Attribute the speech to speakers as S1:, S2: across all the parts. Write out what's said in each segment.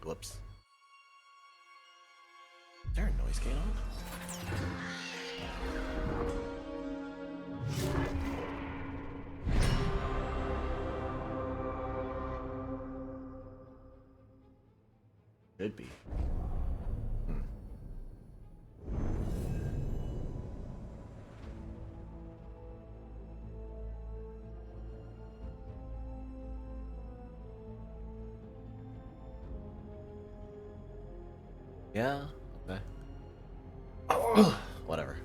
S1: Whoops. Is there a noise gate on? Could be. Yeah, okay. Whatever.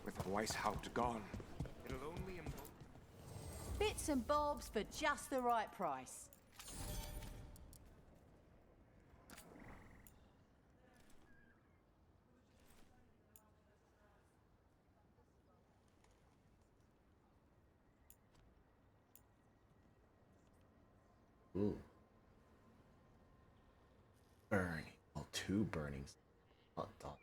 S2: With the Weishaupt gone, it'll only
S3: Bits and bobs for just the right price.
S1: Ooh. Burning. Oh, two burnings. Hot dog.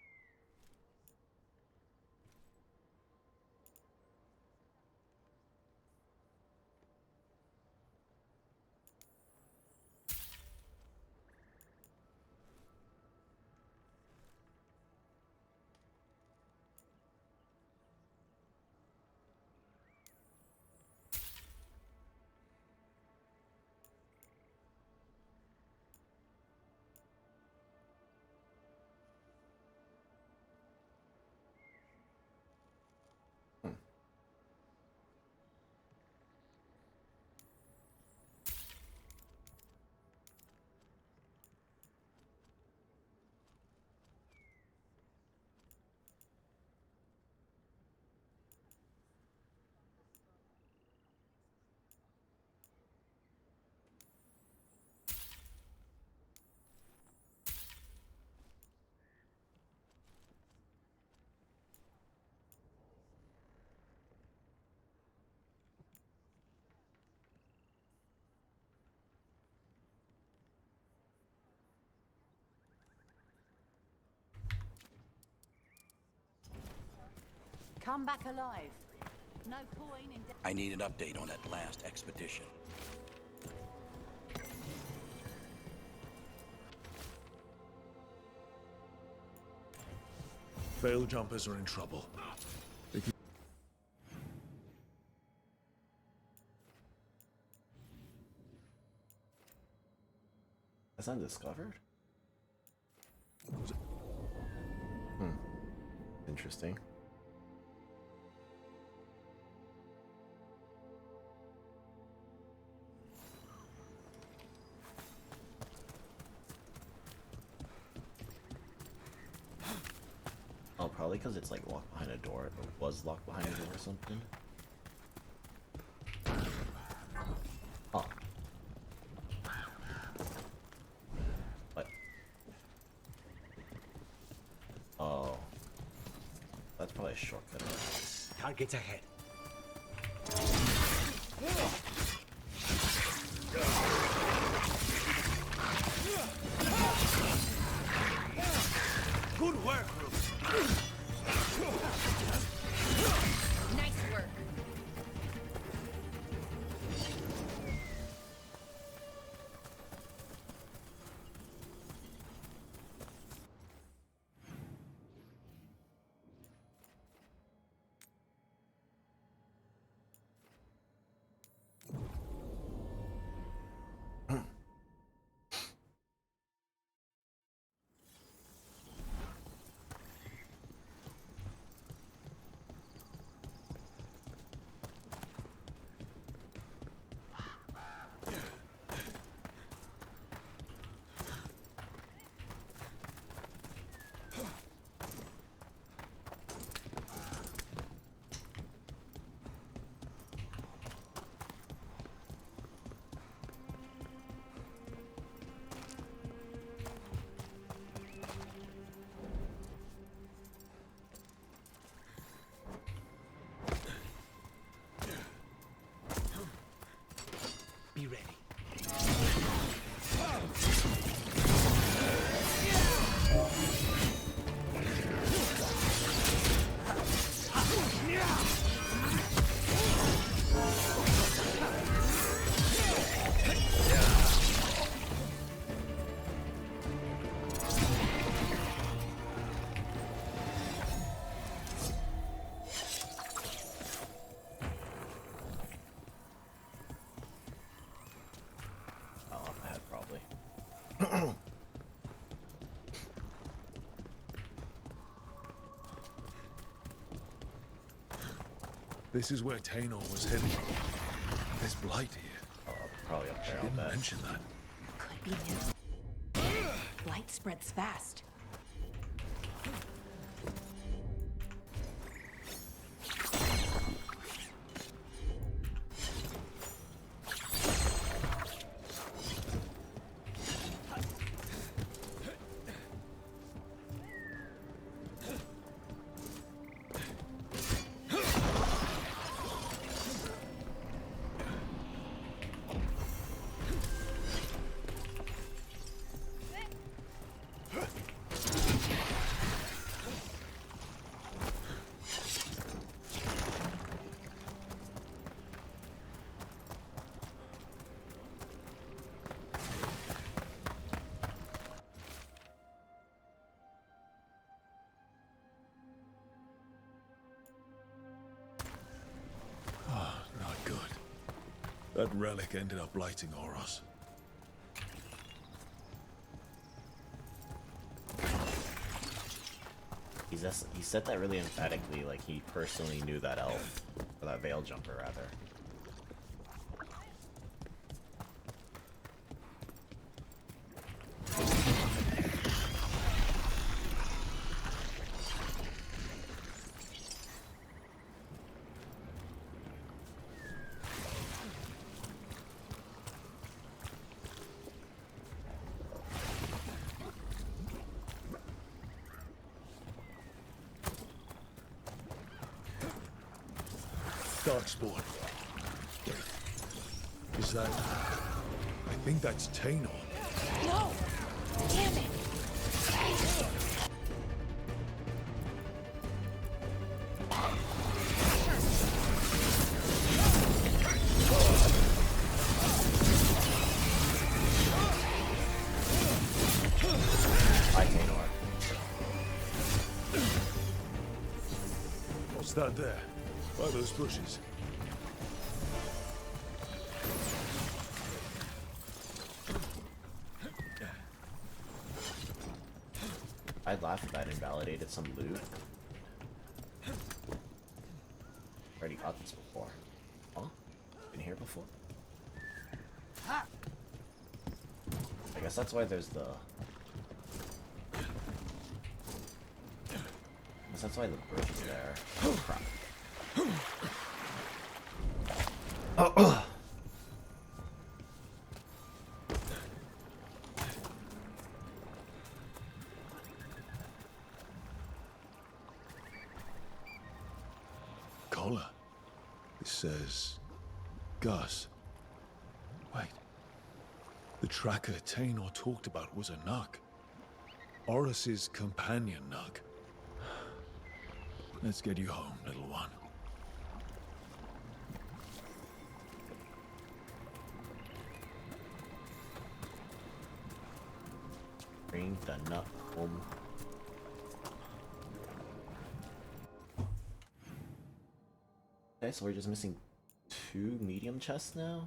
S3: Come back alive. No point in...
S4: I need an update on that last expedition.
S5: Veil jumpers are in trouble.
S1: That's undiscovered? Interesting. Oh, probably because it's like locked behind a door. It was locked behind a door or something. Oh. What? Oh. That's probably a shortcut.
S6: Targets ahead.
S5: Good work, Rook.
S3: Nice work.
S5: Be ready.
S1: Oh, up ahead probably.
S5: This is where Tainor was heading. There's blight here.
S1: Oh, probably up there. I'll
S5: Didn't
S1: bet.
S5: mention that.
S3: Could be new. Blight spreads fast.
S5: Not good. That relic ended up blighting Oros.
S1: He said that really emphatically, like he personally knew that elf, or that veil jumper rather.
S5: Darkspawn. Is that... I think that's Tainor.
S3: No! Damn it!
S1: Hi, Tainor.
S5: What's that there? By those bushes.
S1: I'd laugh if I'd invalidated some loot. Already got this before. Huh? Been here before? I guess that's why there's the... I guess that's why the bridge is there. Oh, crap. Oh,
S5: Collar. It says... Gus. Wait. The tracker Tainor talked about was a Nug. Oros's companion Nug. Let's get you home, little one.
S1: bring the nut home. Okay, so we're just missing 2 medium chests now?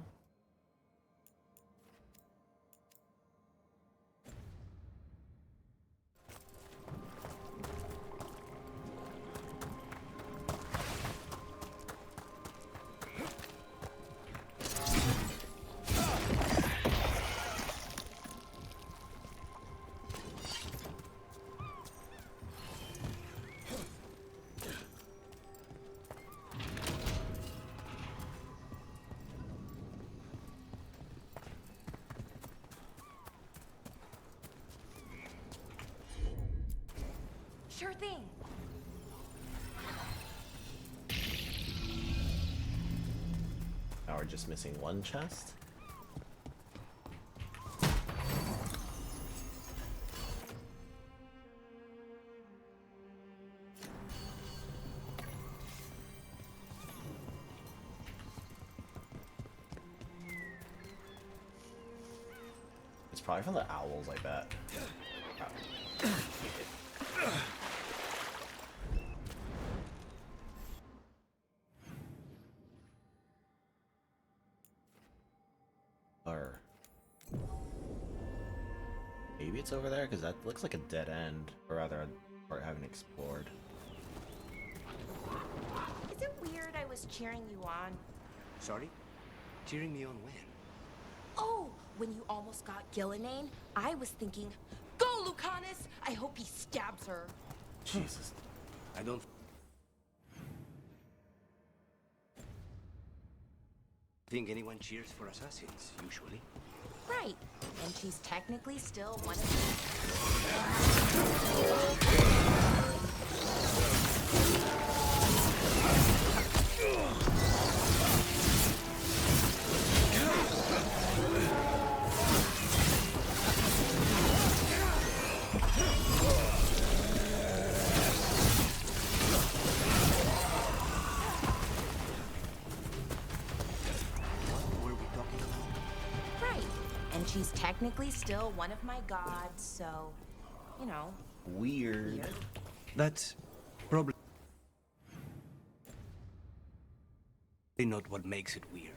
S3: Sure thing.
S1: Now we're just missing 1 chest? It's probably from the owls, I bet. Or maybe it's over there, because that looks like a dead end, or rather a part I haven't explored.
S6: Is it weird I was cheering you on?
S7: Sorry? Cheering me on when?
S6: Oh, when you almost got Gillinane, I was thinking, go Lucanus! I hope he stabs her.
S1: Jesus.
S7: I don't think anyone cheers for assassins, usually.
S6: Right, and she's technically still one of
S7: What were we talking about?
S6: Right, and she's technically still one of my gods, so, you know.
S1: Weird.
S7: That's probably not what makes it weird.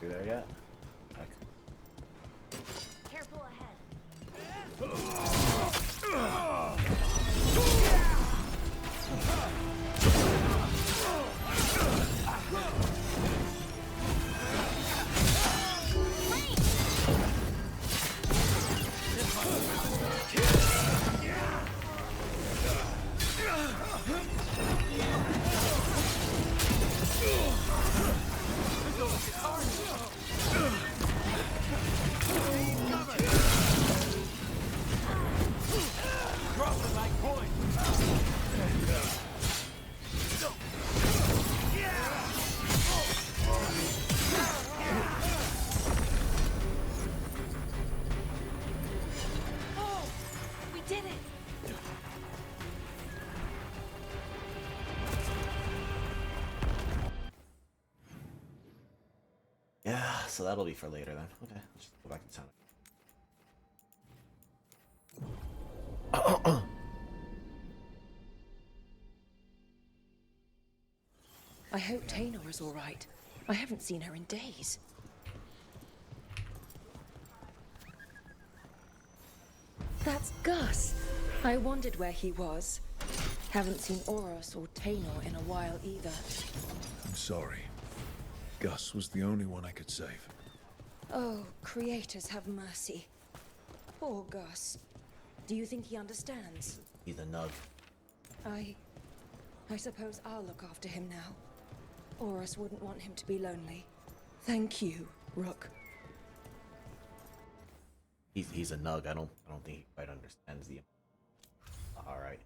S1: Through there yet?
S6: Careful ahead. Oh, we did it!
S1: Yeah, so that'll be for later then. Okay, let's just go back to town.
S8: I hope Taynor is all right. I haven't seen her in days. That's Gus. I wondered where he was. Haven't seen Oros or Taynor in a while either.
S5: I'm sorry. Gus was the only one I could save.
S8: Oh, creators have mercy. Poor Gus. Do you think he understands?
S1: He's a nug.
S8: I suppose I'll look after him now. Oros wouldn't want him to be lonely. Thank you, Rook.
S1: He's a nug. I don't think he quite understands the. All right.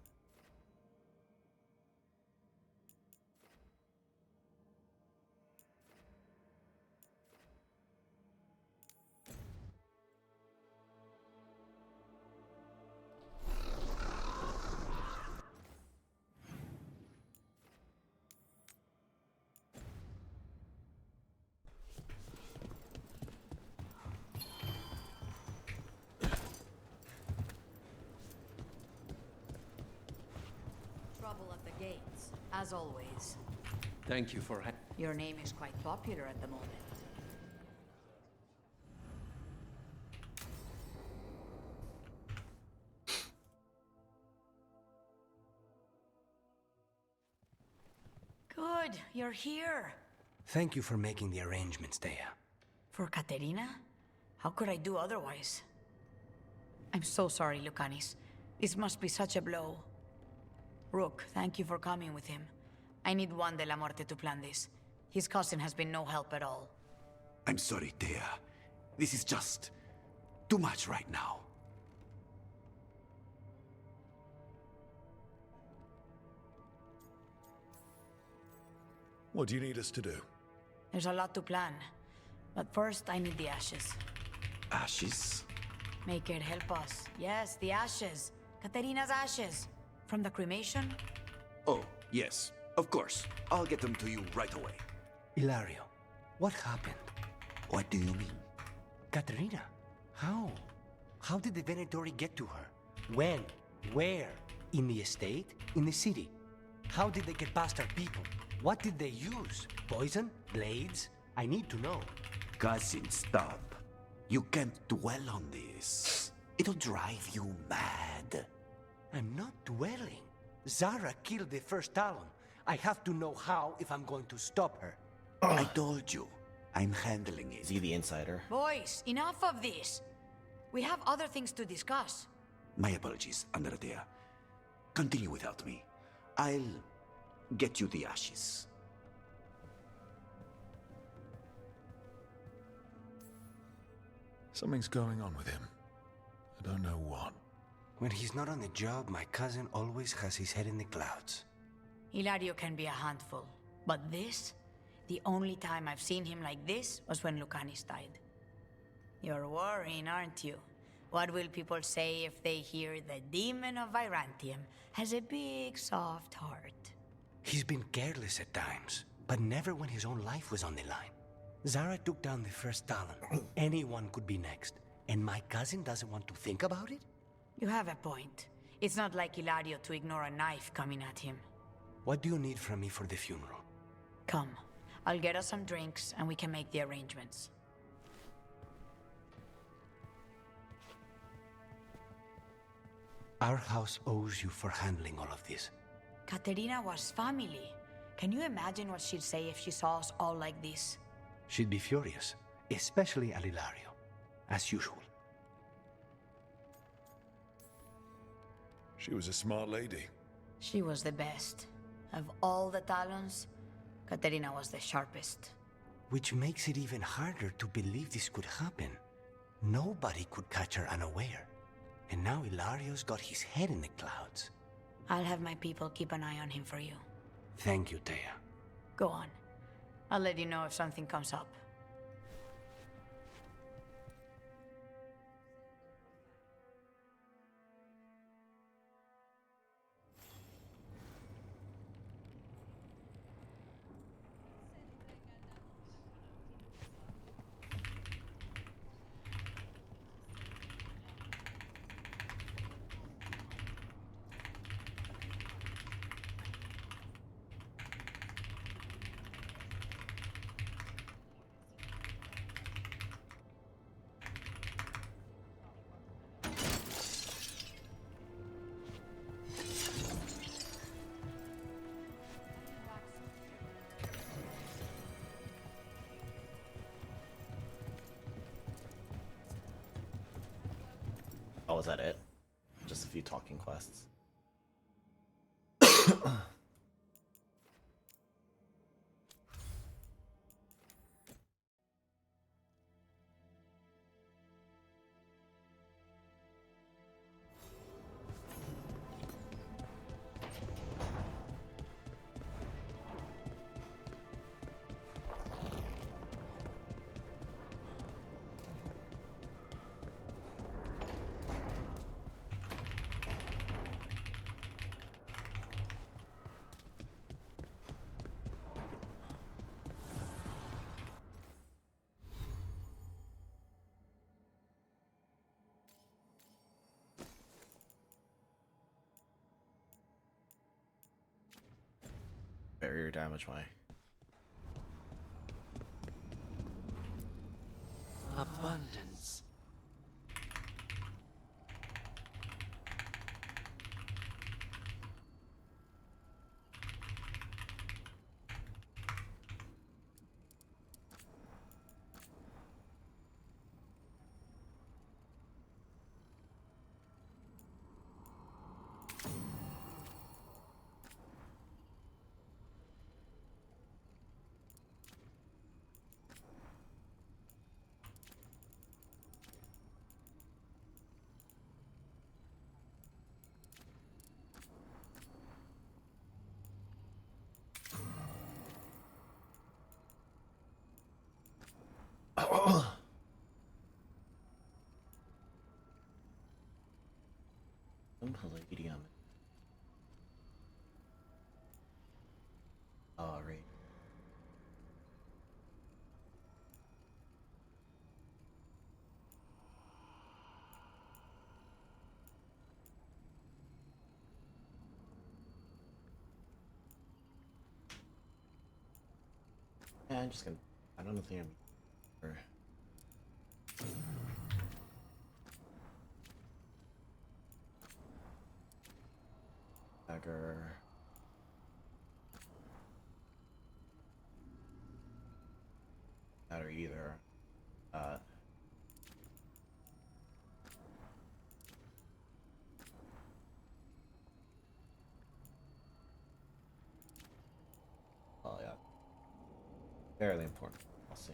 S3: Trouble at the gates, as always.
S9: Thank you for
S3: Your name is quite popular at the moment. Good, you're here.
S7: Thank you for making the arrangements, Dea.
S3: For Katerina? How could I do otherwise?
S9: I'm so sorry, Lucanis. This must be such a blow. Rook, thank you for coming with him. I need Juan de la Muerte to plan this. His cousin has been no help at all.
S7: I'm sorry, Thea. This is just too much right now.
S5: What do you need us to do?
S9: There's a lot to plan. But first, I need the ashes.
S7: Ashes?
S9: Make it help us. Yes, the ashes. Katerina's ashes. From the cremation?
S7: Oh, yes. Of course. I'll get them to you right away.
S10: Ilario, what happened?
S7: What do you mean?
S10: Katerina, how? How did the Venatori get to her? When? Where? In the estate? In the city? How did they get past our people? What did they use? Poison? Blades? I need to know.
S7: Cousin, stop. You can't dwell on this. It'll drive you mad.
S10: I'm not dwelling. Zara killed the first Talon. I have to know how if I'm going to stop her.
S7: I told you. I'm handling it.
S1: Is he the insider?
S9: Boys, enough of this. We have other things to discuss.
S7: My apologies, Andrea. Continue without me. I'll get you the ashes.
S5: Something's going on with him. I don't know what.
S10: When he's not on the job, my cousin always has his head in the clouds.
S9: Hilario can be a handful. But this? The only time I've seen him like this was when Lucanis died. You're worrying, aren't you? What will people say if they hear the demon of Virantium has a big, soft heart?
S10: He's been careless at times, but never when his own life was on the line. Zara took down the first Talon. Anyone could be next. And my cousin doesn't want to think about it?
S9: You have a point. It's not like Hilario to ignore a knife coming at him.
S10: What do you need from me for the funeral?
S9: Come. I'll get us some drinks and we can make the arrangements.
S10: Our house owes you for handling all of this.
S9: Katerina was family. Can you imagine what she'd say if she saw us all like this?
S10: She'd be furious, especially at Hilario, as usual.
S5: She was a smart lady.
S9: She was the best. Of all the Talons, Katerina was the sharpest.
S10: Which makes it even harder to believe this could happen. Nobody could catch her unaware. And now Hilario's got his head in the clouds.
S9: I'll have my people keep an eye on him for you.
S10: Thank you, Thea.
S9: Go on. I'll let you know if something comes up.
S1: Oh, was that it? Just a few talking quests. Barrier damage, my.
S7: Abundance.
S1: palladium. Oh, right. Yeah, I'm just gonna. I don't think I'm. Or... Dagger. That or either. Oh yeah. Fairly important. I'll see.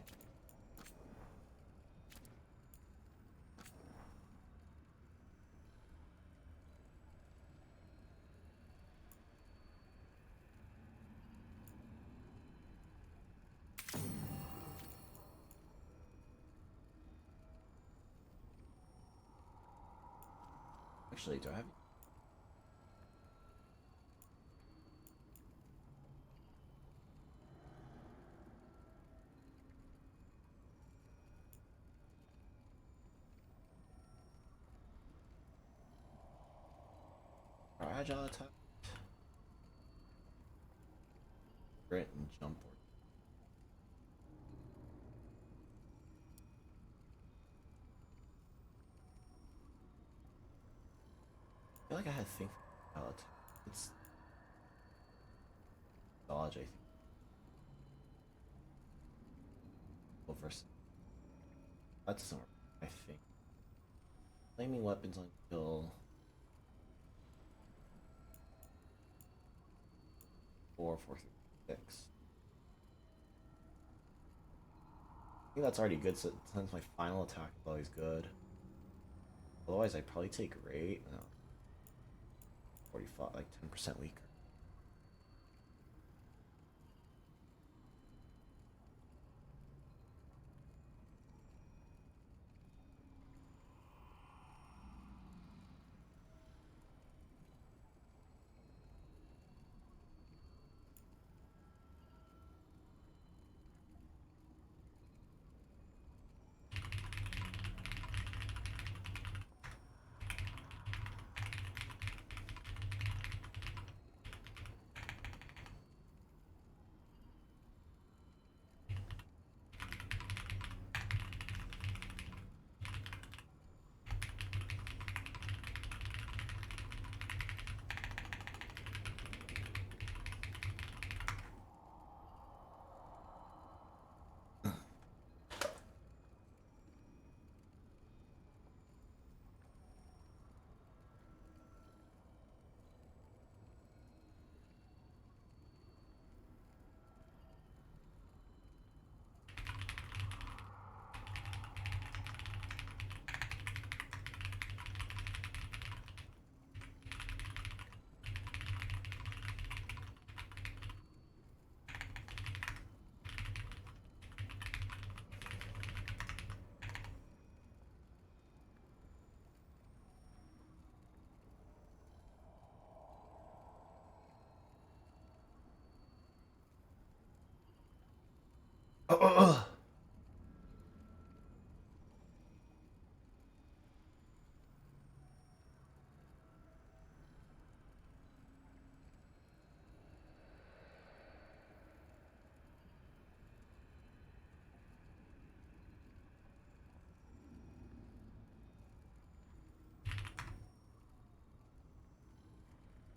S1: Actually, do I have? Our agile attack. Grit and jump. I feel like I had think palette. It's dodge, I think. Over. That doesn't work, I think. Flaming weapons on kill. 4, 4, 3, 6. I think that's already good since my final attack is always good. Otherwise, I'd probably take rate. No. 45, like 10% weaker.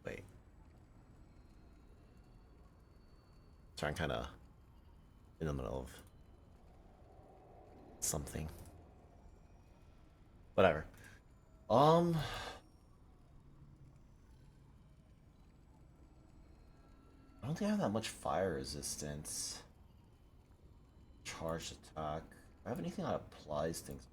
S1: Wait. So I'm kind of in the middle of something. Whatever. I don't think I have that much fire resistance. Charged attack. Do I have anything that applies things?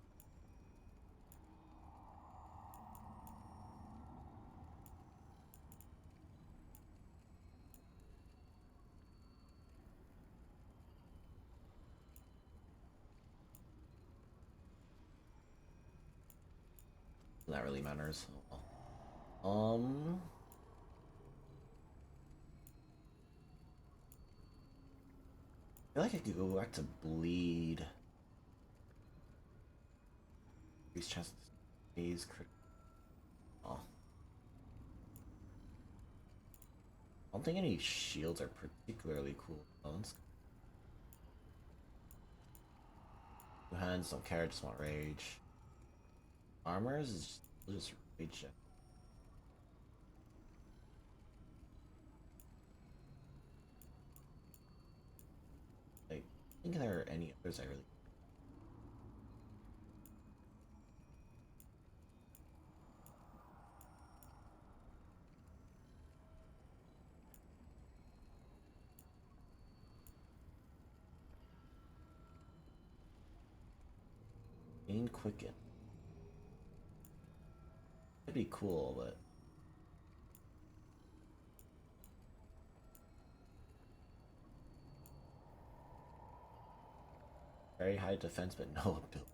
S1: That really matters. Oh, well. Um, I feel like I could go back to bleed. Increase chance of phase crit. Oh. I don't think any shields are particularly cool. Two hands, don't care, just want rage. Armors is just rage. Like, I think there are any others I really. Gain quicken. It'd be cool, but very high defense, but no ability.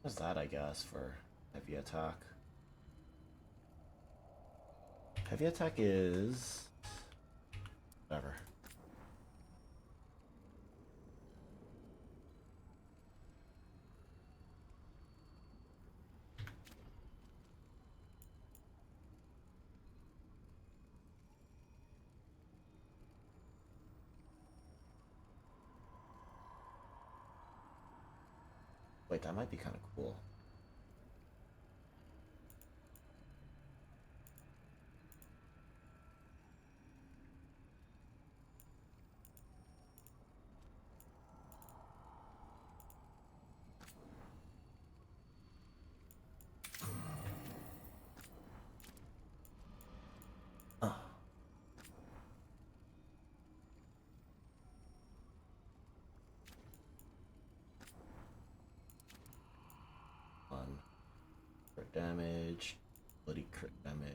S1: What's that, I guess, for heavy attack? Heavy attack is whatever. Wait, that might be kind of cool. Oh. One crit damage, ability crit damage.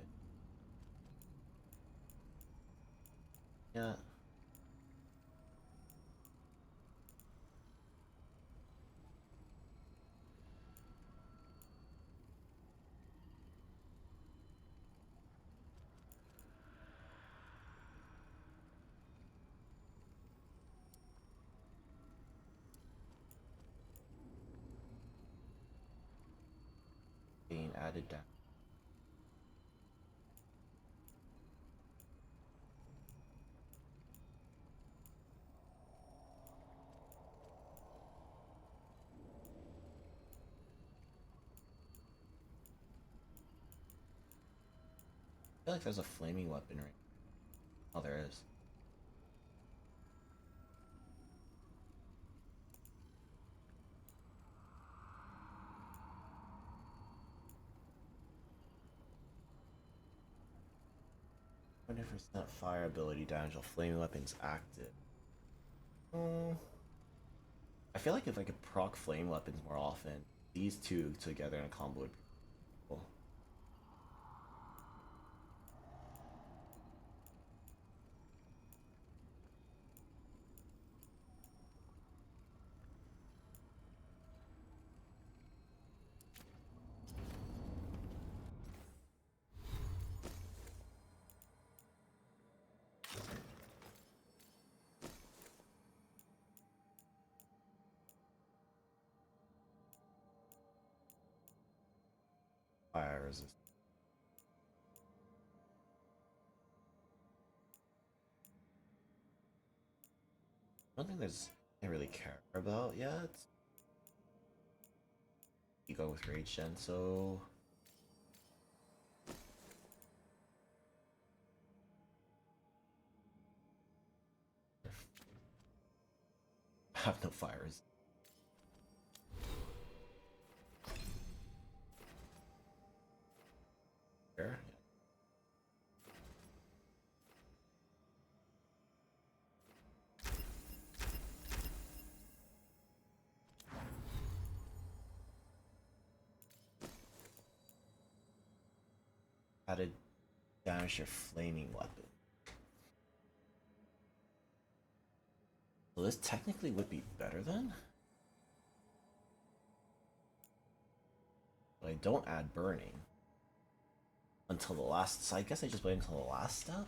S1: Yeah. Being added down. I feel like there's a flaming weapon right. Oh, there is. What difference that fire ability damage while flaming weapons active? I feel like if I could proc flame weapons more often, these two together in a combo would be cool. Fire resist. I don't think there's I really care about yet. You go with Rage Gen, so I have no fires. There. Added damage your flaming weapon. So this technically would be better then? But I don't add burning until the last, so I guess I just wait until the last step?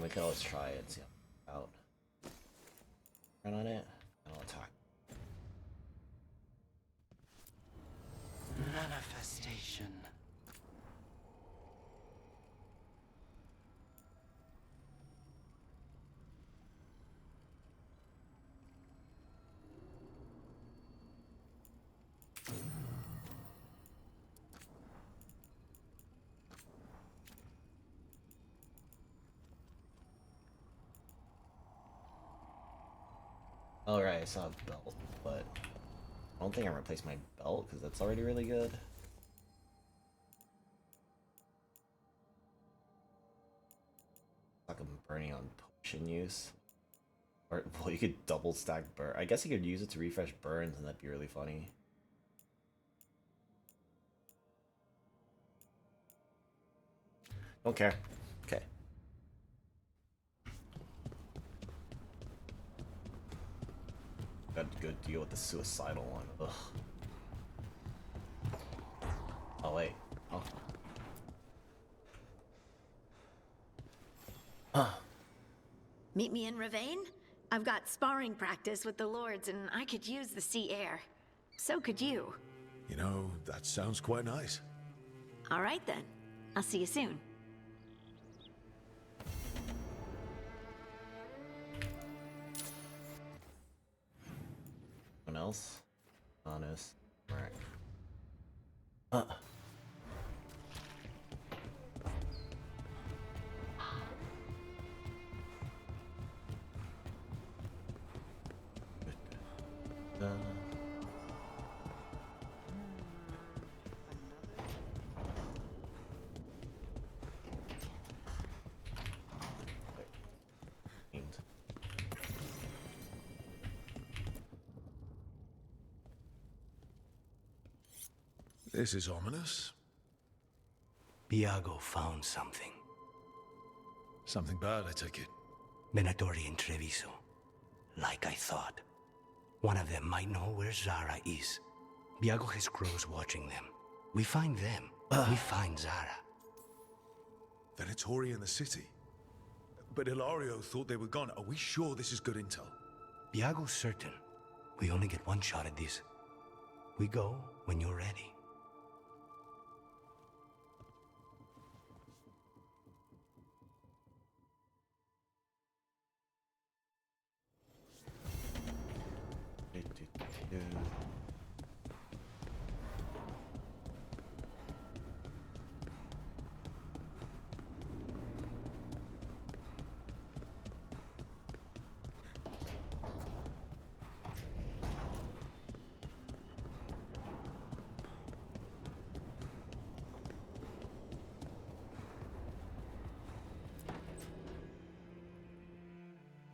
S1: We can always try it and see how it out. Run on it, and I'll attack.
S10: Manifestation.
S1: Alright, I saw a belt, but I don't think I'm gonna replace my belt because that's already really good. Like I'm burning on potion use. Or, well, you could double stack burn. I guess you could use it to refresh burns and that'd be really funny. Don't care. Okay. Got to go deal with the suicidal one. Ugh. Oh wait. Oh.
S11: Meet me in Ravane? I've got sparring practice with the lords and I could use the sea air. So could you.
S5: You know, that sounds quite nice.
S11: All right then. I'll see you soon.
S1: Anyone else? Honest. Alright.
S5: This is ominous.
S10: Biago found something.
S5: Something bad, I take it.
S10: Venatori and Treviso. Like I thought. One of them might know where Zara is. Biago has crows watching them. We find them. We find Zara.
S5: Venatori in the city. But Ilario thought they were gone. Are we sure this is good intel?
S10: Biago's certain. We only get one shot at this. We go when you're ready.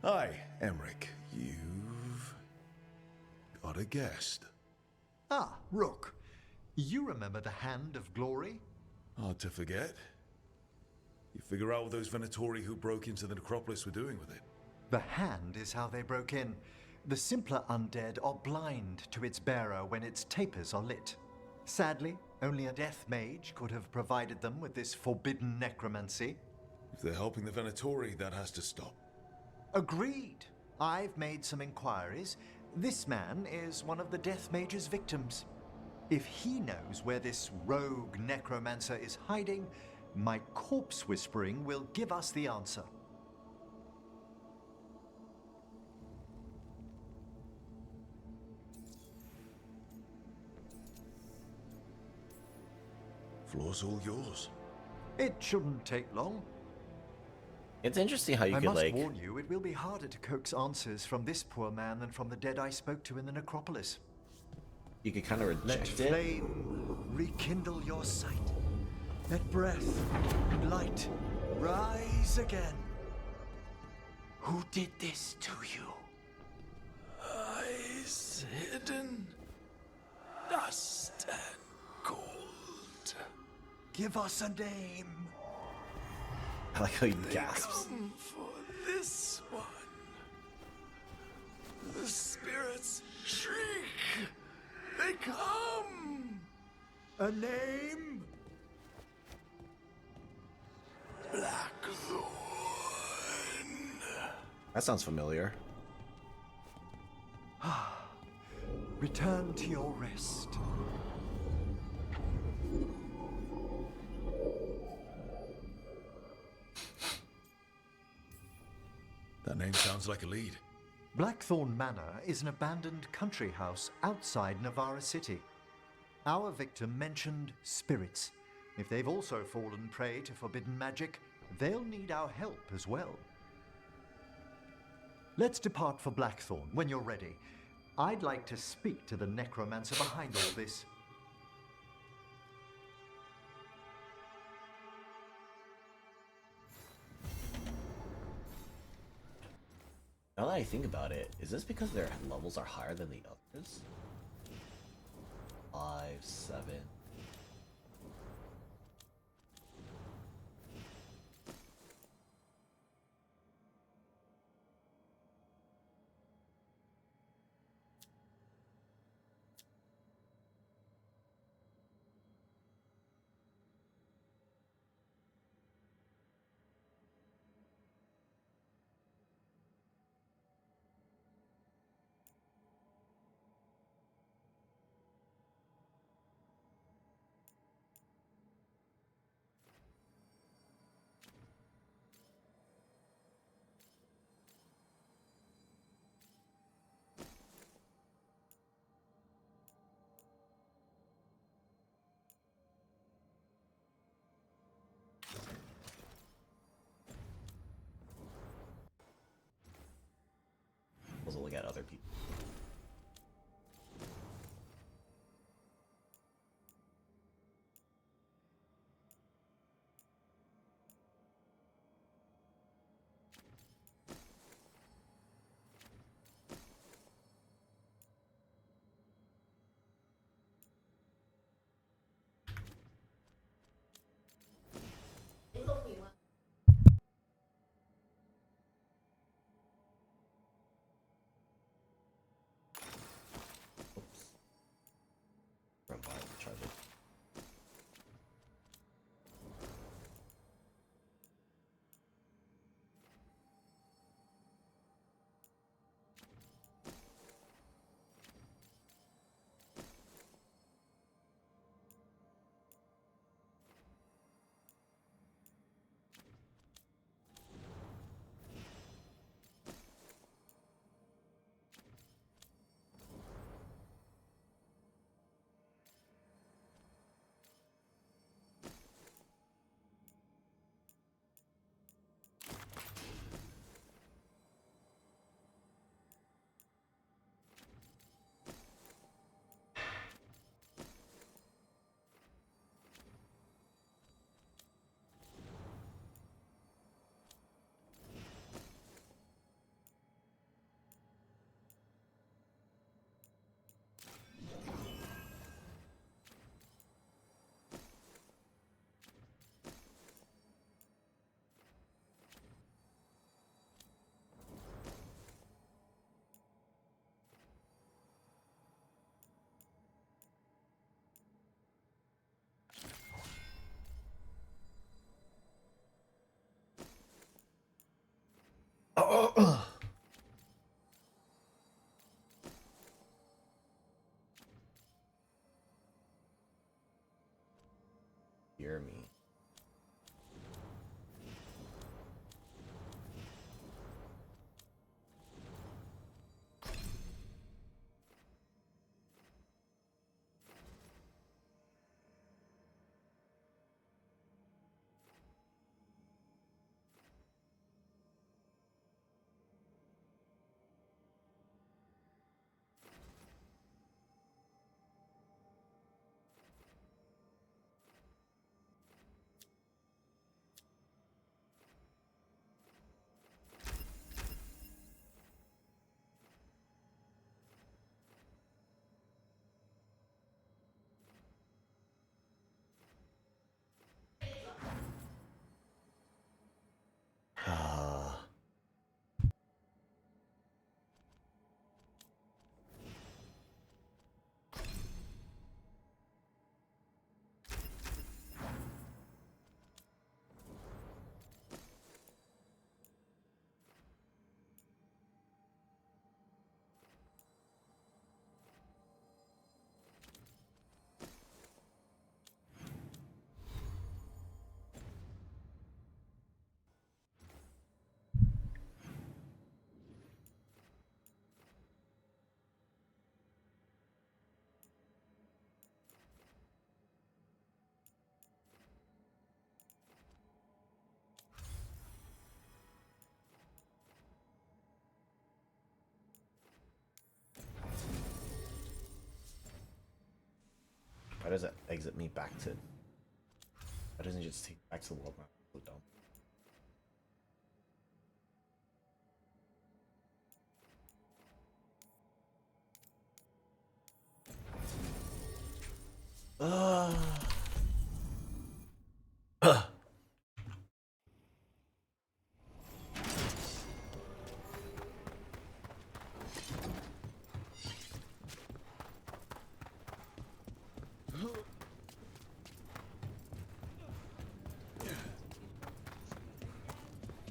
S5: Hi, Emmerich. You've got a guest.
S12: Ah, Rook. You remember the Hand of Glory?
S5: Hard to forget. You figure out what those Venatori who broke into the necropolis were doing with it.
S12: The Hand is how they broke in. The simpler undead are blind to its bearer when its tapers are lit. Sadly, only a death mage could have provided them with this forbidden necromancy.
S5: If they're helping the Venatori, that has to stop.
S12: Agreed. I've made some inquiries. This man is one of the Death Mage's victims. If he knows where this rogue necromancer is hiding, my corpse whispering will give us the answer.
S5: Floor's all yours.
S12: It shouldn't take long.
S1: It's interesting how you could, like...
S12: I must warn you, it will be harder to coax answers from this poor man than from the dead I spoke to in the necropolis.
S1: You could kind of reject
S12: Let
S1: it.
S12: flame rekindle your sight. Let breath and light rise again.
S7: Who did this to you?
S5: Eyes hidden, dust and gold.
S12: Give us a name.
S1: I like how he
S5: They
S1: gasps.
S5: come for this one. The spirits shriek. They come.
S12: A name?
S5: Blackthorn.
S1: That sounds familiar.
S12: Return to your rest.
S5: That name sounds like a lead.
S12: Blackthorn Manor is an abandoned country house outside Navarra City. Our victim mentioned spirits. If they've also fallen prey to forbidden magic, they'll need our help as well. Let's depart for Blackthorn when you're ready. I'd like to speak to the necromancer behind all this.
S1: Now that I think about it, is this because their levels are higher than the others? 5, 7. Let's look at other people. Hear me. does it exit me back to? Why doesn't it just take me back to the world map? So dumb.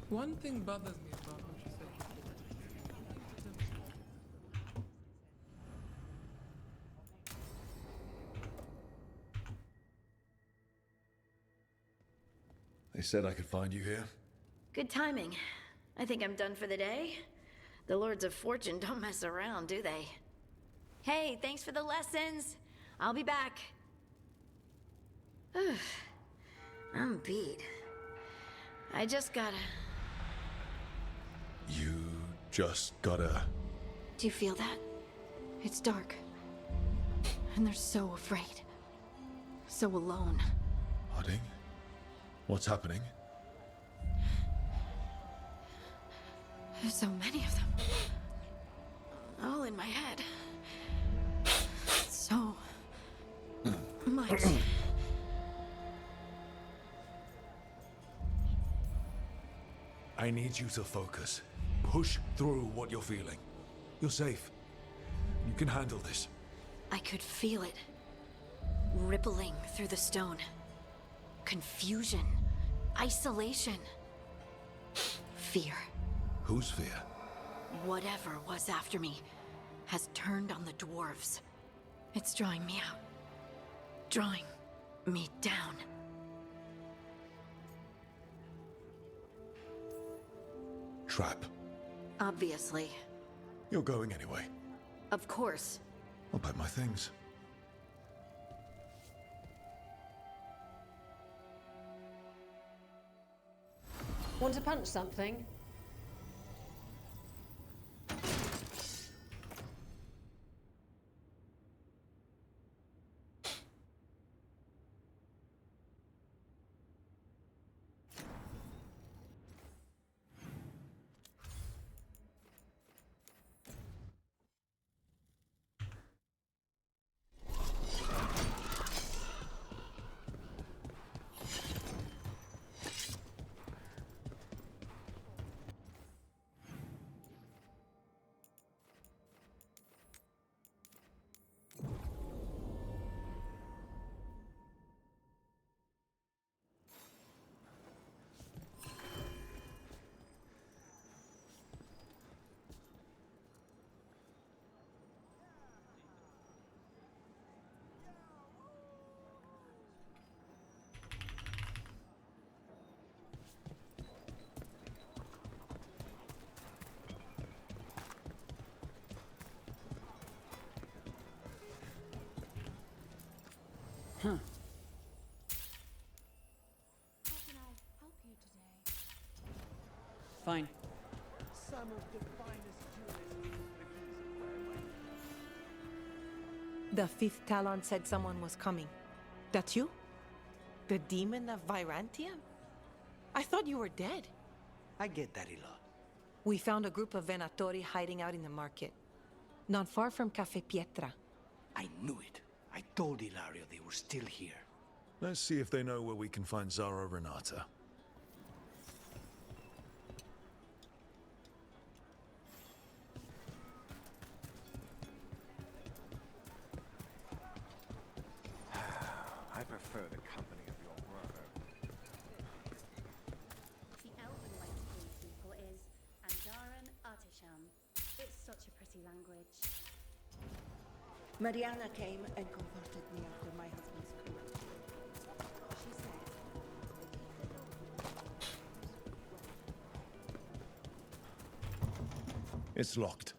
S13: One thing bothers me about what she said.
S5: They said I could find you here.
S11: Good timing. I think I'm done for the day. The Lords of Fortune don't mess around, do they? Hey, thanks for the lessons. I'll be back. I'm beat. I just gotta...
S5: You just gotta...
S11: Do you feel that? It's dark. And they're so afraid. So alone.
S5: Harding? What's happening?
S11: There's so many of them. All in my head. So... much.
S5: I need you to focus. Push through what you're feeling. You're safe. You can handle this.
S11: I could feel it. Rippling through the stone. Confusion. Isolation. Fear.
S5: Whose fear?
S11: Whatever was after me has turned on the dwarves. It's drawing me out. Drawing me down.
S5: Trap.
S11: Obviously.
S5: You're going anyway.
S11: Of course.
S5: I'll pack my things.
S14: Want to punch something?
S3: Huh. How can I help you today?
S14: Fine.
S15: Some of the finest jewelers
S16: The fifth Talon said someone was coming. That you? The demon of Virantia? I thought you were dead.
S10: I get that a lot.
S16: We found a group of Venatori hiding out in the market. Not far from Cafe Pietra.
S10: I knew it. I told Ilario they were still here.
S5: Let's see if they know where we can find Zara Renata.
S2: I prefer the company of your brother.
S17: The elven way to greet people is Andaran Artishan. It's such a pretty language.
S18: Mariana came and comforted me after my husband's coup. She said...
S5: It's locked.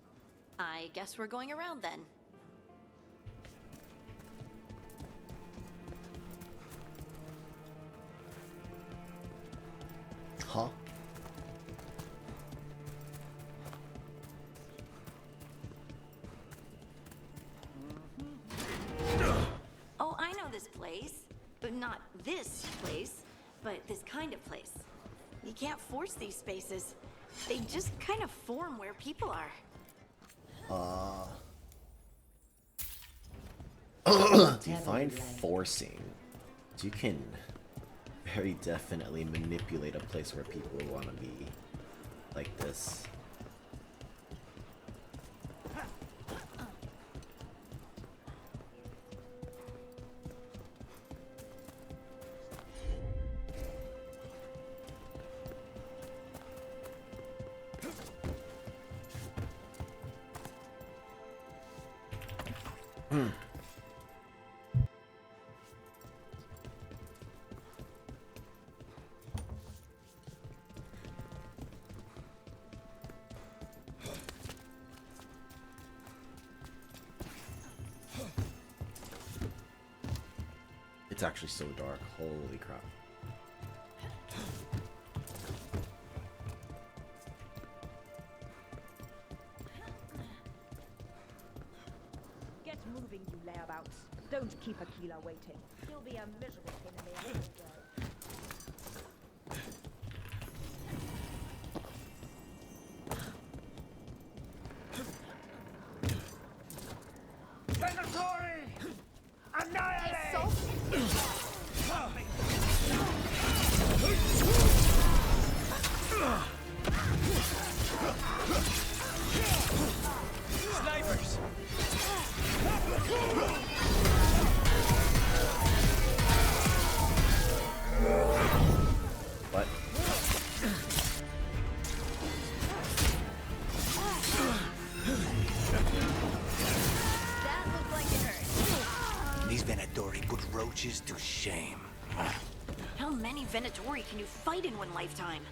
S11: I guess we're going around then.
S1: Huh?
S11: Oh, I know this place. But not this place, but this kind of place. You can't force these spaces. They just kind of form where people are.
S1: Define forcing. You can very definitely manipulate a place where people want to be like this. It's actually so dark. Holy crap.
S19: Get moving, you layabouts. Don't keep Aquila waiting. He'll be a miserable pain in the ass all day.
S15: Veilguard! Annihilate!
S10: Snipers!
S1: What?
S11: That looked like it hurt.
S10: These Venatori put roaches to shame.
S11: How many Venatori can you fight in one lifetime?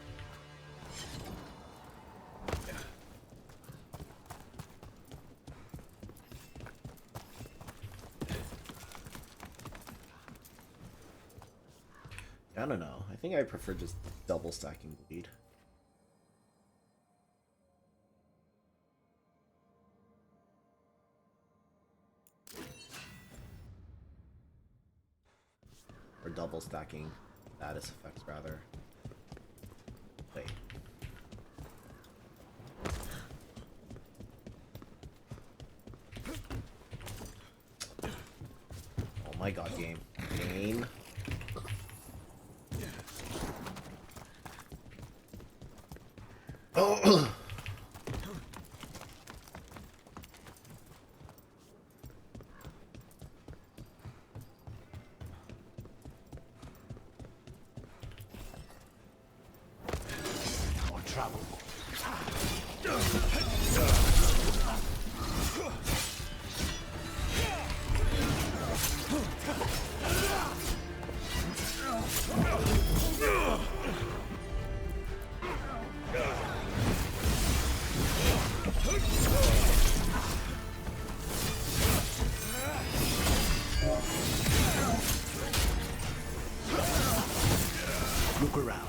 S1: I don't know. I think I prefer just double stacking bleed. Or double stacking status effects, rather. Wait. Oh my god, game. Game. Oh!
S10: More trouble. Look around.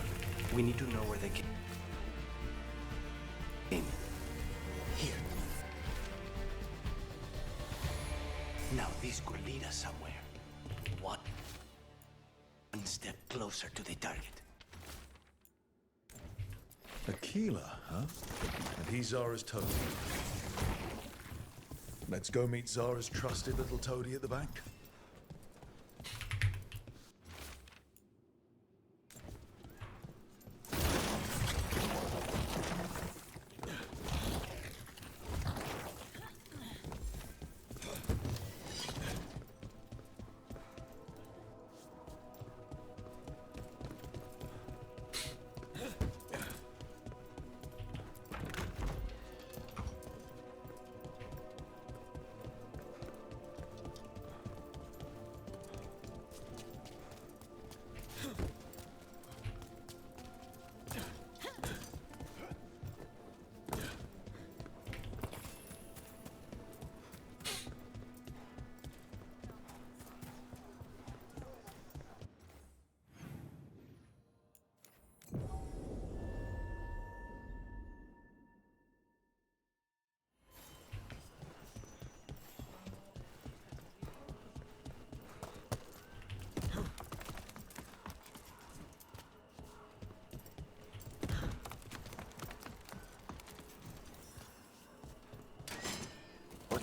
S10: We need to know where they came. Here. Now this could lead us somewhere. One step closer to the target.
S5: Aquila, huh? And he's Zara's toady. Let's go meet Zara's trusted little toady at the bank.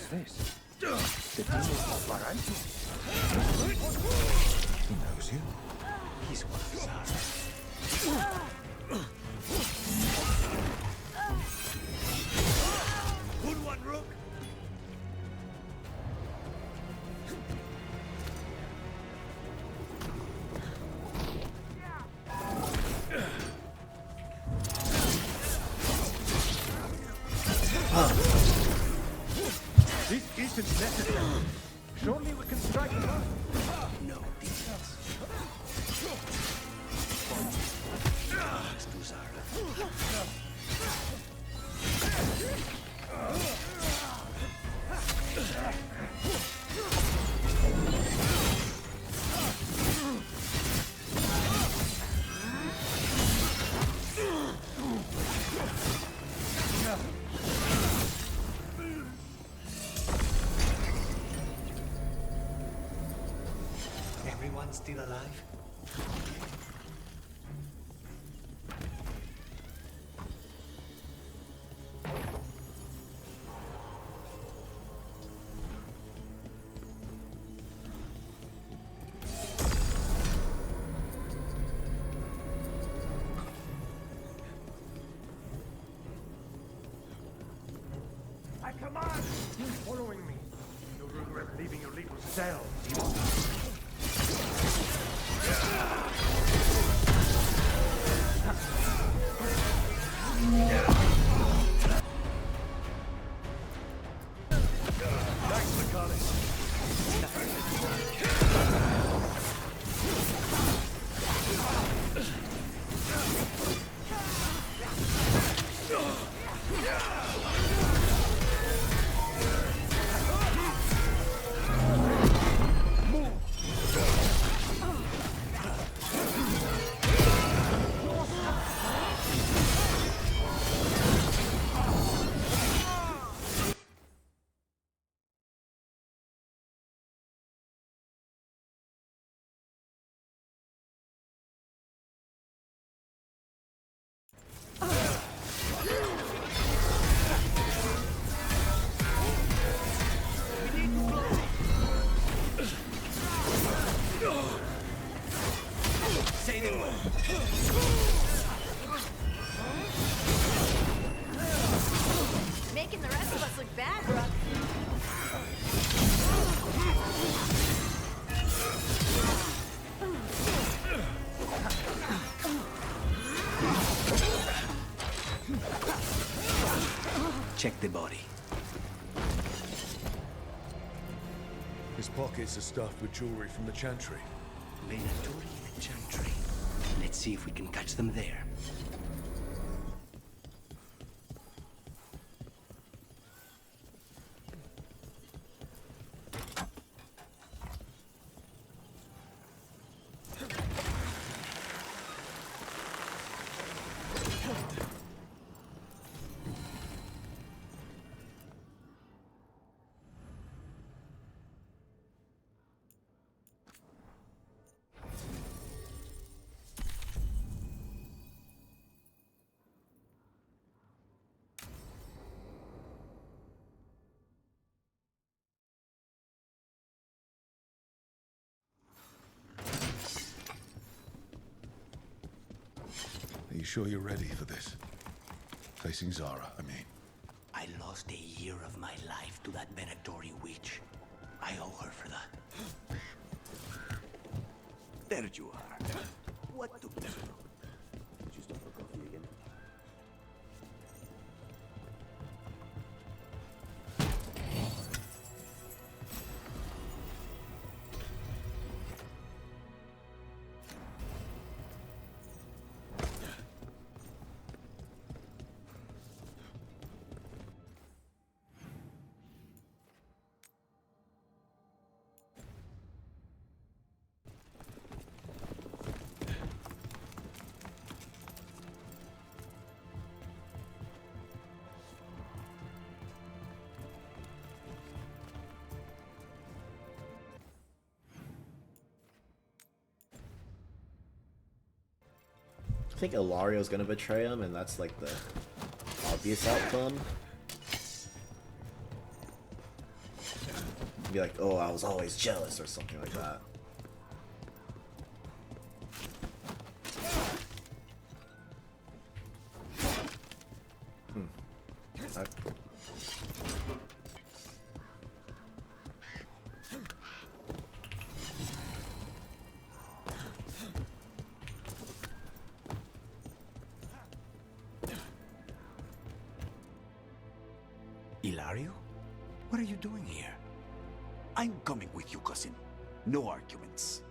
S2: this? The demon of Varantia. He knows you. He's one of Zara.
S5: Good one, Rook.
S2: This isn't necessary. Surely we can strike him up.
S7: No defense. Thanks to Zara.
S10: Everyone still alive?
S2: I command! Keep following me. You'll regret leaving your little cell.
S11: Making the rest of us look bad, Brooke.
S7: Check the body.
S5: His pockets are stuffed with jewelry from the Chantry.
S7: Venatori and the Chantry. Let's see if we can catch them there.
S5: Are you sure you're ready for this? Facing Zara, I mean.
S7: I lost a year of my life to that Venatori witch. I owe her for that. There you are. What took you so long? Did you stop for coffee again?
S1: I think Ilario's gonna betray him, and that's like the obvious outcome. Be like, oh, I was always jealous or something like that.
S7: Ilario? What are you doing here? I'm coming with you, cousin. No arguments.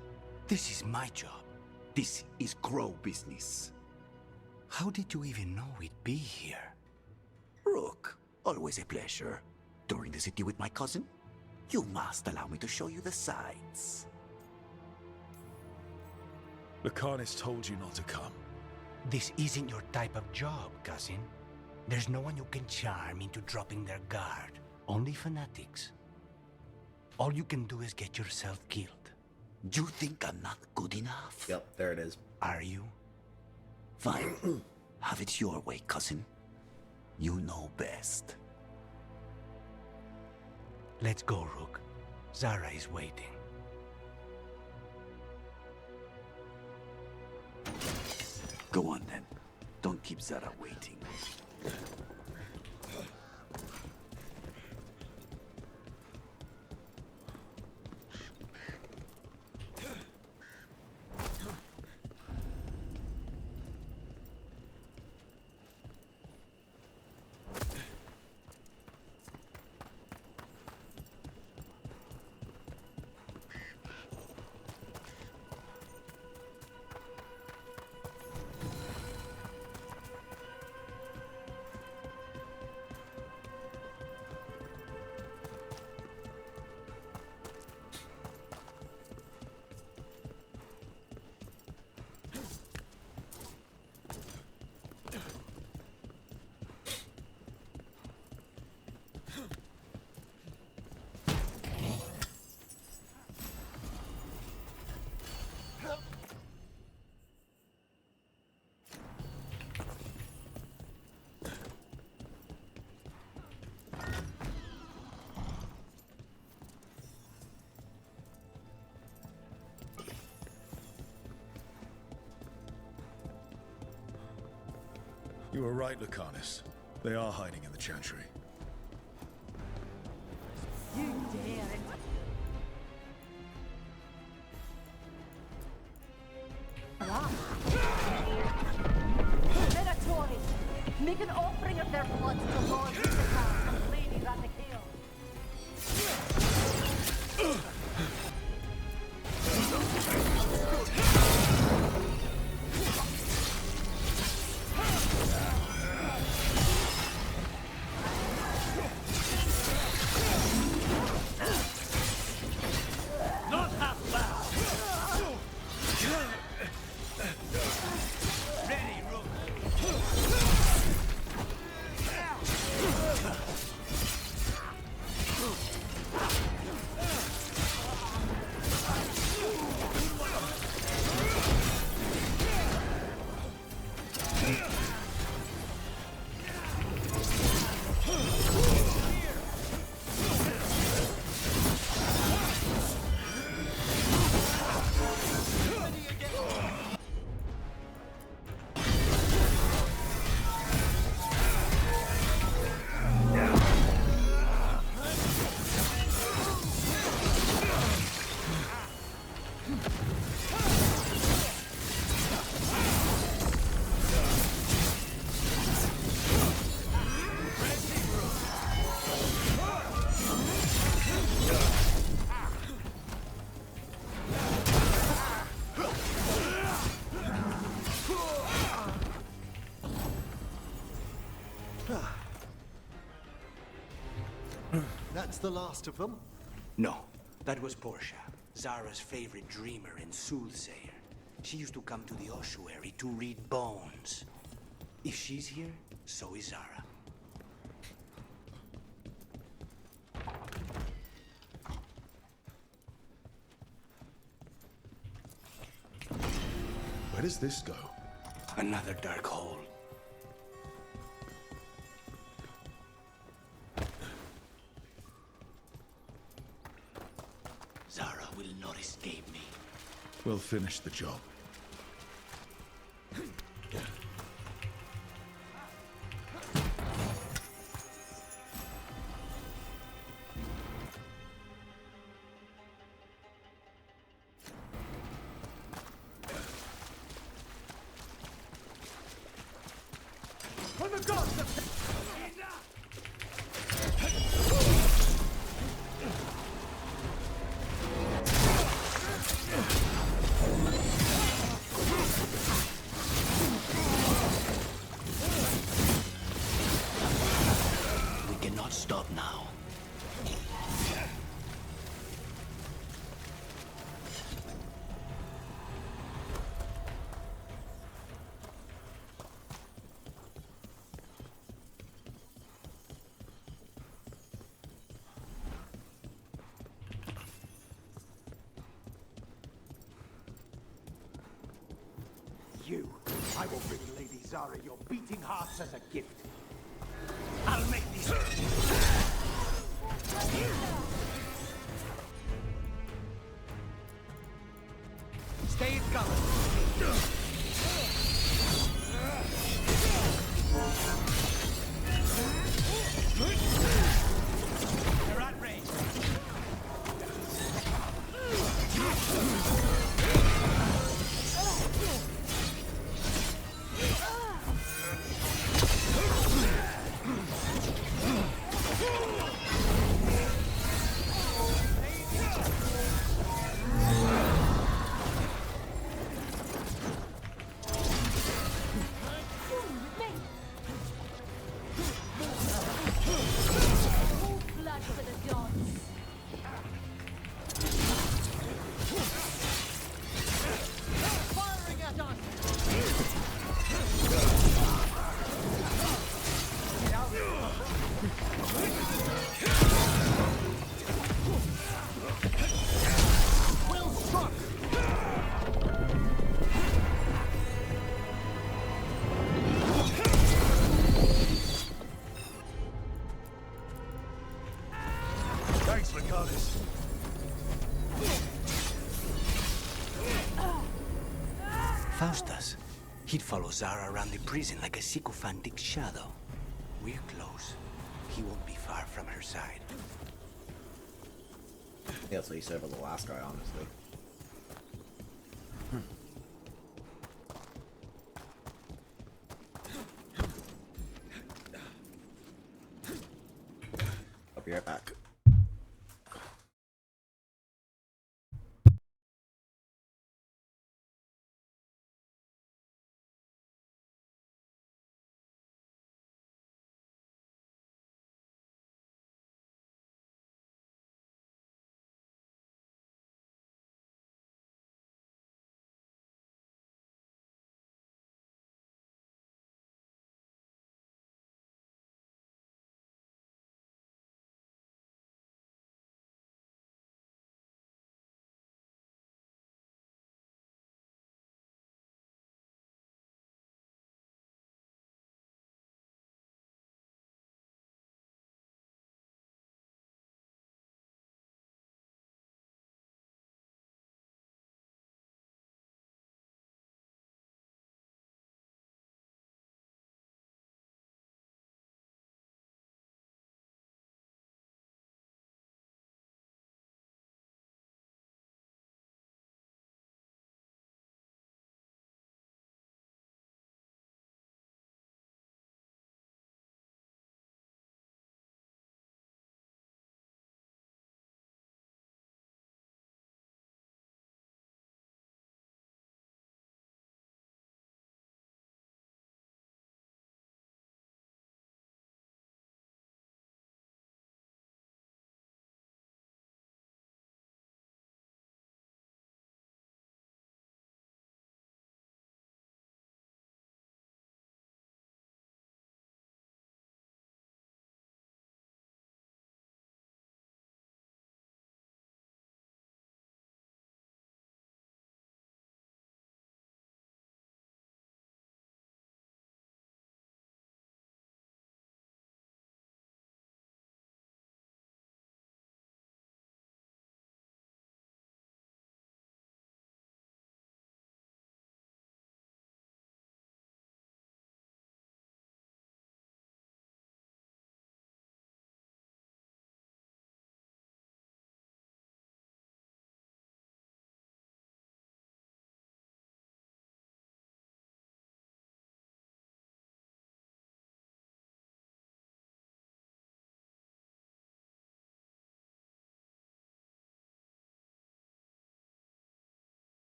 S7: This is my job. This is Crow business. How did you even know we'd be here? Rook, always a pleasure. Touring the city with my cousin? You must allow me to show you the sights.
S5: Lucanus told you not to come.
S10: This isn't your type of job, cousin. There's no one you can charm into dropping their guard. Only fanatics. All you can do is get yourself killed.
S7: You think I'm not good enough?
S1: Yep, there it is.
S10: Are you?
S7: Fine. Have it your way, cousin. You know best.
S10: Let's go, Rook. Zara is waiting.
S7: Go on then. Don't keep Zara waiting.
S5: You were right, Lucanus. They are hiding in the Chantry.
S3: You dare it. Minotauri, make an offering of their blood to Lord Issachar and Lady Rathakale.
S12: That's the last of them?
S10: No, that was Portia, Zara's favorite dreamer and soothsayer. She used to come to the ossuary to read bones. If she's here, so is Zara.
S5: Where does this go?
S10: Another dark hole.
S5: We'll finish the job.
S2: For the gods of...
S7: We cannot stop now.
S2: You, I will bring Lady Zara your beating hearts as a gift. I'll make these... Stay in cover. They're at range.
S3: Blood for the gods. Firing at us!
S2: Well struck!
S5: Thanks, Lucanus.
S7: Faustus. He'd follow Zara around the prison like a sycophantic shadow. We're close. He won't be far from her side.
S1: Yeah, that's what he said about the last guy, honestly. I'll be right back.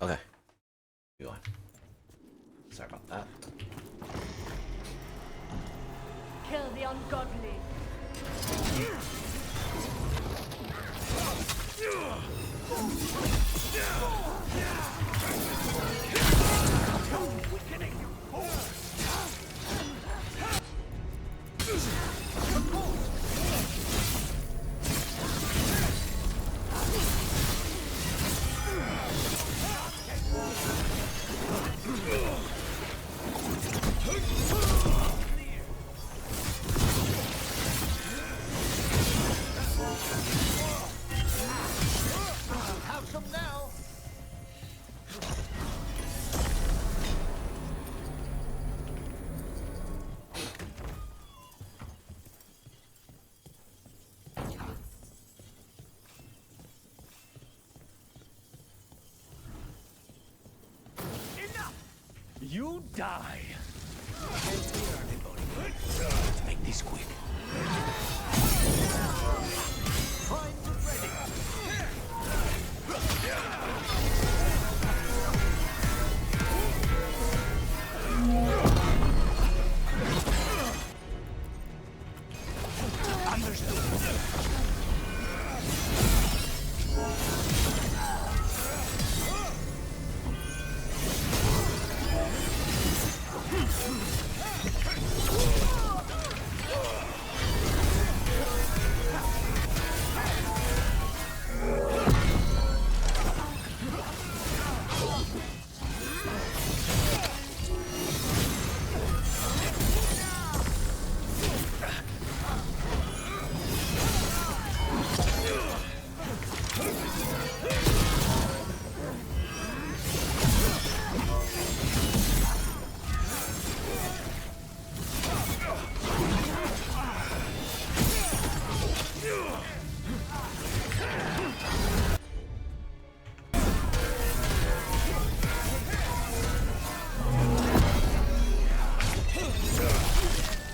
S1: Okay. Go on. Sorry about that.
S3: Kill the ungodly.
S2: Have some now. Enough! You die.
S7: Let's make this quick.
S2: Primed ready.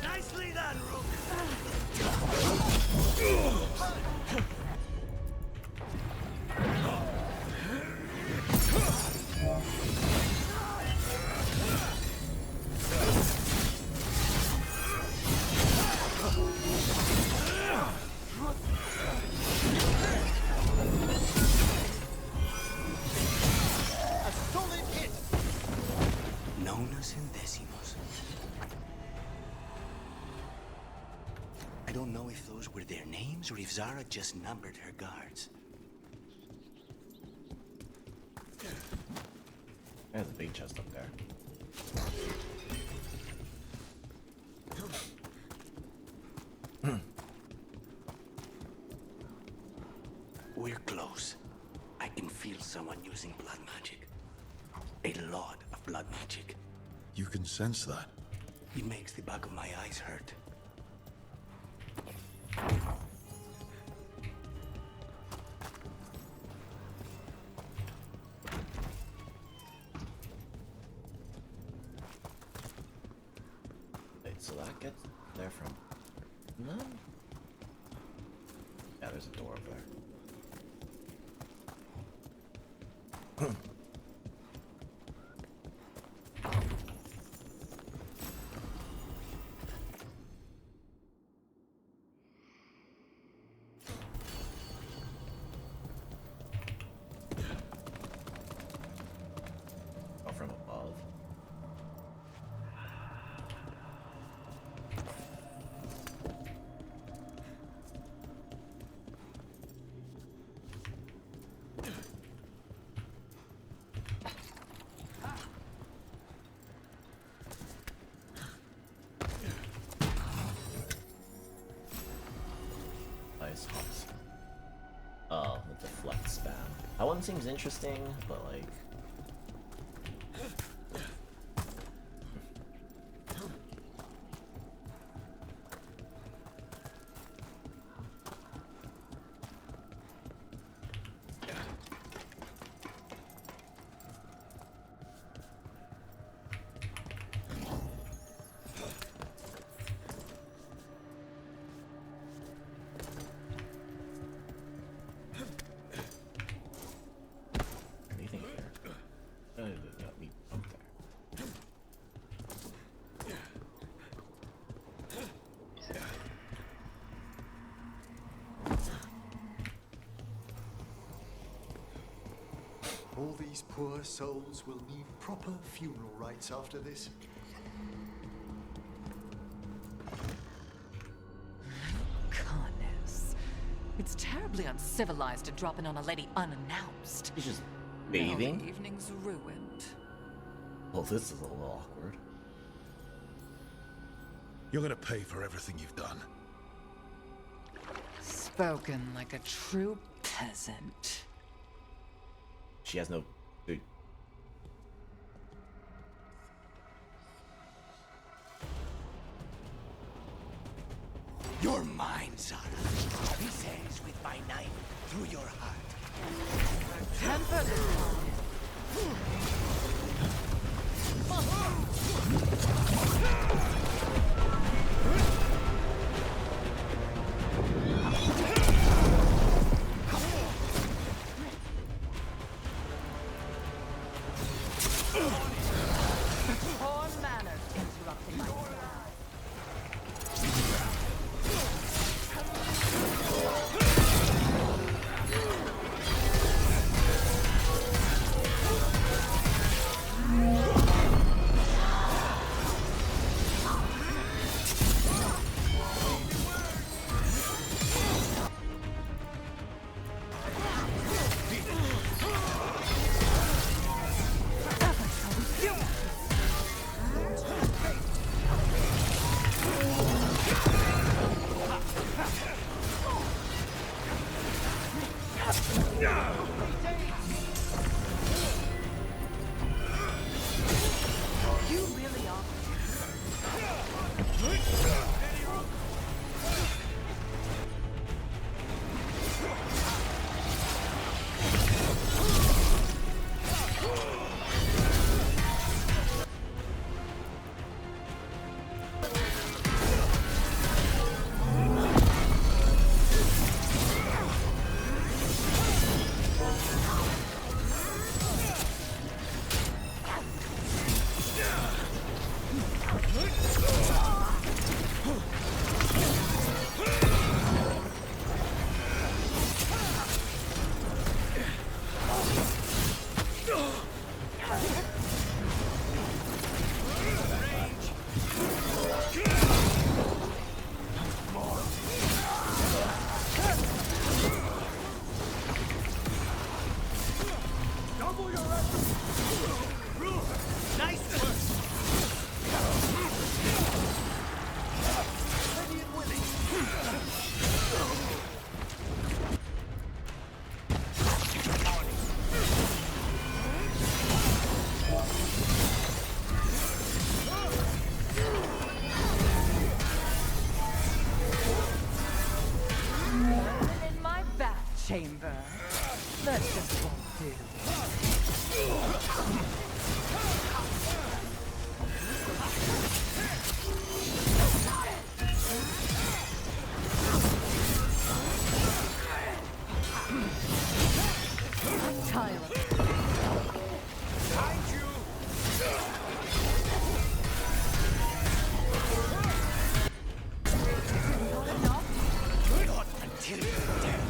S7: Nicely done, Rook.
S2: A solid hit.
S7: Nonas and decimos. I don't know if those were their names or if Zara just numbered her guards.
S1: There's a big chest up there.
S7: We're close. I can feel someone using blood magic. A lot of blood magic.
S5: You can sense that.
S7: It makes the back of my eyes hurt.
S1: Wait, so that gets there from... No? Yeah, there's a door over there. Oh, from above. Nice hops. Oh, the deflect spam. That one seems interesting, but like... Anything here?
S12: These poor souls will need proper funeral rites after this.
S20: Goodness. It's terribly uncivilized to drop in on a lady unannounced.
S1: He's just
S20: Now
S1: bathing.
S20: the evening's ruined.
S1: Well, this is a little awkward.
S5: You're gonna pay for everything you've done.
S20: Spoken like a true peasant.
S1: She has no. Dude.
S7: You're mine, Zara. This ends with my knife through your heart.
S20: Temper
S19: Poor manners interrupting my You really are.
S2: Double your effort! Nice work! Ready and willing!
S19: In my bath chamber. Let's just walk through. Tyler.
S2: Behind you!
S7: Not until you're dead.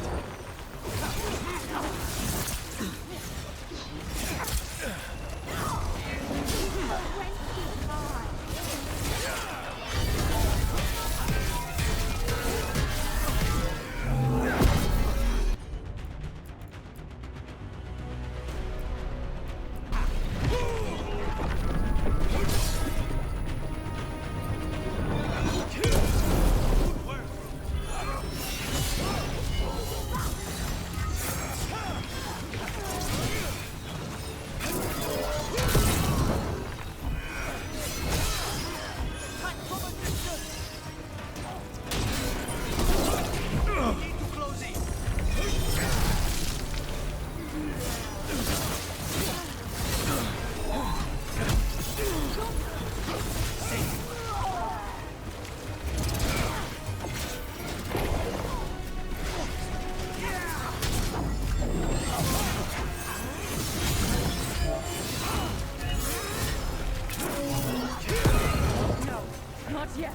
S19: Not yet.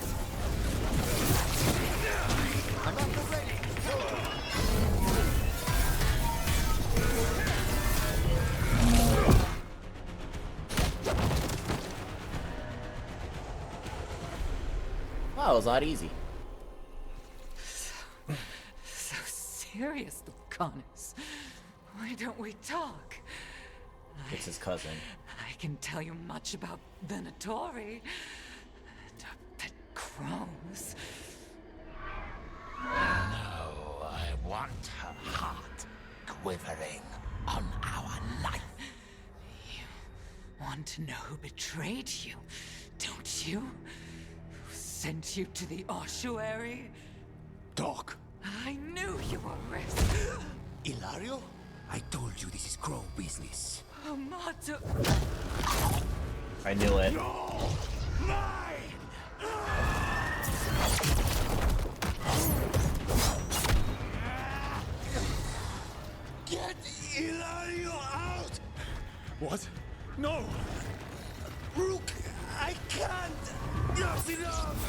S2: I'm at the ready!
S1: Oh, it was not easy.
S20: So serious, Lucanus. Why don't we talk?
S1: It's his cousin.
S20: I can tell you much about Venatori. The pet crows.
S7: No, I want her heart quivering on our life.
S20: You want to know who betrayed you, don't you? Who sent you to the ossuary?
S7: Doc.
S20: I knew you were risk.
S7: Ilario? I told you this is Crow business.
S20: Amato.
S1: I knew it.
S7: No! Mine! Get Ilario out!
S5: What? No!
S7: Rook, I can't! That's enough!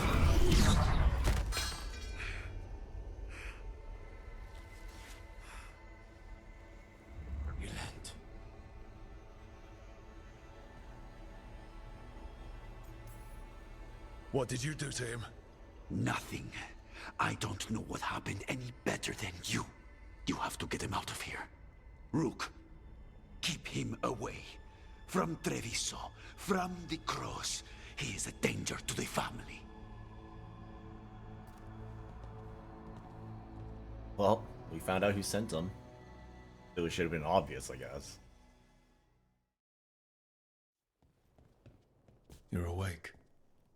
S7: Relent.
S5: What did you do to him?
S7: Nothing. I don't know what happened any better than you. You have to get him out of here. Rook, keep him away. From Treviso, from the cross. He is a danger to the family.
S1: Well, we found out who sent him. It should have been obvious, I guess.
S5: You're awake.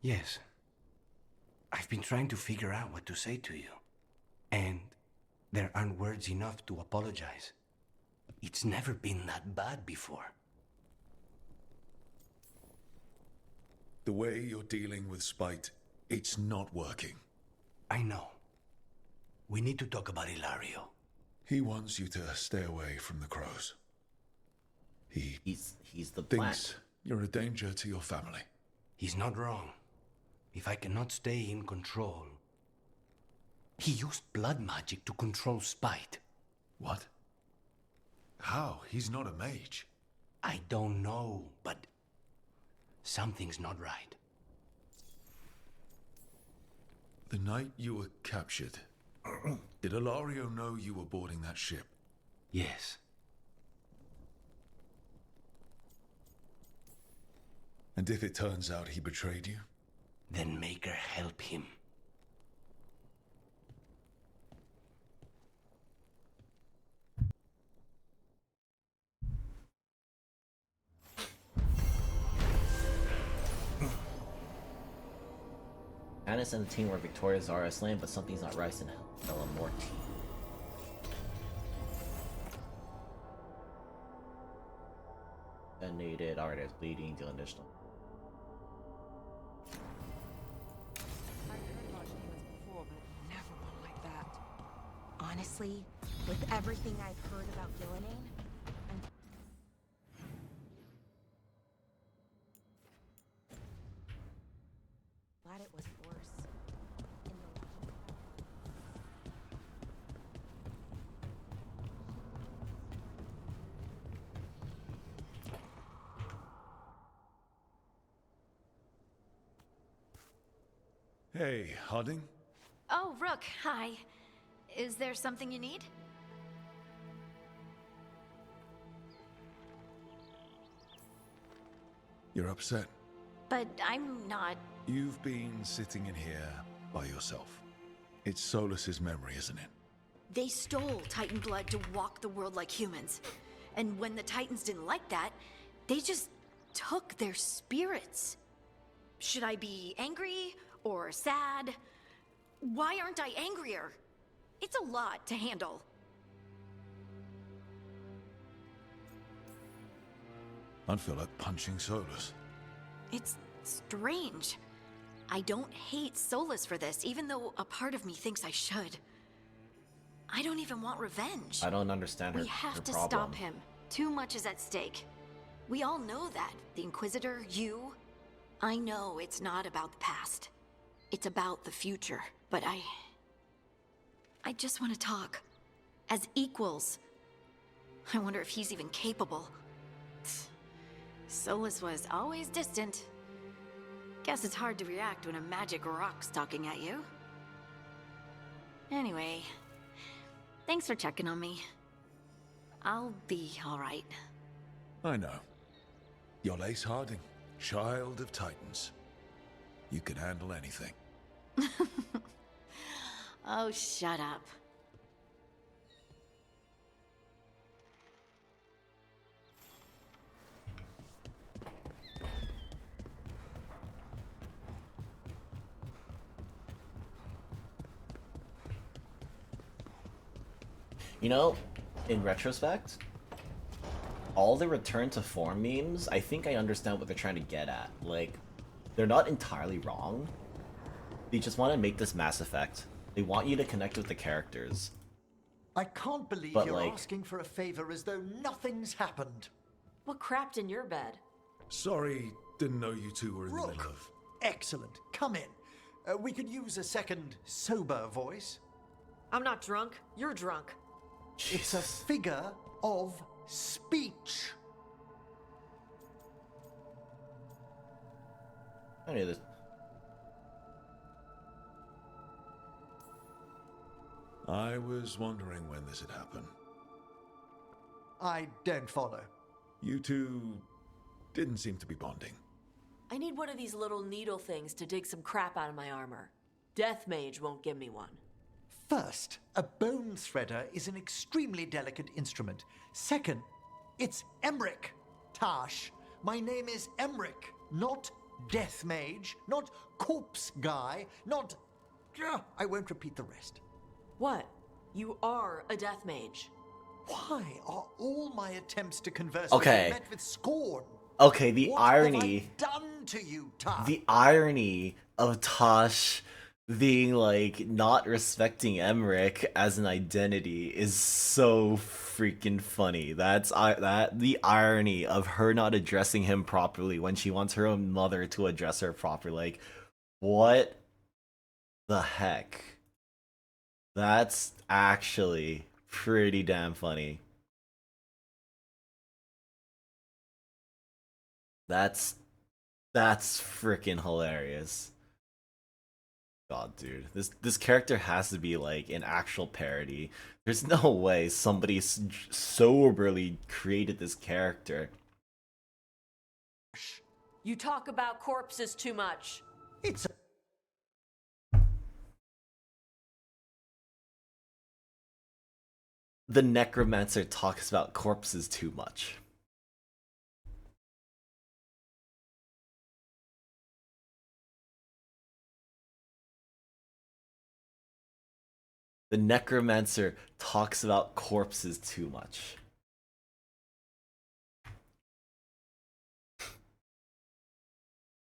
S10: Yes. I've been trying to figure out what to say to you. And there aren't words enough to apologize. It's never been that bad before.
S5: The way you're dealing with spite, it's not working.
S10: I know. We need to talk about Ilario.
S5: He wants you to stay away from the crows.
S1: He's the
S5: thinks
S1: plant.
S5: You're a danger to your family.
S10: He's not wrong. If I cannot stay in control... He used blood magic to control spite.
S5: What? How? He's not a mage.
S10: I don't know, but... something's not right.
S5: The night you were captured, did Ilario know you were boarding that ship?
S10: Yes.
S5: And if it turns out he betrayed you?
S10: Then make her help him.
S1: Annis and the team were victorious are slain, but something's not right in Hella Morty. Detonated, alright, it's bleeding, deal additional.
S6: Honestly, with everything I've heard about Gillinane, I'm glad it wasn't worse. In the
S5: Hey, Harding?
S11: Oh, Rook, hi. Is there something you need?
S5: You're upset.
S11: But I'm not.
S5: You've been sitting in here by yourself. It's Solus's memory, isn't it?
S11: They stole Titan blood to walk the world like humans. And when the Titans didn't like that, they just took their spirits. Should I be angry or sad? Why aren't I angrier? It's a lot to handle.
S5: I'd feel like punching Solus.
S11: It's strange. I don't hate Solus for this, even though a part of me thinks I should. I don't even want revenge.
S1: I don't understand her
S11: We have
S1: her
S11: to
S1: problem.
S11: stop him. Too much is at stake. We all know that. The Inquisitor, you. I know it's not about the past. It's about the future. But I just want to talk. As equals. I wonder if he's even capable. Solus was always distant. Guess it's hard to react when a magic rock's talking at you. Anyway, thanks for checking on me. I'll be alright.
S5: I know. You're Lace Harding, child of Titans. You can handle anything.
S11: Oh, shut up.
S1: You know, in retrospect, all the return to form memes, I think I understand what they're trying to get at. Like, they're not entirely wrong. They just want to make this Mass Effect. They want you to connect with the characters.
S12: I can't believe
S1: But,
S12: you're
S1: like,
S12: asking for a favor as though nothing's happened.
S14: What crapped in your bed?
S5: Sorry, didn't know you two were in the
S12: Rook,
S5: middle of...
S12: excellent. Come in. We could use a second sober voice.
S14: I'm not drunk. You're drunk.
S12: It's a figure of speech.
S1: I knew this.
S5: I was wondering when this had happened.
S12: I don't follow.
S5: You two didn't seem to be bonding.
S14: I need one of these little needle things to dig some crap out of my armor. Death Mage won't give me one.
S12: First, a bone threader is an extremely delicate instrument. Second, it's Emmerich. Tash, my name is Emmerich, not Death Mage, not Corpse Guy, not... I won't repeat the rest.
S14: What? You are a Death Mage.
S12: Why are all my attempts to converse
S1: Okay.
S12: with you met with scorn?
S1: Okay, the
S12: What
S1: irony...
S12: have I done to you, Tash?
S1: The irony of Tosh being like not respecting Emmerich as an identity is so freaking funny. That's the irony of her not addressing him properly when she wants her own mother to address her properly. Like, what the heck? That's actually pretty damn funny. That's freaking hilarious. God, dude, this character has to be like an actual parody. There's no way somebody soberly created this character.
S14: You talk about corpses too much.
S12: It's
S1: The necromancer talks about corpses too much. The necromancer talks about corpses too much.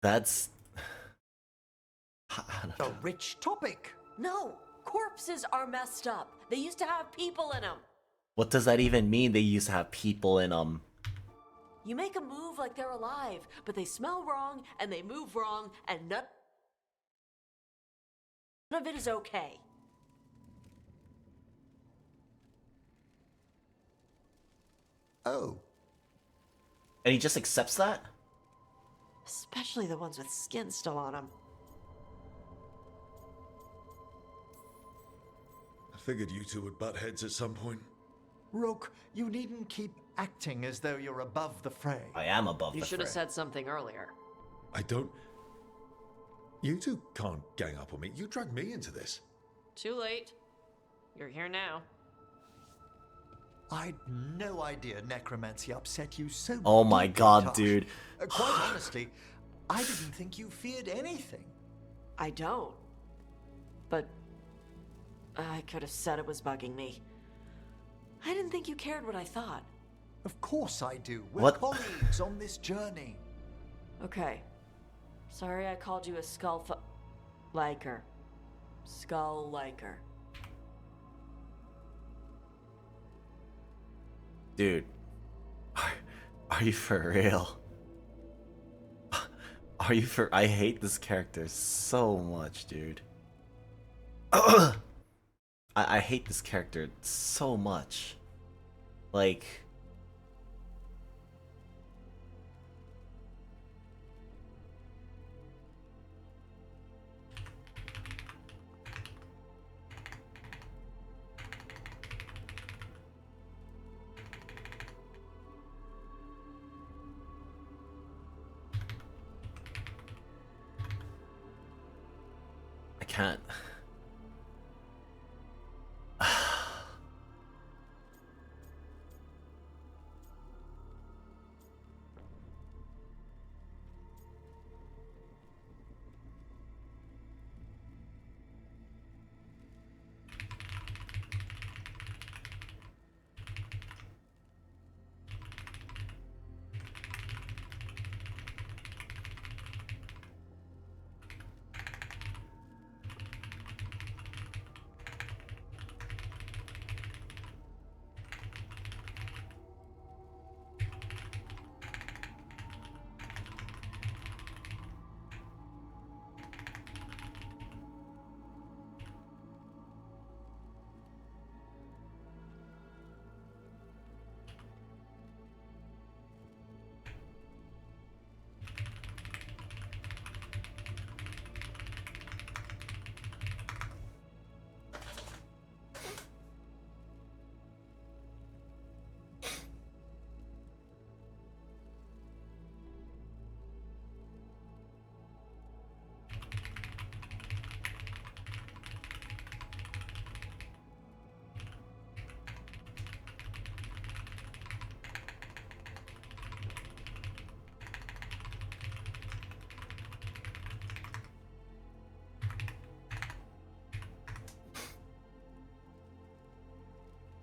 S1: That's
S12: a rich topic.
S14: No, corpses are messed up. They used to have people in them.
S1: What does that even mean? They used to have people in them.
S14: You make them move like they're alive, but they smell wrong and they move wrong, and none of it is okay.
S12: Oh.
S1: And he just accepts that?
S14: Especially the ones with skin still on them.
S5: I figured you two would butt heads at some point.
S12: Rook, you needn't keep acting as though you're above the fray.
S1: I am above
S14: You
S1: the
S14: should have
S1: fray.
S14: said something earlier.
S5: I don't... You two can't gang up on me. You dragged me into this.
S14: Too late. You're here now.
S12: I'd no idea necromancy upset you so
S1: Oh my
S12: deeply,
S1: god,
S12: Tosh.
S1: dude.
S12: Quite honestly, I didn't think you feared anything.
S14: I don't. But I could have said it was bugging me. I didn't think you cared what I thought.
S12: Of course I do. We're
S1: What?
S12: colleagues on this journey.
S14: Okay. Sorry I called you a liker. Skull liker.
S1: Dude, are you for real? Are you for... I hate this character so much, dude. I hate this character so much. Like... I can't.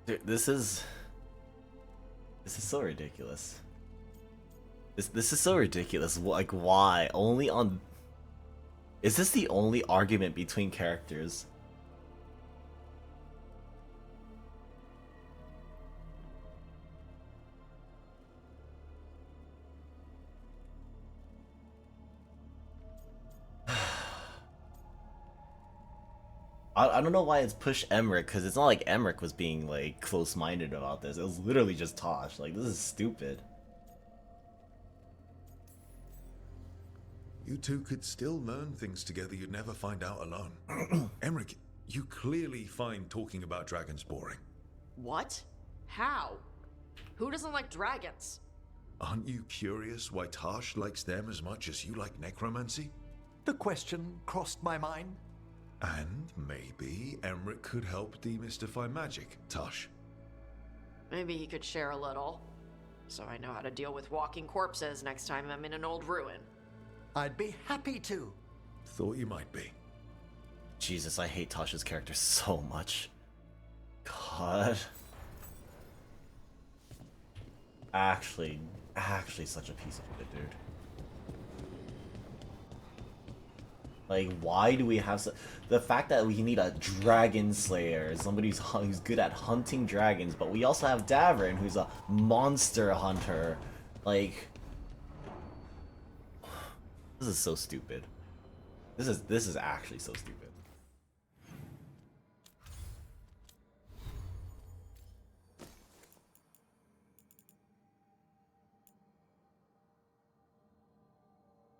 S1: Dude, this is so ridiculous. This is so ridiculous. Like, why? Only on... Is this the only argument between characters? I don't know why it's push Emmerich, because it's not like Emmerich was being, like, close-minded about this. It was literally just Tosh. Like, this is stupid.
S5: You two could still learn things together you'd never find out alone. Emmerich, you clearly find talking about dragons boring.
S14: What? How? Who doesn't like dragons?
S5: Aren't you curious why Tosh likes them as much as you like necromancy?
S12: The question crossed my mind.
S5: And maybe Emmerich could help demystify magic, Tosh.
S14: Maybe he could share a little, so I know how to deal with walking corpses next time I'm in an old ruin.
S12: I'd be happy to.
S5: Thought you might be.
S1: Jesus, I hate Tosh's character so much. God. Actually such a piece of shit, dude. Like, why do we have the fact that we need a dragon slayer, somebody who's good at hunting dragons, but we also have Davrin, who's a monster hunter. Like, this is so stupid. This is actually so stupid.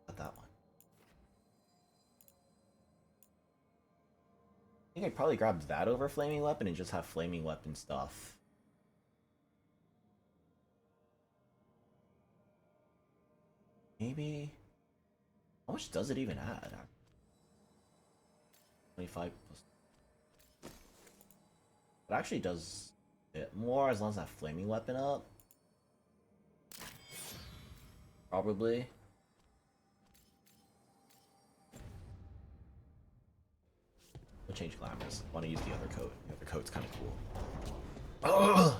S1: Not that one. I think I probably grabbed that over Flaming Weapon and just have Flaming Weapon stuff. Maybe... How much does it even add? 25 plus... It actually does it more as long as I have Flaming Weapon up. Probably. We'll change Glamorous. I want to use the other coat. The other coat's kind of cool. Ugh!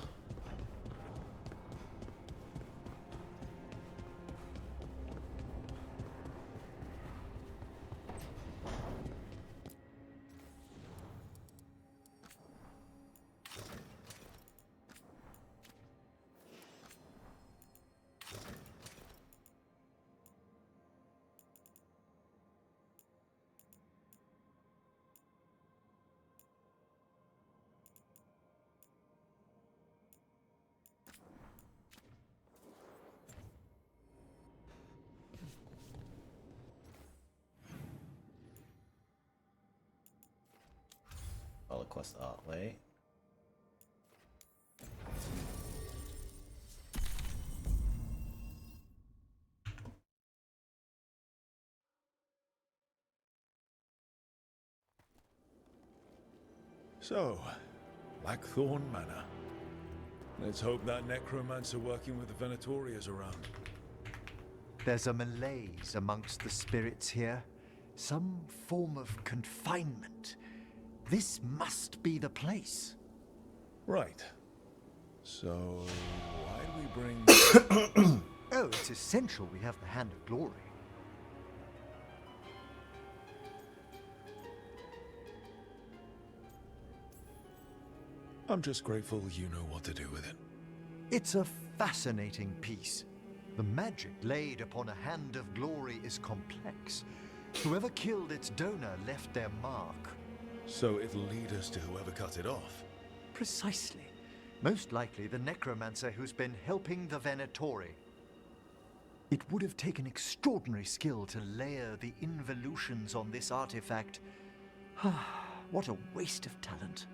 S1: Quest wait.
S5: So, Blackthorn Manor. Let's hope that necromancer working with the Venatori is around.
S12: There's a malaise amongst the spirits here. Some form of confinement. This must be the place.
S5: Right. So, why do we bring...
S12: Oh, it's essential we have the Hand of Glory.
S5: I'm just grateful you know what to do with it.
S12: It's a fascinating piece. The magic laid upon a Hand of Glory is complex. Whoever killed its donor left their mark.
S5: So it'll lead us to whoever cut it off?
S12: Precisely. Most likely the necromancer who's been helping the Venatori. It would have taken extraordinary skill to layer the involutions on this artifact. What a waste of talent.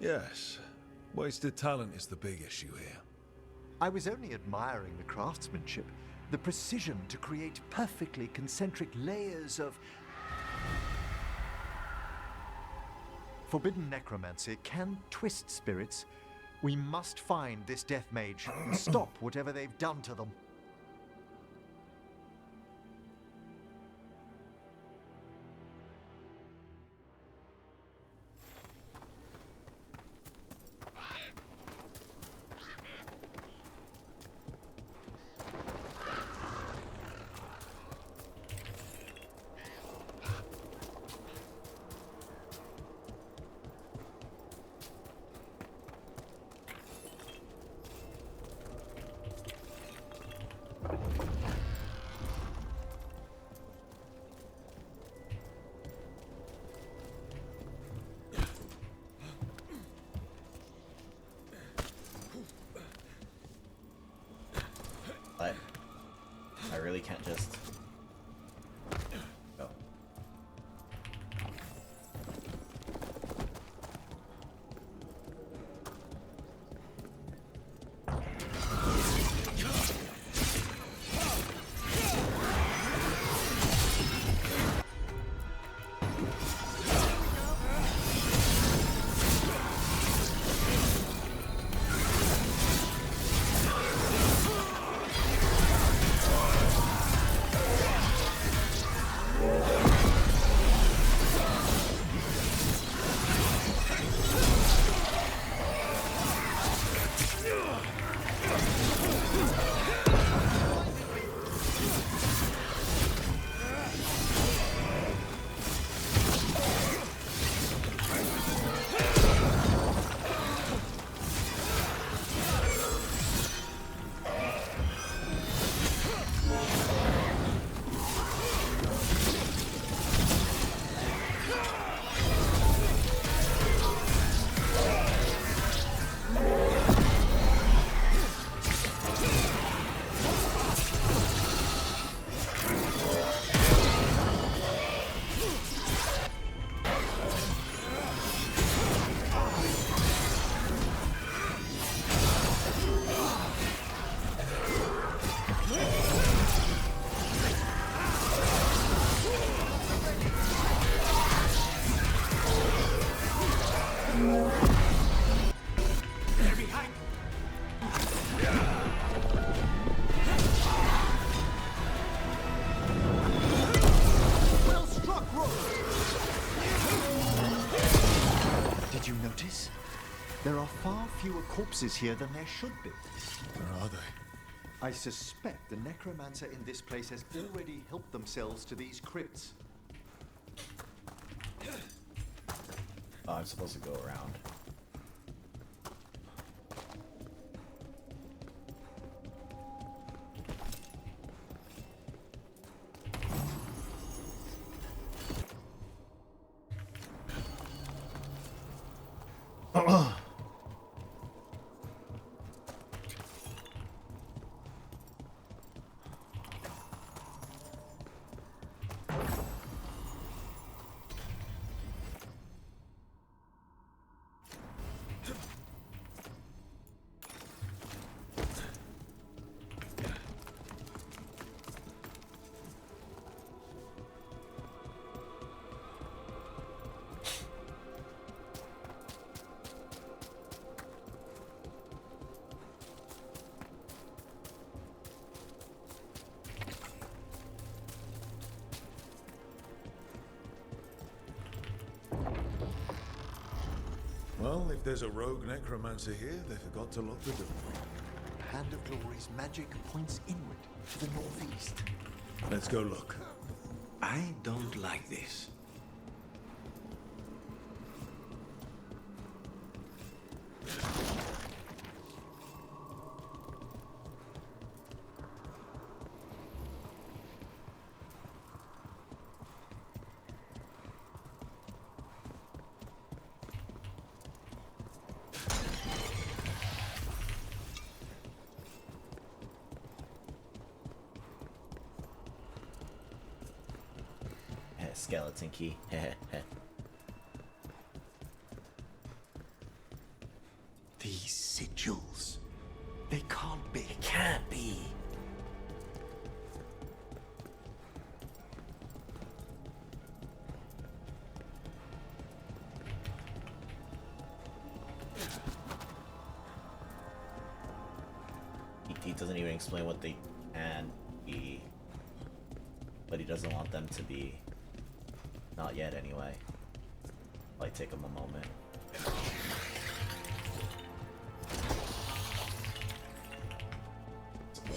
S5: Yes. Wasted talent is the big issue here.
S12: I was only admiring the craftsmanship, the precision to create perfectly concentric layers of... Forbidden necromancy can twist spirits. We must find this death mage and stop whatever they've done to them.
S1: But I really can't just go. Did you notice? There are far fewer corpses here than there should be.
S5: Where are they?
S12: I suspect the necromancer in this place has already helped themselves to these crypts.
S1: Oh, I'm supposed to go around.
S5: Well, if there's a rogue necromancer here, they forgot to lock the door.
S12: Hand of Glory's magic points inward to the northeast.
S5: Let's go look.
S7: I don't like this.
S1: Skeleton key.
S7: These sigils. They can't be.
S1: It can't be. He doesn't even explain what they can be, but he doesn't want them to be. Not yet, anyway. Might take him a moment.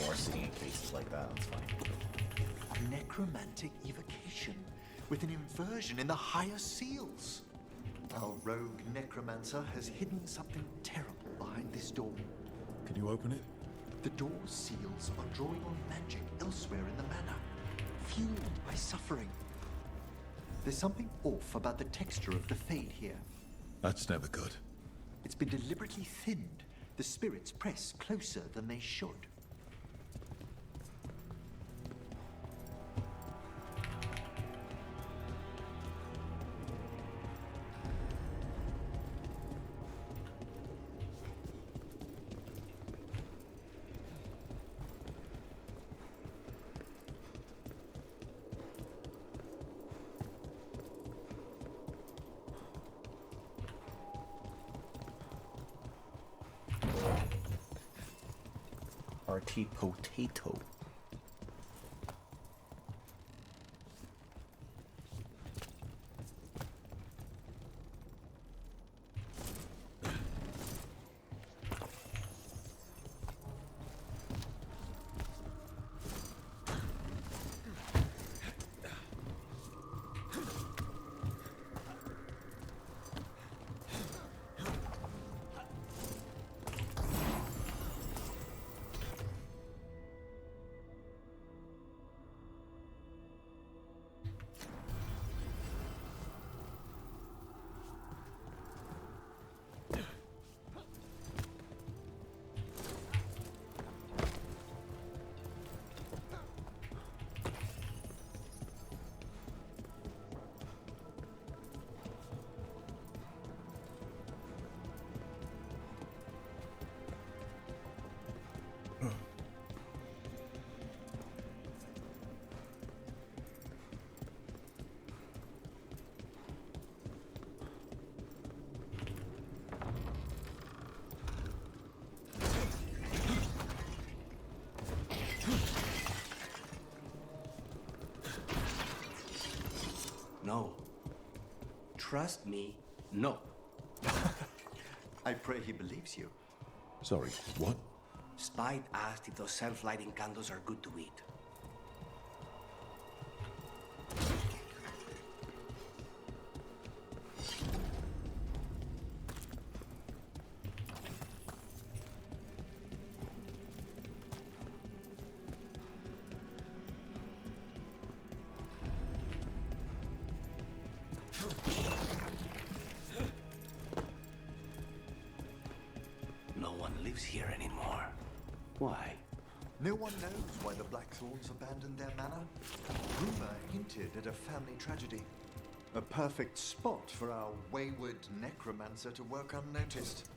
S1: More sitting in cases like that, that's fine.
S12: A necromantic evocation with an inversion in the higher seals. Our rogue necromancer has hidden something terrible behind this door.
S5: Can you open it?
S12: The door's seals are drawing on magic elsewhere in the manor, fueled by suffering. There's something off about the texture of the fade here.
S5: That's never good.
S12: It's been deliberately thinned. The spirits press closer than they should.
S1: RT potato.
S10: No. Trust me, no.
S12: I pray he believes you.
S5: Sorry, what?
S10: Spite asked if those self-lighting candles are good to eat. No one lives here anymore. Why?
S12: No one knows why the Blackthorns abandoned their manor. Rumor hinted at a family tragedy. A perfect spot for our wayward necromancer to work unnoticed.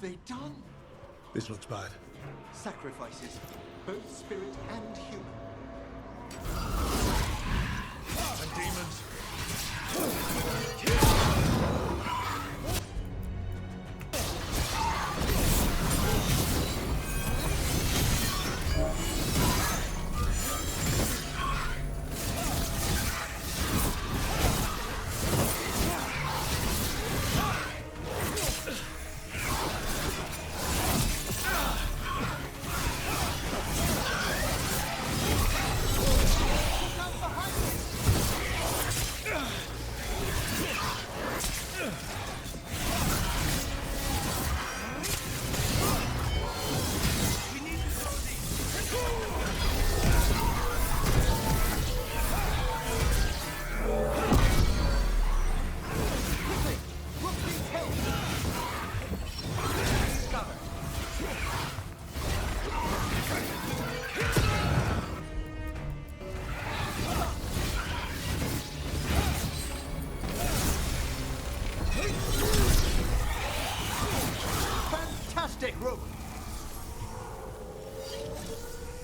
S12: they done?
S5: This looks bad.
S12: Sacrifices, both spirit and human.
S5: And demons.
S12: Fantastic rope!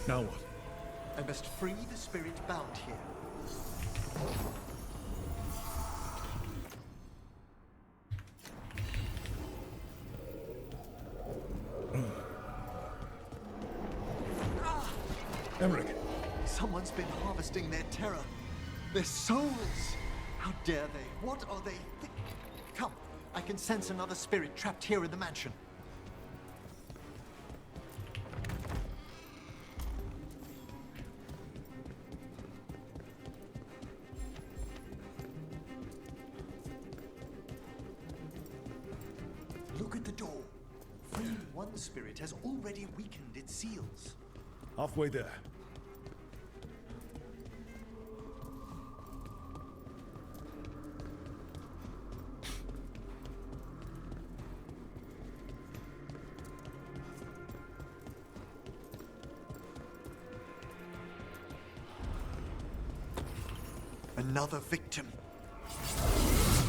S5: Now what?
S12: I must free the spirit bound here.
S5: Emmerich.
S12: Someone's been harvesting their terror. Their souls! How dare they? What are they? Come, I can sense another spirit trapped here in the mansion. Look at the door. Freeing one spirit has already weakened its seals.
S5: Halfway there.
S12: Another victim.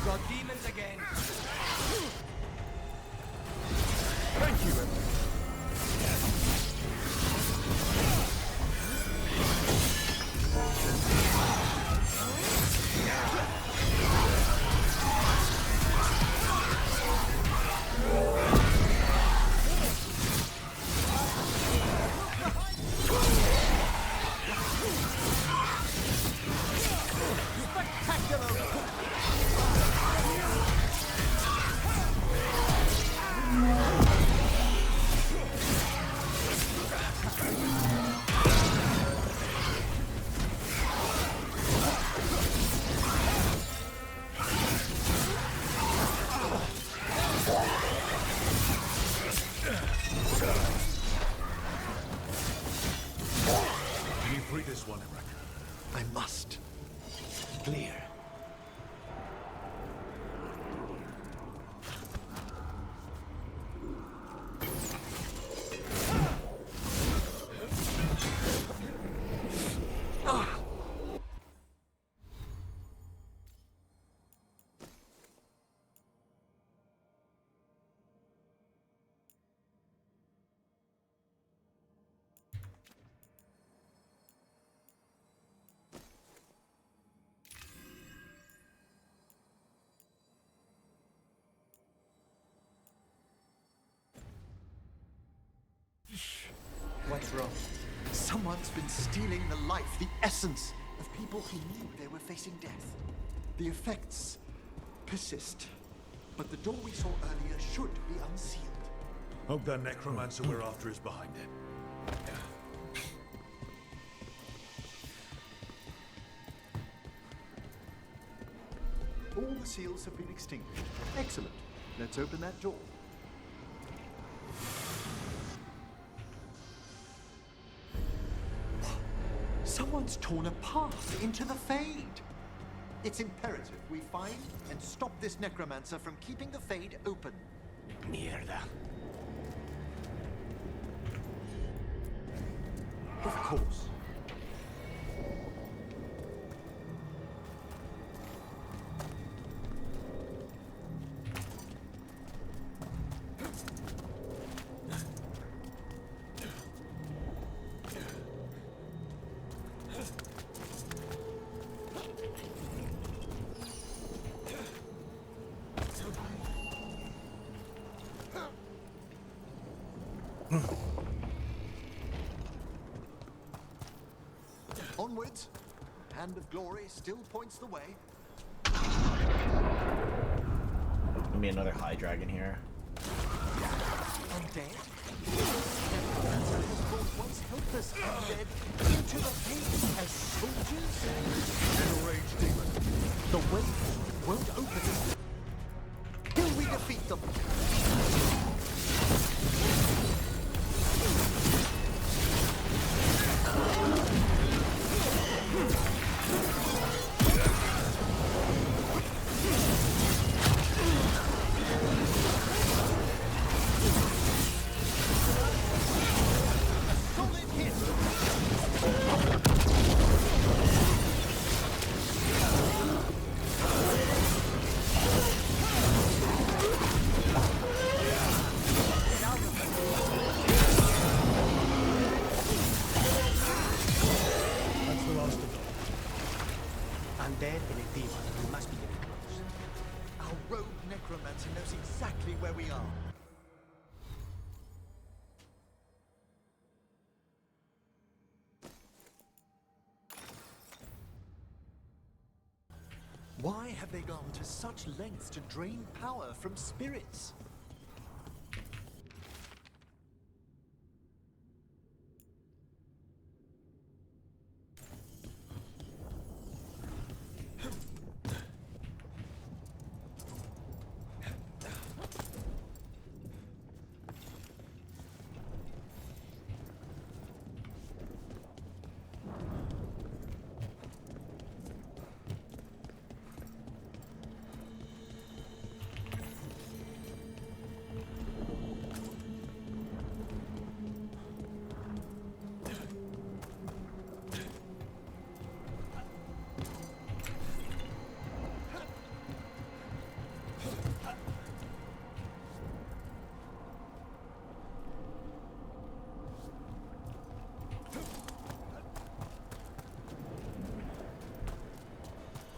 S10: Got demons again.
S12: Thank you, Emily.
S5: Can you free this one, Emmerich?
S12: I must. Clear. What's wrong? Someone's been stealing the life, the essence of people who knew they were facing death. The effects persist, but the door we saw earlier should be unsealed.
S5: Hope that necromancer we're after is behind it.
S12: All the seals have been extinguished. Excellent. Let's open that door. Someone's torn a path into the Fade. It's imperative we find and stop this necromancer from keeping the Fade open.
S10: Mierda.
S12: Of course. Onwards. Hand of Glory still points the way.
S1: Gonna be another high dragon here.
S12: Undead? Necromancer has brought once helpless undead into the faith as soldiers?
S5: Enraged demon.
S12: The way forward won't open. Till we defeat them.
S10: Undead and a demon. We must be getting close.
S12: Our rogue necromancer knows exactly where we are. Why have they gone to such lengths to drain power from spirits?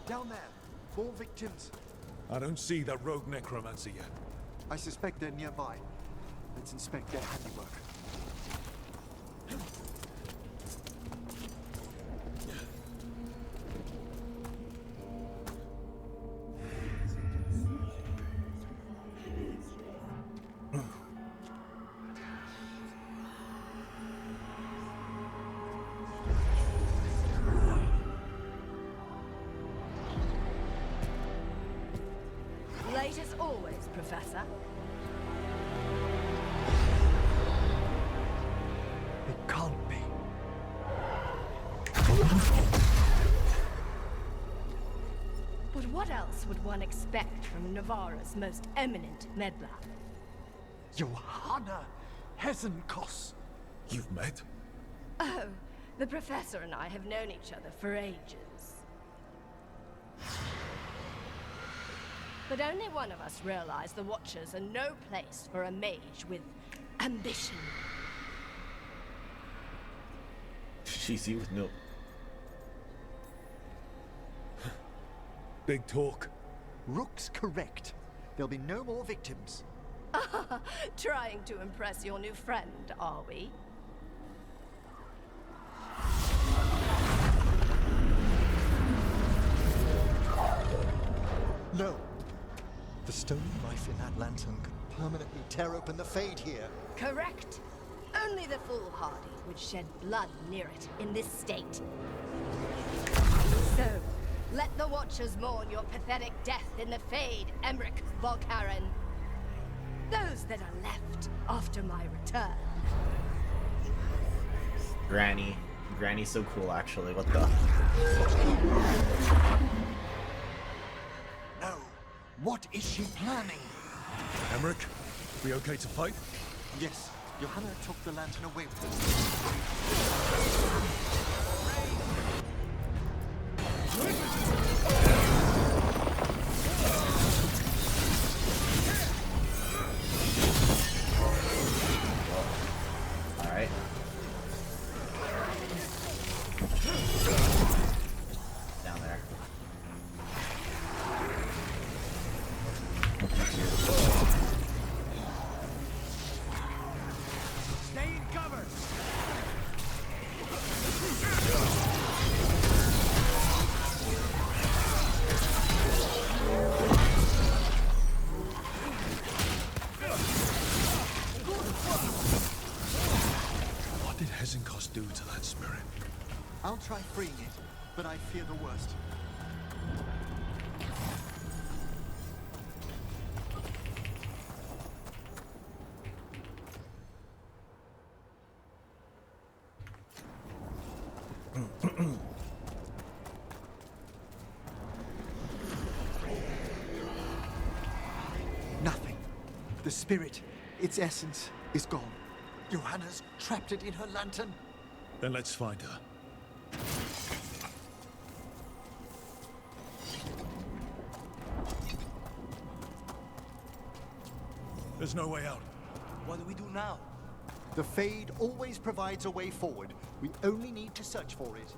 S12: Down there, more victims.
S5: I don't see that rogue necromancer yet.
S12: I suspect they're nearby. Let's inspect their handiwork.
S3: Late as always, Professor.
S12: It can't be.
S3: But what else would one expect from Navarra's most eminent meddler?
S12: Johanna Hesenkos.
S5: You've met?
S3: Oh, the Professor and I have known each other for ages. But only one of us realized the Watchers are no place for a mage with ambition.
S1: She's you with no.
S5: Big talk.
S12: Rook's correct. There'll be no more victims.
S3: Trying to impress your new friend, are we?
S12: No. The stone knife in that lantern could permanently tear open the Fade here.
S3: Correct. Only the foolhardy would shed blood near it in this state. So, let the Watchers mourn your pathetic death in the Fade, Emmerich Volkaren. Those that are left after my return.
S1: Granny. Granny's so cool, actually. What the?
S12: No. What is she planning?
S5: Emmerich, we okay to fight?
S12: Yes. Johanna took the lantern away with her.
S1: Alright. Down there.
S12: I'll try freeing it, but I fear the worst. Nothing. The spirit, its essence, is gone. Johanna's trapped it in her lantern.
S5: Then let's find her. There's no way out.
S10: What do we do now?
S12: The Fade always provides a way forward. We only need to search for it.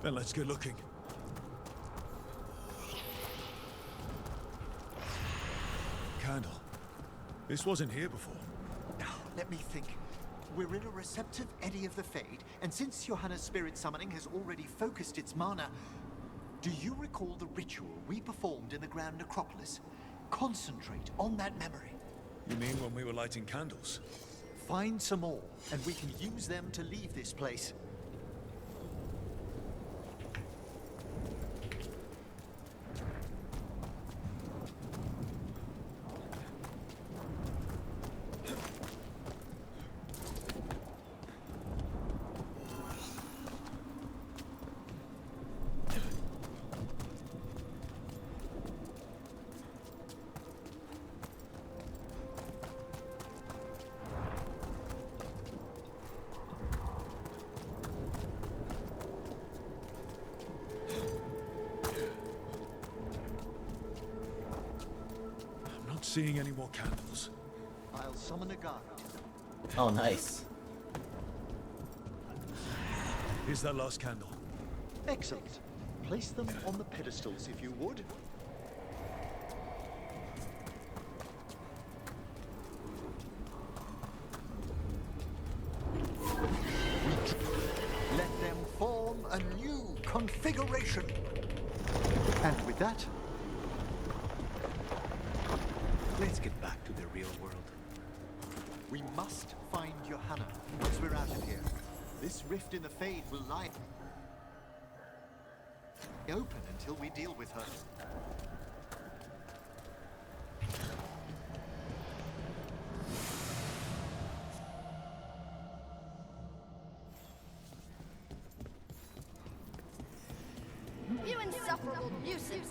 S5: Then let's get looking. Candle. This wasn't here before.
S12: Now, let me think. We're in a receptive eddy of the Fade, and since Johanna's spirit summoning has already focused its mana, do you recall the ritual we performed in the Grand Necropolis? Concentrate on that memory.
S5: You mean when we were lighting candles?
S12: Find some more, and we can use them to leave this place.
S5: Seeing any more candles.
S12: I'll summon a guard.
S1: Oh, nice.
S5: Here's that last candle.
S12: Excellent. Place them on the pedestals, if you would. Let them form a new configuration. And with that, let's get back to the real world. We must find Johanna once we're out of here. This rift in the Fade will lie open until we deal with her.
S3: You insufferable nuisances!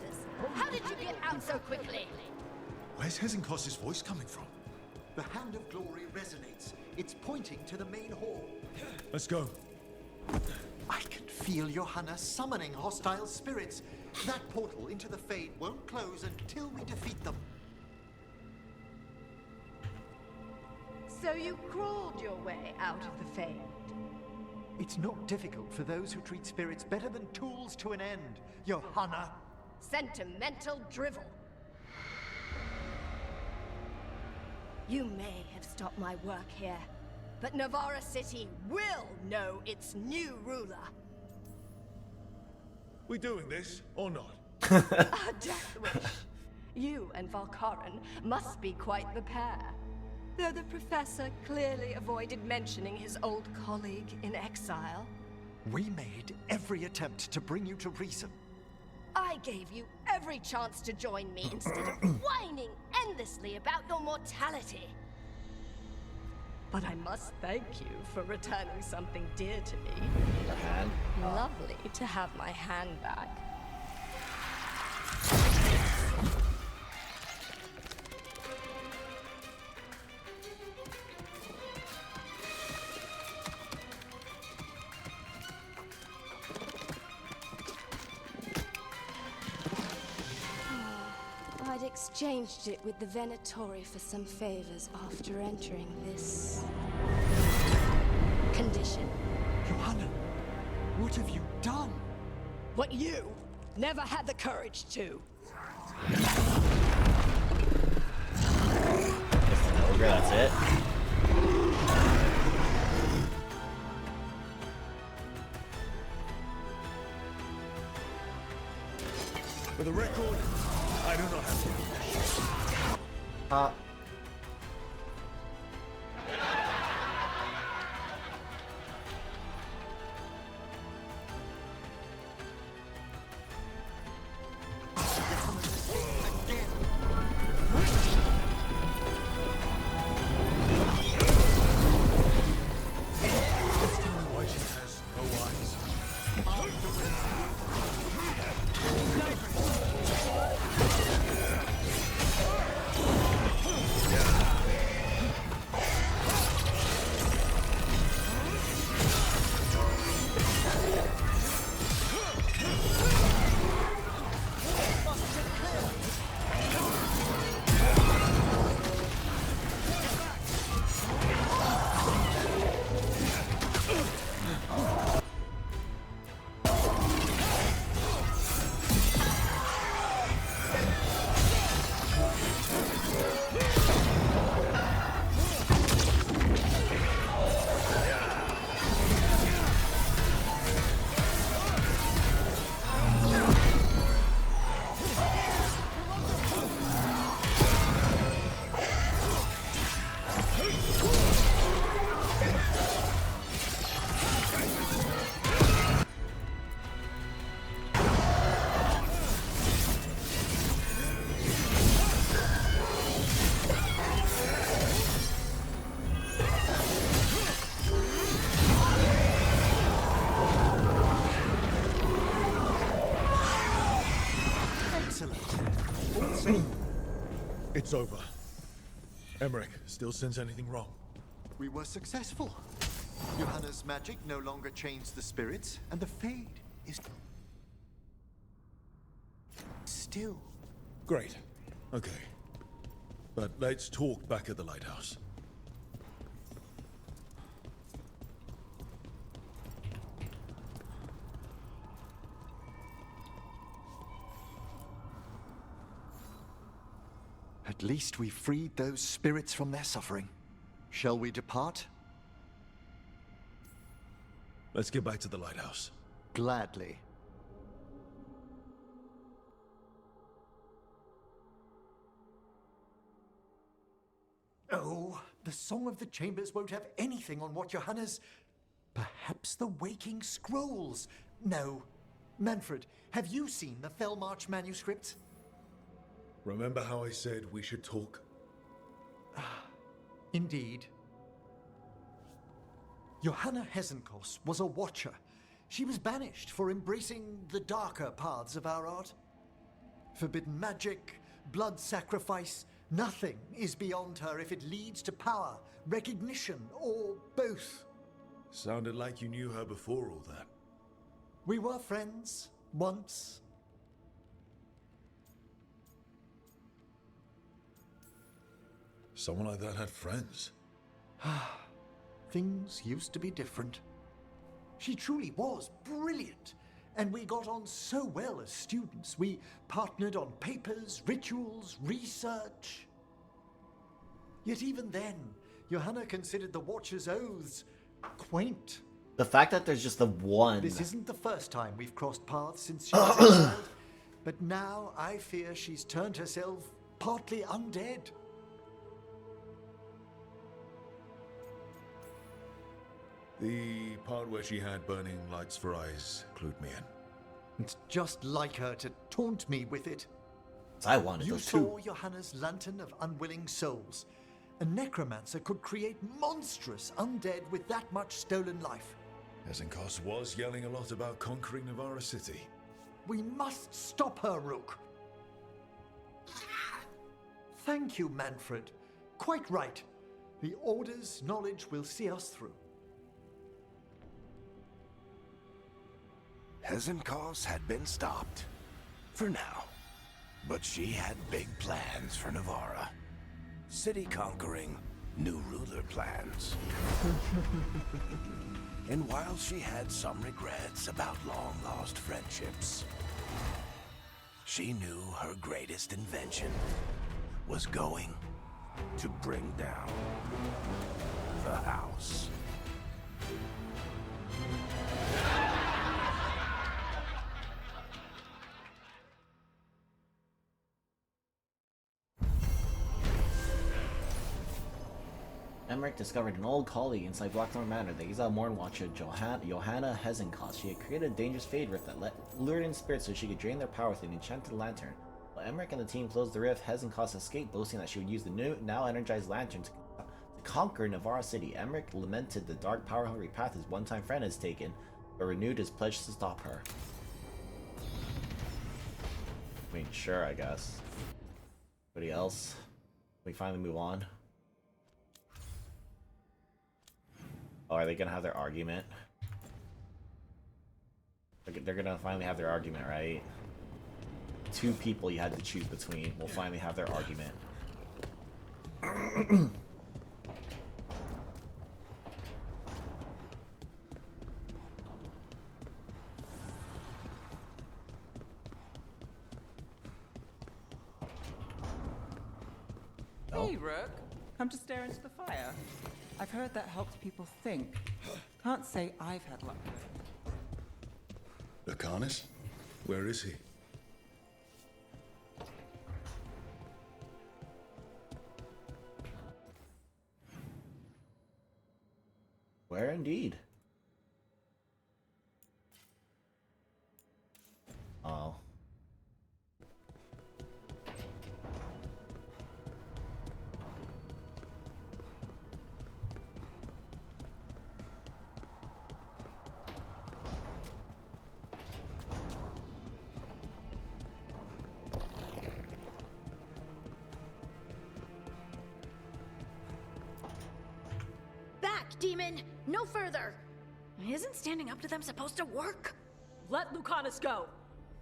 S3: How did you get out so quickly?
S5: Where's Hezenkos's voice coming from?
S12: The Hand of Glory resonates. It's pointing to the main hall.
S5: Let's go.
S12: I can feel Johanna summoning hostile spirits. That portal into the Fade won't close until we defeat them.
S3: So you crawled your way out of the Fade?
S12: It's not difficult for those who treat spirits better than tools to an end, Johanna.
S3: Sentimental drivel. You may have stopped my work here, but Navarra City will know its new ruler.
S5: We doing this or not?
S3: A death wish. You and Valkaran must be quite the pair. Though the professor clearly avoided mentioning his old colleague in exile.
S12: We made every attempt to bring you to reason.
S3: I gave you every chance to join me instead of whining endlessly about your mortality. But I must thank you for returning something dear to me.
S1: The hand?
S3: Lovely to have my hand back. I'd exchanged it with the Venatori for some favors after entering this condition.
S12: Johanna, what have you done?
S3: What you never had the courage to.
S1: Just an ogre, that's it.
S5: For the record, I do not have to. see. It's over. Emmerich still sense anything wrong?
S12: We were successful. Johanna's magic no longer chains the spirits, and the Fade is still.
S5: Great. Okay. But let's talk back at the lighthouse.
S12: At least we freed those spirits from their suffering. Shall we depart?
S5: Let's get back to the lighthouse.
S12: Gladly. Oh, the Song of the Chambers won't have anything on what Johanna's... Perhaps the Waking Scrolls? No. Manfred, have you seen the Fellmarch manuscripts?
S5: Remember how I said we should talk?
S12: Indeed. Johanna Hesenkos was a watcher. She was banished for embracing the darker paths of our art. Forbidden magic, blood sacrifice, nothing is beyond her if it leads to power, recognition, or both.
S5: Sounded like you knew her before all that.
S12: We were friends, once.
S5: Someone like that had friends.
S12: Things used to be different. She truly was brilliant, and we got on so well as students. We partnered on papers, rituals, research. Yet even then, Johanna considered the Watcher's oaths quaint.
S1: The fact that there's just the one.
S12: This isn't the first time we've crossed paths since she was a child, but now I fear she's turned herself partly undead.
S5: The part where she had burning lights for eyes clued me in.
S12: It's just like her to taunt me with it.
S1: I wanted
S12: You
S1: those
S12: saw
S1: too.
S12: Johanna's lantern of unwilling souls. A necromancer could create monstrous undead with that much stolen life.
S5: Hesenkos was yelling a lot about conquering Navarra City.
S12: We must stop her, Rook. Thank you, Manfred. Quite right. The Order's knowledge will see us through.
S21: Hesenkos had been stopped. For now. But she had big plans for Navarra. City conquering, new ruler plans. And while she had some regrets about long-lost friendships, she knew her greatest invention was going to bring down the house.
S1: Emmerich discovered an old colleague inside Blackthorn Manor, the exiled Morn Watcher Johanna Hesenkos. She had created a dangerous fade rift that lured in spirits so she could drain their power with an enchanted lantern. While Emmerich and the team closed the rift, Hesenkos escaped, boasting that she would use the now energized lantern to conquer Navarra City. Emmerich lamented the dark, power-hungry path his one-time friend has taken, but renewed his pledge to stop her. I mean, sure, I guess. Anybody else? We finally move on. Oh, are they gonna have their argument? They're gonna finally have their argument, right? Two people you had to choose between will finally have their argument.
S18: Hey, Rook. Come to stare into the fire. I've heard that helps people think. Can't say I've had luck with it.
S5: Lucanus? Where is he?
S1: Where indeed? Oh.
S11: demon! No further! Isn't standing up to them supposed to work?
S19: Let Lucanus go!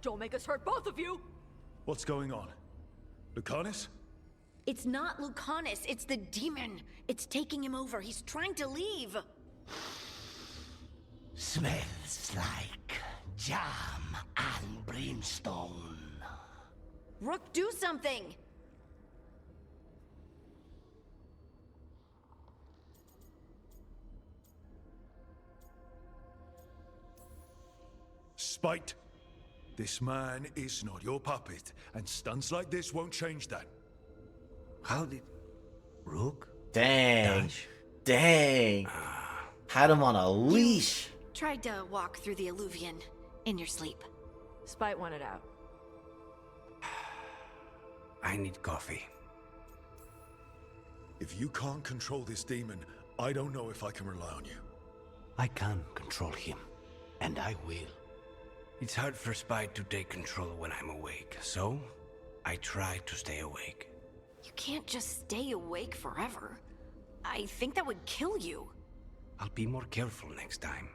S19: Don't make us hurt both of you!
S5: What's going on? Lucanus?
S11: It's not Lucanus, it's the demon. It's taking him over. He's trying to leave.
S21: Smells like jam and brimstone.
S11: Rook, do something!
S5: Spite. This man is not your puppet, and stunts like this won't change that.
S10: How did... Rook?
S1: Dang.
S10: Dash?
S1: Dang. Had him on a leash.
S11: Tried to walk through the Alluvian in your sleep.
S14: Spite wanted out.
S10: I need coffee.
S5: If you can't control this demon, I don't know if I can rely on you.
S10: I can control him, and I will. It's hard for Spite to take control when I'm awake, so I try to stay awake.
S11: You can't just stay awake forever. I think that would kill you.
S10: I'll be more careful next time.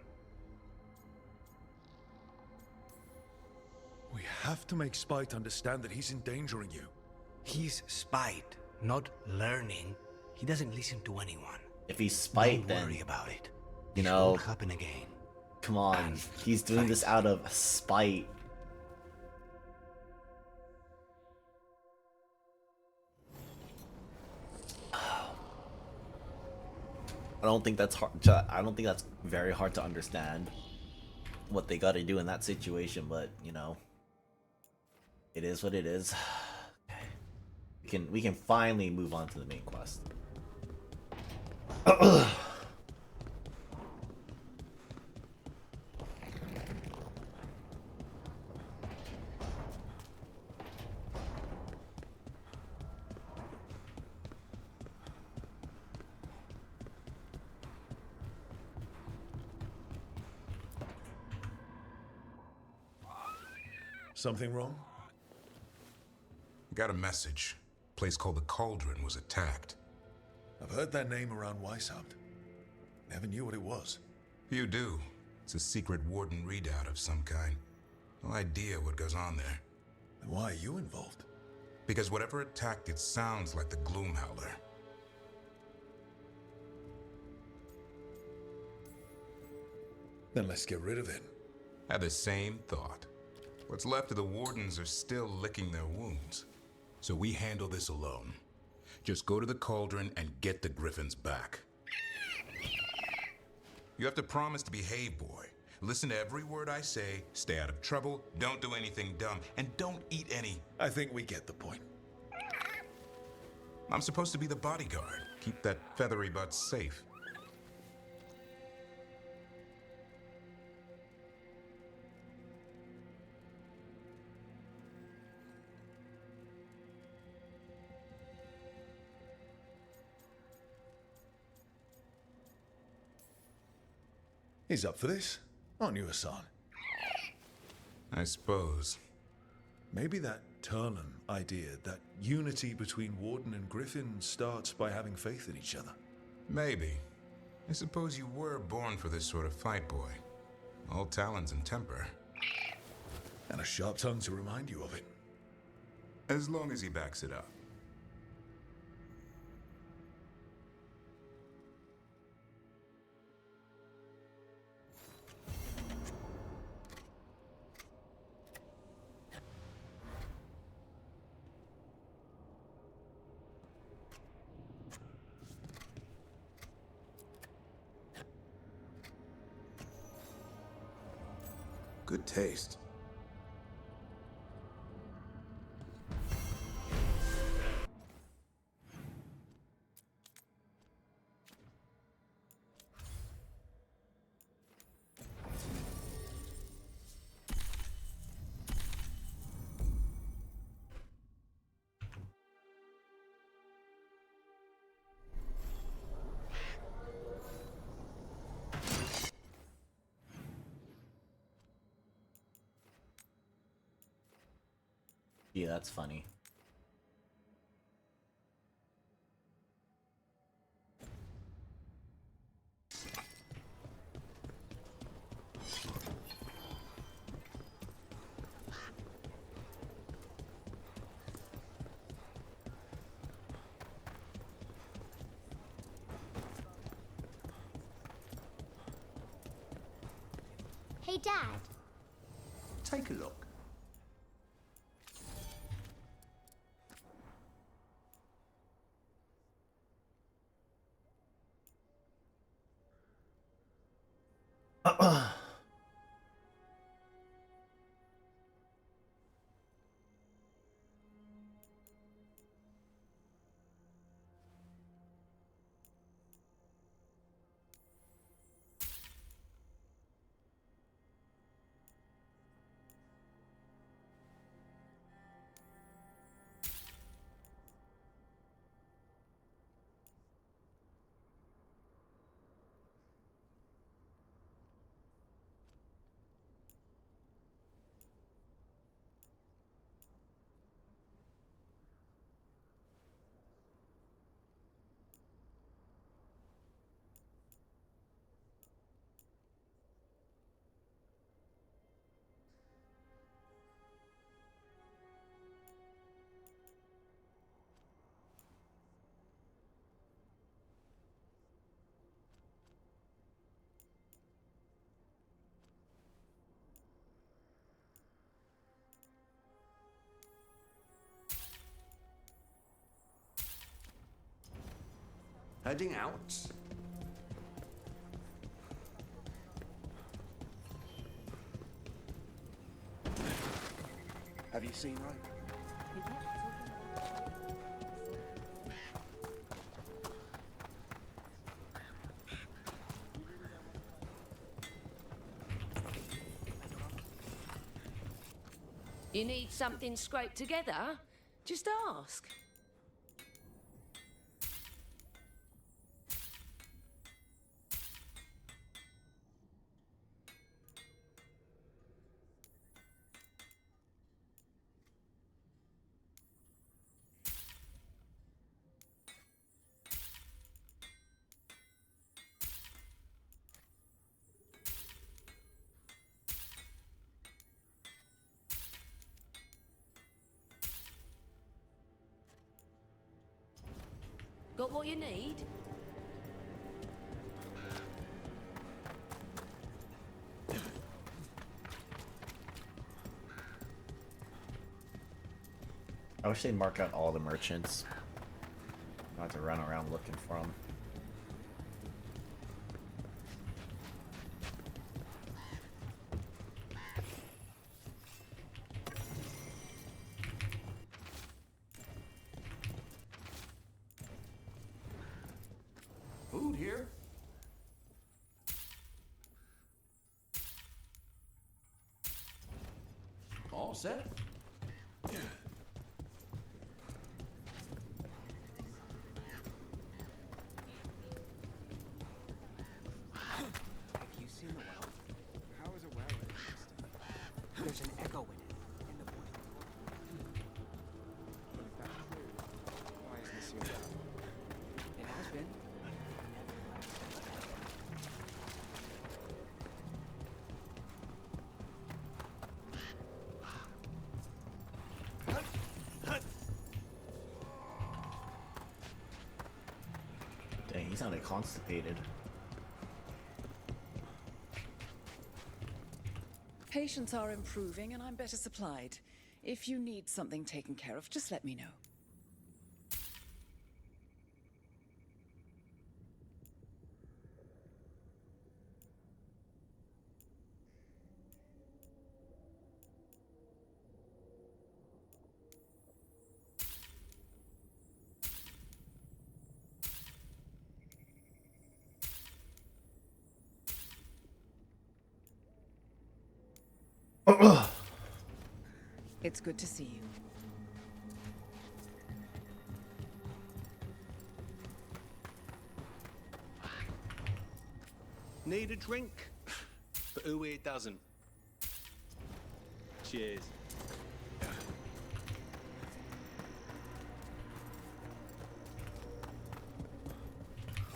S5: We have to make Spite understand that he's endangering you.
S10: He's Spite, not learning. He doesn't listen to anyone.
S1: If he's Spite,
S10: Don't
S1: then
S10: worry about it.
S1: you
S10: This
S1: know,
S10: won't happen again.
S1: come on, he's doing this out of spite. I don't think that's hard I don't think that's very hard to understand what they got to do in that situation, but you know, it is what it is. We can finally move on to the main quest.
S5: Something wrong? Got a message. Place called the Cauldron was attacked. I've heard that name around Weishaupt. Never knew what it was.
S4: You do. It's a secret warden readout of some kind. No idea what goes on there.
S5: Then why are you involved?
S4: Because whatever attacked it sounds like the Gloomhowler.
S5: Then let's get rid of it.
S4: Had the same thought. What's left of the wardens are still licking their wounds. So we handle this alone. Just go to the Cauldron and get the Griffins back. You have to promise to behave, boy. Listen to every word I say, stay out of trouble, don't do anything dumb, and don't eat any.
S5: I think we get the point.
S4: I'm supposed to be the bodyguard. Keep that feathery butt safe.
S5: He's up for this, aren't you, Hassan?
S4: I suppose.
S5: Maybe that Turlan idea, that unity between Warden and Griffin starts by having faith in each other.
S4: Maybe. I suppose you were born for this sort of fight, boy. All talons and temper.
S5: And a sharp tongue to remind you of it.
S4: As long as he backs it up. Good taste.
S1: Yeah, that's funny.
S8: Hey, Dad.
S7: Take a look.
S22: Heading out? Have you seen Ryan?
S23: You need something scraped together? Just ask. Got what you need?
S1: I wish they'd mark out all the merchants. Not to run around looking for them.
S22: Food here? All set?
S10: Have you seen the well? How is a well existing? There's an echo in it, in the voice. If that's true, why isn't it sealed up? It has been.
S1: Dang, he's not constipated.
S24: Patients are improving and I'm better supplied. If you need something taken care of, just let me know. It's good to see you.
S25: Need a drink? But who here doesn't? Cheers.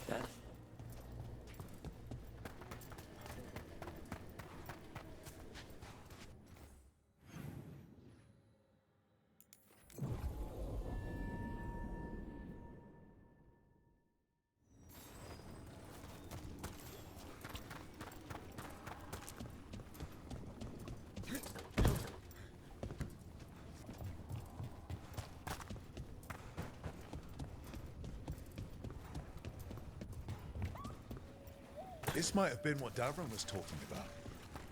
S10: Dad?
S5: This might have been what Davron was talking about.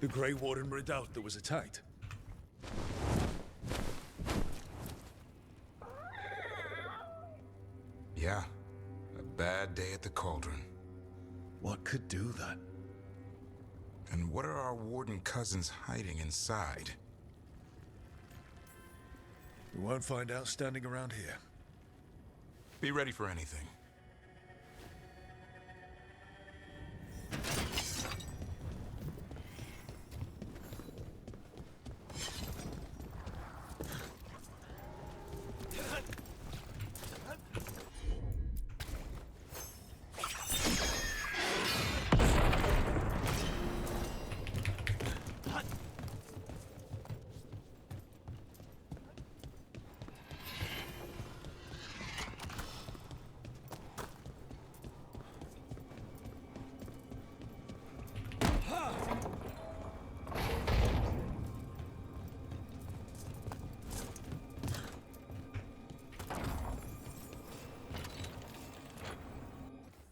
S5: The Grey Warden redoubt that was attacked.
S4: Yeah, a bad day at the Cauldron.
S5: What could do that?
S4: And what are our Warden cousins hiding inside?
S5: We won't find out standing around here.
S4: Be ready for anything.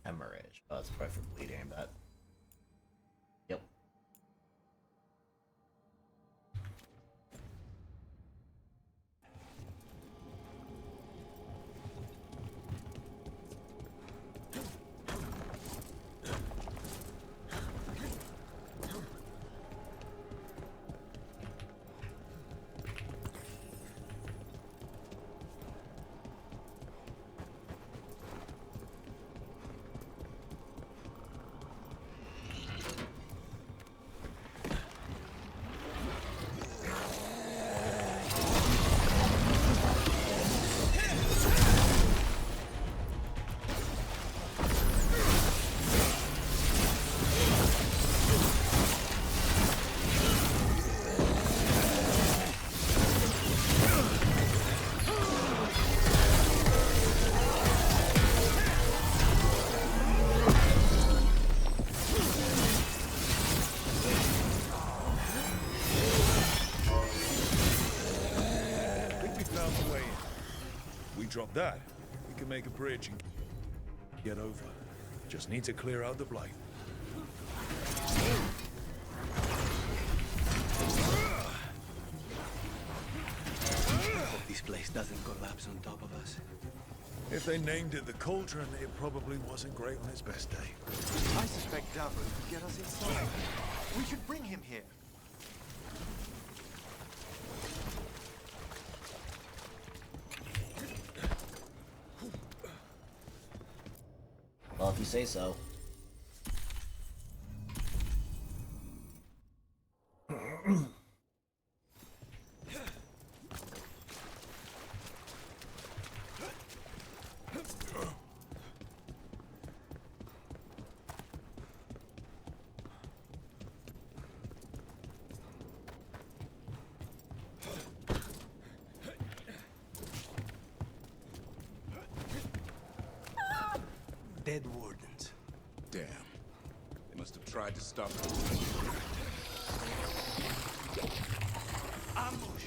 S1: Hemorrhage. Oh, it's probably for bleeding, I bet. Yep.
S5: Drop that, we can make a bridge and get over. Just need to clear out the blight.
S10: Hope this place doesn't collapse on top of us.
S5: If they named it the Cauldron, it probably wasn't great on its best day.
S12: I suspect Davron could get us inside. We should bring him here.
S1: Well, if you say so.
S10: Dead wardens.
S4: Damn. They must have tried to stop them.
S10: Ambush!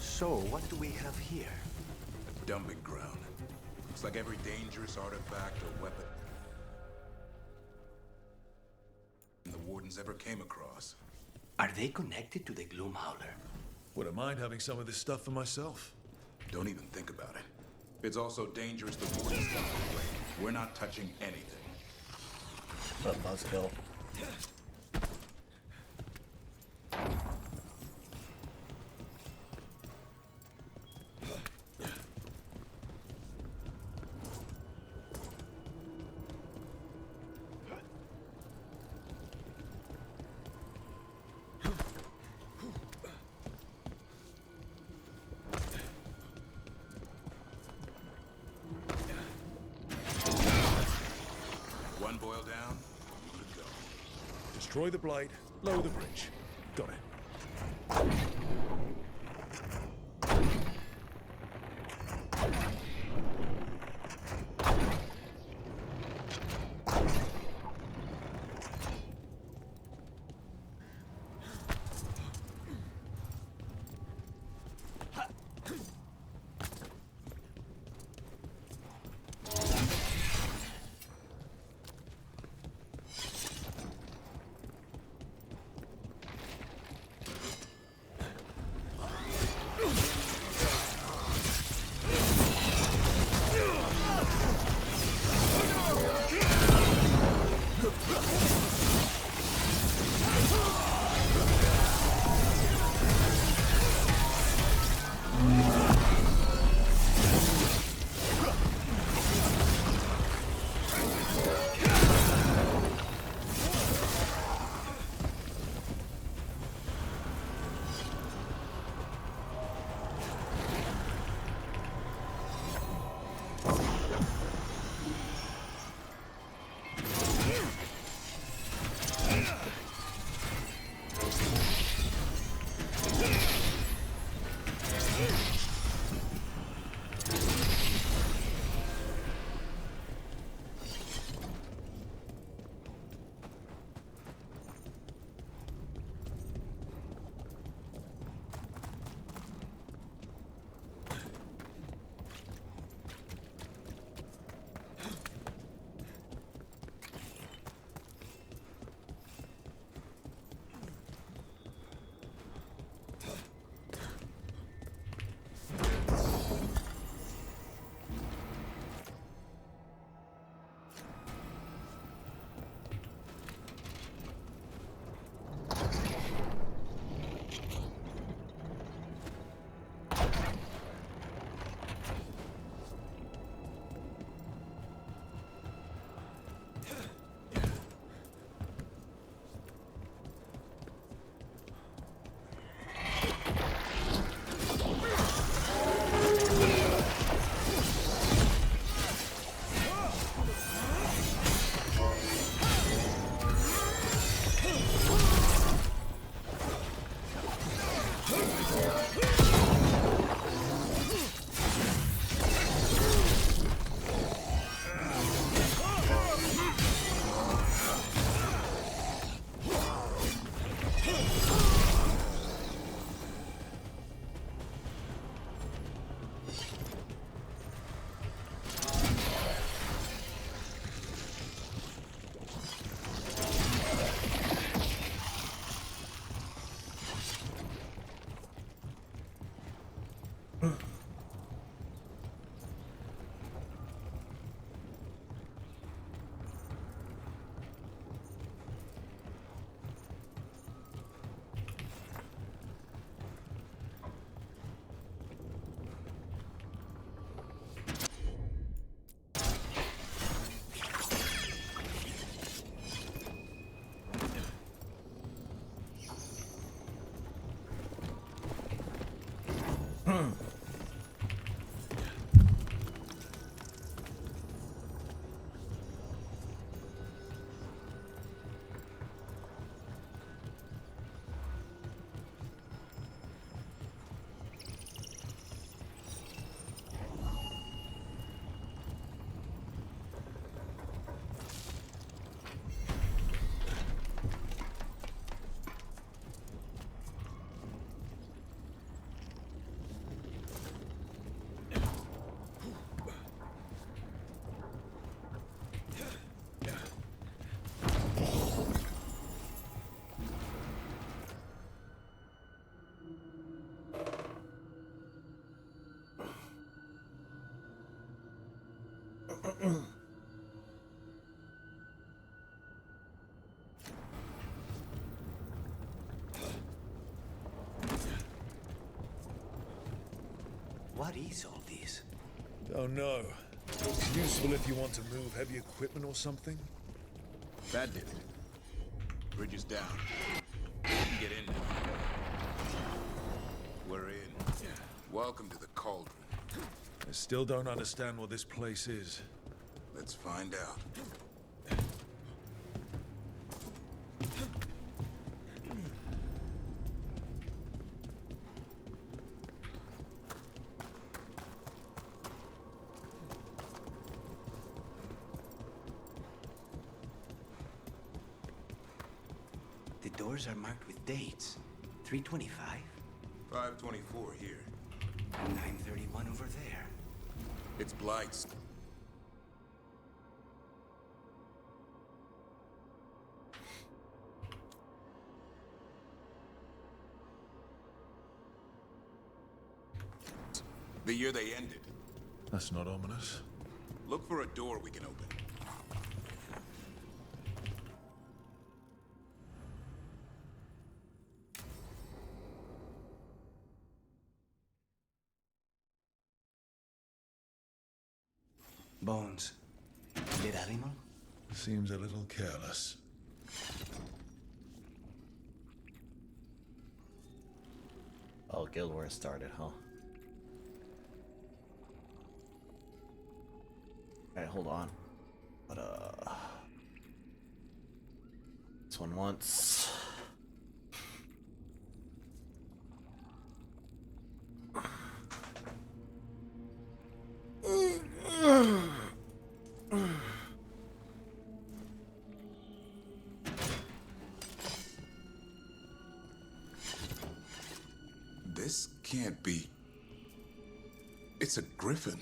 S7: So, what do we have here?
S4: A dumping ground. Looks like every dangerous artifact or weapon the Wardens ever came across.
S10: Are they connected to the Gloomhowler?
S5: Wouldn't mind having some of this stuff for myself.
S4: Don't even think about it. It's also dangerous to board this stuff away. We're not touching anything.
S1: But buzzkill.
S4: One boil down, good to go.
S5: Destroy the blade, lower the bridge. Got it.
S7: What is all this?
S5: Don't know. Useful if you want to move heavy equipment or something.
S4: That did it. Bridge is down. You can get in now. We're in. Welcome to the Cauldron.
S5: I still don't understand what this place is.
S4: Let's find out.
S7: The doors are marked with dates. 325
S4: 524 here.
S7: and 931 over there.
S4: It's Blight's. The year they ended.
S5: That's not ominous.
S4: Look for a door we can open.
S7: Bones. Dead animal?
S5: Seems a little careless.
S1: Oh, Guild Wars started, huh? Alright, hold on. But, this one once.
S4: This can't be. It's a griffin.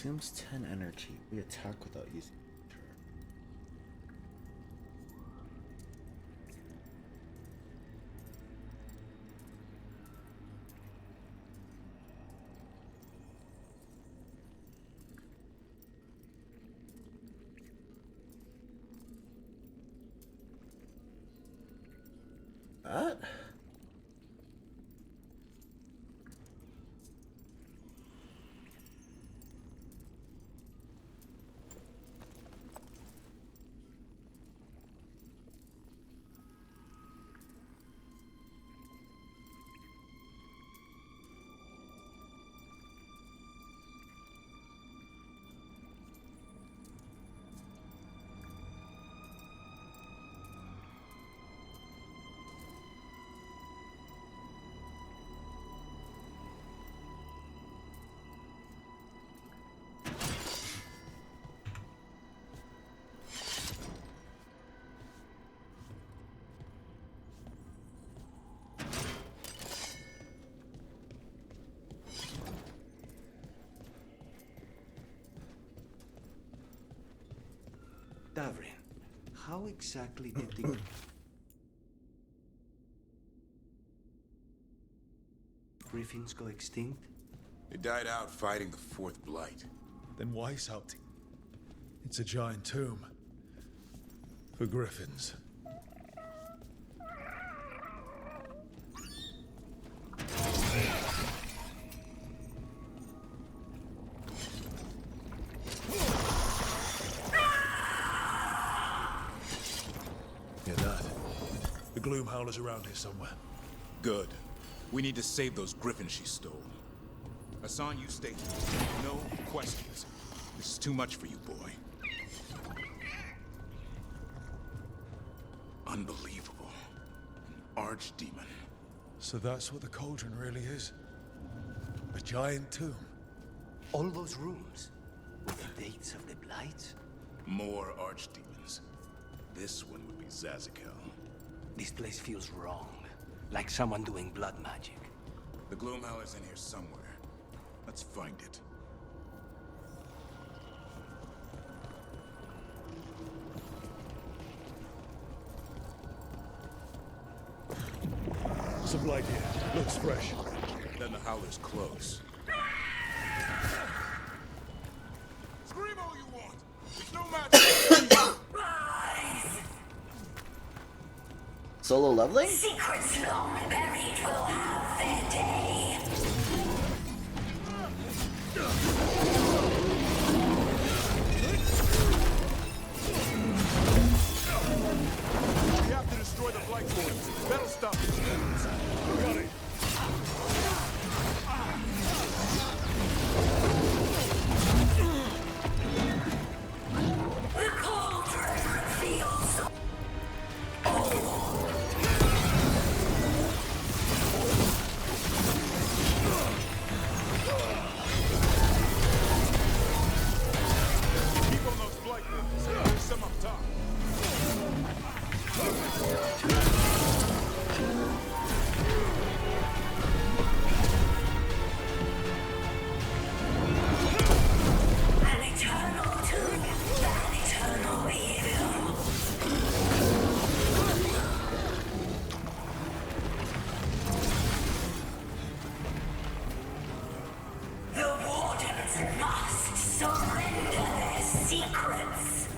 S1: Consumes 10 energy. We attack without using that.
S10: Davrin, how exactly did the... Griffins go extinct?
S4: They died out fighting the Fourth Blight.
S5: Then why something? It's a giant tomb. For griffins. Hear that? The Gloom Howler's around here somewhere.
S4: Good. We need to save those griffins she stole. Hassan, you stay here. No questions. This is too much for you, boy. Unbelievable. An archdemon.
S5: So that's what the cauldron really is? A giant tomb?
S10: All those rooms with the dates of the Blights?
S4: More archdemons. This one would be Zazakel.
S10: This place feels wrong. Like someone doing blood magic.
S4: The Gloomhowler's in here somewhere. Let's find it.
S5: Some light here. Looks fresh.
S4: Then the Howler's close. Scream all you want! There's no match!
S1: Solo leveling?
S15: Secrets long buried will have their day.
S5: We have to destroy the Blight forts. That'll stop these demons. Got it.
S15: The cauldron feels
S4: Keep on those Blight moves. There's some up top.
S15: an eternal tomb, an eternal evil. The wardens must surrender their secrets.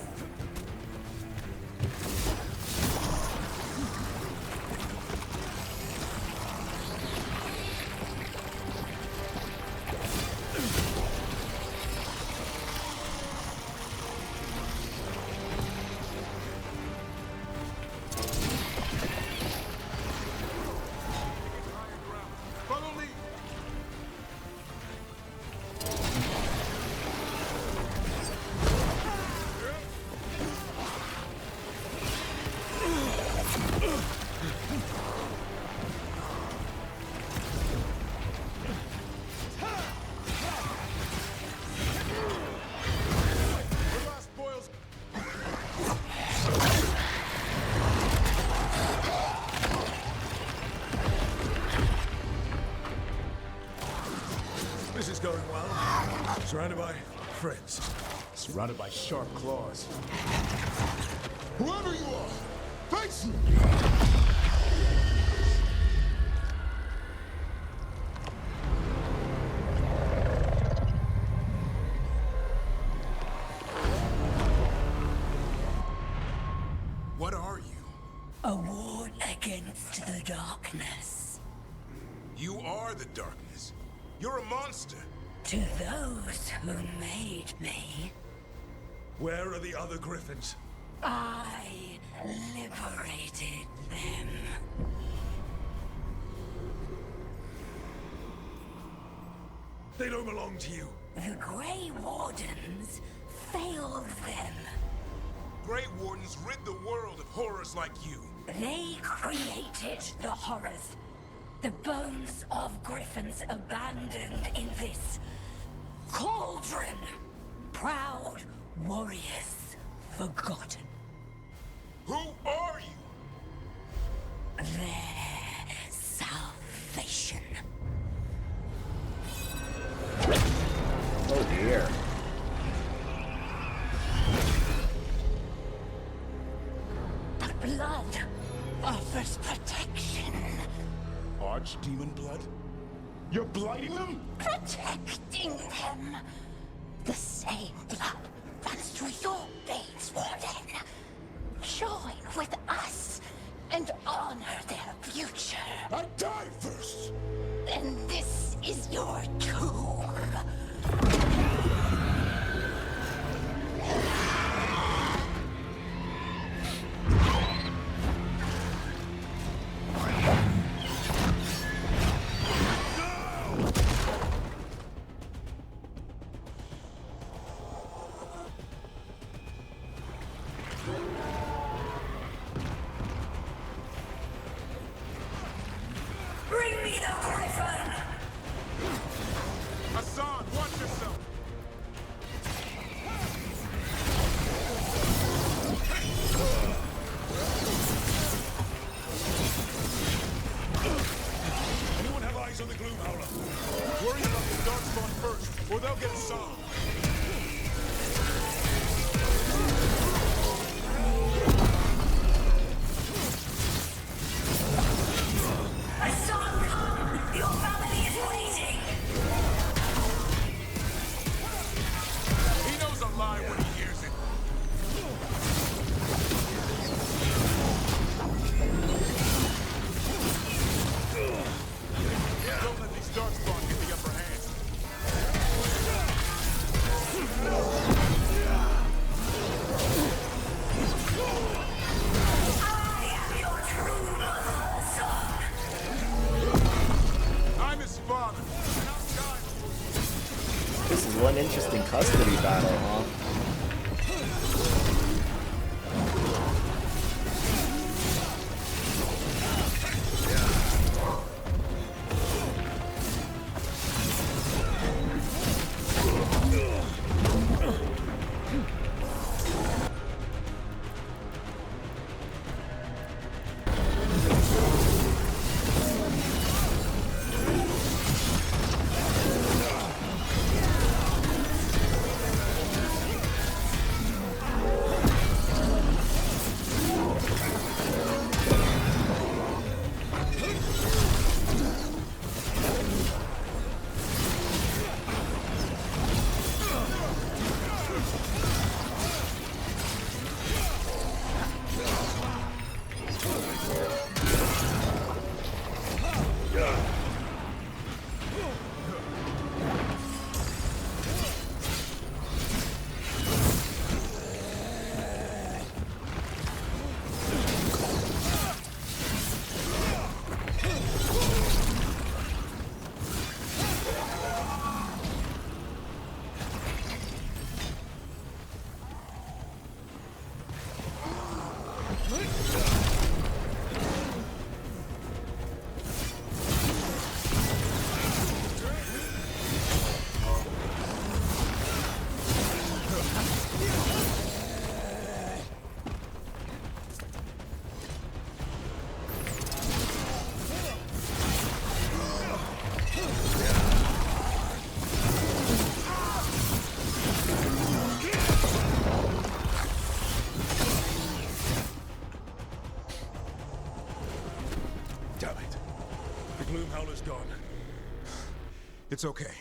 S4: Follow me! The last boils.
S5: This is going well. Surrounded by friends.
S4: Surrounded by sharp claws. Whoever you are, face me! What are you?
S15: A ward against the darkness.
S4: You are the darkness. You're a monster.
S15: To those who made me,
S5: Where are the other griffins?
S15: I liberated them.
S5: They don't belong to you.
S15: The Grey Wardens failed them.
S4: Grey Wardens rid the world of horrors like you.
S15: They created the horrors. The bones of griffins abandoned in this cauldron. Proud warriors forgotten.
S4: Who are you?
S15: Their salvation.
S1: Oh dear.
S15: blood offers protection.
S21: Archdemon blood? You're blighting them?
S15: Protecting them. The same blood runs through your veins, Warden. Join with us and honor their future.
S21: I die first!
S15: Then this is your tomb. Bring me the griffin!
S21: Hassan, watch yourself! Anyone have eyes on the Gloom Howler? Worry about the Darkspawn first, or they'll get Hassan.
S15: Hassan, come! Your family is waiting!
S21: He knows a lie when he hears it. Don't let these Darkspawn get the upper hand.
S15: I am your true mother, Hassan.
S21: I'm his father, and I'm dying.
S1: This is one interesting custody battle, huh?
S21: Damn it. The Gloom Howler's gone. It's okay.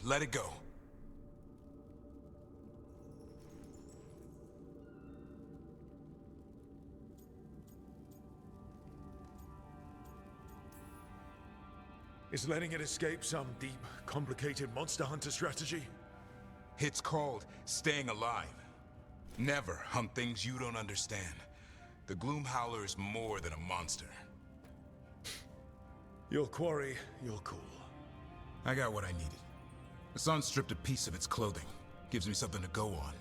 S21: Let it go. Is letting it escape some deep, complicated monster hunter strategy?
S4: It's called staying alive. Never hunt things you don't understand. The Gloom Howler is more than a monster.
S21: Your quarry, your cool.
S4: I got what I needed. The sun stripped a piece of its clothing. Gives me something to go on.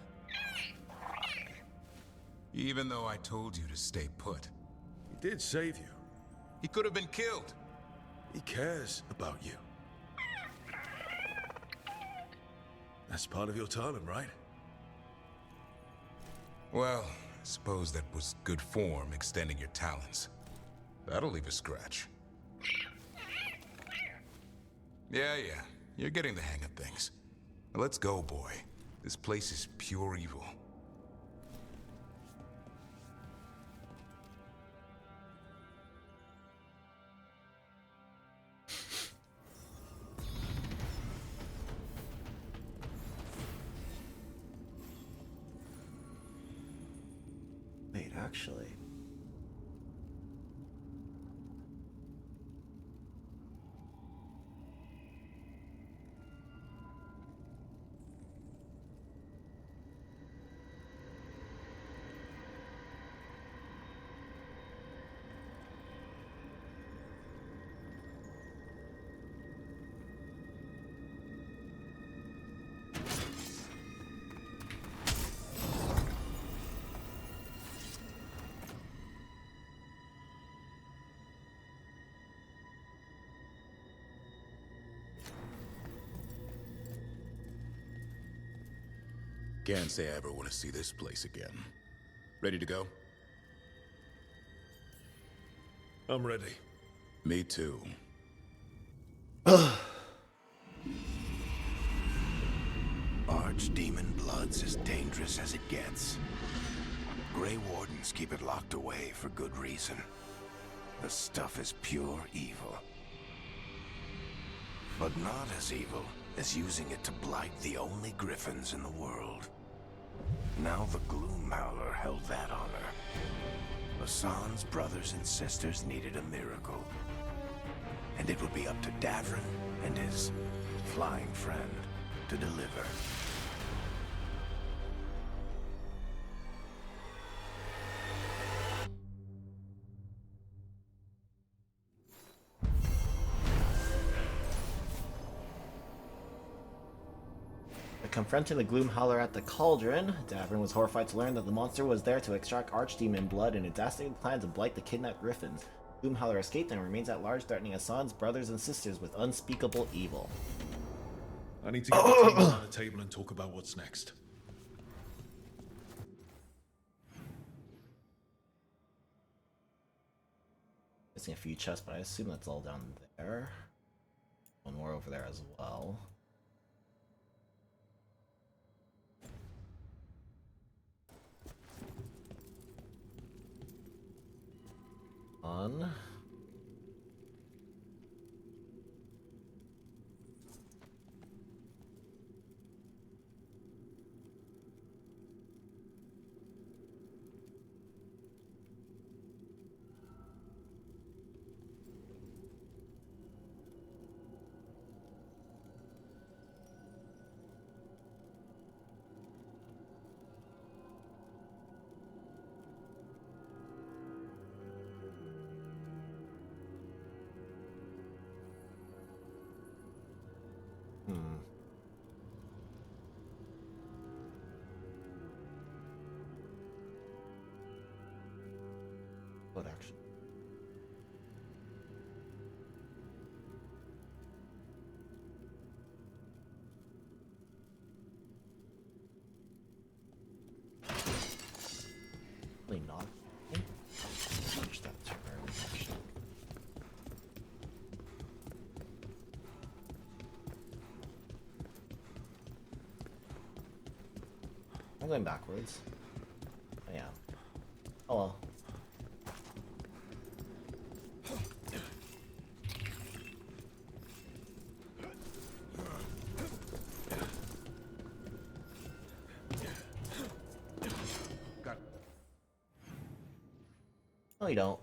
S4: Even though I told you to stay put.
S21: He did save you.
S4: He could have been killed.
S21: He cares about you. That's part of your talent, right?
S4: Well, I suppose that was good form, extending your talons. That'll leave a scratch. Yeah, you're getting the hang of things. Now let's go, boy. This place is pure evil.
S1: actually.
S4: Can't say I ever want to see this place again. Ready to go?
S5: I'm ready.
S4: Me too.
S21: Archdemon blood's as dangerous as it gets. Grey Wardens keep it locked away for good reason. The stuff is pure evil. But not as evil as using it to blight the only griffins in the world. Now the Gloom Howler held that honor. Hassan's brothers and sisters needed a miracle. And it would be up to Davrin and his flying friend to deliver.
S1: Confronting the Gloom Howler at the Cauldron, Davrin was horrified to learn that the monster was there to extract Archdemon blood in a dastardly plan to blight the kidnapped Griffins. Gloom Howler escaped and remains at large, threatening Hassan's brothers and sisters with unspeakable evil.
S5: I need to get the team around the table and talk about what's next.
S1: Missing a few chests, but I assume that's all down there. One more over there as well. On. What action? Really not. Punch that turn. Actually. I'm going backwards. I am. Oh well. No, you don't.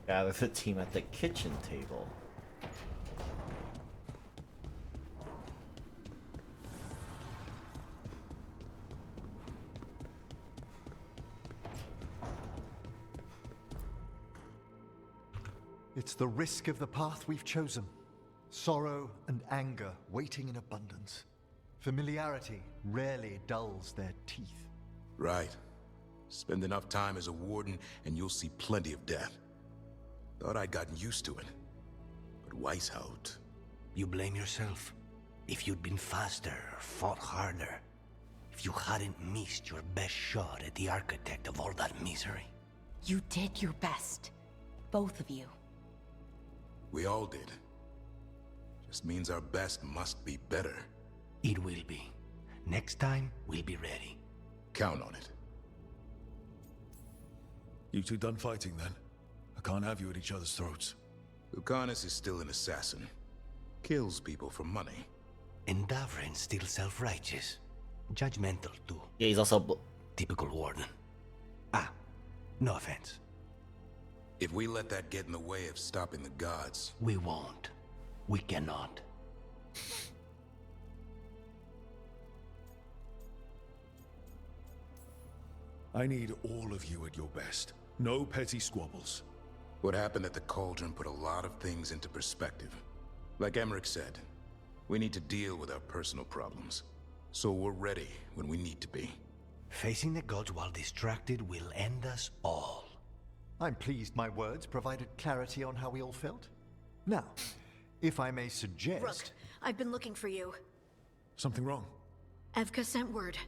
S1: Gather the team at the kitchen table.
S12: It's the risk of the path we've chosen. Sorrow and anger waiting in abundance. Familiarity rarely dulls their teeth.
S4: Right. Spend enough time as a warden and you'll see plenty of death. Thought I'd gotten used to it. But Weishaupt...
S10: You blame yourself. If you'd been faster or fought harder. If you hadn't missed your best shot at the architect of all that misery.
S6: You did your best. Both of you.
S4: We all did. Just means our best must be better.
S10: It will be. Next time, we'll be ready.
S4: Count on it.
S5: You two done fighting then? I can't have you at each other's throats.
S4: Lucanus is still an assassin. Kills people for money.
S10: And Davrin's still self-righteous. Judgmental, too.
S1: Yeah, he's also...
S10: Typical warden. Ah, no offense.
S4: If we let that get in the way of stopping the gods...
S10: We won't. We cannot.
S5: I need all of you at your best. No petty squabbles.
S4: What happened at the Cauldron put a lot of things into perspective. Like Emmerich said, we need to deal with our personal problems. So we're ready when we need to be.
S10: Facing the gods while distracted will end us all.
S12: I'm pleased my words provided clarity on how we all felt. Now, if I may suggest...
S11: Rook, I've been looking for you.
S5: Something wrong?
S11: Evka sent word.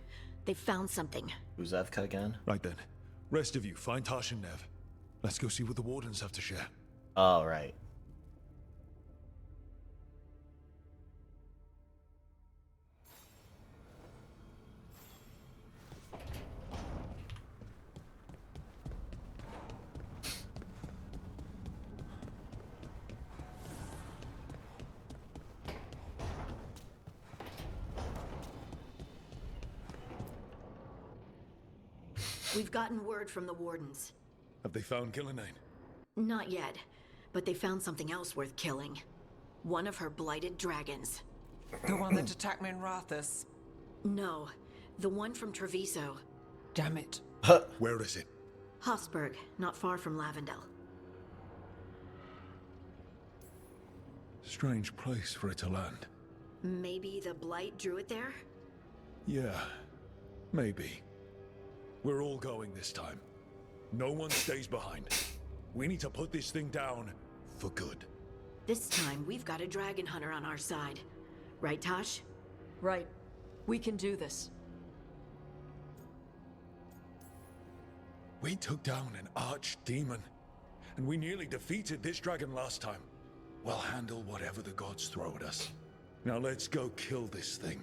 S11: They found something.
S1: Who's Evka again?
S5: Right then. Rest of you, find Tash and Nev. Let's go see what the Wardens have to share.
S1: Oh, right.
S11: We've gotten word from the Wardens.
S5: Have they found Gillenane?
S11: Not yet, but they found something else worth killing. One of her blighted dragons.
S18: The one that attacked me in Rathus?
S11: No, the one from Treviso.
S18: Damn it.
S5: Where is it?
S11: Hofsburg, not far from Lavendel.
S5: Strange place for it to land.
S11: Maybe the blight drew it there?
S5: Yeah, maybe. We're all going this time. No one stays behind. We need to put this thing down for good.
S11: This time, we've got a dragon hunter on our side. Right, Tosh?
S14: Right. We can do this.
S5: We took down an archdemon, and we nearly defeated this dragon last time. We'll handle whatever the gods throw at us. Now let's go kill this thing.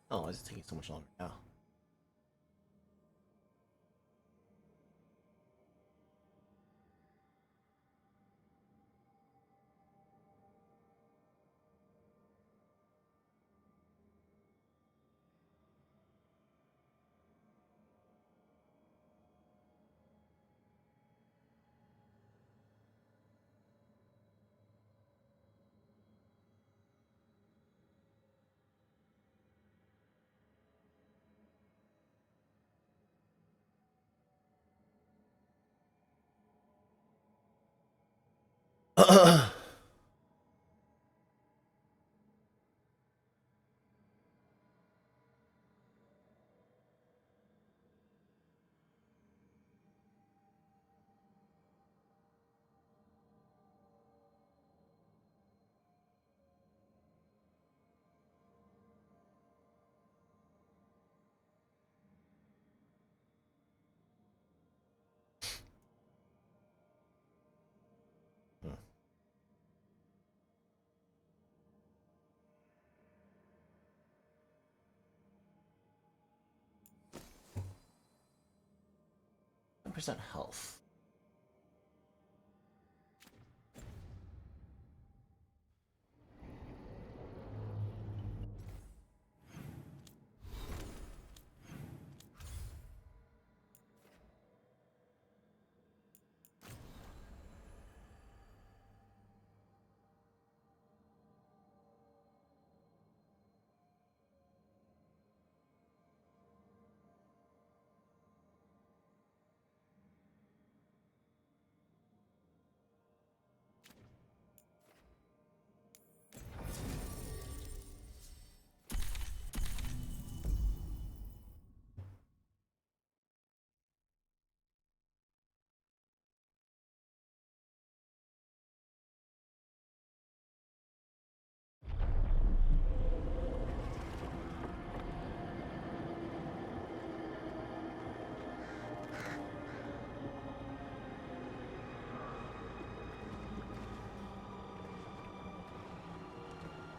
S1: Oh, why is it taking so much longer now? 1% health.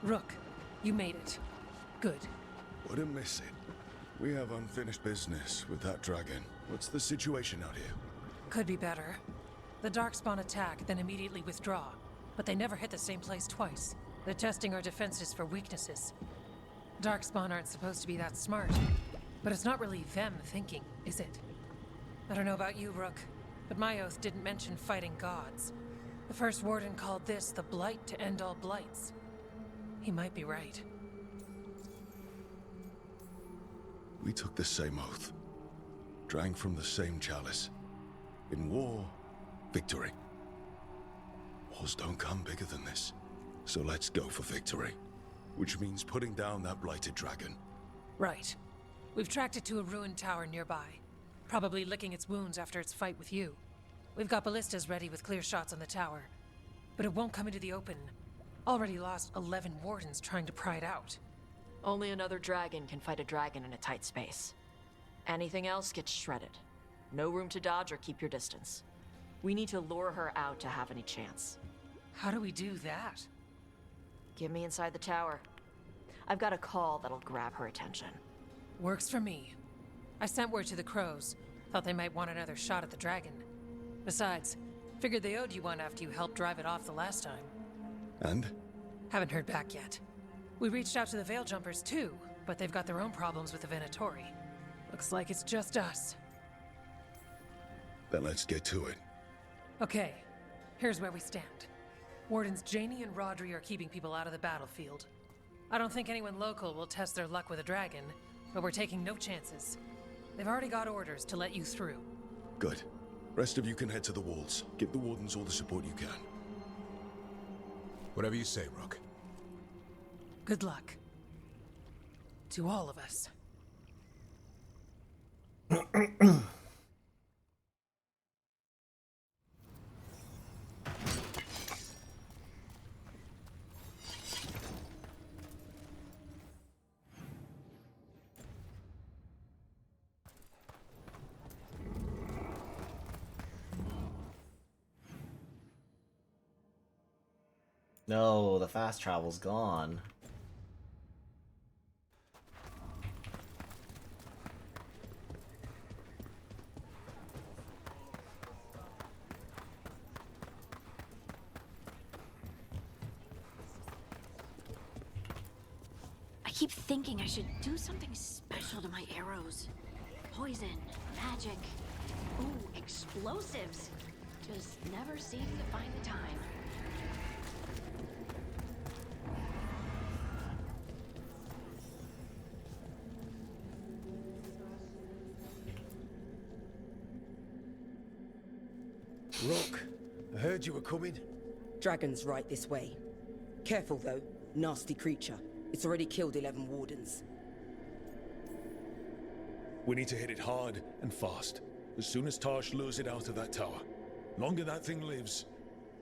S8: Rook, you made it. Good.
S5: What a miss it. We have unfinished business with that dragon. What's the situation out here?
S8: Could be better. The Darkspawn attack, then immediately withdraw. But they never hit the same place twice. They're testing our defenses for weaknesses. Darkspawn aren't supposed to be that smart. But it's not really them thinking, is it? I don't know about you, Rook, but my oath didn't mention fighting gods. The first warden called this the blight to end all blights. He might be right.
S5: We took the same oath. Drank from the same chalice. In war, victory. Wars don't come bigger than this. So let's go for victory. Which means putting down that blighted dragon.
S8: Right. We've tracked it to a ruined tower nearby. Probably licking its wounds after its fight with you. We've got ballistas ready with clear shots on the tower. But it won't come into the open. Already lost 11 wardens trying to pry it out.
S14: Only another dragon can fight a dragon in a tight space. Anything else gets shredded. No room to dodge or keep your distance. We need to lure her out to have any chance.
S8: How do we do that?
S14: Get me inside the tower. I've got a call that'll grab her attention.
S8: Works for me. I sent word to the crows. Thought they might want another shot at the dragon. Besides, figured they owed you one after you helped drive it off the last time.
S5: And?
S8: Haven't heard back yet. We reached out to the Veil Jumpers too, but they've got their own problems with the Venatori. Looks like it's just us.
S5: Then let's get to it.
S8: Okay, here's where we stand. Wardens Janie and Rodri are keeping people out of the battlefield. I don't think anyone local will test their luck with a dragon, but we're taking no chances. They've already got orders to let you through.
S5: Good. Rest of you can head to the walls. Give the wardens all the support you can.
S4: Whatever you say, Rook.
S8: Good luck. To all of us.
S1: No, the fast travel's gone.
S11: I keep thinking I should do something special to my arrows. Poison, magic, ooh, explosives. Just never seem to find the time.
S9: Rook, I heard you were coming.
S13: Dragon's right this way. Careful though, nasty creature. It's already killed 11 wardens.
S5: We need to hit it hard and fast. As soon as Tarsh lures it out of that tower. Longer that thing lives,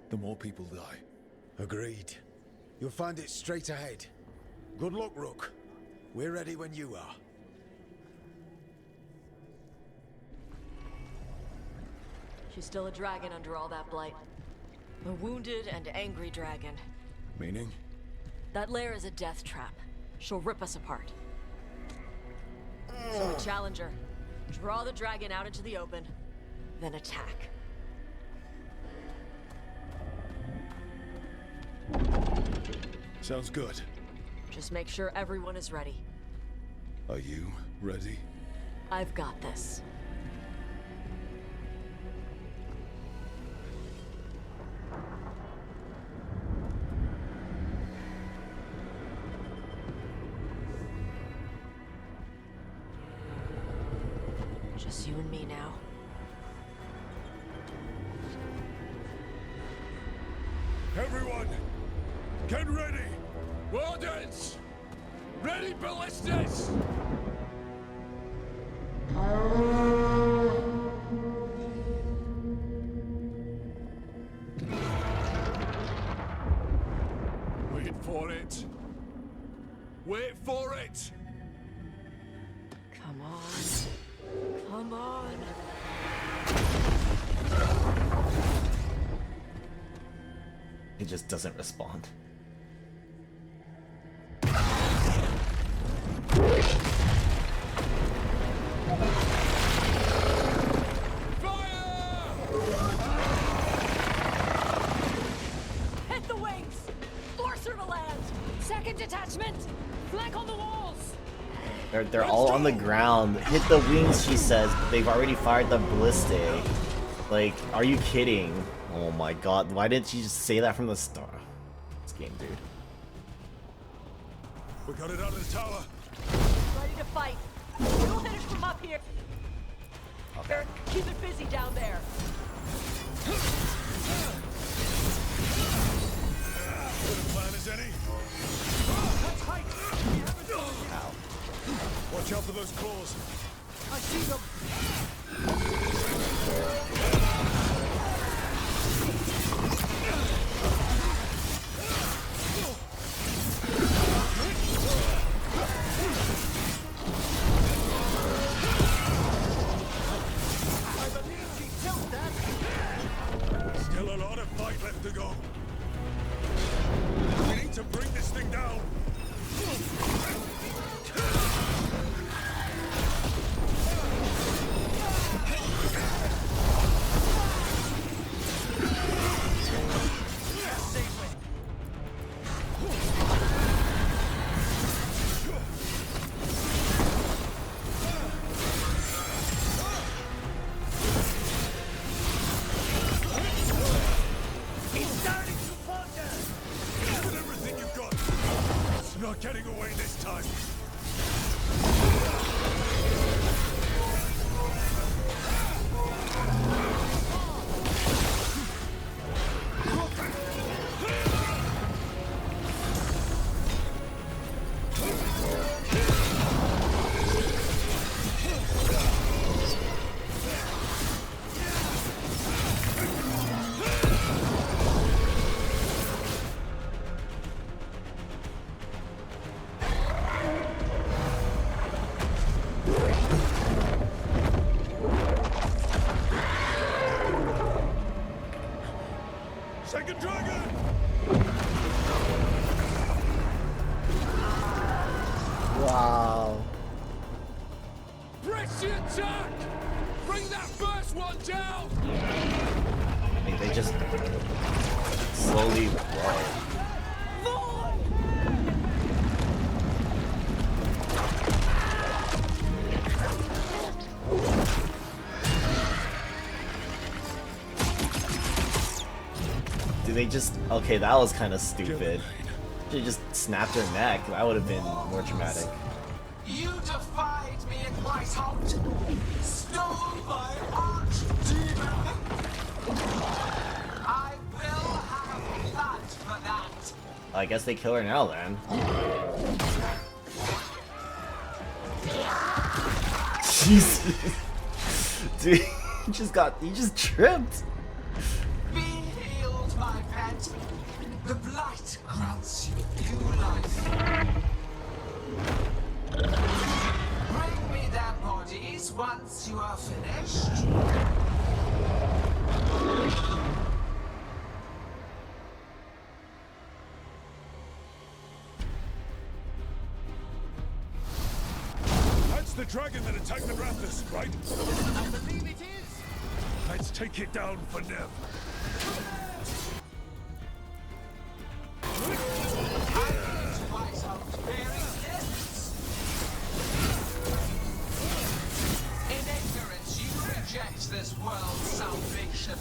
S5: the more people die.
S9: Agreed. You'll find it straight ahead. Good luck, Rook. We're ready when you are.
S14: She's still a dragon under all that blight. A wounded and angry dragon.
S5: Meaning?
S14: That lair is a death trap. She'll rip us apart. So a challenger. Draw the dragon out into the open. then attack.
S5: Sounds good.
S14: Just make sure everyone is ready.
S5: Are you ready?
S14: I've got this. Just you and me now.
S5: Everyone, get ready! Wardens! Ready ballistas! Wait for it! Wait for it!
S14: Come on. Come on.
S1: He just doesn't respond.
S8: Hit the wings! Force her to land! Second detachment! Flank on the walls!
S1: They're all on the ground. Hit the wings, she says, but they've already fired the ballistic. Like, are you kidding? Oh my god, why didn't you just say that from the start? This game, dude.
S5: We got it out of the tower.
S14: Ready to fight. We'll hit it from up here.
S1: Okay.
S14: Keep it busy down there.
S5: Good plan as any.
S9: That's height! We haven't got it yet.
S5: Watch out for those claws.
S9: I see them! I believe she killed that!
S5: Still a lot of fight left to go. We need to bring this thing down.
S9: He's starting to falter!
S5: Put everything you've got. It's not getting away this time. Second dragon!
S1: Wow.
S5: Press the attack! Bring that first one down!
S1: Like, they just slowly roll. Do they just... Okay, that was kind of stupid. They just snapped her neck. That would have been more dramatic.
S9: You defied me in Whiteout! Stole my archdemon! I will have blood for that!
S1: I guess they kill her now then. Jesus. Dude, he just tripped.
S9: Be healed, my pet! The blight grants you new life. Bring me their bodies once you are finished.
S5: That's the dragon that attacked the raptors, right?
S9: I believe it is.
S5: take it down for Nev.
S2: In ignorance, you reject this world's salvation.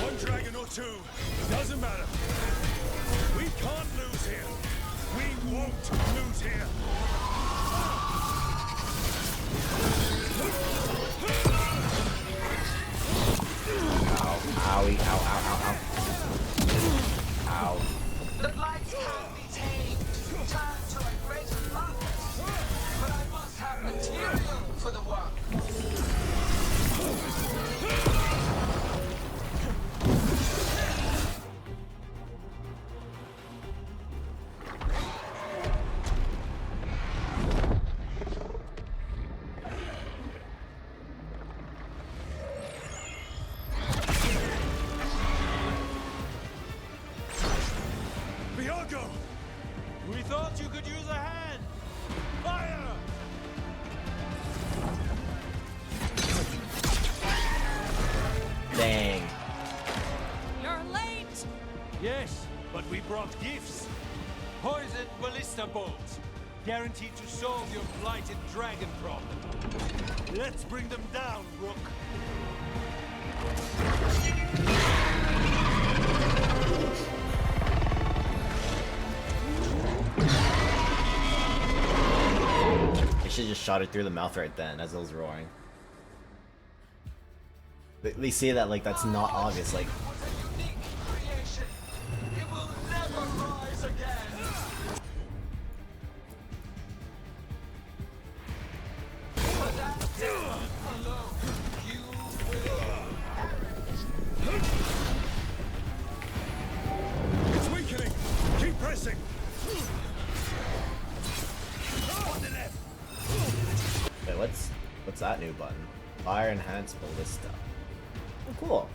S5: One dragon or two, doesn't matter. We can't lose here. We won't lose here.
S1: Ow, owie, ow, ow, ow, ow. Ow.
S2: The blights can be tamed, turned to a greater purpose. But I must have material for the work.
S3: We thought you could use a hand! Fire!
S1: Dang.
S8: You're late!
S3: Yes, but we brought gifts. Poisoned ballista bolts. Guaranteed to solve your blighted dragon problem. Let's bring them down, Rook.
S1: They should just shot it through the mouth right then as it was roaring. They say that like that's not obvious, like.
S2: It will never rise again. For that day alone, you will.
S5: It's weakening. Keep pressing.
S1: Wait, what's that new button? Fire enhanced ballista. Oh, cool.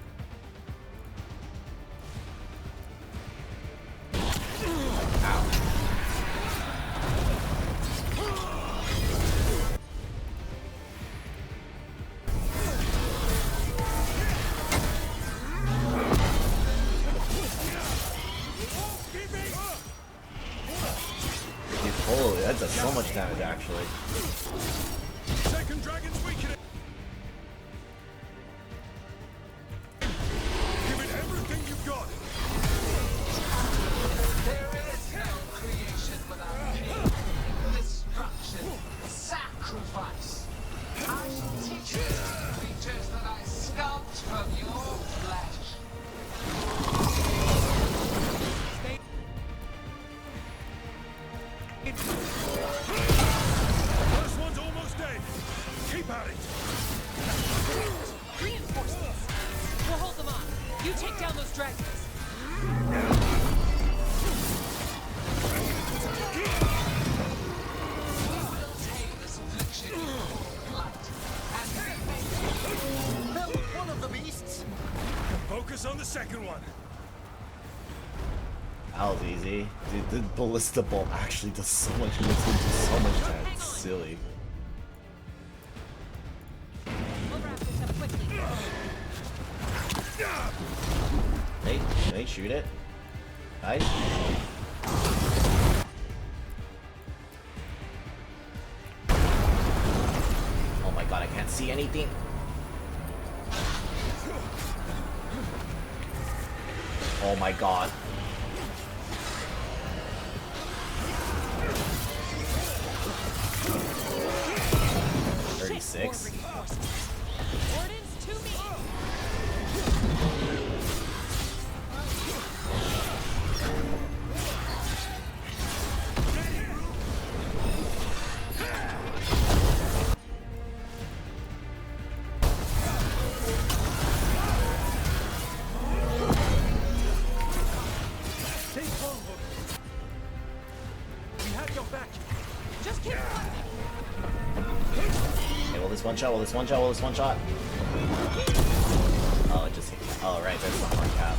S1: Holy, that does so much damage actually.
S5: Second dragon's weakening. Give it everything you've got.
S2: There is no creation without pain, destruction, sacrifice. I shall teach you creatures that I sculpt from your flesh.
S5: First one's almost dead. Keep at it.
S8: Reinforcements! We'll hold them off. You take down those dragons.
S2: One of the beasts.
S5: Focus on the second one.
S1: That was easy. Dude, the ballista bolt actually does so much, it makes me do so much damage. It's silly.
S8: We'll wrap this up quickly.
S1: Hey, can they shoot it? Nice. Oh my god, I can't see anything. Oh my god. Six.
S8: Orders to me.
S3: Stay calm, Hook. We have your back.
S8: Just keep fighting.
S1: Okay, will this one shot? Will this one shot? Will this one shot? Oh, it just hit. Oh, right, there's the hard cap.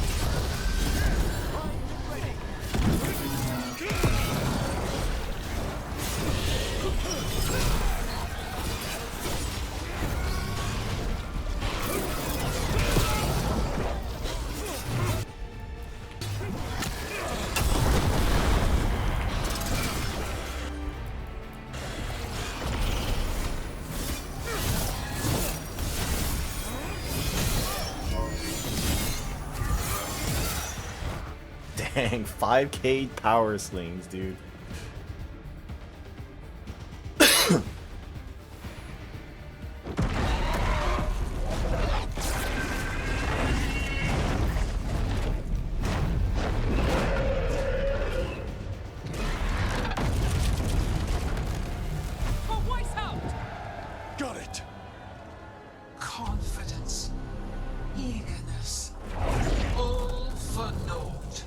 S1: Dang, 5k power slings, dude.
S5: Got it.
S2: Confidence, eagerness, all for naught.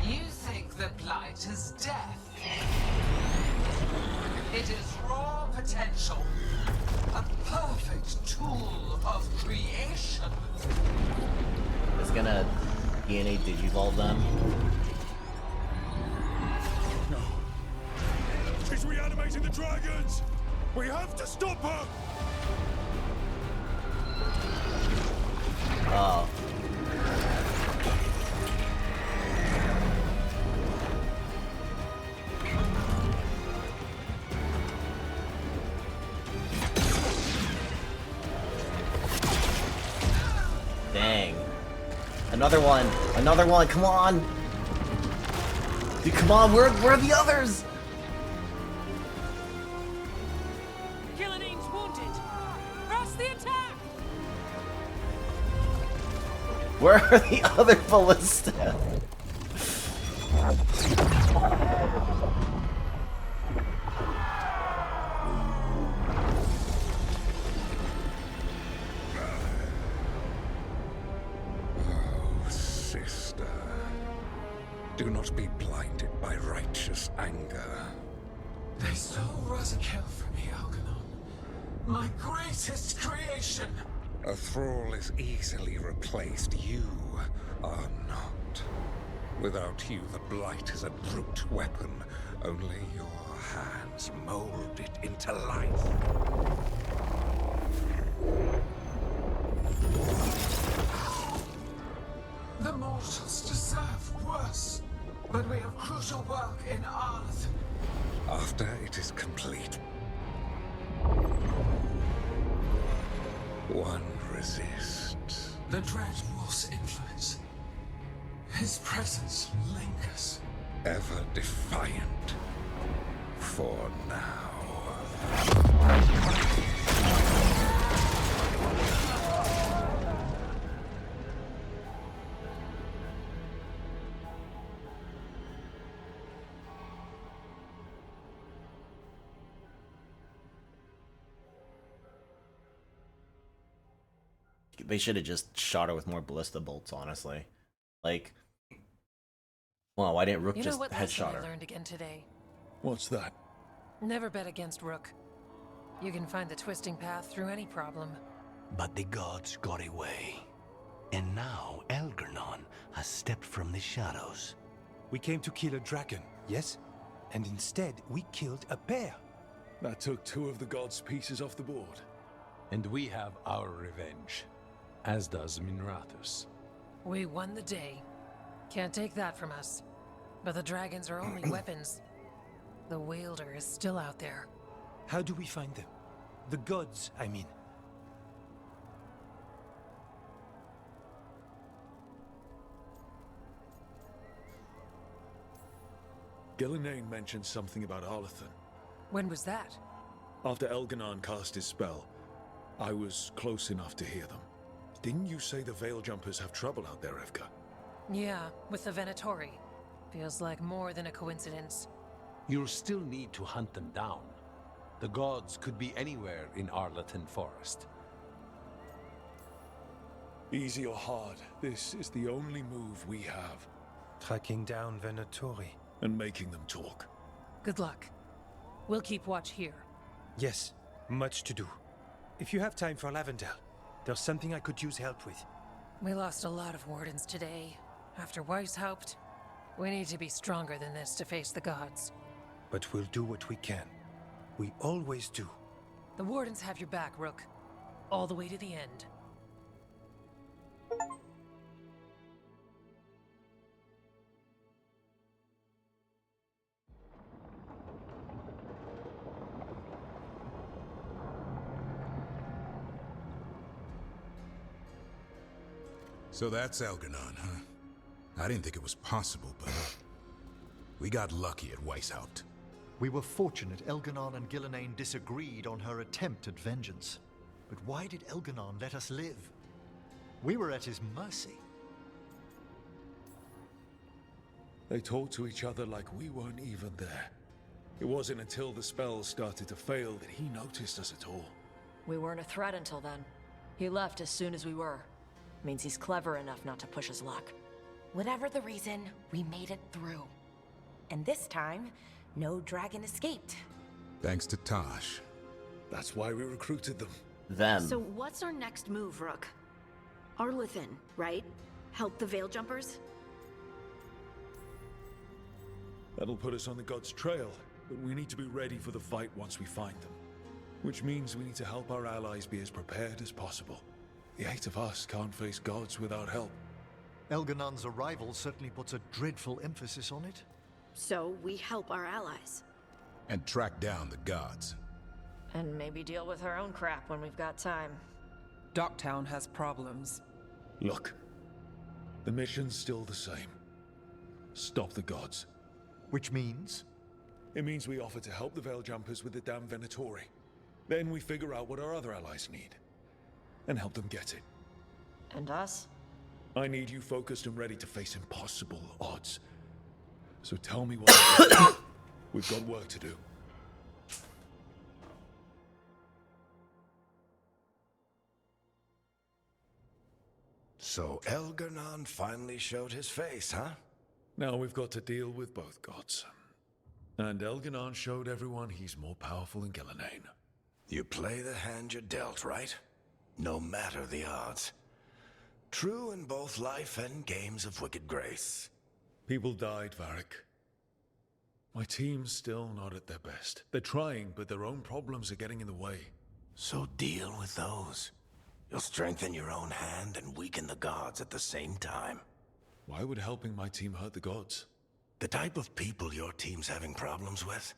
S2: You think the blight is death? It is raw potential, a perfect tool of creation.
S1: It's gonna DNA digivolve them.
S5: No. She's reanimating the dragons! We have to stop her!
S1: Oh. Dang. Another one! Another one! Come on! Dude, come on! Where are the others?
S8: Gillinane's wounded. Press the attack!
S1: Where are the other ballista?
S5: Oh, sister. Do not be blinded by righteous anger.
S2: They stole Razakel from me, Algernon. My greatest creation.
S5: A thrall is easily replaced. You are not. Without you, the blight is a brute weapon. Only your hands mold it into life.
S2: The mortals deserve worse. But we have crucial work in Arleth.
S5: After it is complete, one resists.
S2: The Dread Wolf's influence. His presence lingers.
S5: Ever defiant. For now.
S1: They should have just shot her with more ballista bolts, honestly. Like, well, why didn't Rook
S8: You know
S1: just
S8: what lesson
S1: headshot
S8: I
S1: her?
S8: learned again today?
S5: What's that?
S8: Never bet against Rook. You can find the twisting path through any problem.
S21: But the gods got away. And now Algernon has stepped from the shadows.
S10: We came to kill a dragon, yes? And instead, we killed a bear.
S5: That took two of the gods' pieces off the board.
S3: And we have our revenge, as does Minrathus.
S8: We won the day. Can't take that from us. But the dragons are only weapons. The wielder is still out there.
S10: How do we find them? The gods, I mean.
S5: Gillinane mentioned something about Arlethan.
S8: When was that?
S5: After Elganon cast his spell, I was close enough to hear them. Didn't you say the Veil Jumpers have trouble out there, Evka?
S8: Yeah, with the Venatori. Feels like more than a coincidence.
S3: You'll still need to hunt them down. The gods could be anywhere in Arleton Forest.
S5: Easy or hard, this is the only move we have.
S10: Tracking down Venatori.
S5: And making them talk.
S8: Good luck. We'll keep watch here.
S10: Yes, much to do. If you have time for Lavendel, there's something I could use help with.
S8: We lost a lot of wardens today. After Weishaupt, we need to be stronger than this to face the gods.
S10: But we'll do what we can. We always do.
S8: The wardens have your back, Rook. All the way to the end.
S4: So that's Algernon, huh? I didn't think it was possible, but we got lucky at Weishaupt.
S12: We were fortunate Elganon and Gillenane disagreed on her attempt at vengeance. But why did Elganon let us live? We were at his mercy.
S5: They talked to each other like we weren't even there. It wasn't until the spells started to fail that he noticed us at all.
S14: We weren't a threat until then. He left as soon as we were. Means he's clever enough not to push his luck.
S6: Whatever the reason, we made it through. And this time, no dragon escaped.
S4: Thanks to Tosh.
S5: That's why we recruited them.
S1: Them.
S11: So what's our next move, Rook? Arlethan, right? Help the Veil Jumpers?
S5: That'll put us on the God's trail, but we need to be ready for the fight once we find them. Which means we need to help our allies be as prepared as possible. The 8 of us can't face gods without help.
S12: Elganon's arrival certainly puts a dreadful emphasis on it.
S11: So we help our allies.
S4: And track down the gods.
S14: And maybe deal with our own crap when we've got time.
S18: Docktown has problems.
S5: Look, the mission's still the same. Stop the gods.
S12: Which means?
S5: It means we offer to help the Veil Jumpers with the damn Venatori. Then we figure out what our other allies need. And help them get it.
S14: And us?
S5: I need you focused and ready to face impossible odds. So tell me what we've got work to do.
S21: So Elgarnon finally showed his face, huh?
S5: Now we've got to deal with both gods. And Elganon showed everyone he's more powerful than Gillenane.
S21: You play the hand you're dealt, right? No matter the odds. True in both life and games of wicked grace.
S5: People died, Varric. My team's still not at their best. They're trying, but their own problems are getting in the way.
S21: So deal with those. You'll strengthen your own hand and weaken the gods at the same time.
S5: Why would helping my team hurt the gods?
S21: The type of people your team's having problems with,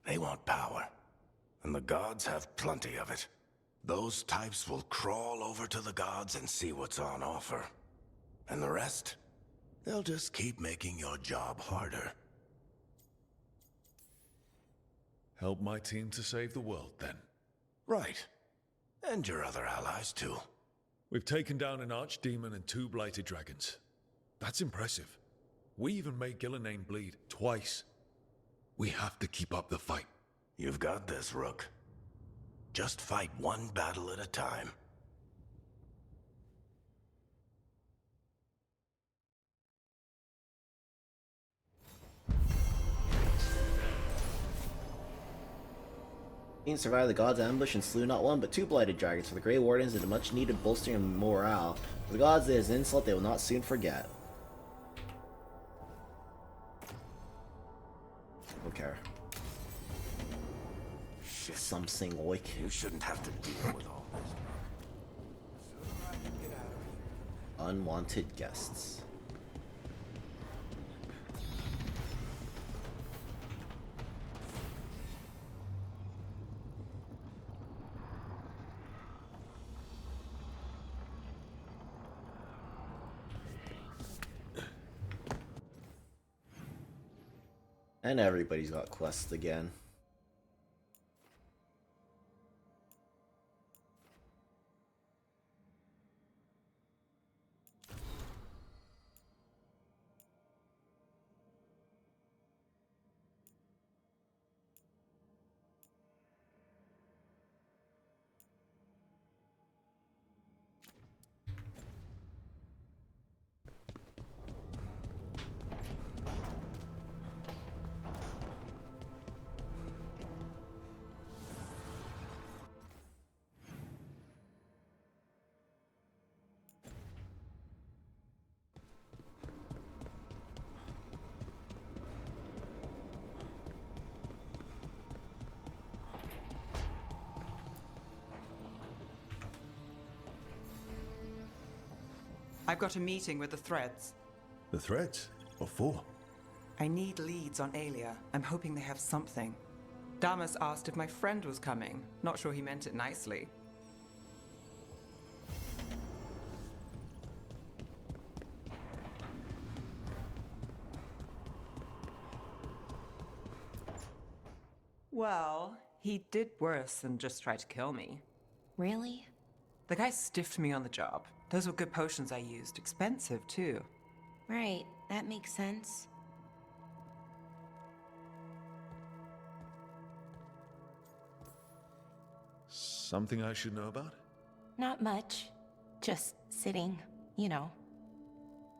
S21: they want power. And the gods have plenty of it. Those types will crawl over to the gods and see what's on offer. And the rest? They'll just keep making your job harder.
S5: Help my team to save the world, then.
S21: Right. And your other allies, too.
S5: We've taken down an archdemon and 2 blighted dragons. That's impressive. We even made Gillenane bleed twice. We have to keep up the fight.
S21: You've got this, Rook. Just fight one battle at a time.
S1: He survived the gods' ambush and slew not 1 but 2 blighted dragons for the Grey Wardens and a much needed bolstering of morale. For the gods, it is an insult they will not soon forget. Don't care.
S21: Shit.
S1: Something like.
S21: You shouldn't have to deal with all this.
S1: Unwanted guests. And everybody's got quests again.
S18: I've got a meeting with the Threads.
S5: The Threads? What for?
S18: I need leads on Aelia. I'm hoping they have something. Damas asked if my friend was coming. Not sure he meant it nicely. Well, he did worse than just try to kill me.
S6: Really?
S18: The guy stiffed me on the job. Those were good potions I used. Expensive, too.
S6: Right, that makes sense.
S5: Something I should know about?
S6: Not much. Just sitting, you know.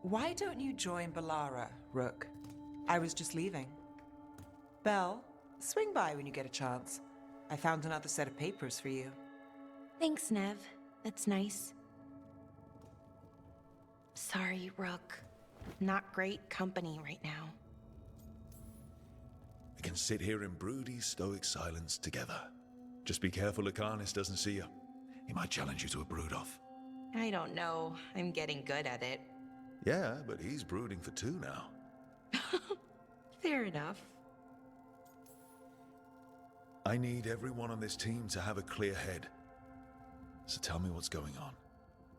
S18: Why don't you join Balara, Rook? I was just leaving. Belle, swing by when you get a chance. I found another set of papers for you.
S6: Thanks, Nev. That's nice. Sorry, Rook. Not great company right now.
S5: We can sit here in broody, stoic silence together. Just be careful Lucanus doesn't see you. He might challenge you to a brood off.
S6: I don't know. I'm getting good at it.
S5: Yeah, but he's brooding for two now.
S6: Fair enough.
S5: I need everyone on this team to have a clear head. So tell me what's going on.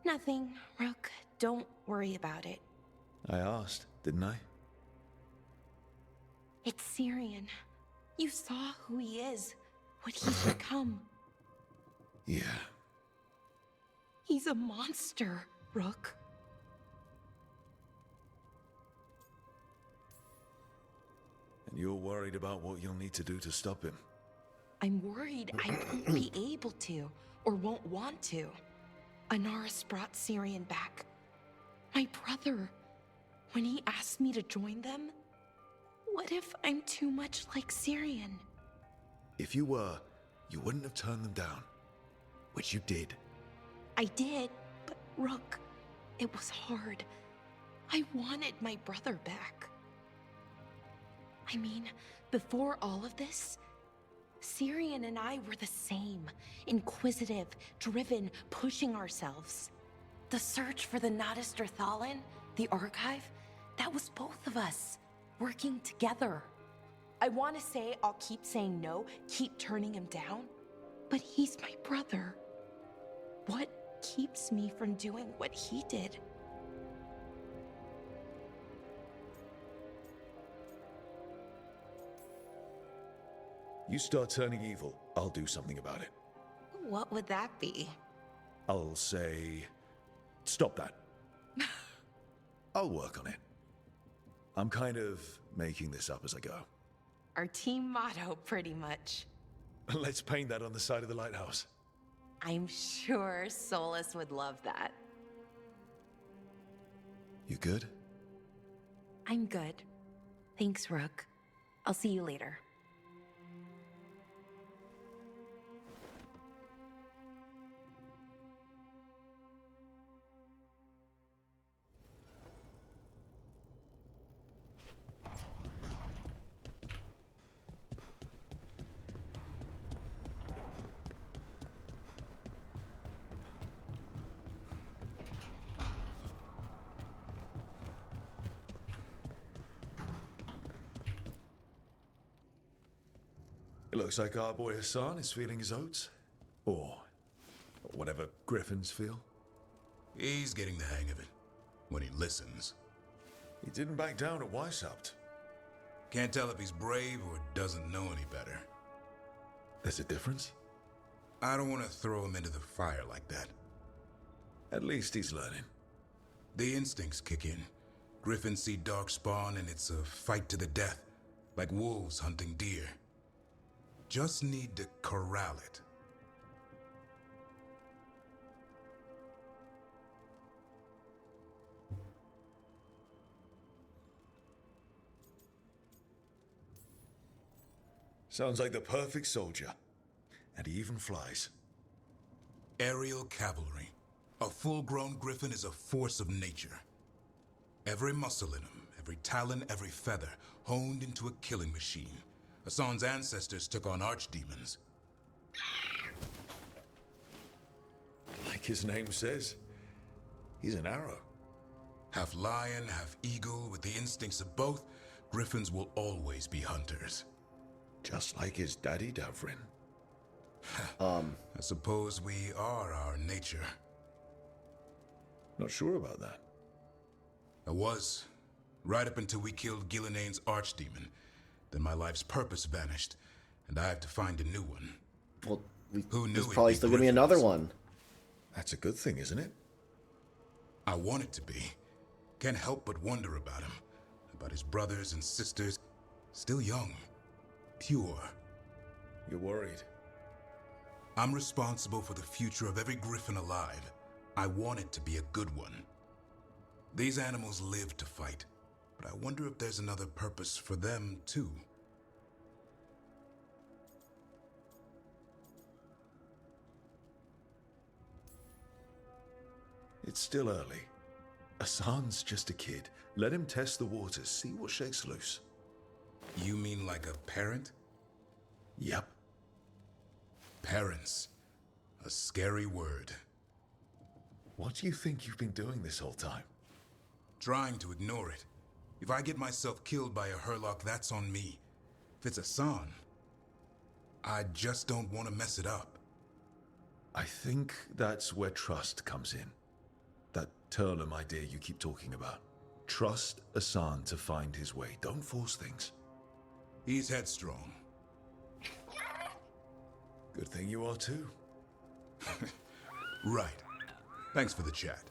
S6: Nothing, Rook. Don't worry about it.
S5: I asked, didn't I?
S6: It's Syrian. You saw who he is, what he's become.
S5: Yeah.
S6: He's a monster, Rook.
S5: And you're worried about what you'll need to do to stop him.
S6: I'm worried I won't be able to, or won't want to. Anaris brought Syrian back. My brother. When he asked me to join them, what if I'm too much like Syrian?
S5: If you were, you wouldn't have turned them down. Which you did.
S6: I did, but Rook, it was hard. I wanted my brother back. I mean, before all of this, Syrian and I were the same. Inquisitive, driven, pushing ourselves. The search for the Natus Thalin, the archive, that was both of us, working together. I want to say I'll keep saying no, keep turning him down, but he's my brother. What keeps me from doing what he did?
S5: You start turning evil, I'll do something about it.
S6: What would that be?
S5: I'll say, stop that. I'll work on it. I'm kind of making this up as I go.
S6: Our team motto, pretty much.
S5: Let's paint that on the side of the lighthouse.
S6: I'm sure Solus would love that.
S5: You good?
S6: I'm good. Thanks, Rook. I'll see you later.
S5: It looks like our boy Hassan is feeling his oats. Or whatever griffins feel.
S4: He's getting the hang of it. When he listens.
S5: He didn't back down at Weishaupt.
S4: Can't tell if he's brave or doesn't know any better.
S5: There's a difference?
S4: I don't want to throw him into the fire like that.
S5: At least he's learning.
S4: The instincts kick in. Griffins see darkspawn and it's a fight to the death. Like wolves hunting deer. Just need to corral it.
S5: Sounds like the perfect soldier. And he even flies.
S4: Aerial cavalry. A full-grown griffin is a force of nature. Every muscle in him, every talon, every feather, honed into a killing machine. Hassan's ancestors took on archdemons.
S5: Like his name says, he's an arrow.
S4: Half lion, half eagle, with the instincts of both, griffins will always be hunters.
S5: Just like his daddy Davrin.
S4: I suppose we are our nature.
S5: Not sure about that.
S4: I was. Right up until we killed Gilinane's archdemon. Then my life's purpose vanished, and I have to find a new one.
S1: Well,
S4: Who knew
S1: there's
S4: it'd
S1: probably
S4: be
S1: still gonna be another
S4: Griffins?
S1: one.
S9: That's a good thing, isn't it?
S4: I want it to be. Can't help but wonder about him. About his brothers and sisters. Still young. Pure.
S9: You're worried.
S4: I'm responsible for the future of every Griffin alive. I want it to be a good one. These animals live to fight, but I wonder if there's another purpose for them, too.
S9: It's still early. Hassan's just a kid. Let him test the waters, see what shakes loose.
S4: You mean like a parent?
S9: Yep.
S4: Parents. A scary word.
S9: What do you think you've been doing this whole time?
S4: Trying to ignore it. If I get myself killed by a Hurlock, that's on me. If it's Hassan, I just don't want to mess it up.
S9: I think that's where trust comes in. That Turlum idea you keep talking about. Trust Hassan to find his way. Don't force things.
S4: He's headstrong.
S9: Good thing you are too.
S4: Right. Thanks for the chat.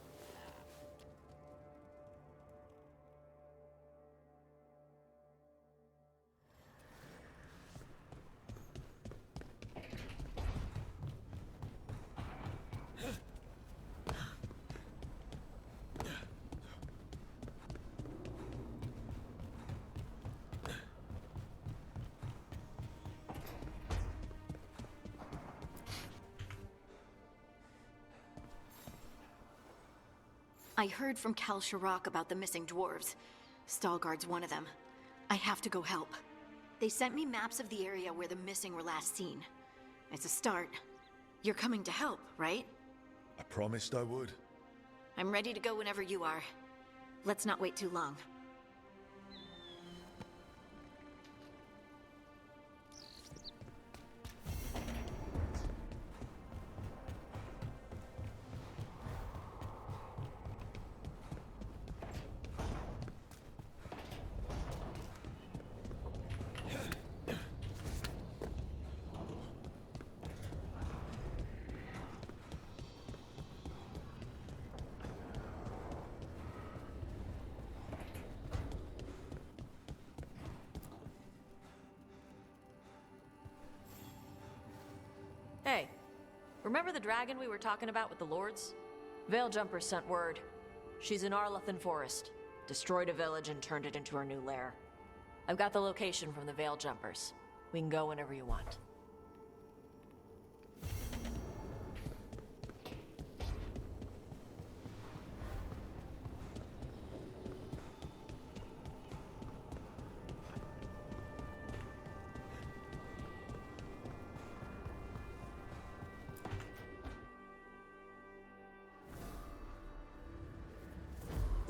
S11: I heard from Kal Shirak about the missing dwarves. Stalguard's one of them. I have to go help. They sent me maps of the area where the missing were last seen. It's a start. You're coming to help, right?
S9: I promised I would.
S11: I'm ready to go whenever you are. Let's not wait too long.
S14: Hey, remember the dragon we were talking about with the lords? Veiljumpers sent word. She's in Arlethan Forest. Destroyed a village and turned it into her new lair. I've got the location from the Veiljumpers. We can go whenever you want.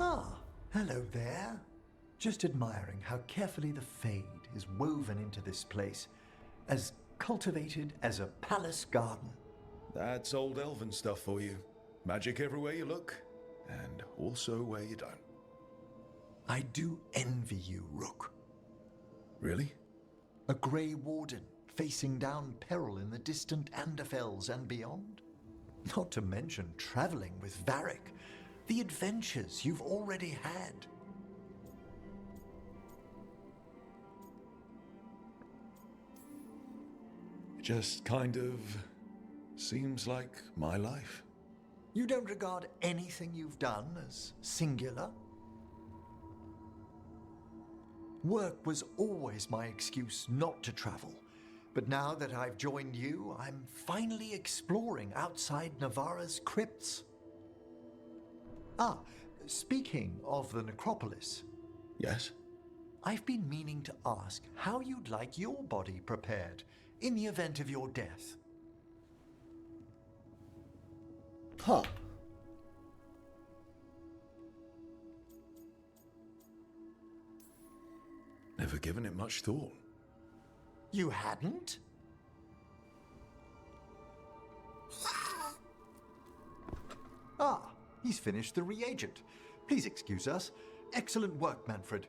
S12: Ah, hello there. Just admiring how carefully the Fade is woven into this place, as cultivated as a palace garden.
S9: That's old elven stuff for you. Magic everywhere you look, and also where you don't.
S12: I do envy you, Rook.
S9: Really?
S12: A Grey Warden, facing down peril in the distant Anderfells and beyond? Not to mention traveling with Varric, the adventures you've already had.
S9: It just kind of seems like my life.
S12: You don't regard anything you've done as singular? Work was always my excuse not to travel, but now that I've joined you, I'm finally exploring outside Navarra's crypts. Ah, speaking of the necropolis.
S9: Yes?
S12: I've been meaning to ask how you'd like your body prepared in the event of your death.
S1: Huh.
S9: Never given it much thought.
S12: You hadn't? Ah, he's finished the reagent. Please excuse us. Excellent work, Manfred.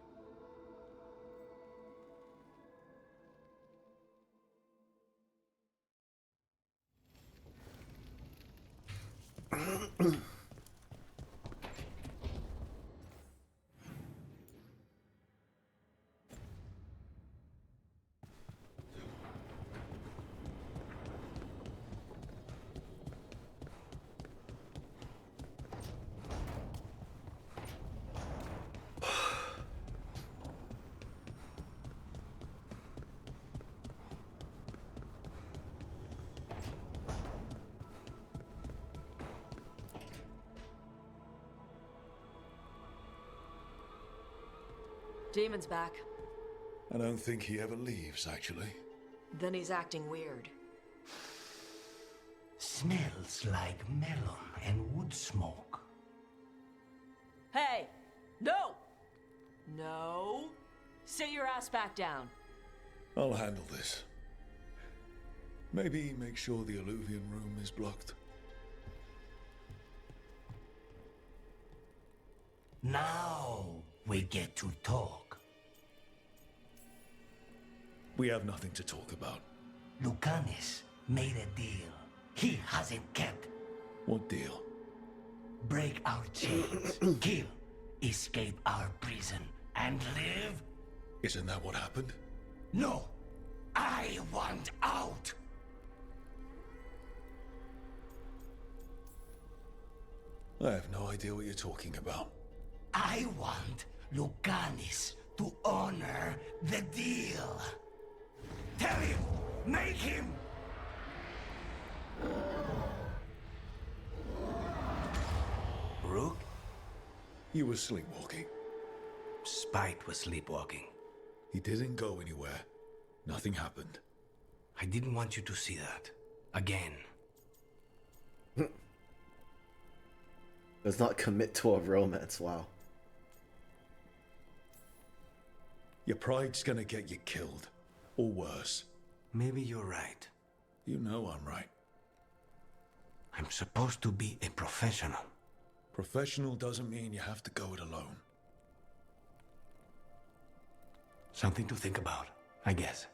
S14: Demon's back.
S5: I don't think he ever leaves, actually.
S14: Then he's acting weird.
S21: Smells like melon and wood smoke.
S14: Hey! No! No! Sit your ass back down.
S5: I'll handle this. Maybe make sure the Alluvian room is blocked.
S21: Now we get to talk.
S5: We have nothing to talk about.
S21: Lucanis made a deal he hasn't kept.
S5: What deal?
S21: Break our chains, kill, escape our prison, and live?
S5: Isn't that what happened?
S21: No! I want out!
S5: I have no idea what you're talking about.
S21: I want Lucanis to honor the deal. Tell him! Make him!
S10: Rook?
S5: You were sleepwalking.
S10: Spite was sleepwalking.
S5: He didn't go anywhere. Nothing happened.
S10: I didn't want you to see that. Again.
S1: Does not commit to a romance, wow.
S5: Your pride's gonna get you killed. Or worse.
S10: Maybe you're right.
S5: You know I'm right.
S10: I'm supposed to be a professional.
S5: Professional doesn't mean you have to go it alone.
S10: Something to think about, I guess.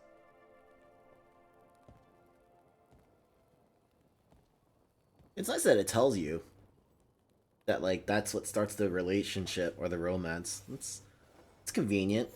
S1: It's nice that it tells you that, like, that's what starts the relationship or the romance. It's convenient.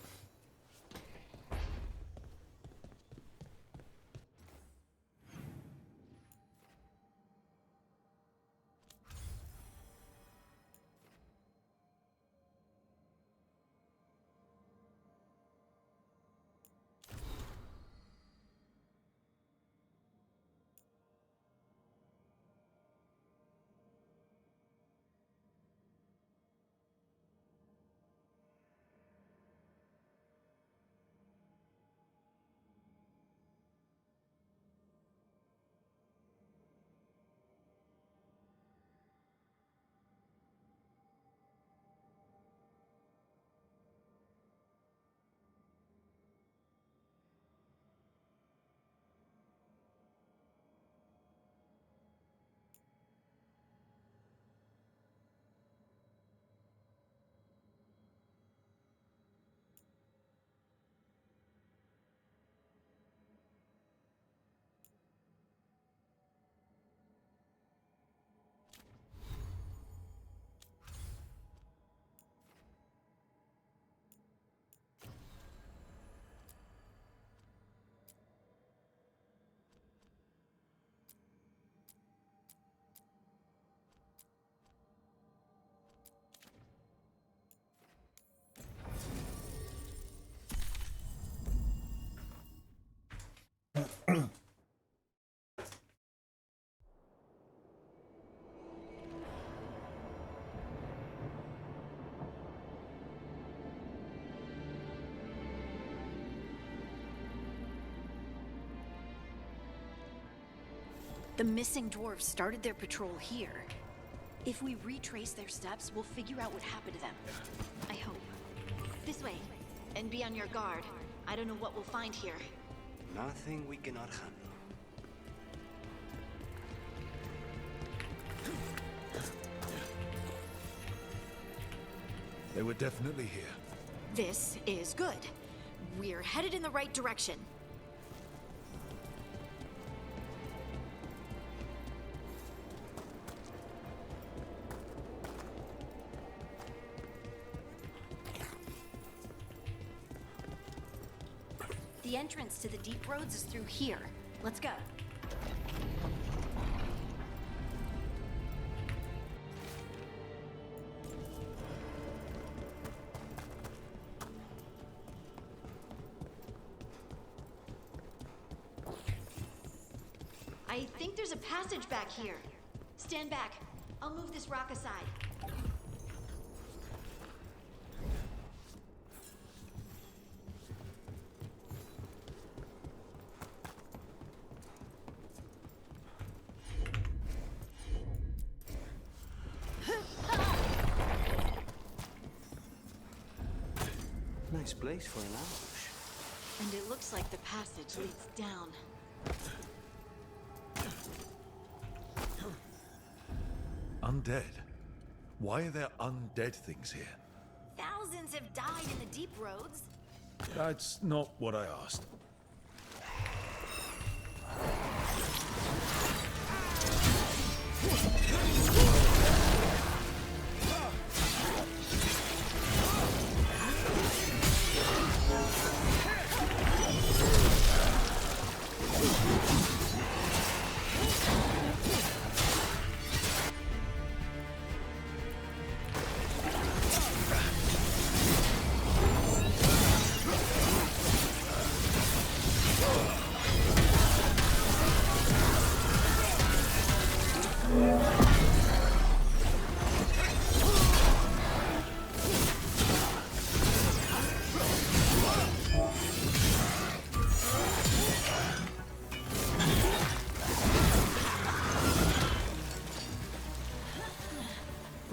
S11: The missing dwarves started their patrol here. If we retrace their steps, we'll figure out what happened to them. I hope. This way. And be on your guard. I don't know what we'll find here.
S10: Nothing we cannot handle.
S5: They were definitely here.
S11: This is good. We're headed in the right direction. The entrance to the deep roads is through here. Let's go. I think there's a passage back here. Stand back. I'll move this rock aside.
S7: Nice place for an ambush.
S11: And it looks like the passage leads down.
S9: Undead? Why are there undead things here?
S11: Thousands have died in the deep roads.
S9: That's not what I asked.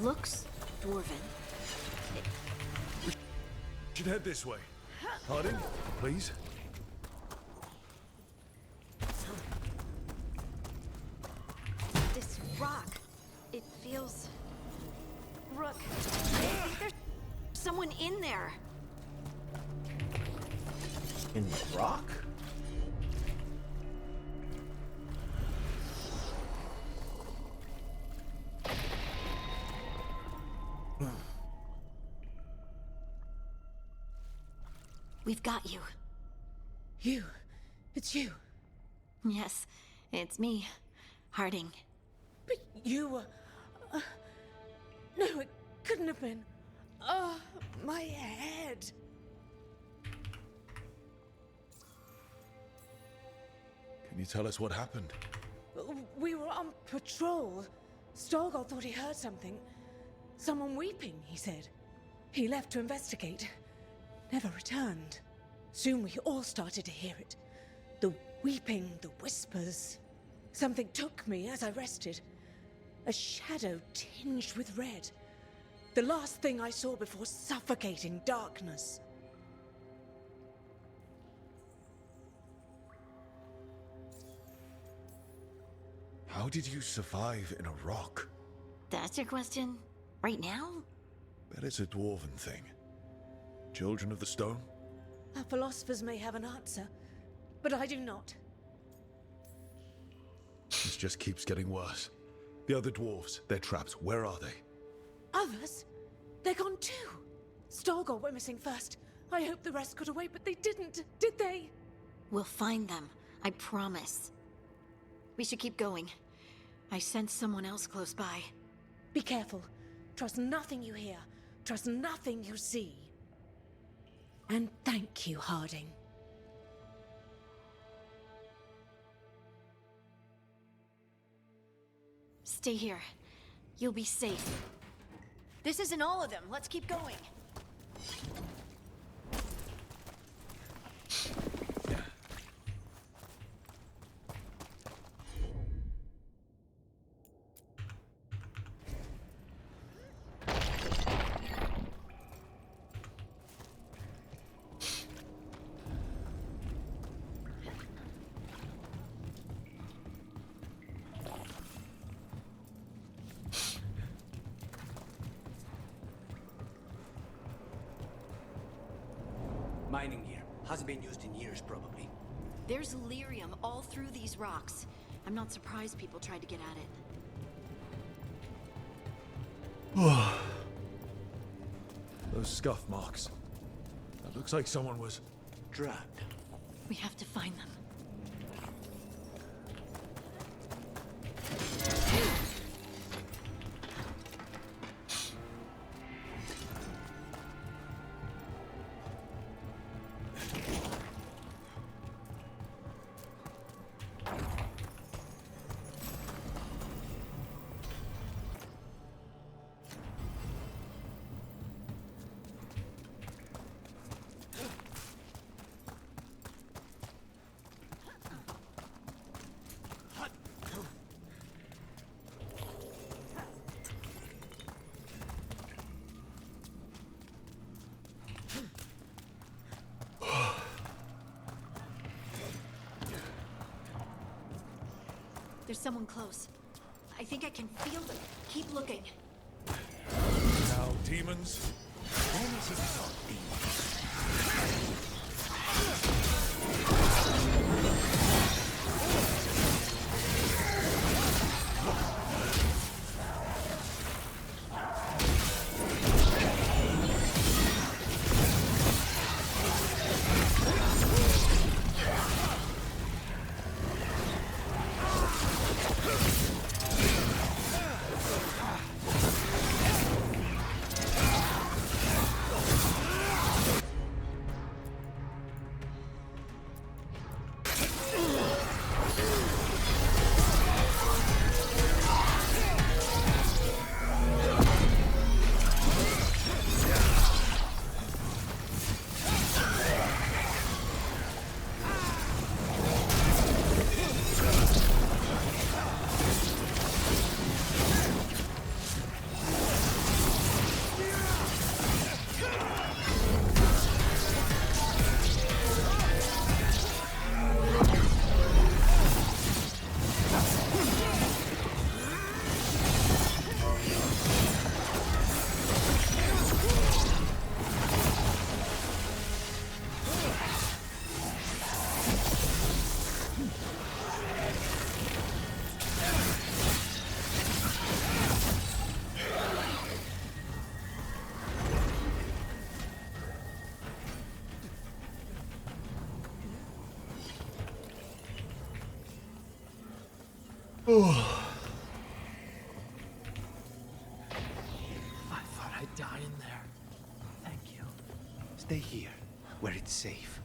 S11: Looks dwarven.
S9: Should head this way. Harding, please.
S11: This rock, it feels... Rook, I think there's someone in there.
S1: In the rock?
S11: We've got you.
S8: You? It's you?
S11: Yes, it's me, Harding.
S8: But you were... no, it couldn't have been. Oh, my head.
S9: Can you tell us what happened?
S8: We were on patrol. Storgol thought he heard something. Someone weeping, he said. He left to investigate. Never returned. Soon we all started to hear it. The weeping, the whispers. Something took me as I rested. A shadow tinged with red. The last thing I saw before suffocating darkness.
S9: How did you survive in a rock?
S11: That's your question? Right now?
S9: Bet it's a dwarven thing. Children of the Stone?
S8: Our philosophers may have an answer, but I do not.
S9: This just keeps getting worse. The other dwarves, they're trapped. Where are they?
S8: Others? They're gone too. Storgol went missing first. I hope the rest got away, but they didn't, did they?
S11: We'll find them, I promise. We should keep going. I sense someone else close by.
S8: Be careful. Trust nothing you hear. Trust nothing you see. And thank you, Harding.
S11: Stay here. You'll be safe. This isn't all of them. Let's keep going.
S10: Mining gear. Hasn't been used in years, probably.
S11: There's lyrium all through these rocks. I'm not surprised people tried to get at it.
S9: Those scuff marks. That looks like someone was...
S10: dragged.
S11: We have to find them. There's someone close. I think I can feel them. Keep looking.
S5: Now, demons, bonus is not easy.
S7: I thought I'd die in there. Thank you. Stay here, where it's safe.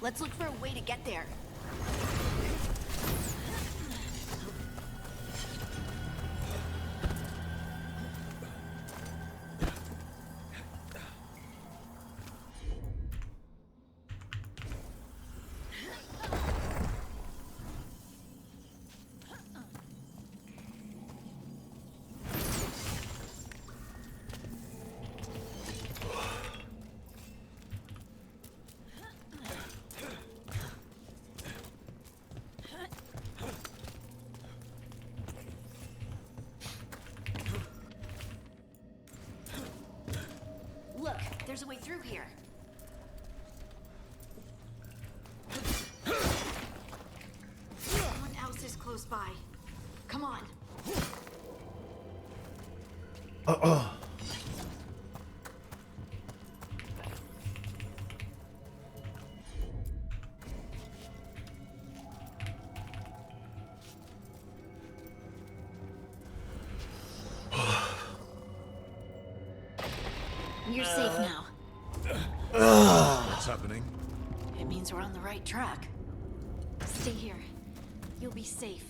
S11: Let's look for a way to get there. Look, there's a way through here. Someone else is close by. Come on. You're safe now.
S9: What's happening?
S11: It means we're on the right track. Stay here. You'll be safe.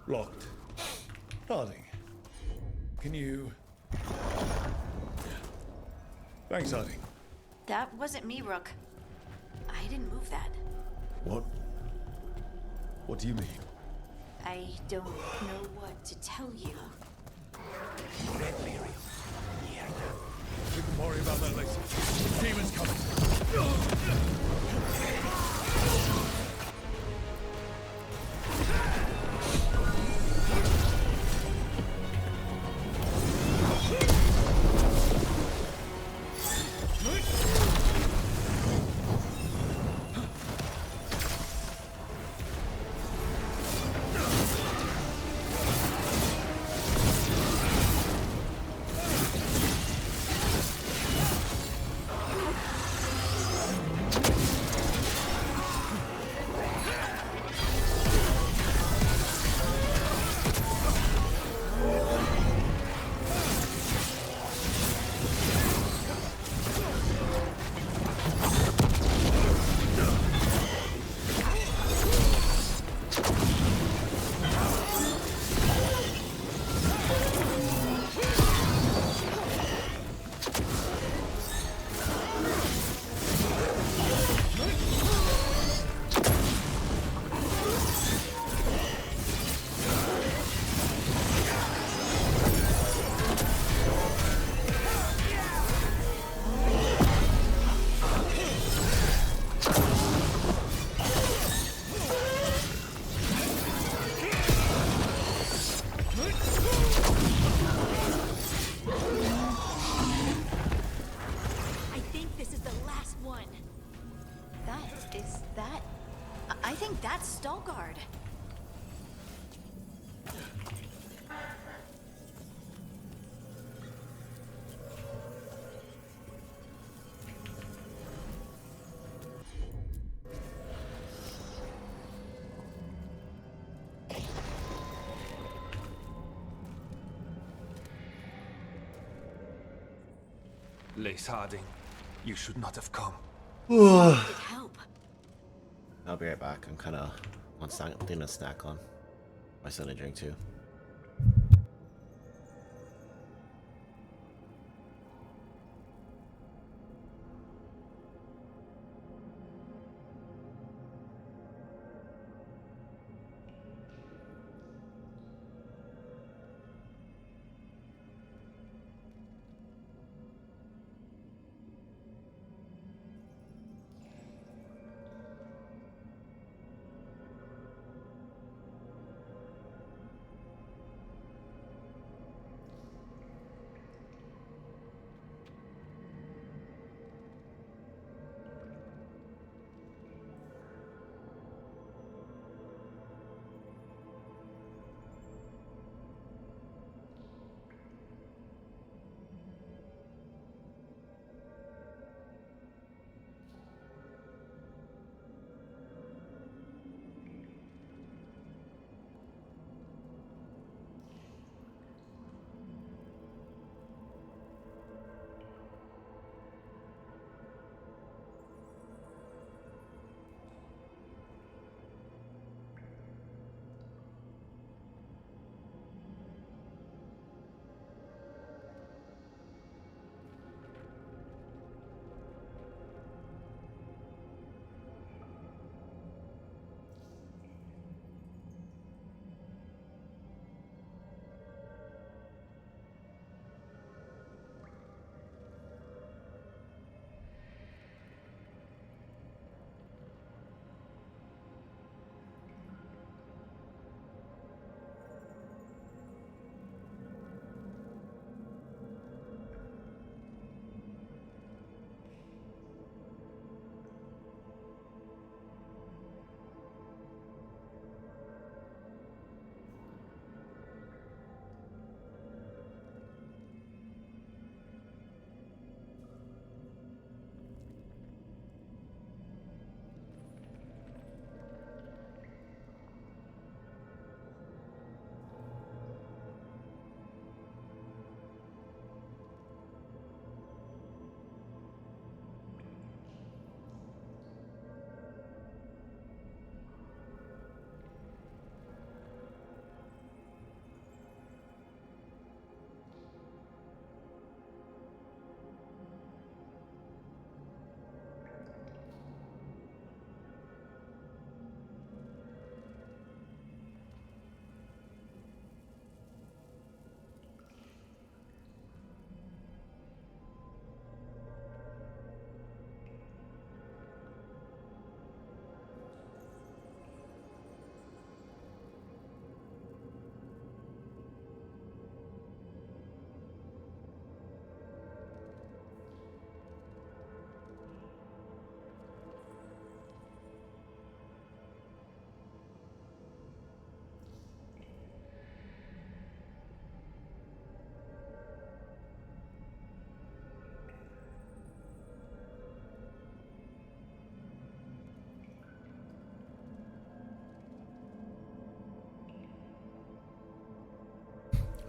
S9: Locked. Darling, can you... Thanks, Harding.
S11: That wasn't me, Rook. I didn't move that.
S9: What? What do you mean?
S11: I don't know what to tell you.
S21: Red Miriam.
S5: We can worry about that later. Demon's coming.
S11: I think this is the last one. I think that's Stalguard.
S5: Lace Harding, you should not have come.
S11: Help.
S1: I'll be right back. I'm kind of on thing to snack on. My son a drink too.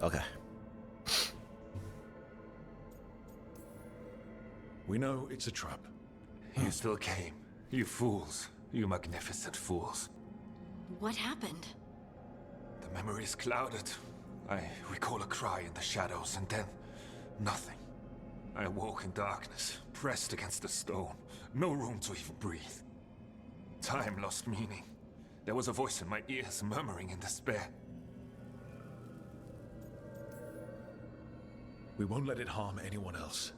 S1: Okay.
S9: We know it's a trap.
S16: You still came. You fools. You magnificent fools.
S11: What happened?
S16: The memory is clouded. I recall a cry in the shadows, and then nothing. I awoke in darkness, pressed against the stone. No room to even breathe. Time lost meaning. There was a voice in my ears murmuring in despair.
S9: We won't let it harm anyone else.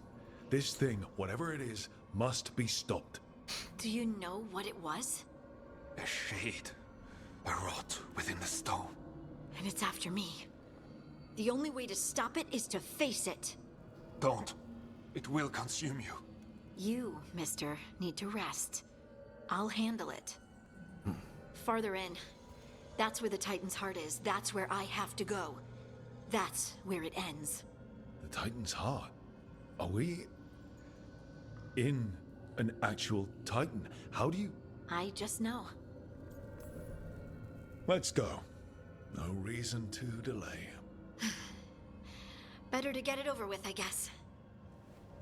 S9: This thing, whatever it is, must be stopped.
S11: Do you know what it was?
S16: A shade. A rot within the stone.
S11: And it's after me. The only way to stop it is to face it.
S16: Don't. It will consume you.
S11: You, mister, need to rest. I'll handle it. Farther in. That's where the Titan's heart is. That's where I have to go. That's where it ends.
S9: The Titan's heart? Are we in an actual Titan? How do you...
S11: I just know.
S9: Let's go. No reason to delay.
S11: Better to get it over with, I guess.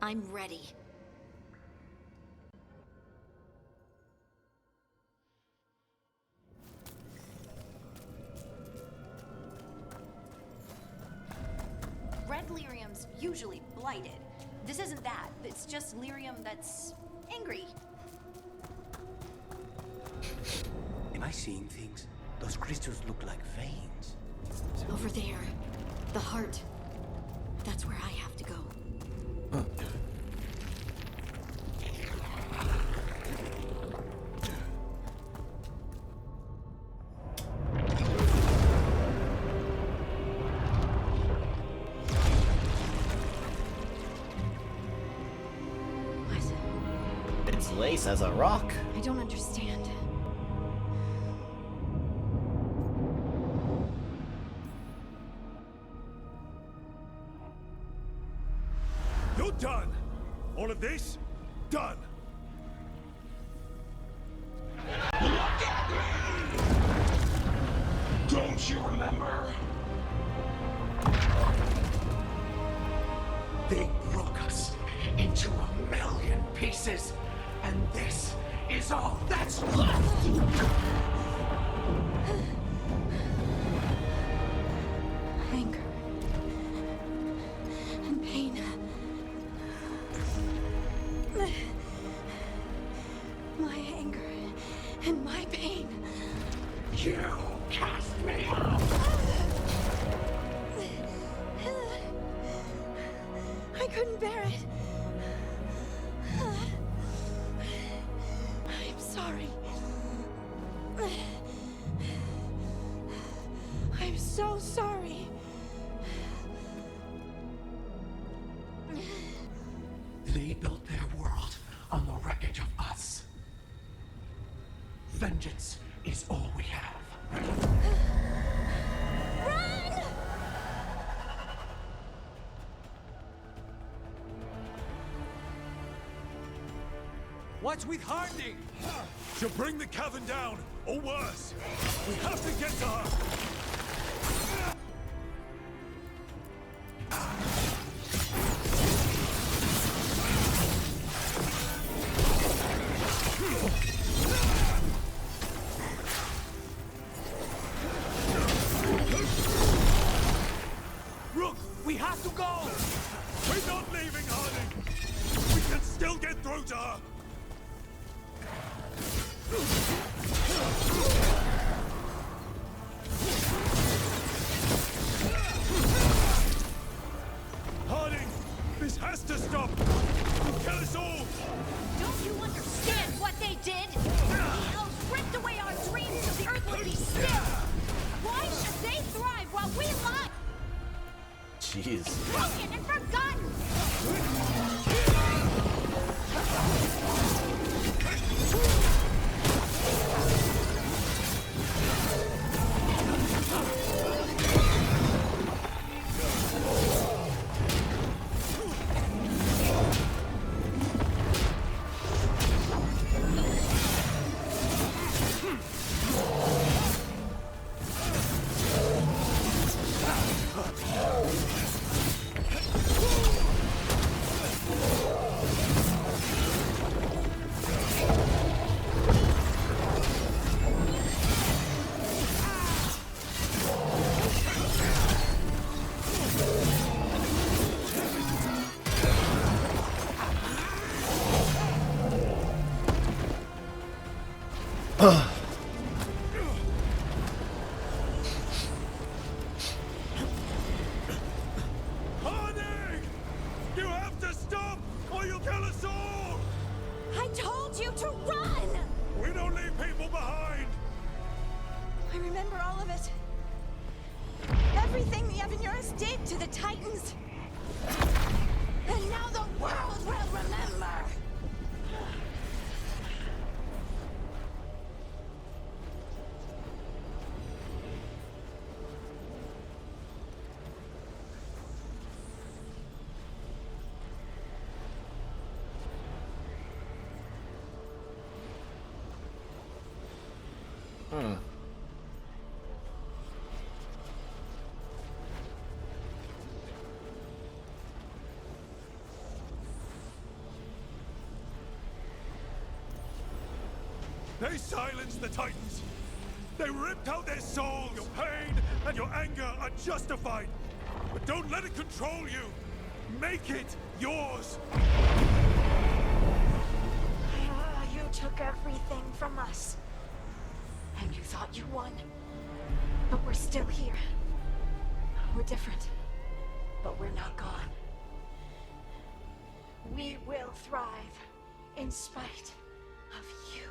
S11: I'm ready.
S17: Red lyrium's usually blighted. This isn't that. It's just lyrium that's angry.
S10: Am I seeing things? Those crystals look like veins.
S11: Over there. The heart. That's where I have to go.
S1: It's lace as a rock.
S11: I don't understand.
S5: You're done! All of this? Done!
S15: Don't you remember? They broke us into 1,000,000 pieces, and this is all that's left!
S11: Anger. And pain. My anger and my pain.
S15: You cast me out!
S11: I couldn't bear it. I'm sorry. I'm so sorry.
S15: They built their world on the wreckage of us. Vengeance is all we have.
S11: Run!
S5: What's with Harding? She'll bring the cavern down, or worse. We have to get to her. Rook, we have to go! We're not leaving, Harding! We can still get through to her! Harding! This has to stop! It'll kill us all!
S17: Don't you understand what they did? The elves ripped away our dreams so the earth would be still. Why should they thrive while we lie?
S1: Jeez.
S17: Broken and forgotten!
S3: Honey! You have to stop, or you'll kill us all!
S17: I told you to run!
S3: We don't leave people behind!
S17: I remember all of it. Everything the Avenurus did to the Titans. And now the world will remember!
S3: They silenced the Titans. They ripped out their souls. Your pain and your anger are justified. But don't let it control you. Make it yours.
S17: You took everything from us. And you thought you won. But we're still here. We're different. But we're not gone. We will thrive in spite of you.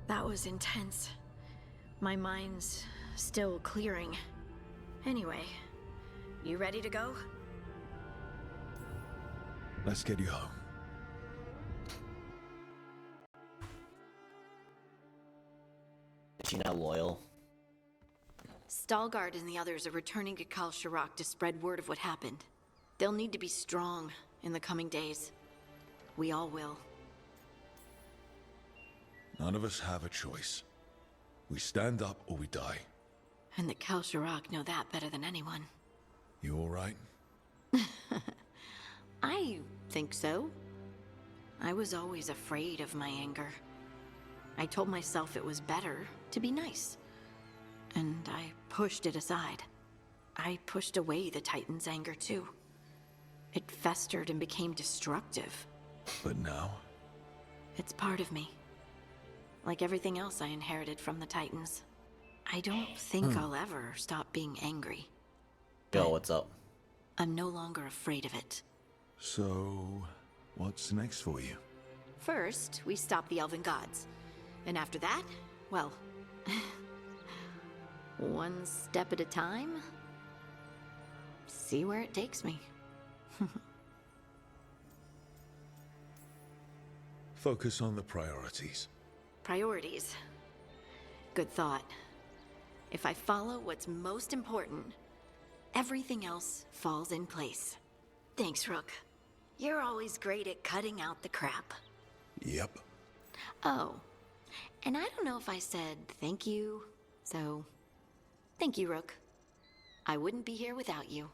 S17: That was intense. My mind's still clearing. Anyway, you ready to go?
S9: Let's get you home.
S1: Is she now loyal?
S11: Stalgard and the others are returning to Kal Shirak to spread word of what happened. They'll need to be strong in the coming days. We all will.
S9: None of us have a choice. We stand up or we die.
S11: And the Kal Shirak know that better than anyone.
S9: You all right?
S11: I think so. I was always afraid of my anger. I told myself it was better to be nice. And I pushed it aside. I pushed away the Titan's anger too. It festered and became destructive.
S9: But now?
S11: It's part of me. Like everything else I inherited from the Titans. I don't think I'll ever stop being angry.
S1: Yo, what's up?
S11: I'm no longer afraid of it.
S9: So, what's next for you?
S11: First, we stop the Elven Gods. And after that, well... one step at a time? see where it takes me.
S9: Focus on the priorities.
S11: Priorities. Good thought. If I follow what's most important, everything else falls in place. Thanks, Rook. You're always great at cutting out the crap.
S9: Yep.
S11: Oh, and I don't know if I said thank you, so thank you, Rook. I wouldn't be here without you.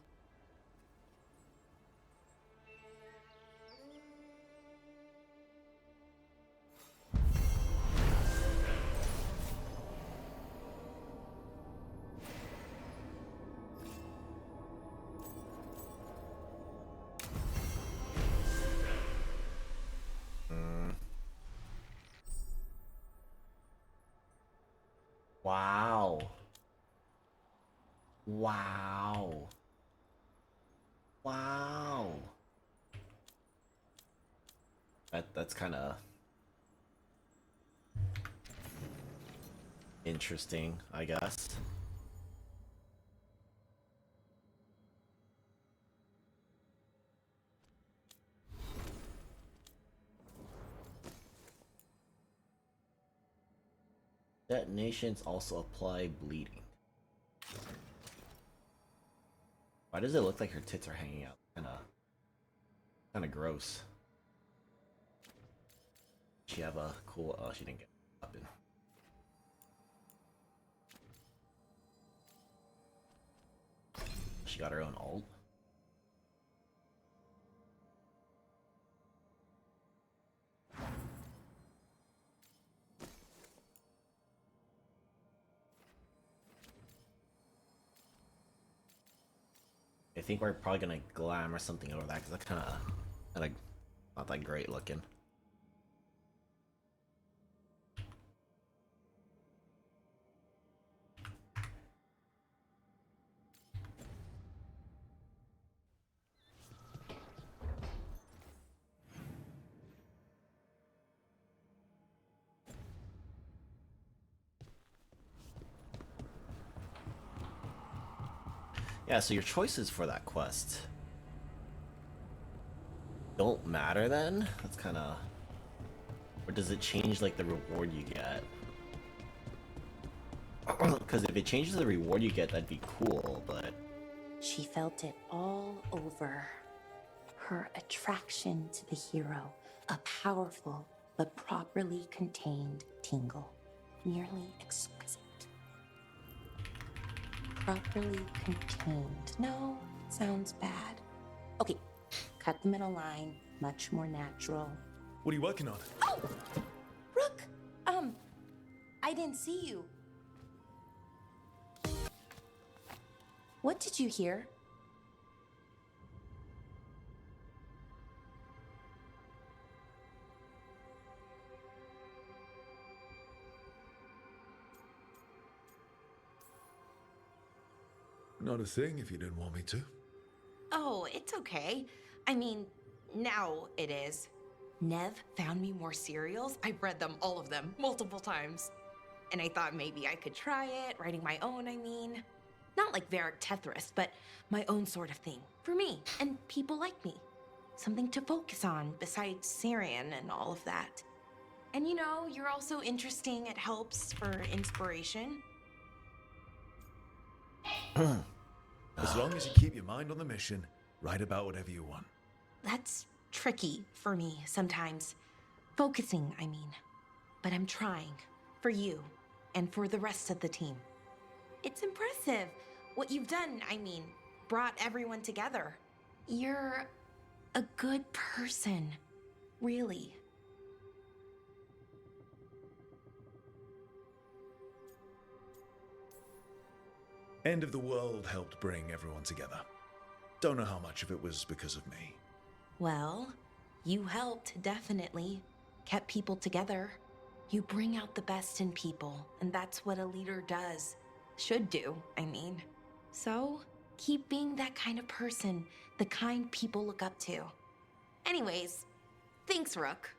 S1: Wow. Wow. Wow. That's kind of interesting, I guess. Detonations also apply bleeding. Why does it look like her tits are hanging out? Kinda gross. She have a cool, oh, she didn't get a weapon. She got her own ult. I think we're probably gonna glam or something over that because that's kind of not that great looking. Yeah, so your choices for that quest don't matter then? That's kind of... Or does it change, like, the reward you get? Because if it changes the reward you get, that'd be cool, but...
S19: She felt it all over. Her attraction to the hero, a powerful but properly contained tingle. Nearly exquisite. Properly contained. No, sounds bad. Okay, cut the middle line. Much more natural.
S9: What are you working on?
S19: Oh! Rook! I didn't see you. What did you hear?
S9: Not a thing if you didn't want me to.
S6: Oh, it's okay. I mean, now it is. Nev found me more cereals. I've read them, all of them, multiple times. And I thought maybe I could try it, writing my own, I mean. Not like Varric Tethrist, but my own sort of thing. For me, and people like me. Something to focus on besides Syrian and all of that. And you know, you're also interesting. It helps for inspiration.
S9: As long as you keep your mind on the mission, write about whatever you want.
S6: That's tricky for me sometimes. Focusing, I mean. But I'm trying. For you. And for the rest of the team. It's impressive. What you've done, I mean, brought everyone together. You're a good person. Really.
S9: End of the World helped bring everyone together. Don't know how much of it was because of me.
S6: Well, you helped, definitely. Kept people together. You bring out the best in people, and that's what a leader does. Should do, I mean. So, keep being that kind of person, the kind people look up to. Anyways, thanks, Rook.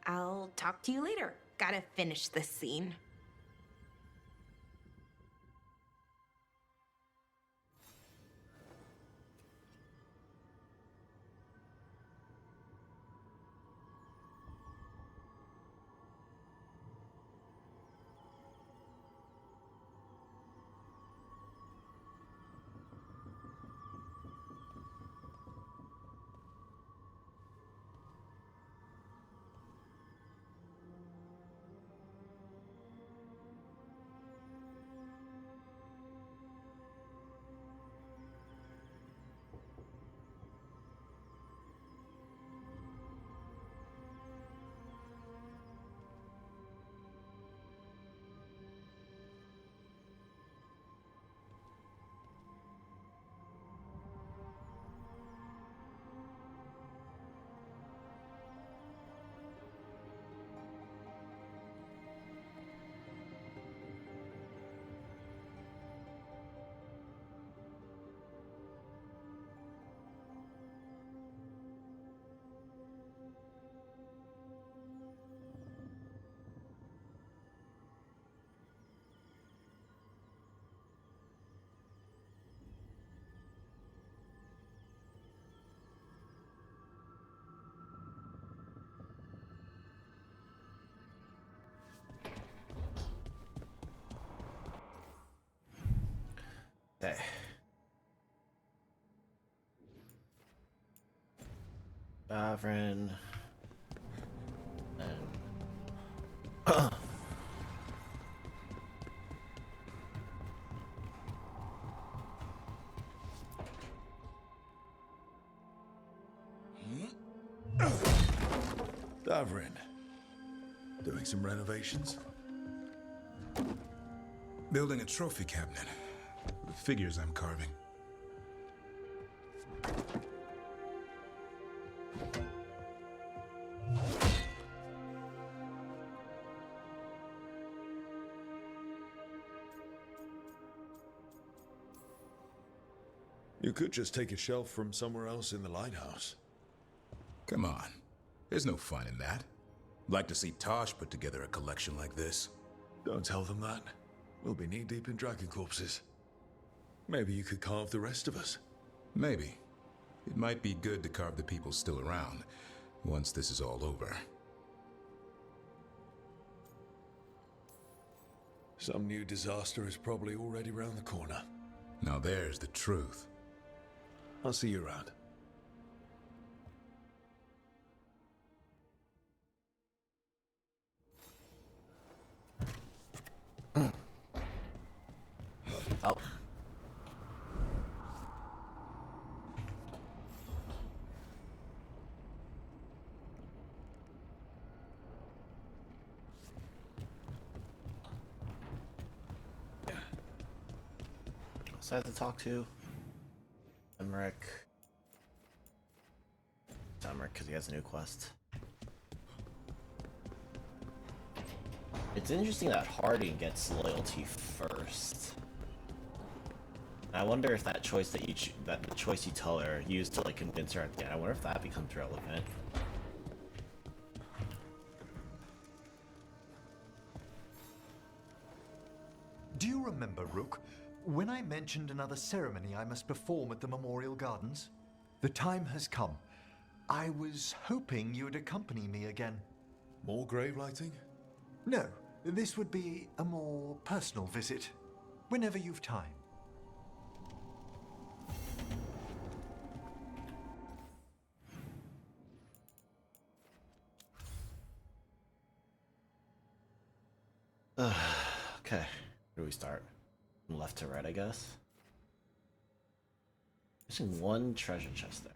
S6: I'll talk to you later. Gotta finish this scene.
S1: Bavrin. And
S9: Davrin. Doing some renovations?
S4: Building a trophy cabinet. The figures I'm carving.
S9: You could just take a shelf from somewhere else in the lighthouse.
S4: Come on. There's no fun in that. Like to see Tosh put together a collection like this.
S9: Don't tell them that. We'll be knee-deep in dragon corpses. Maybe you could carve the rest of us.
S4: Maybe. It might be good to carve the people still around, once this is all over.
S9: Some new disaster is probably already round the corner.
S4: Now there's the truth.
S9: I'll see you around.
S1: Oh. So I have to talk to Emmerich. Emmerich, because he has a new quest. It's interesting that Harding gets loyalty first. I wonder if that choice that the choice you tell her used to like convince her at the end. I wonder if that becomes relevant.
S12: Do you remember, Rook, when I mentioned another ceremony I must perform at the Memorial Gardens? The time has come. I was hoping you would accompany me again.
S9: More grave lighting?
S12: No, this would be a more personal visit. Whenever you've time.
S1: Okay, where do we start? From left to right, I guess. There's one treasure chest there.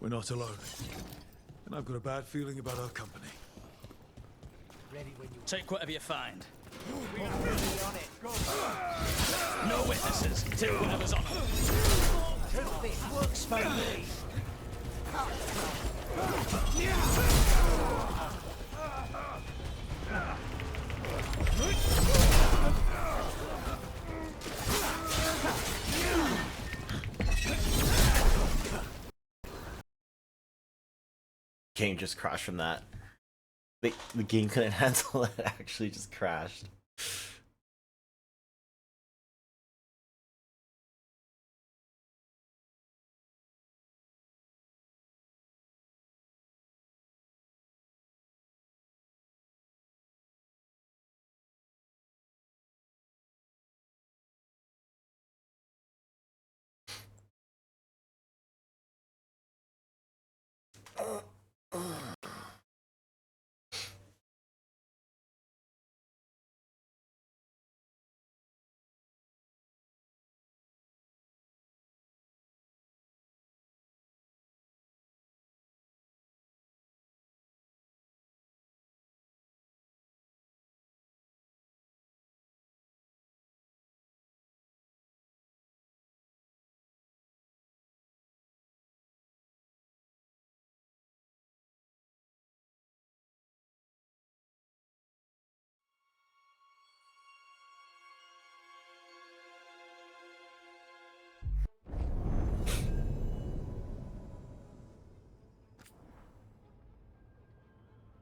S3: We're not alone. And I've got a bad feeling about our company.
S20: Take whatever you find. No witnesses. Take whatever's on them.
S15: It works for me.
S1: Game just crashed from that. The game couldn't handle it. Actually just crashed.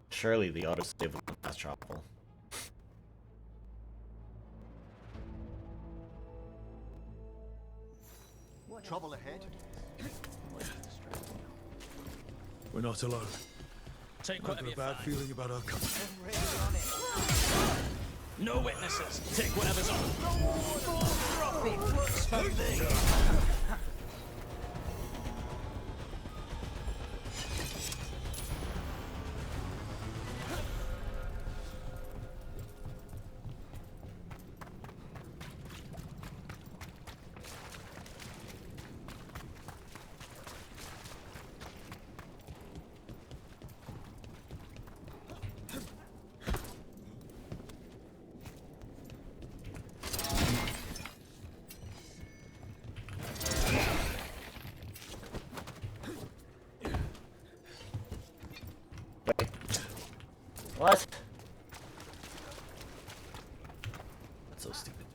S1: Surely the autosave will fast travel.
S12: Trouble ahead?
S3: We're not alone.
S20: Take
S3: I've got
S20: whatever
S3: a
S20: you
S3: bad
S20: find.
S3: feeling about our company.
S20: No witnesses. Take whatever's on them.
S15: It works for me.
S1: What? That's so stupid.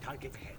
S7: Target ahead.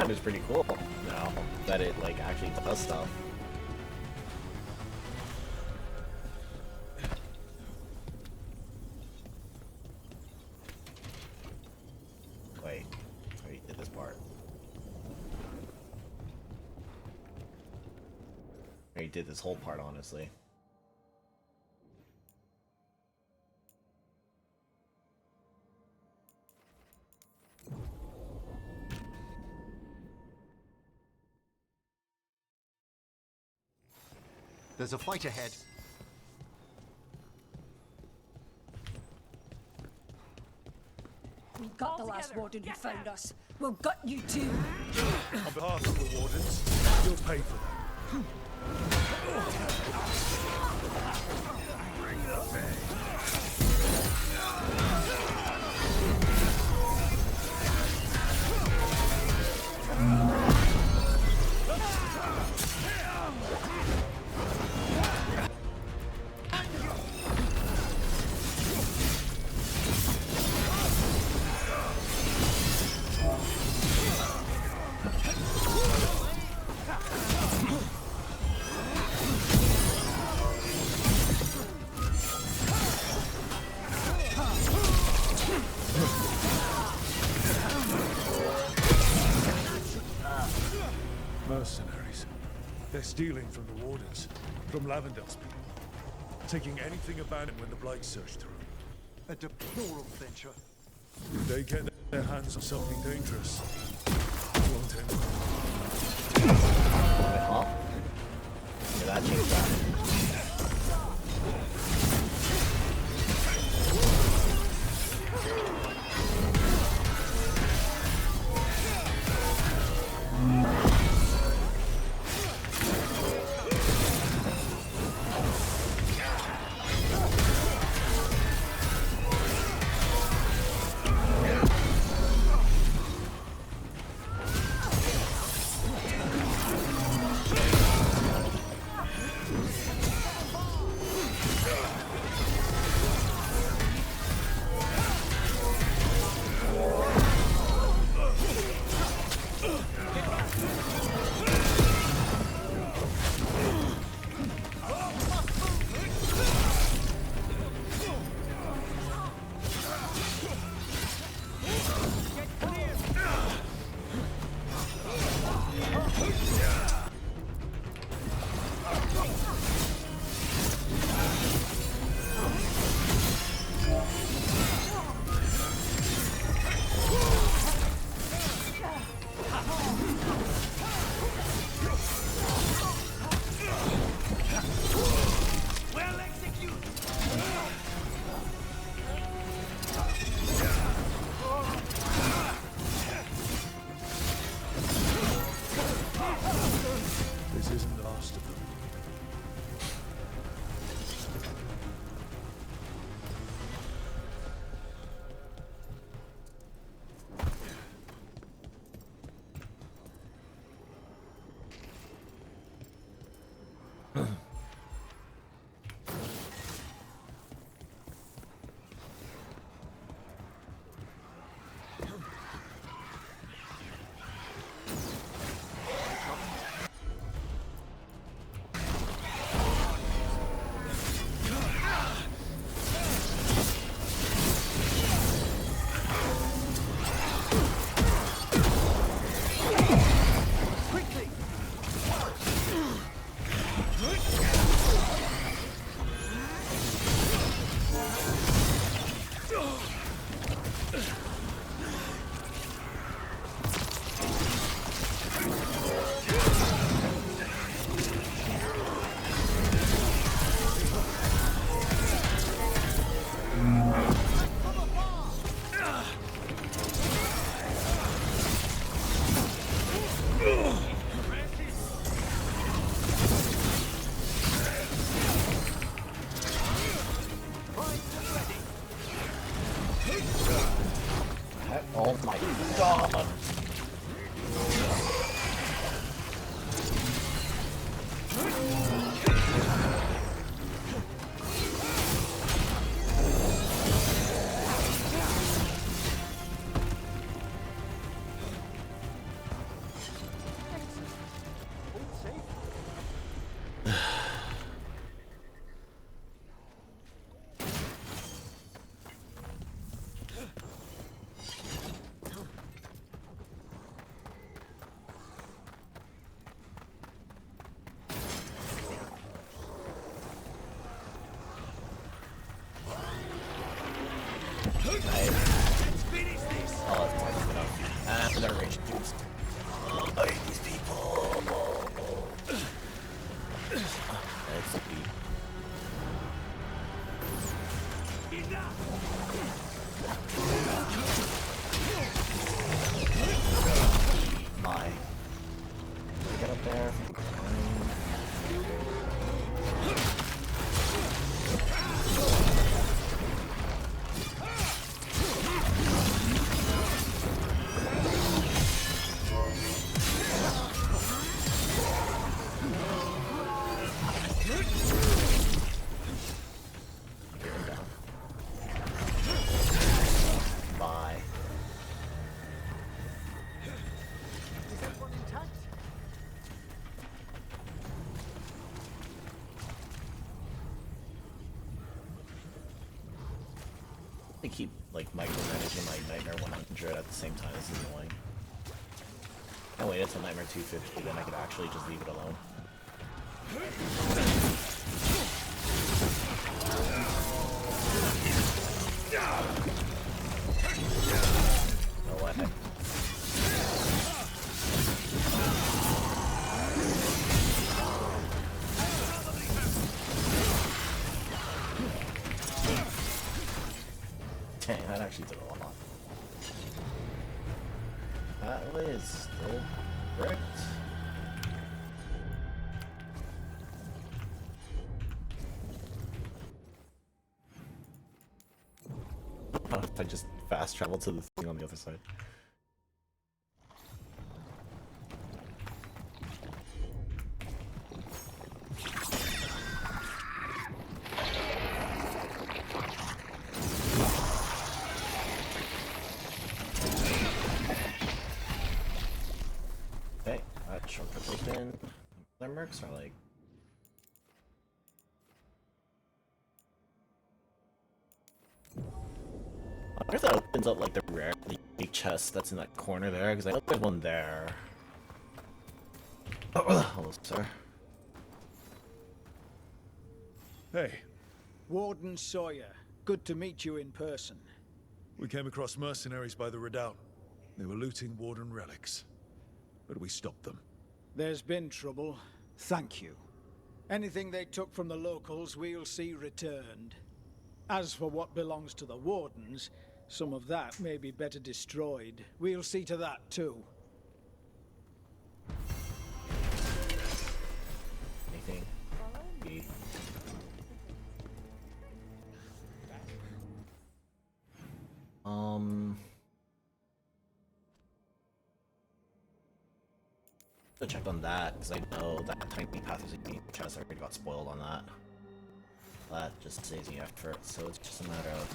S1: item is pretty cool now that it like actually does stuff. Wait, I already did this part. I already did this whole part, honestly.
S12: There's a fight ahead.
S13: We got the last warden who found us. We'll gut you too.
S3: On behalf of the wardens, you'll pay for that. Mercenaries. They're stealing from the wardens, from Lavendel's people, taking anything about it when the Blight search through.
S12: A deplorable venture.
S3: If they get their hands on something dangerous, it won't end well.
S1: Huh? Yeah, that changed that. Let's be. My. Get up there. Bye.
S12: Is everyone intact?
S1: They keep like micromanaging my Nightmare 100 at the same time. This is annoying. Oh wait, it's a Nightmare 250. Then I could actually just leave it alone. No way. Dang, that actually did a lot. That was still bricked. If I just fast travel to the thing on the other side. Okay, that shortcut's open. Their mercs are like. I wonder if that opens up like the rare big chest that's in that corner there, because I know there's one there. Hello, sir.
S2: Hey. Warden Sawyer. Good to meet you in person.
S9: We came across mercenaries by the redoubt. They were looting Warden relics. But we stopped them.
S2: There's been trouble. Thank you. Anything they took from the locals, we'll see returned. As for what belongs to the Wardens, some of that may be better destroyed. We'll see to that, too.
S1: Anything? B. To check on that, because I know that tiny path is a deep chest. I already got spoiled on that. That just saves me effort, so it's just a matter of.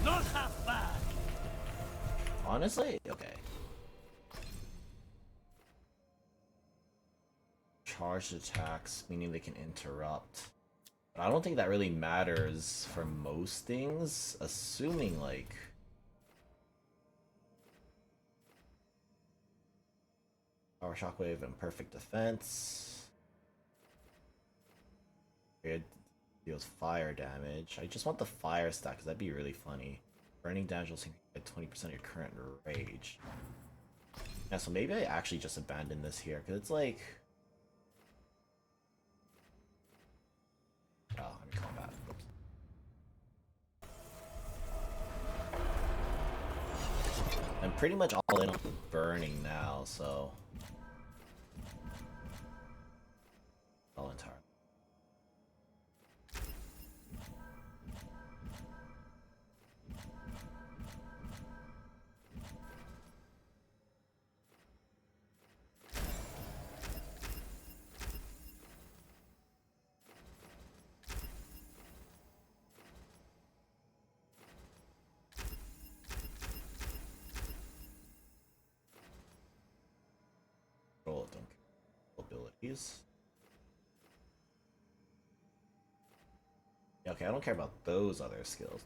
S20: Not half bad.
S1: Honestly, okay. Charged attacks, meaning they can interrupt. But I don't think that really matters for most things, assuming like. Power shockwave and perfect defense. It deals fire damage. I just want the fire stack because that'd be really funny. Burning damage will sink by 20% of your current rage. Yeah, so maybe I actually just abandon this here because it's like. Oh, I'm in combat. Oops. I'm pretty much all in on burning now, so. All entirely. Roll abilities. Yeah, okay, I don't care about those other skills.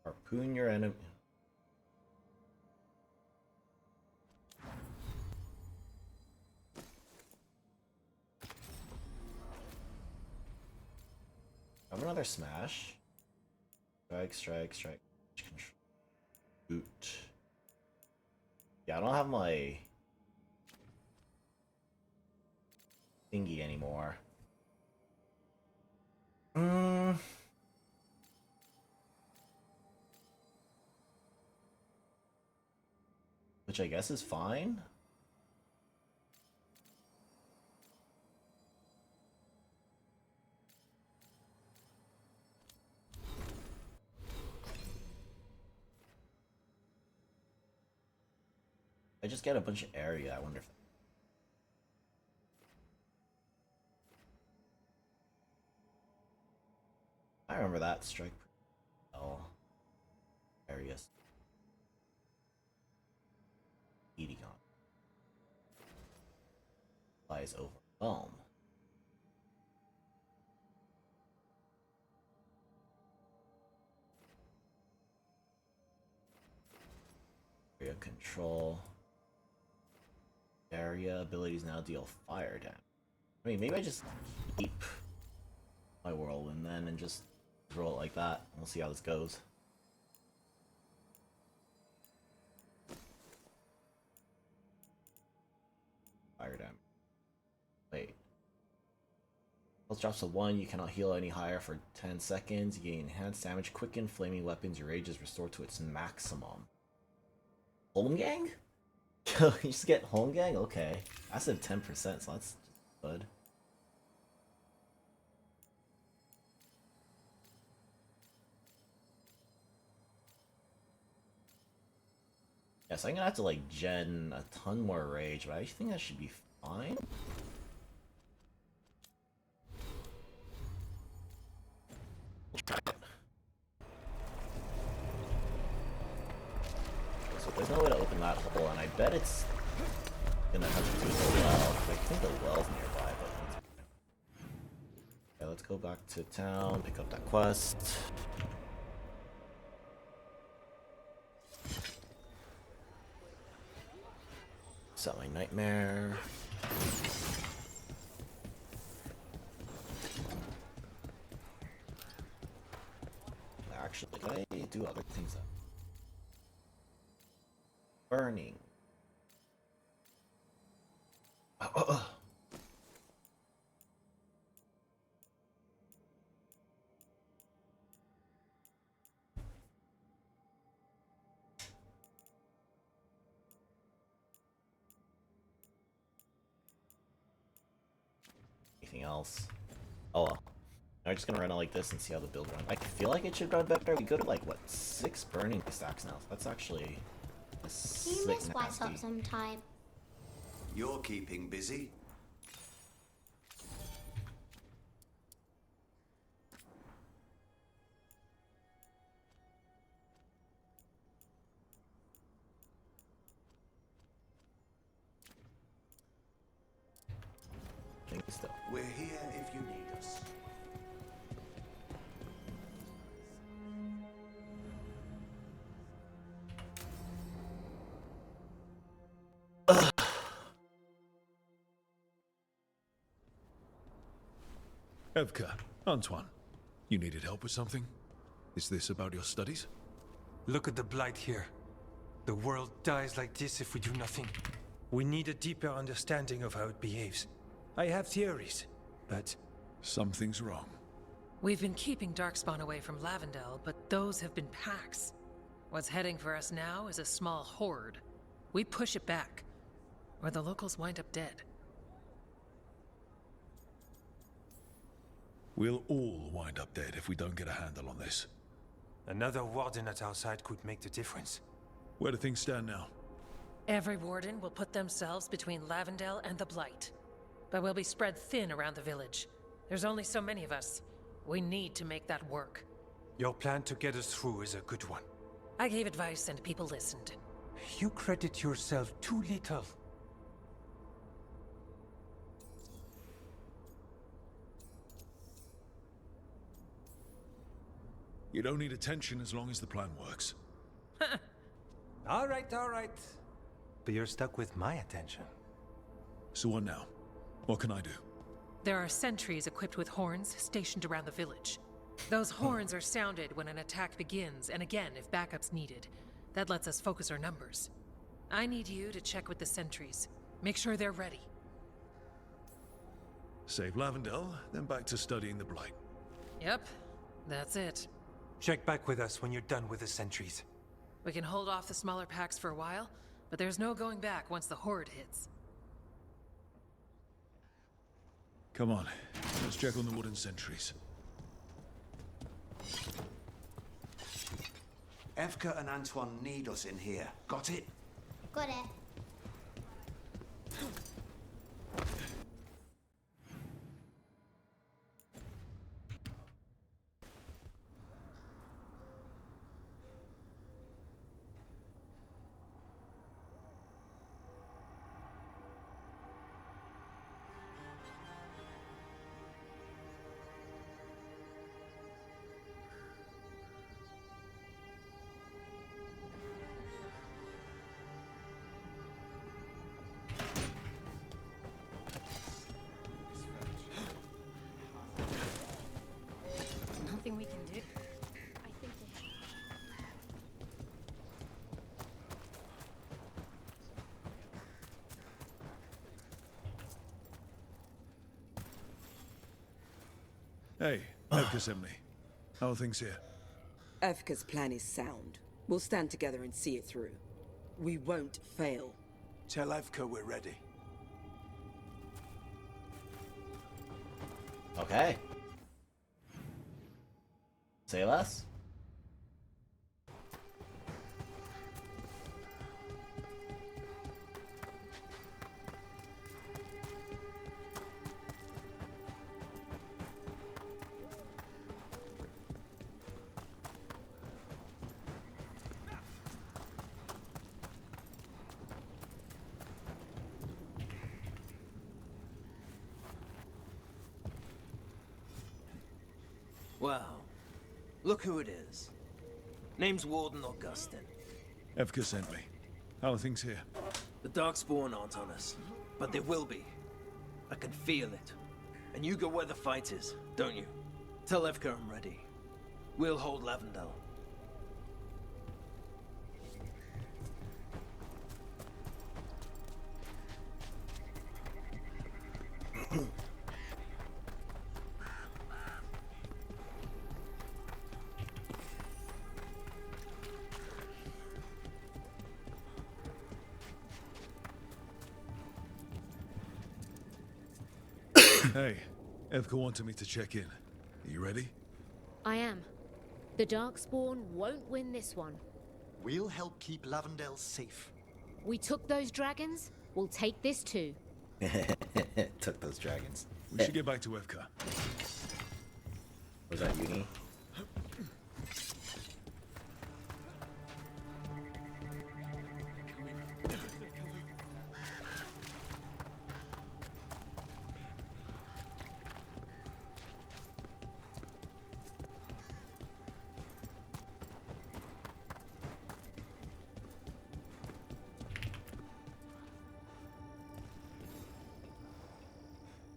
S1: Harpoon your enemy. Have another smash. Strike, strike, strike. Control. Boot. Yeah, I don't have my thingy anymore. Which I guess is fine. I just get a bunch of area. I wonder if I remember that strike. Oh, areas. Eating on lies overwhelm. Area control. Area abilities now deal fire damage. I mean, maybe I just keep my whirlwind then and just roll it like that. We'll see how this goes. Fire damage. Wait. Health drops to 1. You cannot heal any higher for 10 seconds. You gain enhanced damage. Quicken flaming weapons. Your rage is restored to its maximum. Home gang? You just get home gang? Okay. I said 10%, so that's good. Yeah, so I'm gonna have to like gen a ton more rage, but I think that should be fine. We'll try it. So there's no way to open that hole, and I bet it's gonna have to do the well. I think the well's nearby, but okay, let's go back to town, pick up that quest. Sell my nightmare. Actually, can I do other things? Burning. Anything else? Oh well. I'm just gonna run it like this and see how the build runs. I feel like it should run better. We go to like what, 6 burning stacks now. So that's actually a
S18: You
S1: sick
S18: miss Wise
S1: nasty.
S18: Up sometime.
S21: You're keeping busy. We're here if you need us.
S9: Evka, Antoine, you needed help with something? Is this about your studies?
S10: Look at the blight here. The world dies like this if we do nothing. We need a deeper understanding of how it behaves. I have theories, but...
S9: Something's wrong.
S8: We've been keeping Darkspawn away from Lavendel, but those have been packs. What's heading for us now is a small horde. We push it back, or the locals wind up dead.
S9: We'll all wind up dead if we don't get a handle on this.
S10: Another warden at our side could make the difference.
S9: Where do things stand now?
S8: Every warden will put themselves between Lavendel and the Blight. But we'll be spread thin around the village. There's only so many of us. We need to make that work.
S10: Your plan to get us through is a good one.
S8: I gave advice and people listened.
S10: You credit yourself too little.
S9: You don't need attention as long as the plan works.
S10: All right. But you're stuck with my attention.
S9: So what now? What can I do?
S8: There are sentries equipped with horns stationed around the village. Those horns are sounded when an attack begins, and again if backup's needed. That lets us focus our numbers. I need you to check with the sentries. Make sure they're ready.
S9: Save Lavendel, then back to studying the Blight.
S8: Yep, that's it.
S10: Check back with us when you're done with the sentries.
S8: We can hold off the smaller packs for a while, but there's no going back once the Horde hits.
S9: Come on, let's check on the wooden sentries.
S7: Evka and Antoine need us in here. Got it?
S18: Got it. Nothing we can do. I think they have.
S9: Hey, Evka sent me. How are things here?
S22: Evka's plan is sound. We'll stand together and see it through. We won't fail.
S7: Tell Evka we're ready.
S1: Okay. Say less.
S23: Wow. Look who it is. Name's Warden Augustin.
S9: Evka sent me. How are things here?
S23: The Darkspawn aren't on us, but they will be. I can feel it. And you go where the fight is, don't you? Tell Evka I'm ready. We'll hold Lavendel.
S9: Hey, Evka wanted me to check in. Are you ready?
S24: I am. The Darkspawn won't win this one.
S12: We'll help keep Lavendel safe.
S24: We took those dragons, we'll take this too.
S1: Took those dragons.
S9: We should get back to Evka.
S1: Was that Uni?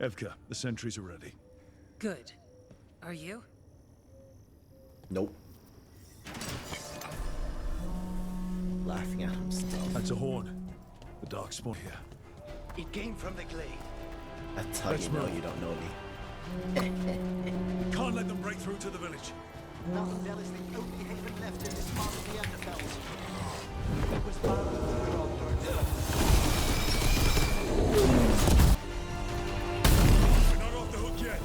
S9: Evka, the sentries are ready.
S8: Good. Are you?
S1: Nope. Laughing at him still.
S9: That's a horn. The Darkspawn here.
S7: It came from the glade.
S1: That's how
S9: Let's
S1: you know
S9: move.
S1: you don't know me.
S9: Can't let them break through to the village.
S12: Lavendel is the only haven left in this part of the Enderfell. It was part of the Veilguard.
S3: We're not off the hook yet.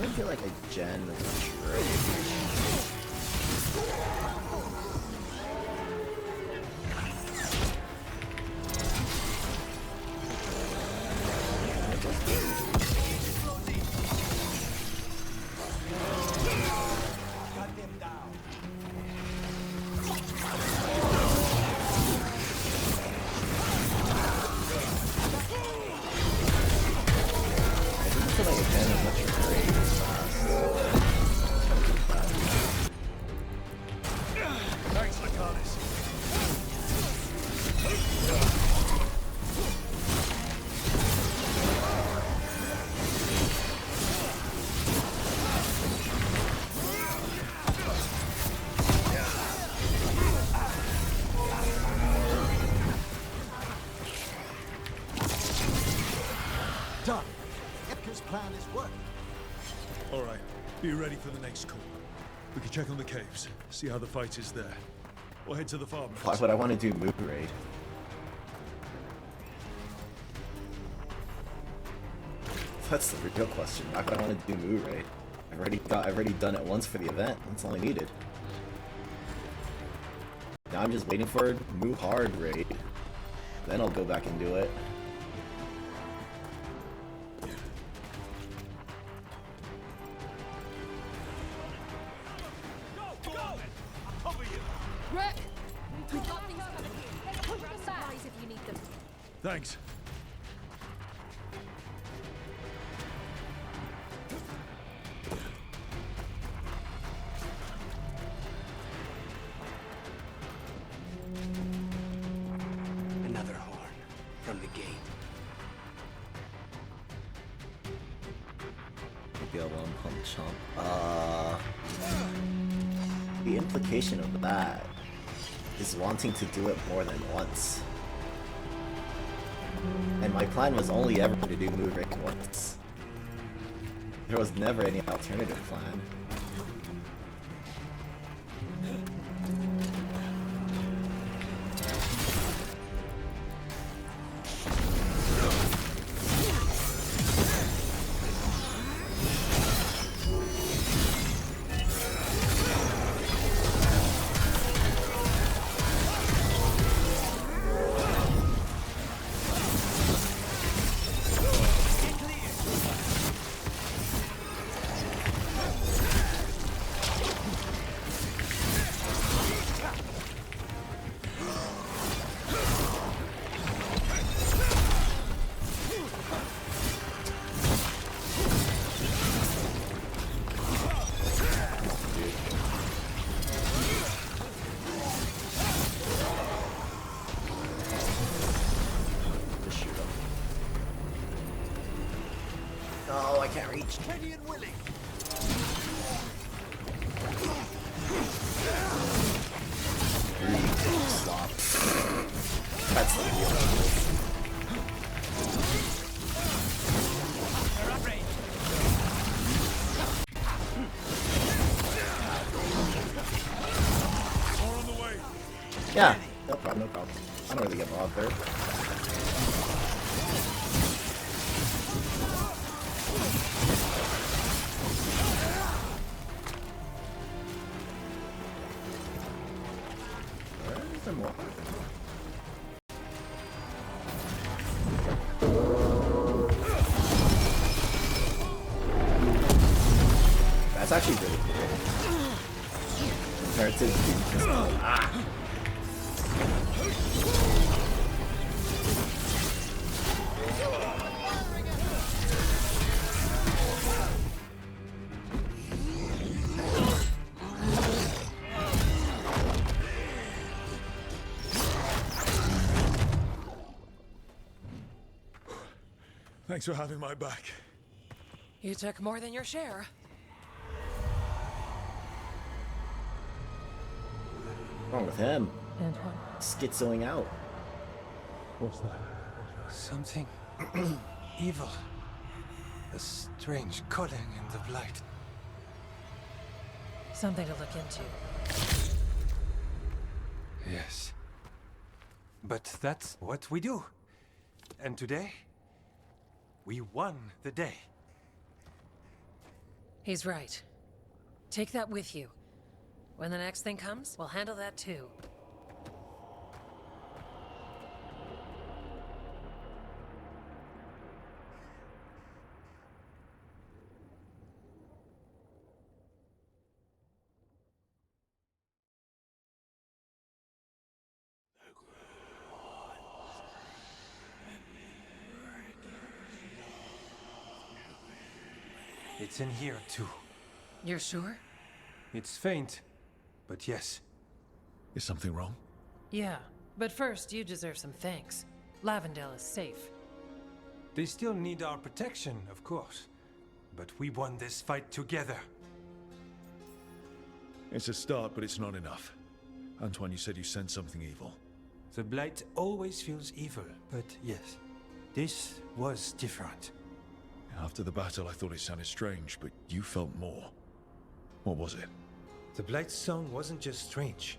S1: I feel like a gen of trade.
S3: Be ready for the next call. We can check on the caves, see how the fight is there. Or head to the farmhouse.
S1: Why would I want to do Moon Raid? That's the real question. Why would I want to do Moon Raid? I've already done it once for the event. That's all I needed. Now I'm just waiting for Moo Hard Raid. Then I'll go back and do it.
S24: Rick! We got things covered here. Put your supplies if you need them.
S3: Thanks.
S10: Another horn from the gate.
S1: Maybe I'll pump chomp. The implication of that is wanting to do it more than once. And my plan was only ever to do Moon Raid once. There was never any alternative plan. No, I can't reach.
S7: Ready and willing.
S1: Slop. That's the deal.
S7: They're up range.
S3: More on the way.
S1: Yeah, no problem, no problem. I don't really get robbed there. Where's the more? That's actually really cool. Compared to the
S3: Thanks for having my back.
S8: You took more than your share.
S1: What's wrong with him?
S8: Antoine.
S1: Schizoing out.
S3: What's that?
S10: Something evil. A strange calling in the blight.
S8: Something to look into.
S10: Yes. But that's what we do. And today, we won the day.
S8: He's right. Take that with you. When the next thing comes, we'll handle that too.
S10: It's in here too.
S8: You're sure?
S10: It's faint, but yes.
S9: Is something wrong?
S8: Yeah, but first you deserve some thanks. Lavendale is safe.
S10: They still need our protection, of course. But we won this fight together.
S9: It's a start, but it's not enough. Antoine, you said you sensed something evil.
S10: The Blight always feels evil, but yes, this was different.
S9: After the battle, I thought it sounded strange, but you felt more. What was it?
S10: The Blight's song wasn't just strange.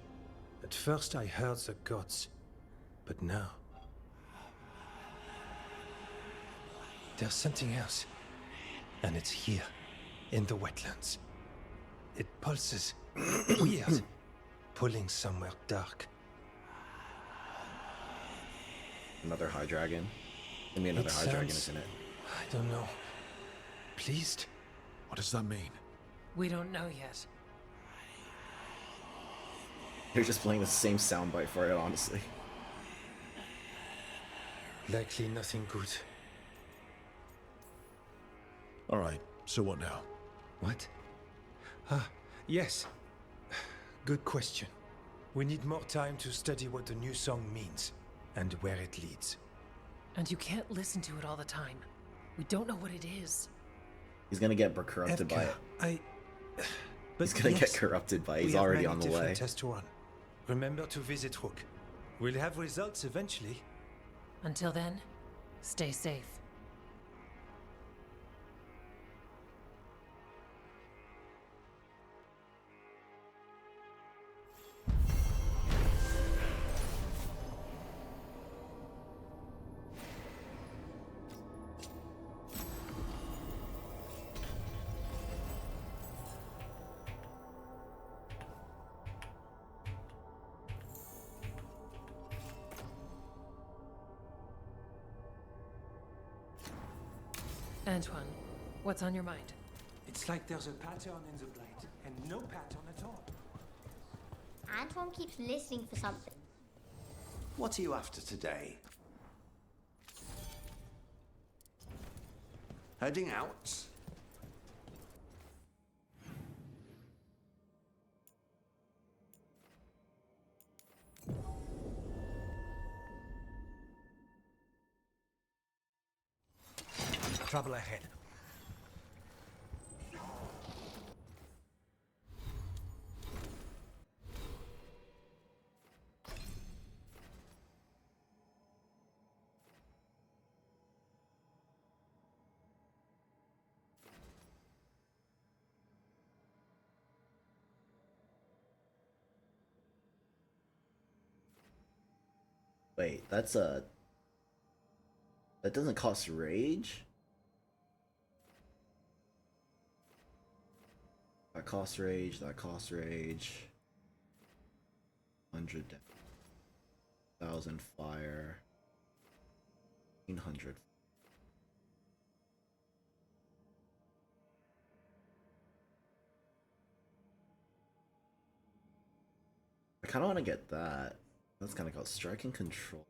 S10: At first I heard the gods, but now... there's something else. And it's here, in the wetlands. It pulses. Weird. Pulling somewhere dark.
S1: Another high dragon. I mean, another high dragon, isn't it?
S10: I don't know. Pleased?
S9: What does that mean?
S8: We don't know yet.
S1: They're just playing the same soundbite for it, honestly.
S10: Likely nothing good.
S9: Alright, so what now?
S10: What? Ah, yes. Good question. We need more time to study what the new song means, and where it leads.
S8: And you can't listen to it all the time. We don't know what it is.
S1: He's gonna get corrupted by it. He's gonna get corrupted by it. He's already on the way.
S10: Tests to run. Remember to visit Rook. We'll have results eventually.
S8: Until then, stay safe. Antoine, what's on your mind?
S10: It's like there's a pattern in the Blight, and no pattern at all.
S18: Antoine keeps listening for something.
S21: What are you after today? Heading out?
S10: Trouble ahead.
S1: Wait, that's a... That doesn't cost rage? That costs rage, that costs rage. 100,000 fire. 1,500. I kind of want to get that. That's kind of called striking control.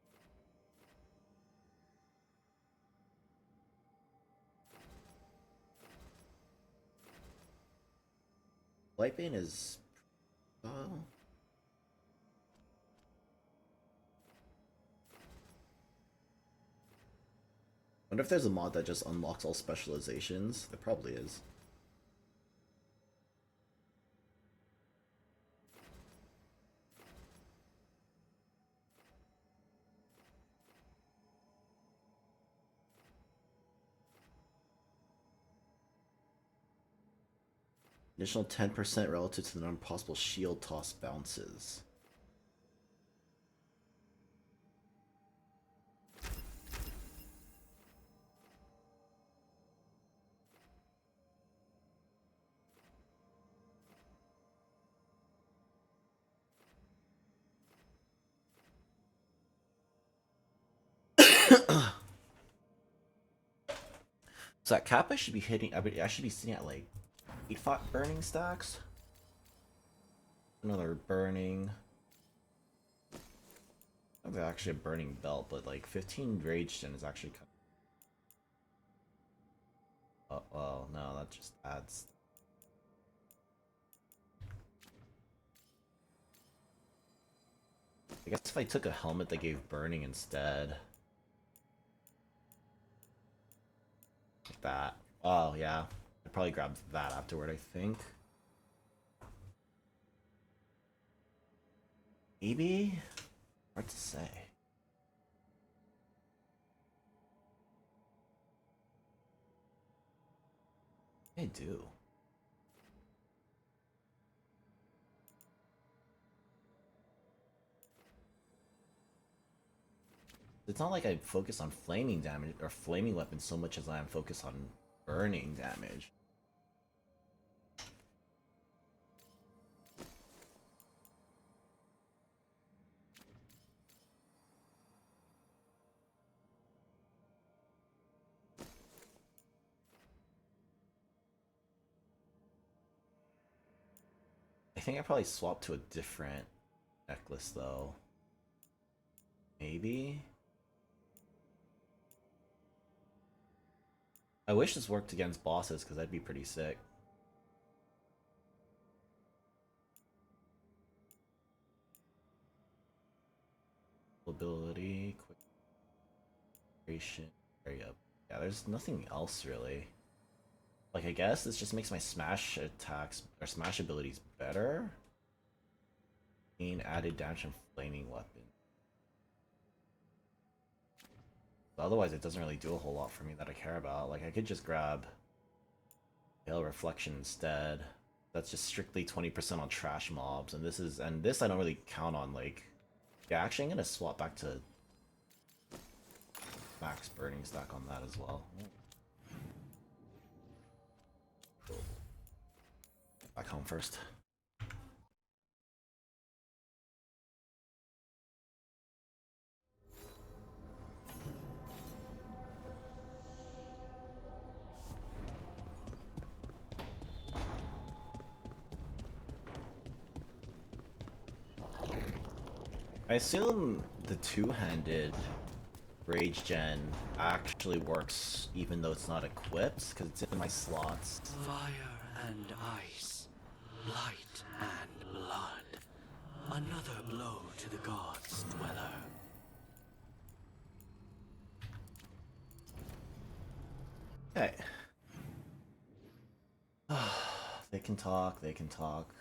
S1: Lightbane is... wonder if there's a mod that just unlocks all specializations. There probably is. Additional 10% relative to the number of possible shield toss bounces. So that Kappa should be hitting. I should be sitting at like 8 burning stacks. Another burning. That's actually a burning belt, but like 15 rage gen is actually kind of... oh, well, no, that just adds. I guess if I took a helmet that gave burning instead. Like that. Oh, yeah. I'd probably grab that afterward, I think. Maybe? Hard to say. I do. It's not like I focus on flaming damage or flaming weapons so much as I am focused on burning damage. I think I probably swapped to a different necklace though. Maybe? I wish this worked against bosses because that'd be pretty sick. Ability, quick creation, area. Yeah, there's nothing else really. Like, I guess this just makes my smash attacks or smash abilities better. Gain added damage from flaming weapon. But otherwise, it doesn't really do a whole lot for me that I care about. Like, I could just grab Hail Reflection instead. That's just strictly 20% on trash mobs, and this I don't really count on. Like, yeah, actually, I'm gonna swap back to max burning stack on that as well. Back home first. I assume the two-handed Rage Gen actually works even though it's not equipped, because it's in my slots.
S21: Fire and ice, light and blood. Another blow to the gods' dweller.
S1: Okay. They can talk, they can talk.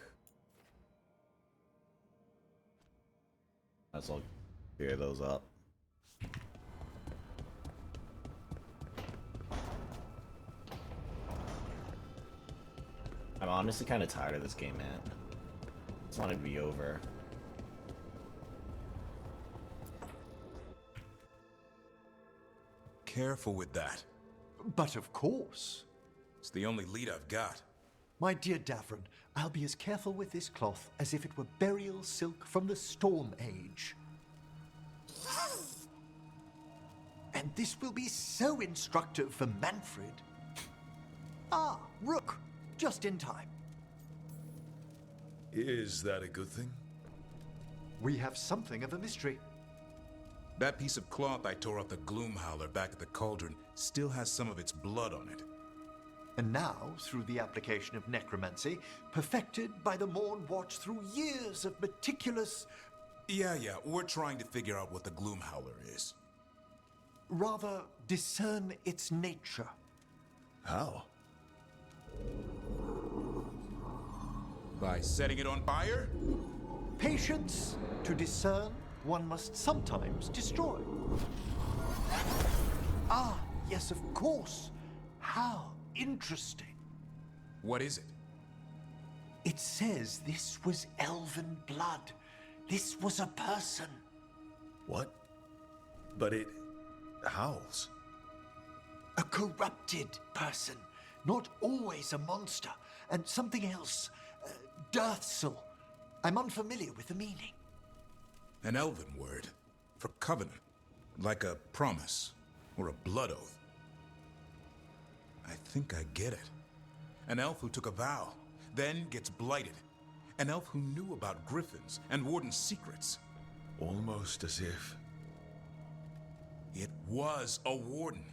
S1: Might as well clear those up. I'm honestly kind of tired of this game, man. Just want it to be over.
S4: Careful with that.
S12: But of course.
S4: It's the only lead I've got.
S12: My dear Davron, I'll be as careful with this cloth as if it were burial silk from the Storm Age. And this will be so instructive for Manfred. Ah, Rook, just in time.
S9: Is that a good thing?
S12: We have something of a mystery.
S4: That piece of cloth I tore off the Gloomhowler back at the cauldron still has some of its blood on it.
S12: And now, through the application of necromancy, perfected by the Morn Watch through years of meticulous...
S4: Yeah, we're trying to figure out what the Gloomhowler is.
S12: Rather, discern its nature.
S9: How?
S4: By setting it on fire?
S12: Patience. To discern, one must sometimes destroy. Ah, yes, of course. How interesting.
S4: What is it?
S12: It says this was elven blood. This was a person.
S9: What? But it howls.
S12: A corrupted person. Not always a monster. And something else. Dirthsel. I'm unfamiliar with the meaning.
S4: An elven word. For covenant. Like a promise. Or a blood oath. I think I get it. An elf who took a vow, then gets blighted. An elf who knew about griffins and warden's secrets.
S9: Almost as if...
S4: It was a warden.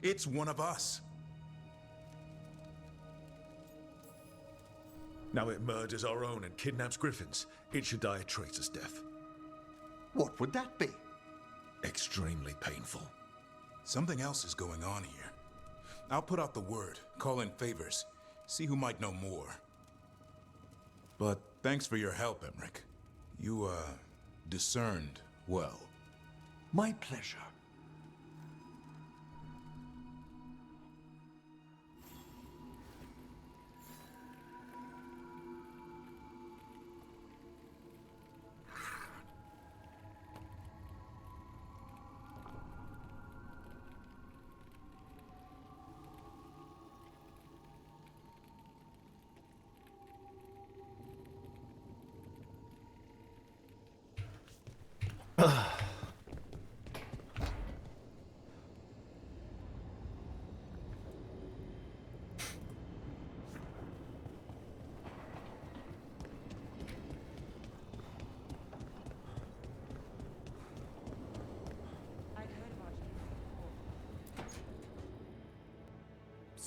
S4: It's one of us.
S9: Now it murders our own and kidnaps griffins. It should die a traitor's death.
S12: What would that be?
S9: Extremely painful.
S4: Something else is going on here. I'll put out the word, call in favors, see who might know more. But thanks for your help, Emmerich. You, discerned well.
S12: My pleasure.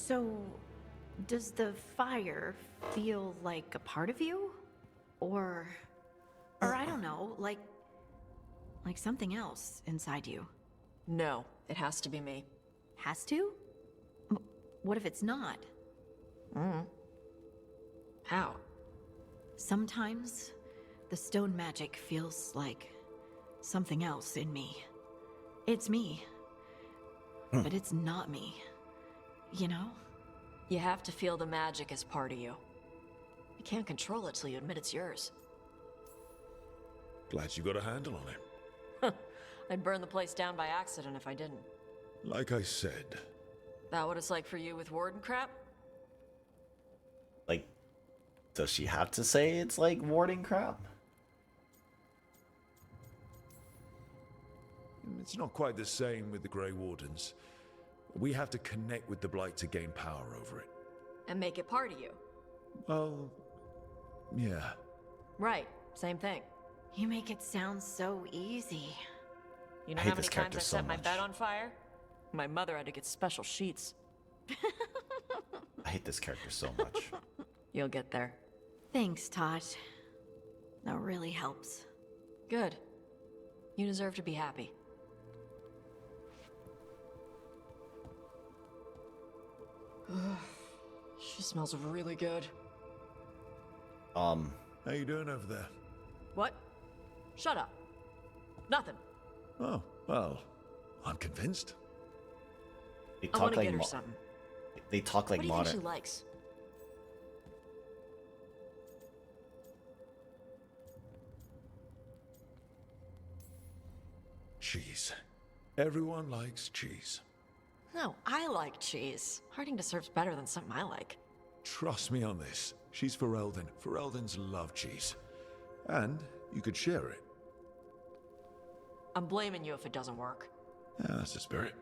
S11: So, does the fire feel like a part of you? Or I don't know, like something else inside you?
S5: No, it has to be me.
S11: Has to? What if it's not?
S5: How?
S11: Sometimes the stone magic feels like something else in me. It's me, but it's not me. You know?
S5: You have to feel the magic as part of you. You can't control it till you admit it's yours.
S9: Glad you got a handle on it.
S5: I'd burn the place down by accident if I didn't.
S9: Like I said.
S5: That what it's like for you with warden crap?
S1: Like, does she have to say it's like warding crap?
S9: It's not quite the same with the Grey Wardens. We have to connect with the Blight to gain power over it.
S5: And make it part of you.
S9: Well, yeah.
S5: Right, same thing.
S11: You make it sound so easy.
S5: You know
S1: I hate
S5: how many
S1: this
S5: times
S1: character
S5: I
S1: so
S5: set my
S1: much.
S5: bed on fire? My mother had to get special sheets.
S1: I hate this character so much.
S5: You'll get there.
S11: Thanks, Todd. That really helps.
S5: Good. You deserve to be happy. She smells really good.
S9: How you doing over there?
S5: What? Shut up. Nothing.
S9: Oh, well, I'm convinced.
S1: They
S5: I
S1: talk
S5: want to
S1: like
S5: get her something.
S1: they talk like
S5: What do you
S1: modern.
S5: think she likes?
S9: Cheese. Everyone likes cheese.
S5: No, I like cheese. Harding deserves better than something I like.
S9: Trust me on this. She's Ferelden. Fereldens love cheese. And you could share it.
S5: I'm blaming you if it doesn't work.
S9: Yeah, that's the spirit.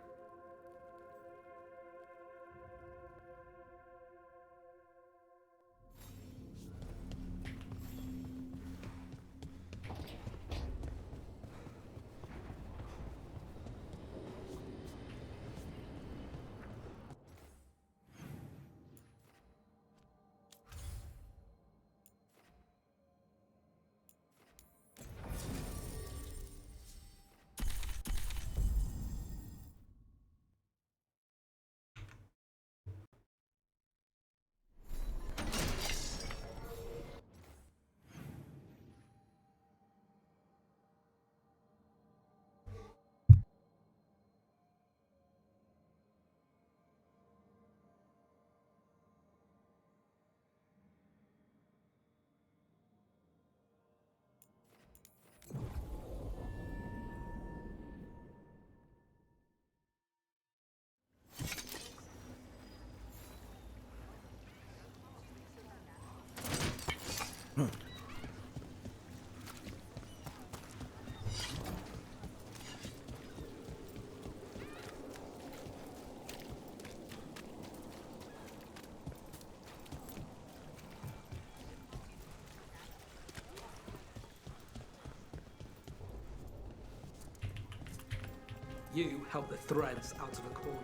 S14: You help the threads out of a corner.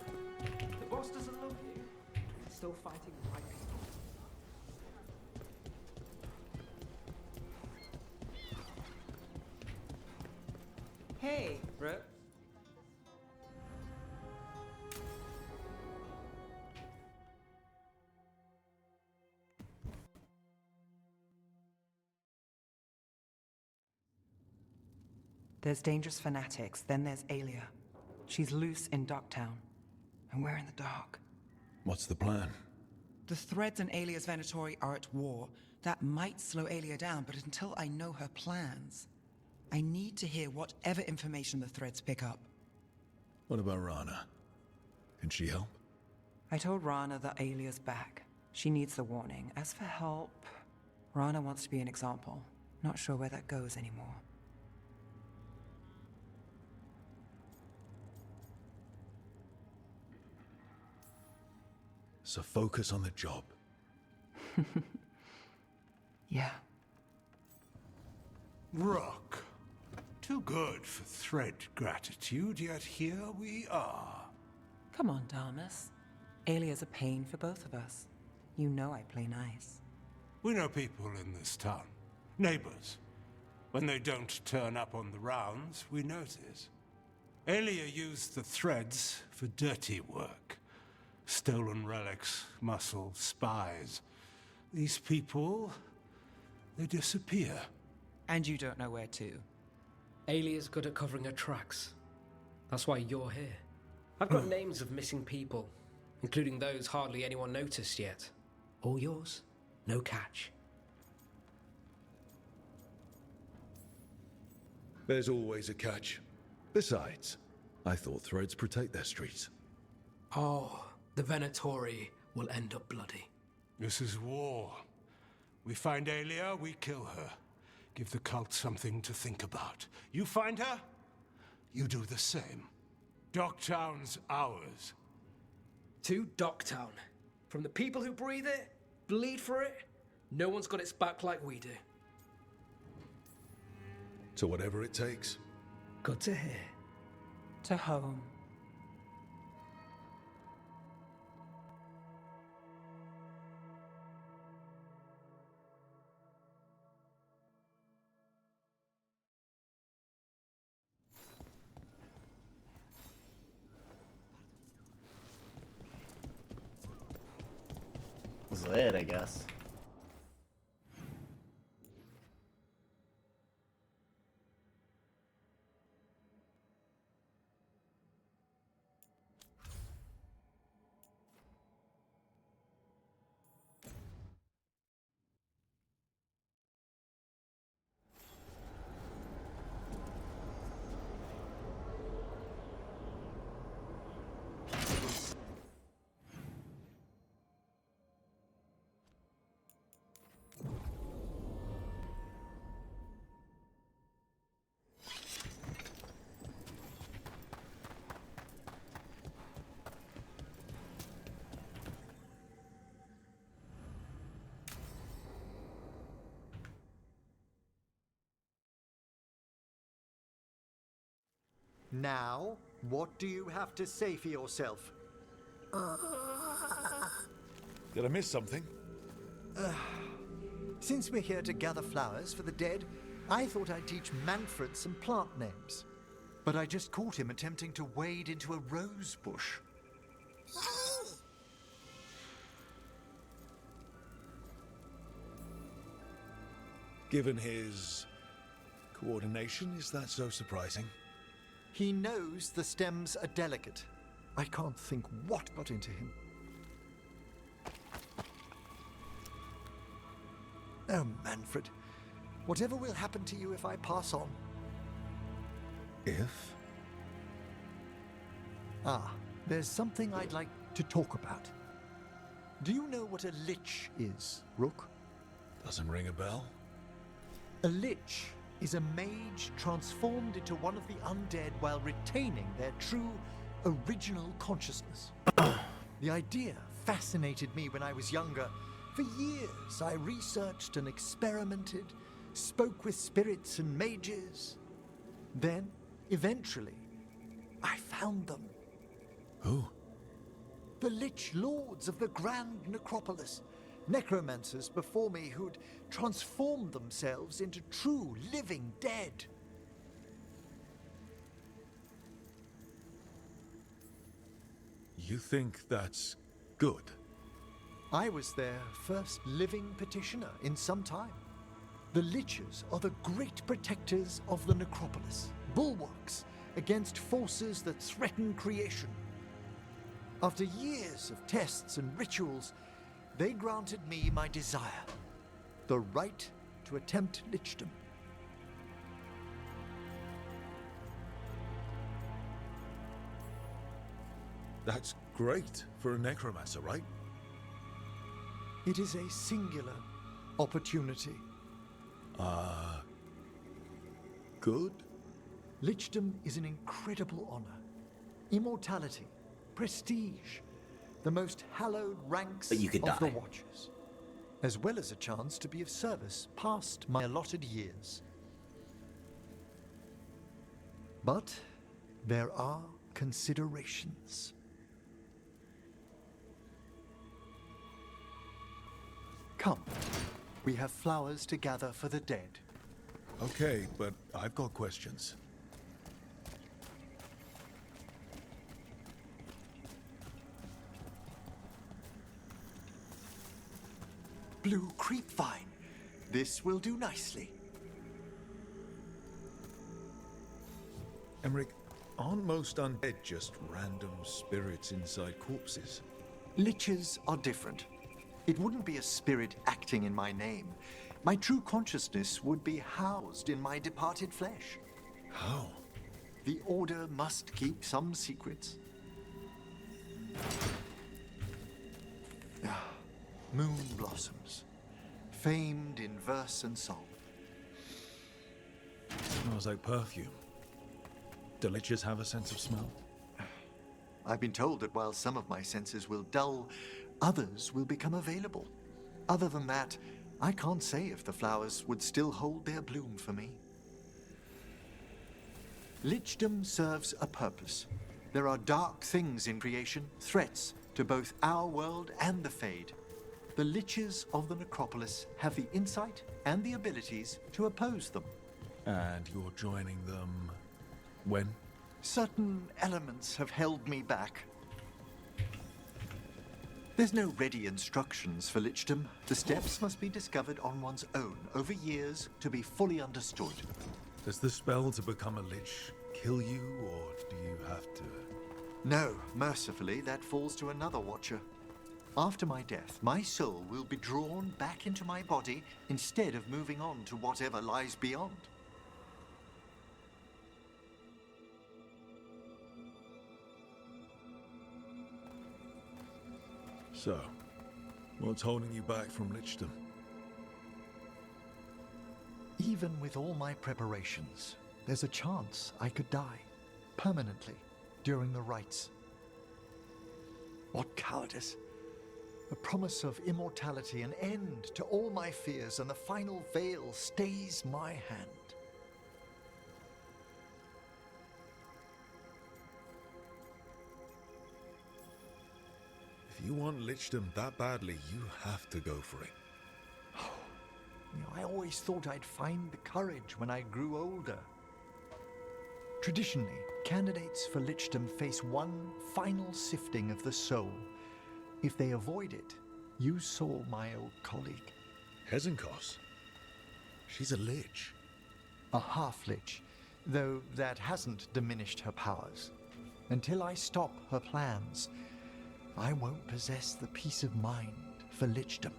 S14: The boss doesn't love you. He's still fighting the right people. Hey, Brooke.
S16: There's dangerous fanatics, then there's Alia. She's loose in Ducktown, and we're in the dark.
S9: What's the plan?
S16: The Threads and Alia's Venatori are at war. That might slow Alia down, but until I know her plans, I need to hear whatever information the Threads pick up.
S9: What about Rana? Can she help?
S16: I told Rana that Alia's back. She needs the warning. As for help, Rana wants to be an example. Not sure where that goes anymore.
S9: So focus on the job.
S16: Yeah.
S21: Rook. Too good for thread gratitude, yet here we are.
S16: Come on, Damas. Alia's a pain for both of us. You know I play nice.
S3: We know people in this town. Neighbors. When they don't turn up on the rounds, we notice. Alia used the threads for dirty work. Stolen relics, muscle, spies. These people, they disappear.
S16: And you don't know where to.
S14: Alia's good at covering her tracks. That's why you're here. I've got names of missing people, including those hardly anyone noticed yet. All yours, no catch.
S9: There's always a catch. Besides, I thought threads protect their streets.
S14: Oh, the Venatori will end up bloody.
S3: This is war. We find Alia, we kill her. Give the cult something to think about. You find her, you do the same. Docktown's ours.
S14: To Docktown. From the people who breathe it, bleed for it, no one's got its back like we do.
S9: To whatever it takes.
S14: Good to hear.
S16: To home.
S1: Was it, I guess.
S12: Now, what do you have to say for yourself?
S9: Did I miss something?
S12: Since we're here to gather flowers for the dead, I thought I'd teach Manfred some plant names. But I just caught him attempting to wade into a rose bush.
S9: Given his coordination, is that so surprising?
S12: He knows the stems are delicate. I can't think what got into him. Oh, Manfred. Whatever will happen to you if I pass on?
S9: If?
S12: Ah, there's something I'd like to talk about. Do you know what a lich is, Rook?
S9: Doesn't ring a bell.
S12: A lich is a mage transformed into one of the undead while retaining their true, original consciousness. The idea fascinated me when I was younger. For years, I researched and experimented, spoke with spirits and mages. Then, eventually, I found them.
S9: Who?
S12: The Lich Lords of the Grand Necropolis. Necromancers before me who'd transformed themselves into true living dead.
S9: You think that's good?
S12: I was their first living petitioner in some time. The Liches are the great protectors of the Necropolis, bulwarks against forces that threaten creation. After years of tests and rituals, they granted me my desire, the right to attempt lichdom.
S9: That's great for a necromancer, right?
S12: It is a singular opportunity.
S9: Good?
S12: Lichdom is an incredible honor. Immortality, prestige, the most hallowed ranks
S1: But you could
S12: of the
S1: die.
S12: Watchers, as well as a chance to be of service past my allotted years. But there are considerations. Come. We have flowers to gather for the dead.
S9: Okay, but I've got questions.
S12: Blue creepvine. This will do nicely.
S9: Emmerich, aren't most undead just random spirits inside corpses?
S12: Liches are different. It wouldn't be a spirit acting in my name. My true consciousness would be housed in my departed flesh.
S9: How?
S12: The Order must keep some secrets. Moon blossoms, famed in verse and song.
S9: Smells like perfume. Do liches have a sense of smell?
S12: I've been told that while some of my senses will dull, others will become available. Other than that, I can't say if the flowers would still hold their bloom for me. Lichdom serves a purpose. There are dark things in creation, threats to both our world and the Fade. The Liches of the Necropolis have the insight and the abilities to oppose them.
S9: And you're joining them when?
S12: Certain elements have held me back. There's no ready instructions for Lichdom. The steps must be discovered on one's own over years to be fully understood.
S9: Does the spell to become a lich kill you, or do you have to?
S12: No, mercifully, that falls to another watcher. After my death, my soul will be drawn back into my body instead of moving on to whatever lies beyond.
S9: So, what's holding you back from lichdom?
S12: Even with all my preparations, there's a chance I could die permanently during the rites. What cowardice! A promise of immortality, an end to all my fears, and the final veil stays my hand.
S9: If you want lichdom that badly, you have to go for it.
S12: I always thought I'd find the courage when I grew older. Traditionally, candidates for lichdom face one final sifting of the soul. If they avoid it, you saw my old colleague.
S9: Hezenkos? She's a lich.
S12: A half-lich, though that hasn't diminished her powers. Until I stop her plans, I won't possess the peace of mind for lichdom.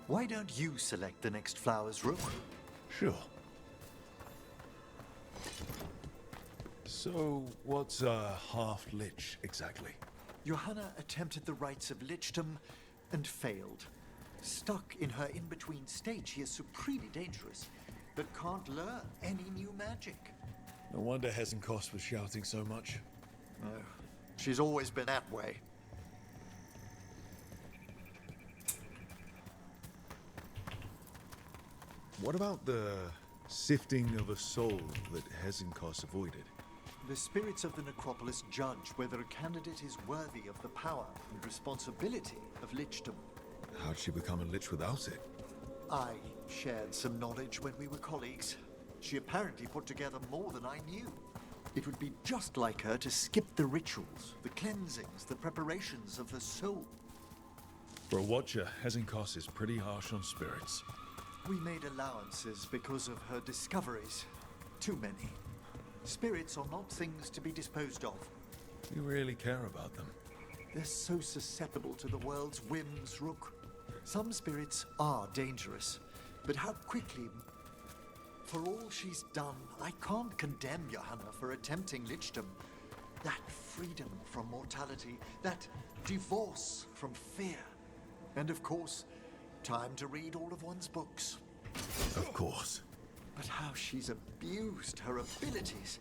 S12: Why don't you select the next flowers, Rook?
S9: Sure. So, what's a half-lich exactly?
S12: Johanna attempted the rites of lichdom and failed. Stuck in her in-between state, she is supremely dangerous, but can't learn any new magic.
S9: No wonder Hezenkos was shouting so much.
S12: No, she's always been that way.
S9: What about the sifting of a soul that Hezenkos avoided?
S12: The spirits of the necropolis judge whether a candidate is worthy of the power and responsibility of lichdom.
S9: How'd she become a lich without it?
S12: I shared some knowledge when we were colleagues. She apparently put together more than I knew. It would be just like her to skip the rituals, the cleansings, the preparations of the soul.
S9: For a watcher, Hezenkos is pretty harsh on spirits.
S12: We made allowances because of her discoveries. Too many. Spirits are not things to be disposed of.
S9: You really care about them.
S12: They're so susceptible to the world's whims, Rook. Some spirits are dangerous, but how quickly... For all she's done, I can't condemn Johanna for attempting lichdom. That freedom from mortality, that divorce from fear. And of course, time to read all of one's books.
S9: Of course.
S12: But how she's abused her abilities.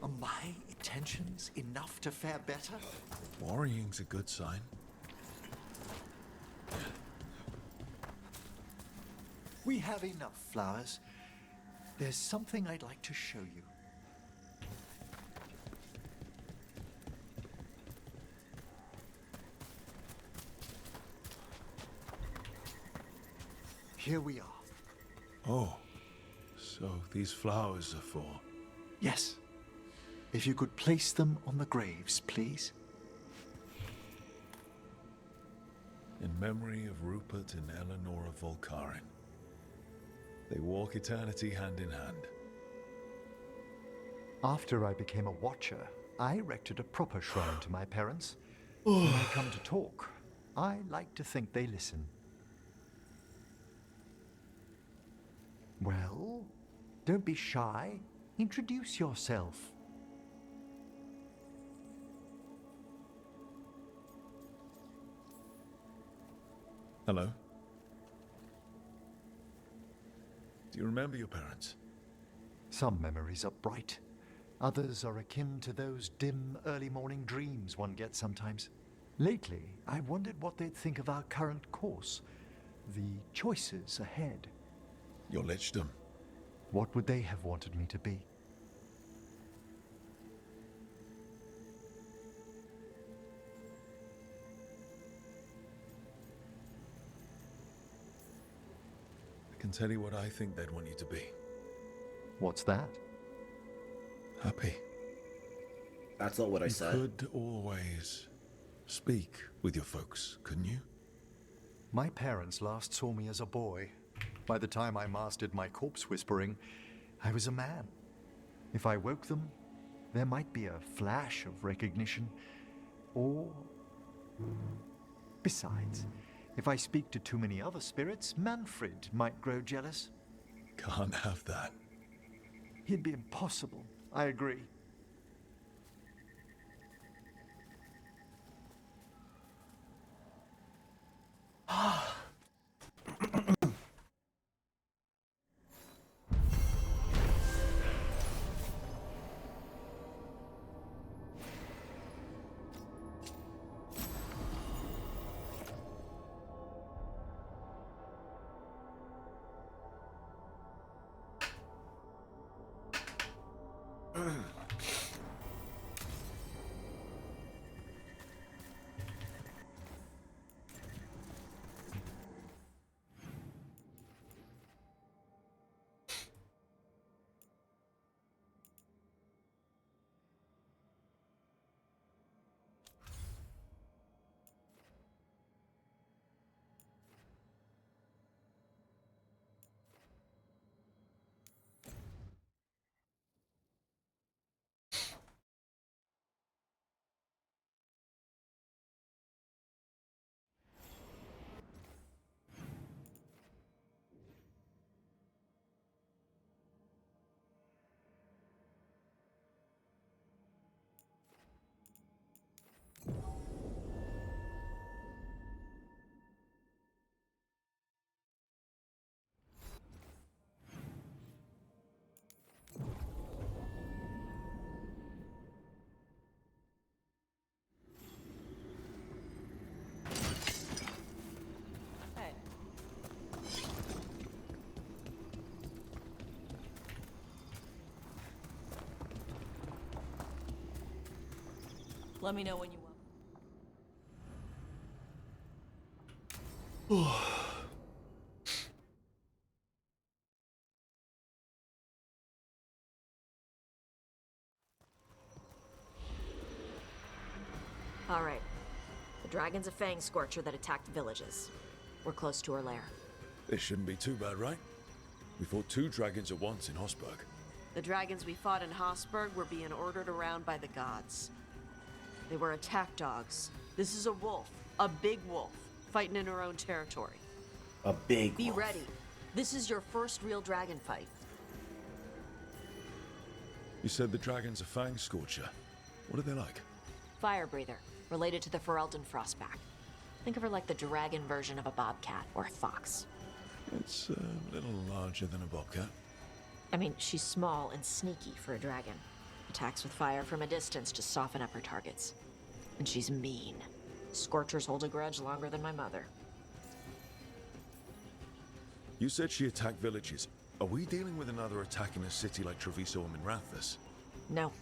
S12: Are my intentions enough to fare better?
S9: Worrying's a good sign.
S12: We have enough flowers. There's something I'd like to show you. here we are.
S9: Oh, so these flowers are for...
S12: Yes. If you could place them on the graves, please.
S9: In memory of Rupert and Eleanor of Volkaren. They walk eternity hand in hand.
S12: After I became a watcher, I erected a proper shrine to my parents. When I come to talk, I like to think they listen. Well, don't be shy. Introduce yourself.
S9: Hello? Do you remember your parents?
S12: Some memories are bright. Others are akin to those dim, early morning dreams one gets sometimes. Lately, I wondered what they'd think of our current course, the choices ahead.
S9: Your lichdom.
S12: What would they have wanted me to be?
S9: I can tell you what I think they'd want you to be.
S12: What's that?
S9: Happy.
S1: That's not what I said.
S9: You could always speak with your folks, couldn't you?
S12: My parents last saw me as a boy. By the time I mastered my corpse whispering, I was a man. If I woke them, there might be a flash of recognition, or... Besides, if I speak to too many other spirits, Manfred might grow jealous.
S9: Can't have that.
S12: It'd be impossible, I agree.
S5: Let me know when you will. All right. The dragon's a fang scorcher that attacked villages. We're close to her lair.
S9: This shouldn't be too bad, right? We fought 2 dragons at once in Hosberg.
S5: The dragons we fought in Hosberg were being ordered around by the gods. They were attack dogs. This is a wolf, a big wolf, fighting in her own territory.
S1: A big
S5: Be
S1: wolf.
S5: ready. This is your first real dragon fight.
S9: You said the dragon's a fang scorcher. What are they like?
S5: Fire breather, related to the Ferelden frostback. Think of her like the dragon version of a bobcat or a fox.
S9: It's a little larger than a bobcat.
S5: I mean, she's small and sneaky for a dragon. Attacks with fire from a distance to soften up her targets. And she's mean. Scorchers hold a grudge longer than my mother.
S9: You said she attacked villages. Are we dealing with another attack in a city like Treviso or Minrathous?
S5: No.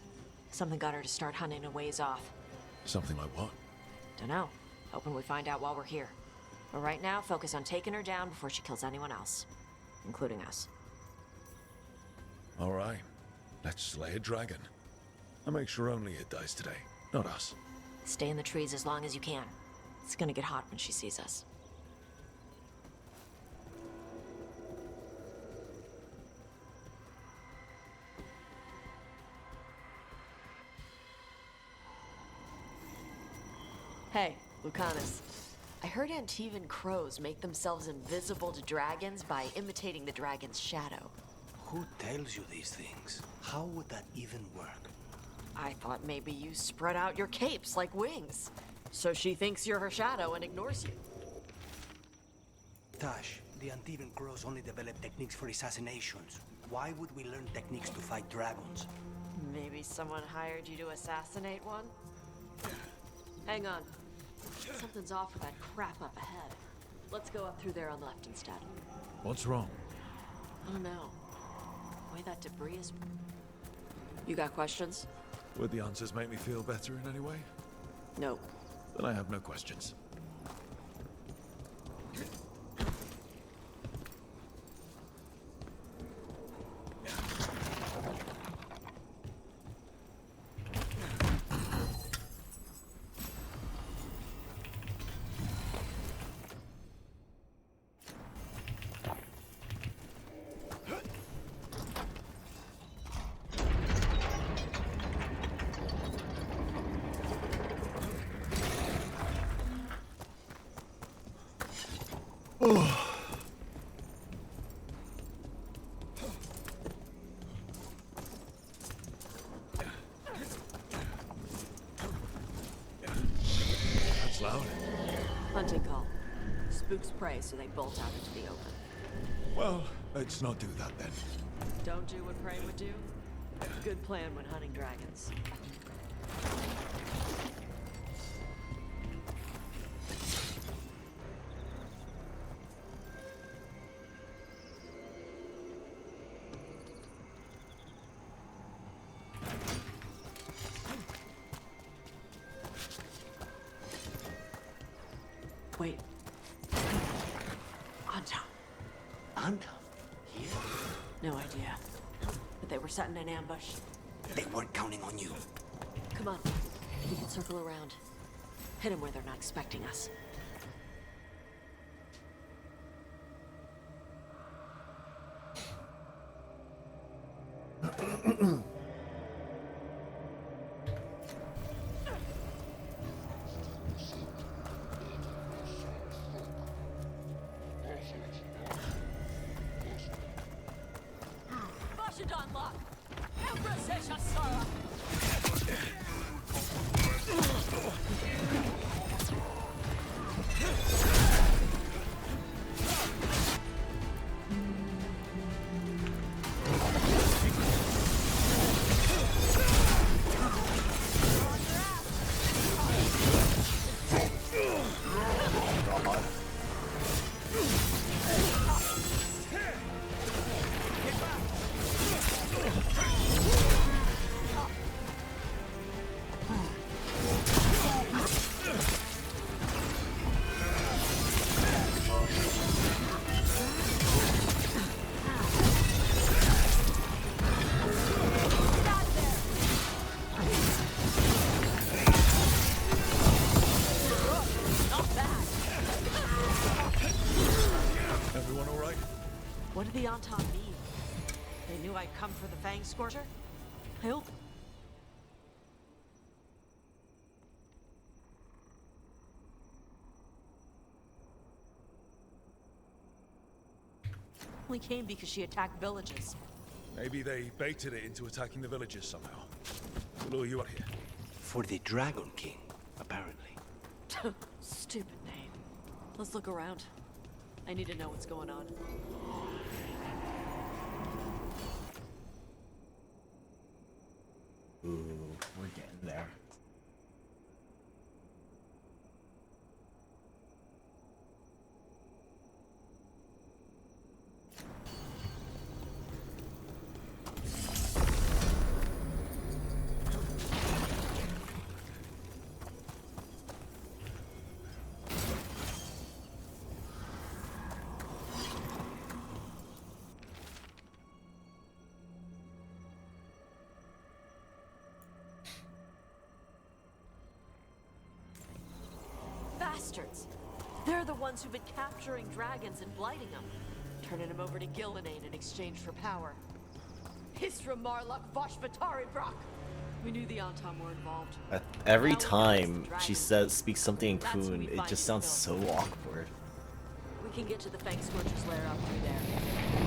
S5: Something got her to start hunting a ways off.
S9: Something like what?
S5: Dunno. Hoping we find out while we're here. But right now, focus on taking her down before she kills anyone else, including us.
S9: All right, let's slay a dragon. I make sure only it dies today, not us.
S5: Stay in the trees as long as you can. It's gonna get hot when she sees us. Hey, Lucanus. I heard Antivan crows make themselves invisible to dragons by imitating the dragon's shadow.
S21: Who tells you these things? How would that even work?
S5: I thought maybe you spread out your capes like wings, so she thinks you're her shadow and ignores you.
S10: Tash, the Antivan crows only develop techniques for assassinations. Why would we learn techniques to fight dragons?
S5: Maybe someone hired you to assassinate one? Hang on. Something's off with that crap up ahead. Let's go up through there on the left instead.
S9: What's wrong?
S5: I don't know. The way that debris is... You got questions?
S9: Would the answers make me feel better in any way?
S5: No.
S9: Then I have no questions. That's loud.
S5: Hunting call. Spooks prey, so they bolt out into the open.
S9: Well, let's not do that then.
S5: Don't do what prey would do? Good plan when hunting dragons. Wait. Anton.
S10: Anton? Here?
S5: No idea. But they were setting an ambush.
S10: They weren't counting on you.
S5: Come on. We can circle around. Hit them where they're not expecting us. What did the Anton mean? They knew I'd come for the Fang Scorcher? I hope... Only came because she attacked villages.
S9: Maybe they baited it into attacking the villagers somehow. To lure you out here.
S10: For the Dragon King, apparently.
S5: Stupid name. Let's look around. I need to know what's going on.
S1: Ooh, we're getting there.
S5: bastards. They're the ones who've been capturing dragons and blighting them, turning them over to Gildanane in exchange for power. Hisra Marluk Voshvataridrock! We knew the Antam were involved.
S1: Every time she speaks something in Kun, it just sounds so awkward.
S5: We can get to the Fang Scorcher's lair out through there.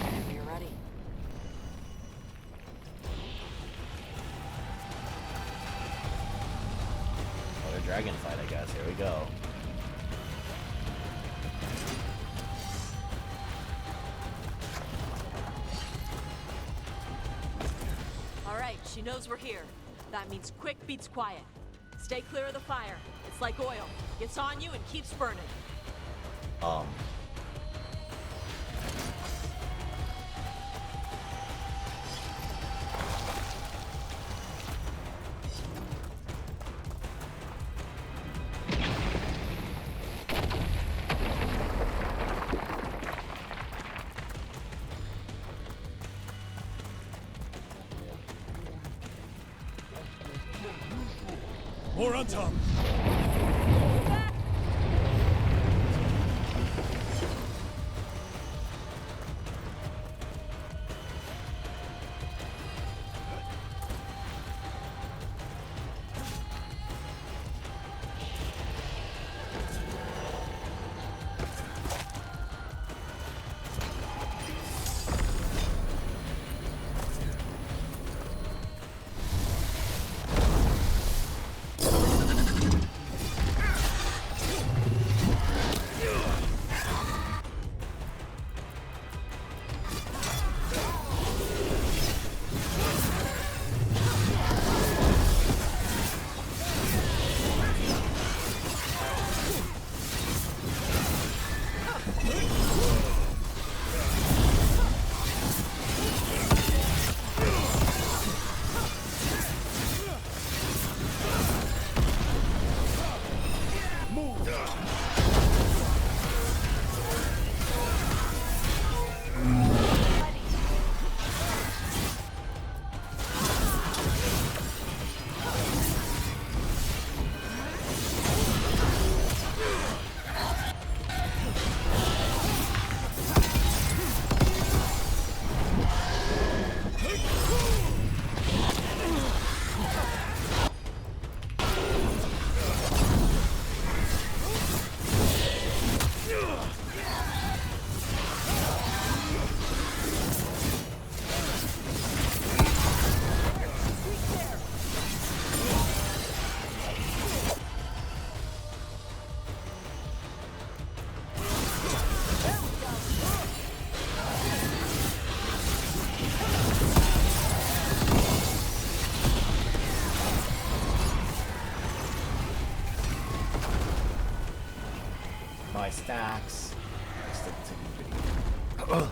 S5: Whenever you're ready.
S1: Another dragon fight, I guess. Here we go.
S5: Alright, she knows we're here. That means quick beats quiet. Stay clear of the fire. It's like oil. Gets on you and keeps burning.
S3: More on top.
S1: My stacks. Ugh.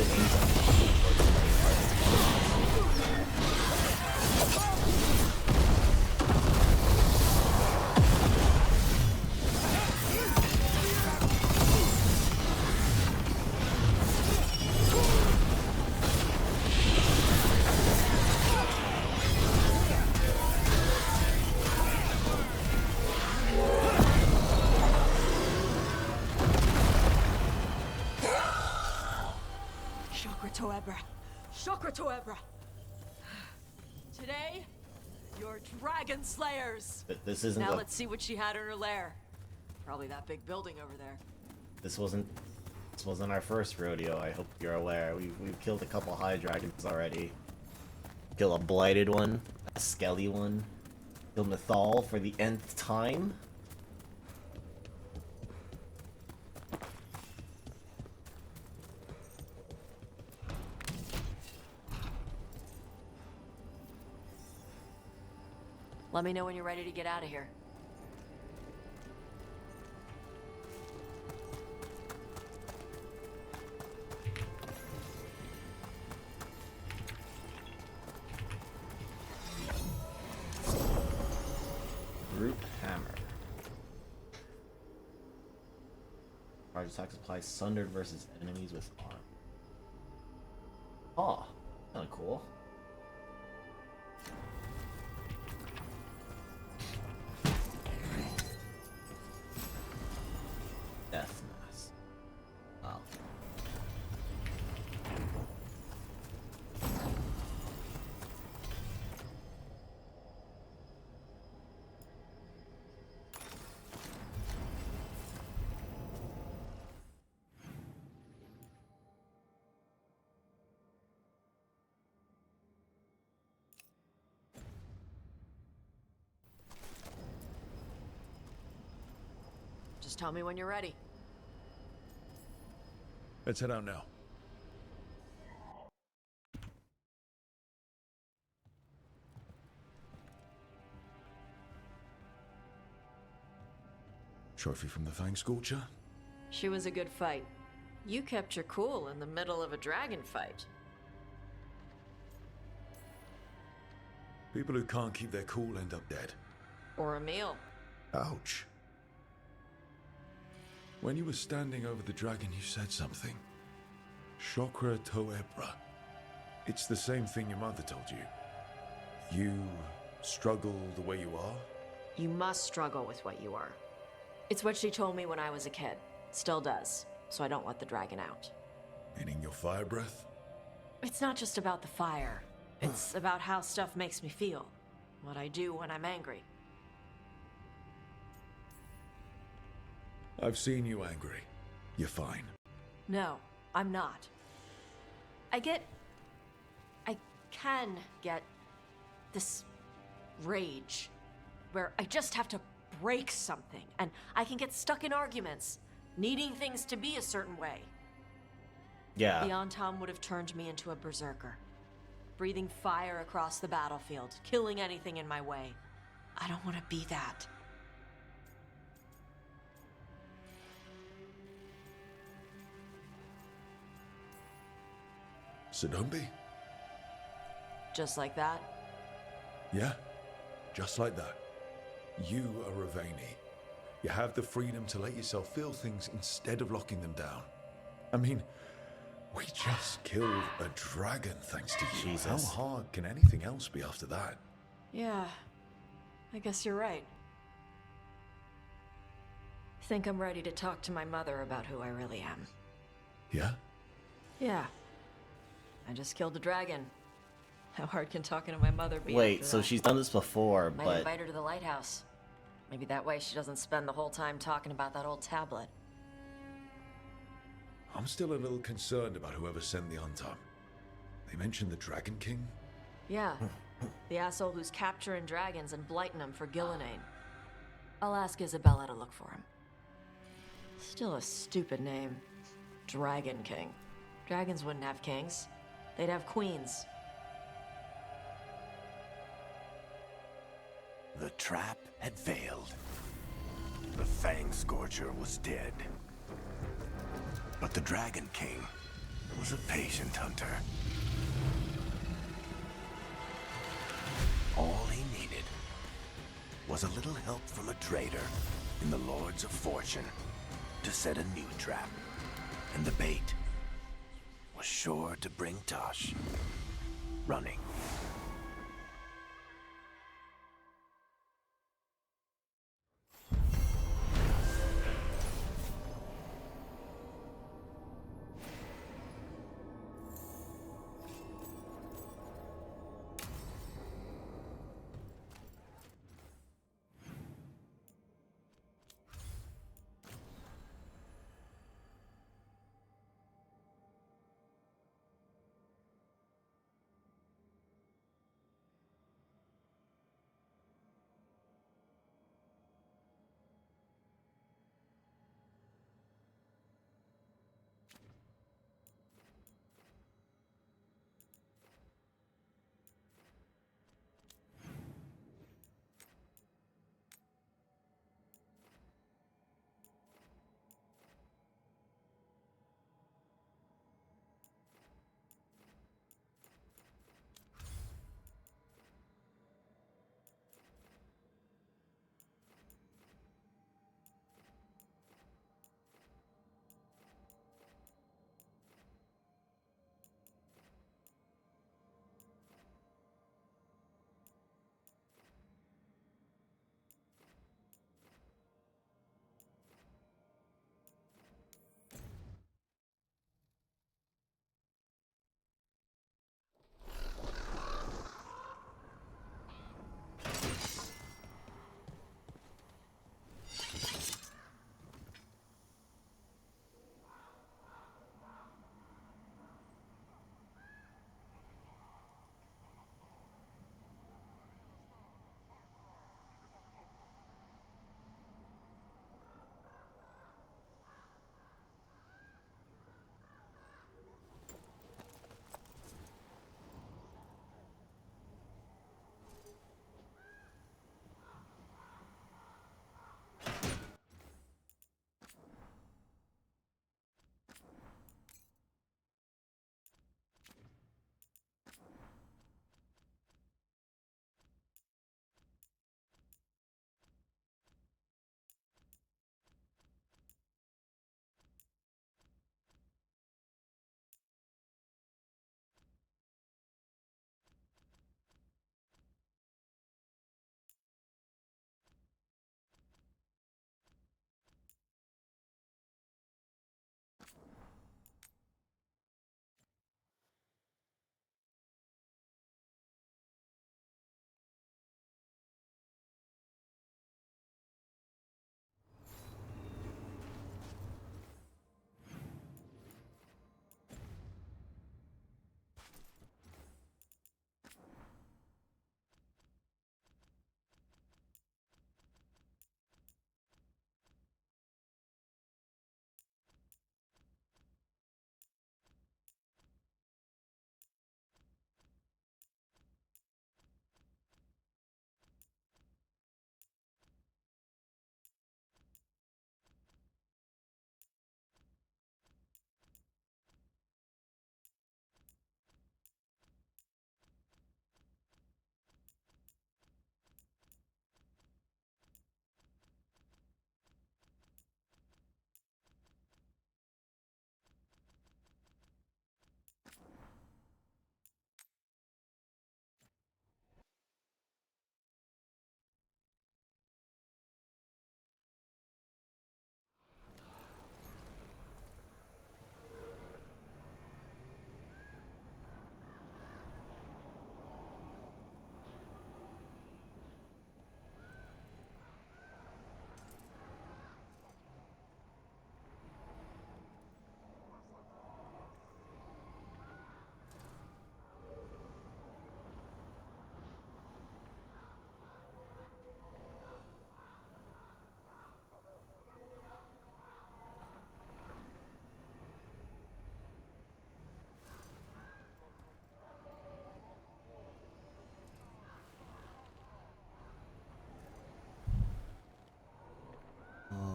S1: it aims at me,
S5: Chakra Toebra. Chakra Toebra. Today, you're dragon slayers.
S1: This isn't.
S5: Now let's see what she had in her lair. Probably that big building over there.
S1: This wasn't our first rodeo. I hope you're aware. We've killed a couple high dragons already. Killed a blighted one, a skelly one. Killed Mythal for the nth time.
S5: Let me know when you're ready to get out of here.
S1: Root hammer. Charge attacks apply sundered versus enemies with arm. Oh, kinda cool. Death mass. Wow.
S5: Just tell me when you're ready.
S9: Let's head out now. Trophy from the Fang Scorcher?
S5: She was a good fight. You kept your cool in the middle of a dragon fight.
S9: People who can't keep their cool end up dead.
S5: Or a meal.
S9: Ouch. When you were standing over the dragon, you said something. Chakra Toebra. It's the same thing your mother told you. You struggle the way you are?
S5: You must struggle with what you are. It's what she told me when I was a kid. Still does. So I don't let the dragon out.
S9: Meaning your fire breath?
S5: It's not just about the fire. It's about how stuff makes me feel. What I do when I'm angry.
S9: I've seen you angry. You're fine.
S5: No, I'm not. I can get this rage where I just have to break something and I can get stuck in arguments, needing things to be a certain way.
S1: Yeah.
S5: The Antam would have turned me into a berserker, breathing fire across the battlefield, killing anything in my way. I don't want to be that.
S9: So don't be.
S5: Just like that?
S9: Yeah, just like that. You are a Ravani. You have the freedom to let yourself feel things instead of locking them down. I mean, we just killed a dragon thanks to you.
S1: Jesus.
S9: How hard can anything else be after that?
S5: Yeah, I guess you're right. Think I'm ready to talk to my mother about who I really am.
S9: Yeah?
S5: Yeah. I just killed a dragon. How hard can talking to my mother be?
S1: Wait,
S5: after
S1: so
S5: that?
S1: she's done this before,
S5: Might
S1: but
S5: invite her to the lighthouse. Maybe that way she doesn't spend the whole time talking about that old tablet.
S9: I'm still a little concerned about whoever sent the Antam. They mentioned the Dragon King?
S5: Yeah, the asshole who's capturing dragons and blighting them for Gillinane. I'll ask Isabella to look for him. Still a stupid name. Dragon King. Dragons wouldn't have kings. They'd have queens.
S21: The trap had failed. The Fang Scorcher was dead. But the Dragon King, was a patient hunter. All he needed was a little help from a trader in the Lords of Fortune to set a new trap. And the bait was sure to bring Tosh running.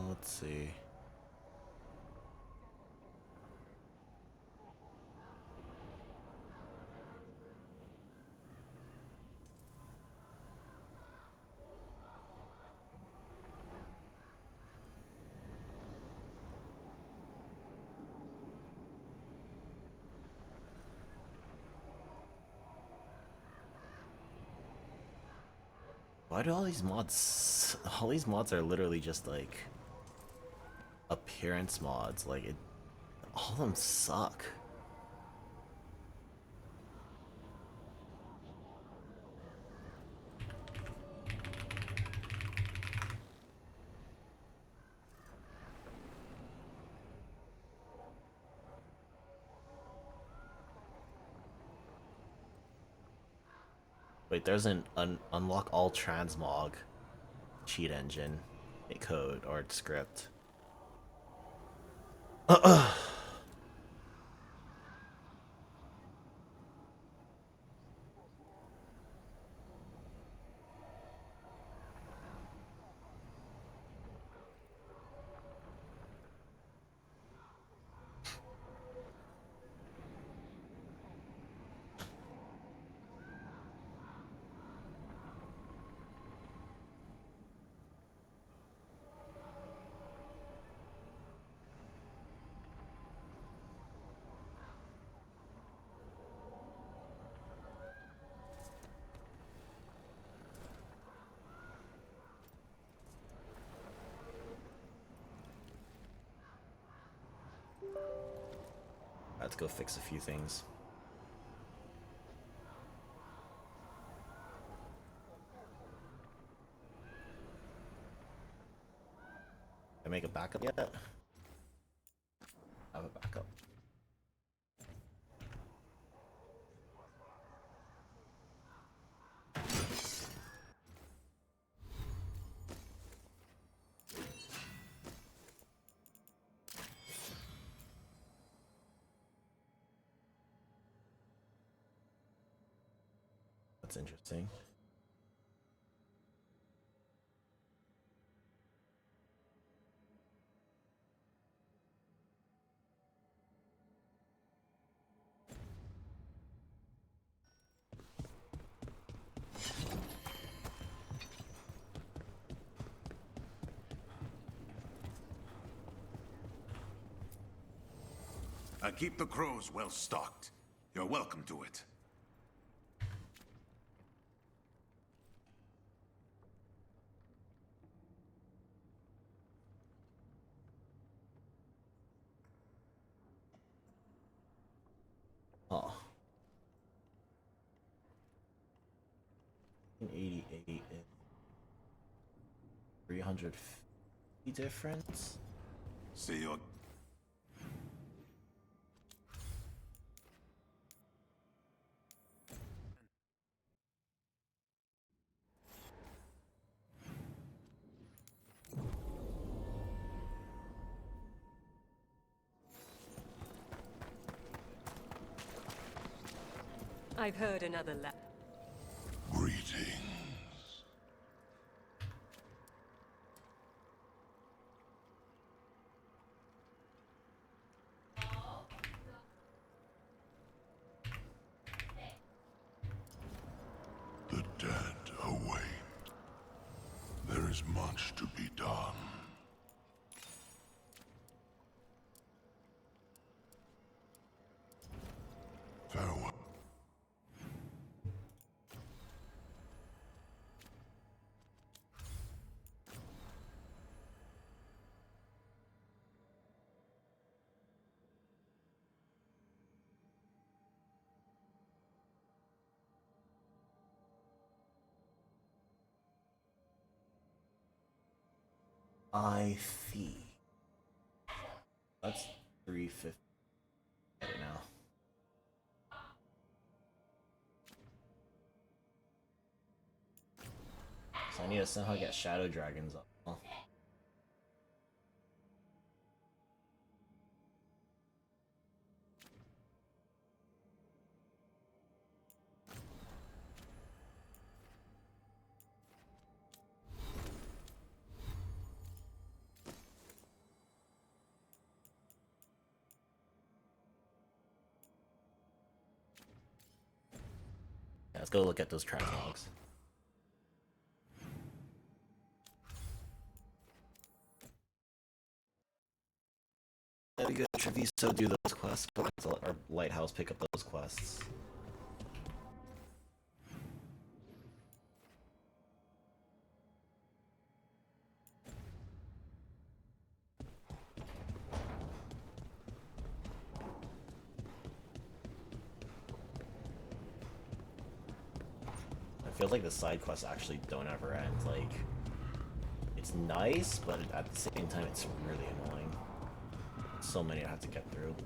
S1: Let's see. Why do all these mods? All these mods are literally just like appearance mods. Like it, all of them suck. Wait, there's an unlock all transmog cheat engine, a code or script. Let's go fix a few things. Can I make a backup yet? I have a backup. That's interesting.
S21: I keep the crows well stocked. You're welcome to it.
S1: Oh. 88 is 350 difference?
S21: See your...
S6: I've heard another
S21: Greetings. The dead await. There is much to be done. Farewell.
S1: I see. That's 350 right now. So I need to somehow get shadow dragons up. Huh? Yeah, let's go look at those track logs. That'd be good. Treviso do those quests, or Lighthouse pick up those quests. feels like the side quests actually don't ever end. Like, it's nice, but at the same time, it's really annoying. So many I have to get through.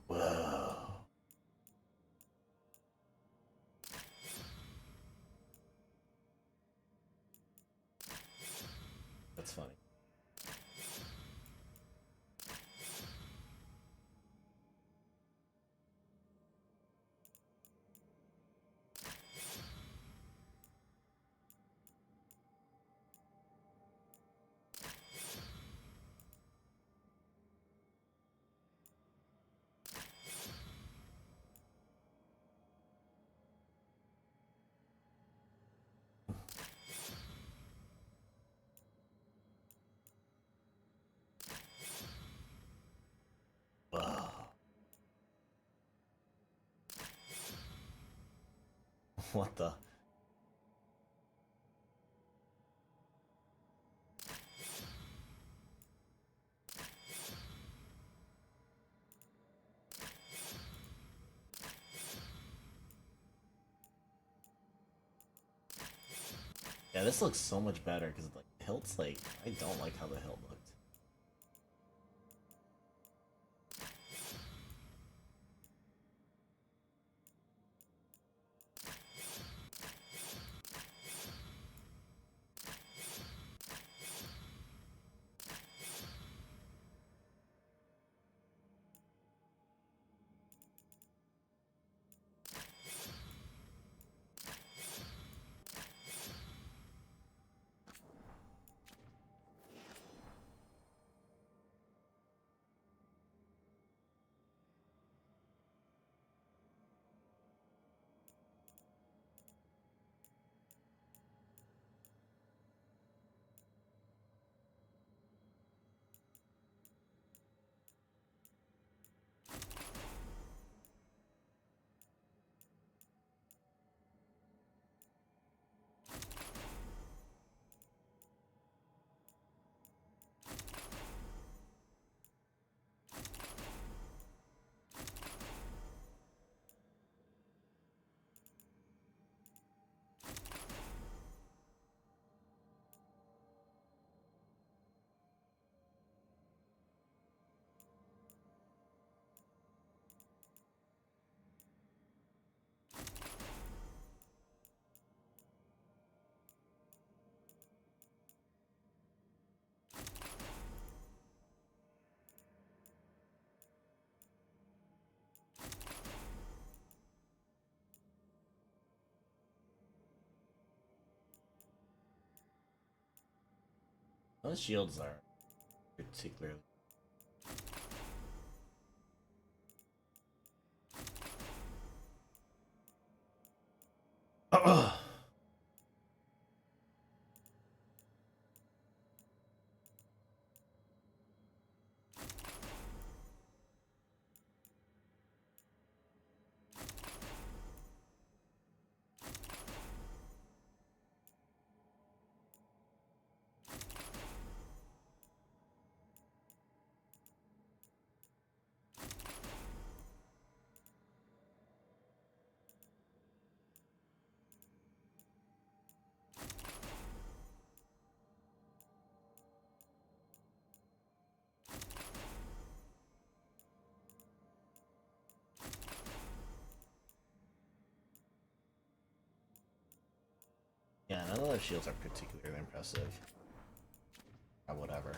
S1: Whoa. That's funny. Whoa. What the? Yeah, this looks so much better because like hilt's like I don't like how the hilt looked. Those shields are particularly. Yeah, none of those shields are particularly impressive. Or whatever.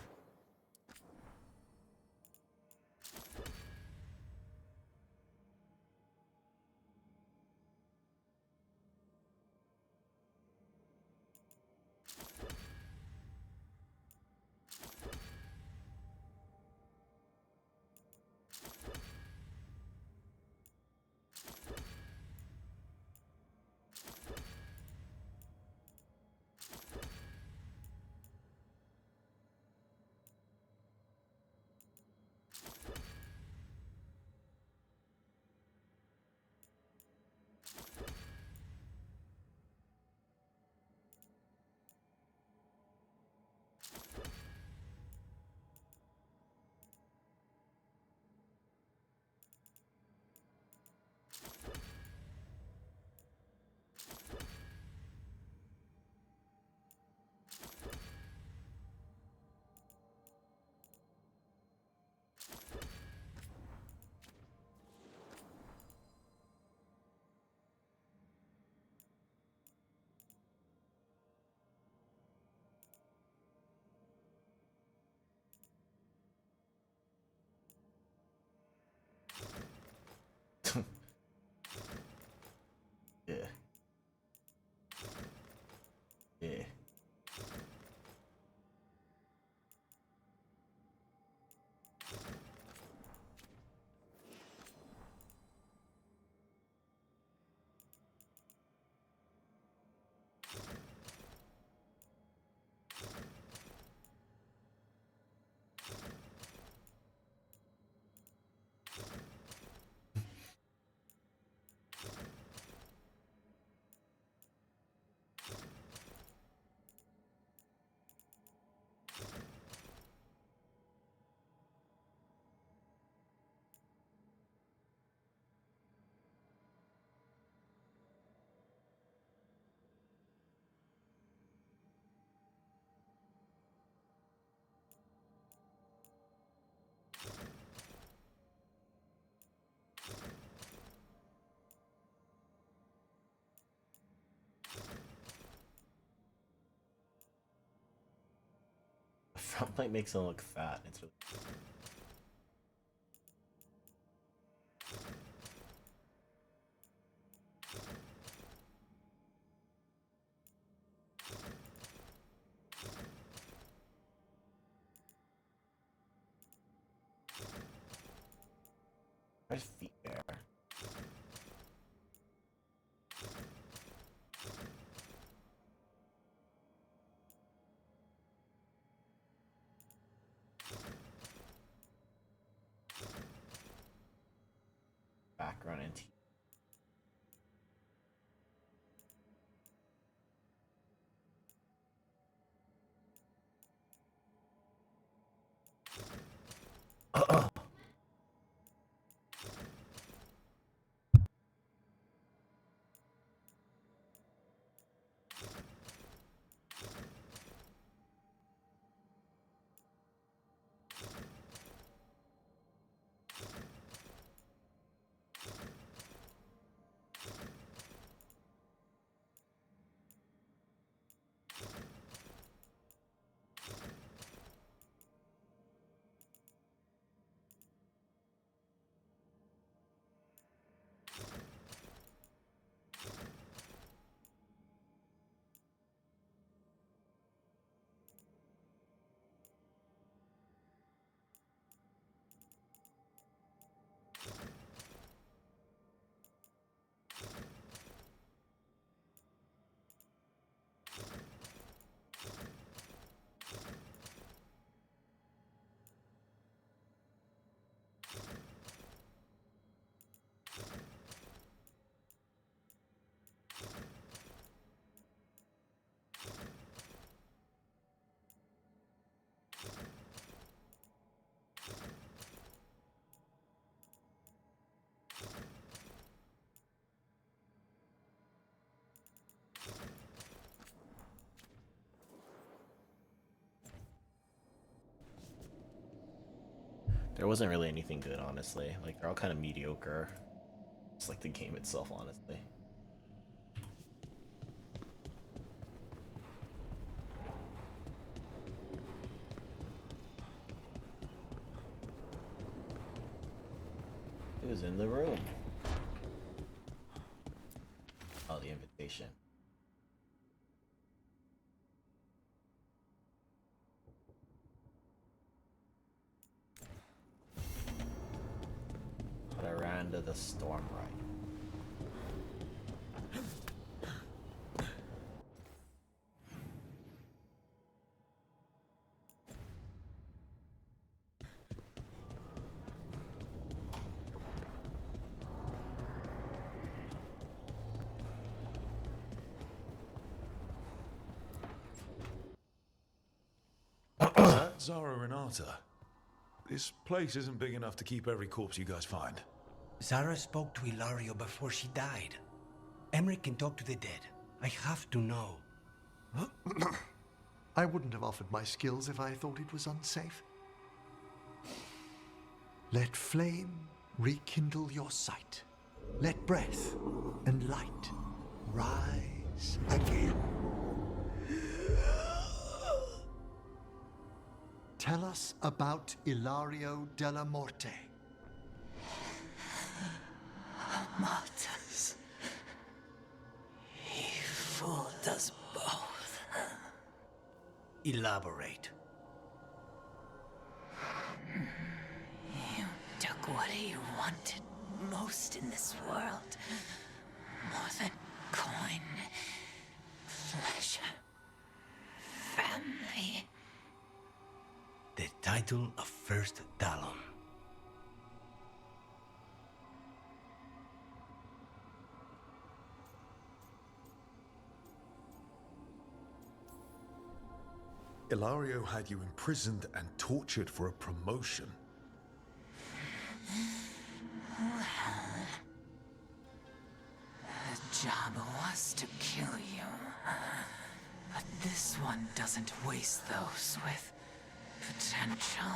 S1: Trump might make someone look fat. It's really... Where's feet there? Background and there wasn't really anything good, honestly. Like, they're all kind of mediocre. It's like the game itself, honestly. Who's in the room? Oh, the invitation. But I ran to the storm right.
S9: Is that Zara Renata? This place isn't big enough to keep every corpse you guys find.
S10: Zara spoke to Ilario before she died. Emmerich can talk to the dead. I have to know.
S12: I wouldn't have offered my skills if I thought it was unsafe. Let flame rekindle your sight. Let breath and light rise again. Tell us about Ilario della Morte.
S6: Martyrs. He fooled us both.
S10: Elaborate.
S6: You took what he wanted most in this world. More than coin, pleasure, family.
S10: The title of First Talon.
S9: Ilario had you imprisoned and tortured for a promotion.
S6: Well, the job was to kill you. But this one doesn't waste those with potential.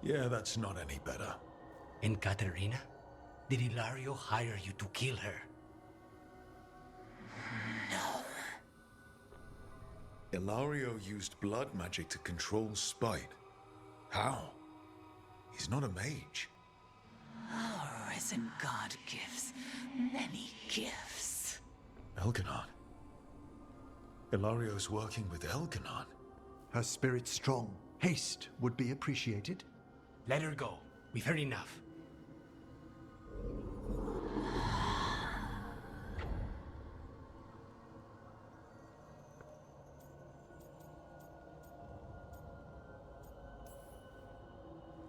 S9: Yeah, that's not any better.
S10: And Katerina? Did Ilario hire you to kill her?
S6: No.
S9: Ilario used blood magic to control spite. How? He's not a mage.
S6: Our risen god gives many gifts.
S9: Elganon. Ilario's working with Elganon.
S12: Her spirit's strong. Haste would be appreciated.
S10: Let her go. We've heard enough.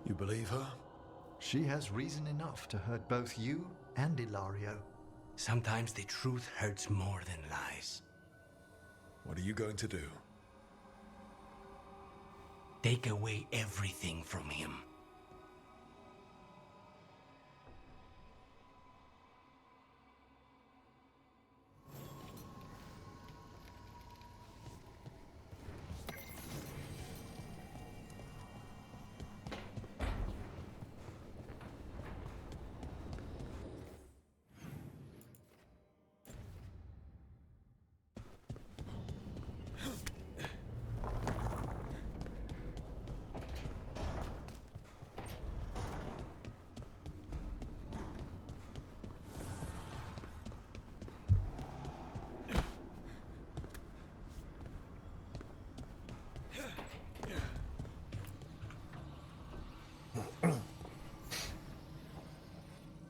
S9: You believe her?
S12: She has reason enough to hurt both you and Ilario.
S10: Sometimes the truth hurts more than lies.
S9: What are you going to do?
S10: Take away everything from him.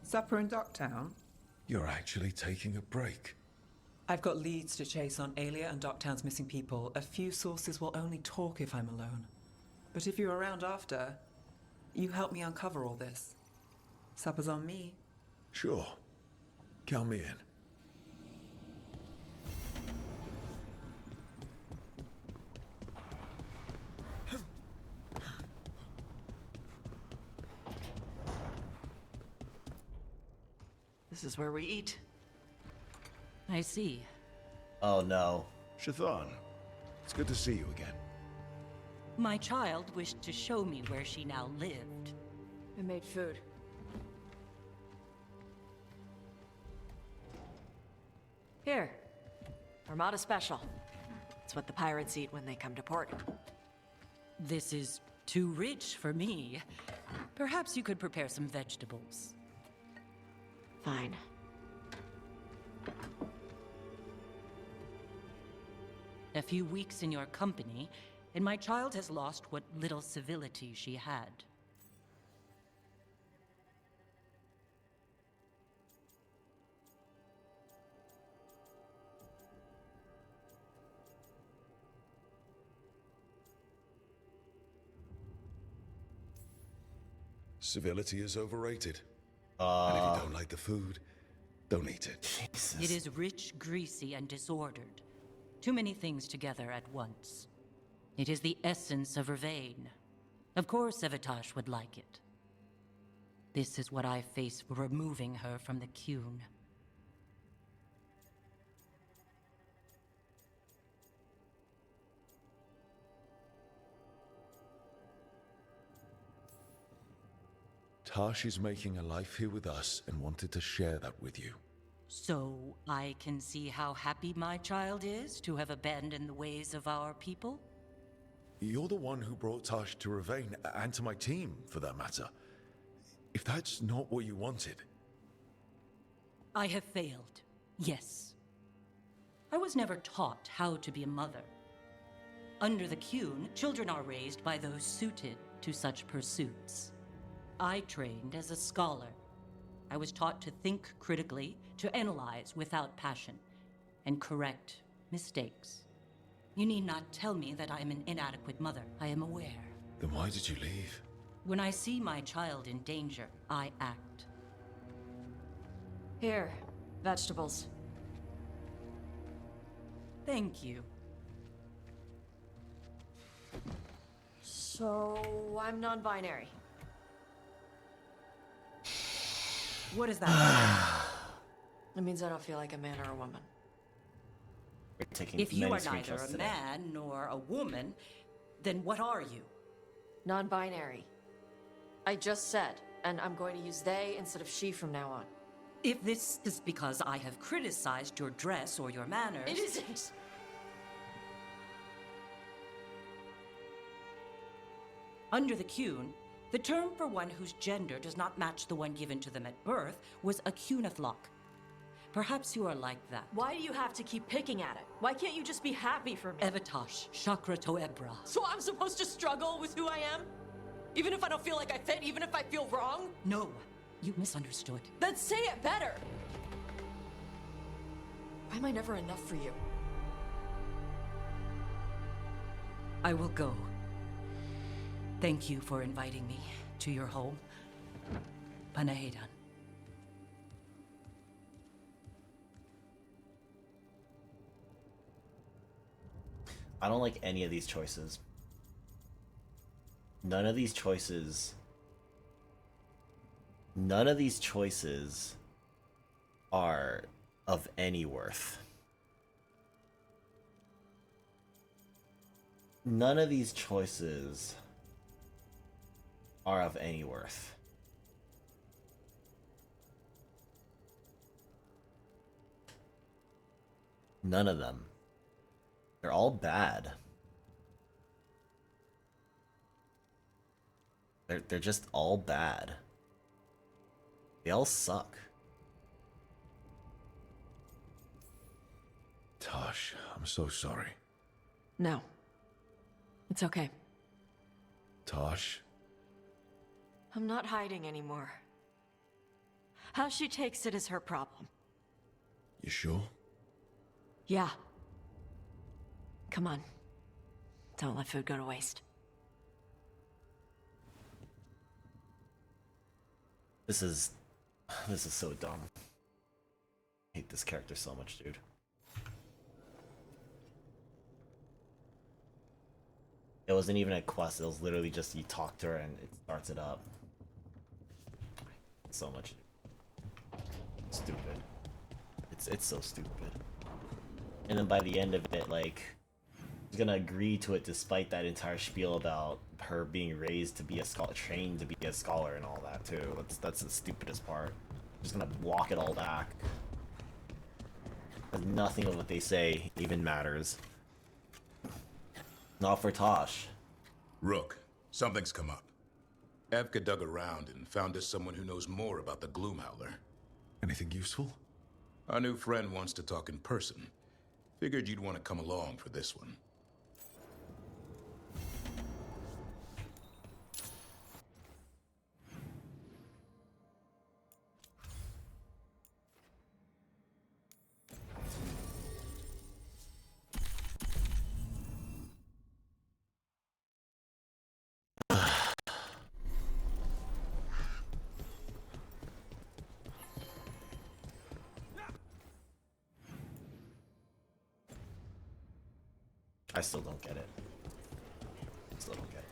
S16: Supper in Docktown?
S9: You're actually taking a break.
S16: I've got leads to chase on Alia and Docktown's missing people. A few sources will only talk if I'm alone. But if you're around after, you help me uncover all this. Supper's on me.
S9: Sure. Count me in.
S5: This is where we eat.
S8: I see.
S1: Oh no.
S9: Shathan, it's good to see you again.
S13: My child wished to show me where she now lived.
S5: I made food. Here. Armada Special. It's what the pirates eat when they come to port.
S13: This is too rich for me. Perhaps you could prepare some vegetables.
S5: Fine.
S13: A few weeks in your company, and my child has lost what little civility she had.
S9: Civility is overrated. And if you don't like the food, don't eat it.
S1: Jesus.
S13: It is rich, greasy, and disordered. Too many things together at once. It is the essence of Vervain. Of course Evitash would like it. This is what I face for removing her from the Qun.
S9: Tash is making a life here with us and wanted to share that with you.
S13: So I can see how happy my child is to have abandoned the ways of our people?
S9: You're the one who brought Tash to Ravain, and to my team, for that matter. If that's not what you wanted...
S13: I have failed, yes. I was never taught how to be a mother. Under the Qun, children are raised by those suited to such pursuits. I trained as a scholar. I was taught to think critically, to analyze without passion, and correct mistakes. You need not tell me that I am an inadequate mother. I am aware.
S9: Then why did you leave?
S13: When I see my child in danger, I act.
S5: Here, vegetables.
S13: Thank you.
S5: So, I'm non-binary.
S13: What is that?
S5: It means I don't feel like a man or a woman.
S1: We're taking
S13: If you
S1: many
S13: are neither
S1: screenshots
S13: a
S1: today.
S13: man nor a woman, then what are you?
S5: Non-binary. I just said, and I'm going to use they instead of she from now on.
S13: If this is because I have criticized your dress or your manners...
S5: It isn't!
S13: Under the Qun, the term for one whose gender does not match the one given to them at birth was a Qunathlok. Perhaps you are like that.
S5: Why do you have to keep picking at it? Why can't you just be happy for me?
S13: Evatosh, Chakra Toebra.
S5: So I'm supposed to struggle with who I am? Even if I don't feel like I fit, even if I feel wrong?
S13: No, you misunderstood.
S5: Then say it better! Why am I never enough for you?
S13: I will go. Thank you for inviting me to your home. Panahedan.
S1: I don't like any of these choices. None of these choices are of any worth. None of these choices are of any worth. None of them. They're all bad. They're just all bad. They all suck.
S9: Tosh, I'm so sorry.
S5: No. It's okay.
S9: Tosh?
S5: I'm not hiding anymore. How she takes it is her problem.
S9: You sure?
S5: Yeah. Come on. Don't let food go to waste.
S1: This is so dumb. I hate this character so much, dude. It wasn't even a quest, it was literally just you talk to her and it starts it up. So much. Stupid. It's so stupid. And then by the end of it, like, she's gonna agree to it despite that entire spiel about her being raised to be a scholar, trained to be a scholar and all that too. That's the stupidest part. Just gonna walk it all back. Because nothing of what they say even matters. Not for Tosh.
S4: Rook, something's come up. Evka dug around and found us someone who knows more about the Gloomhowler.
S9: Anything useful?
S4: Our new friend wants to talk in person. Figured you'd want to come along for this one.
S1: I still don't get it. Still don't get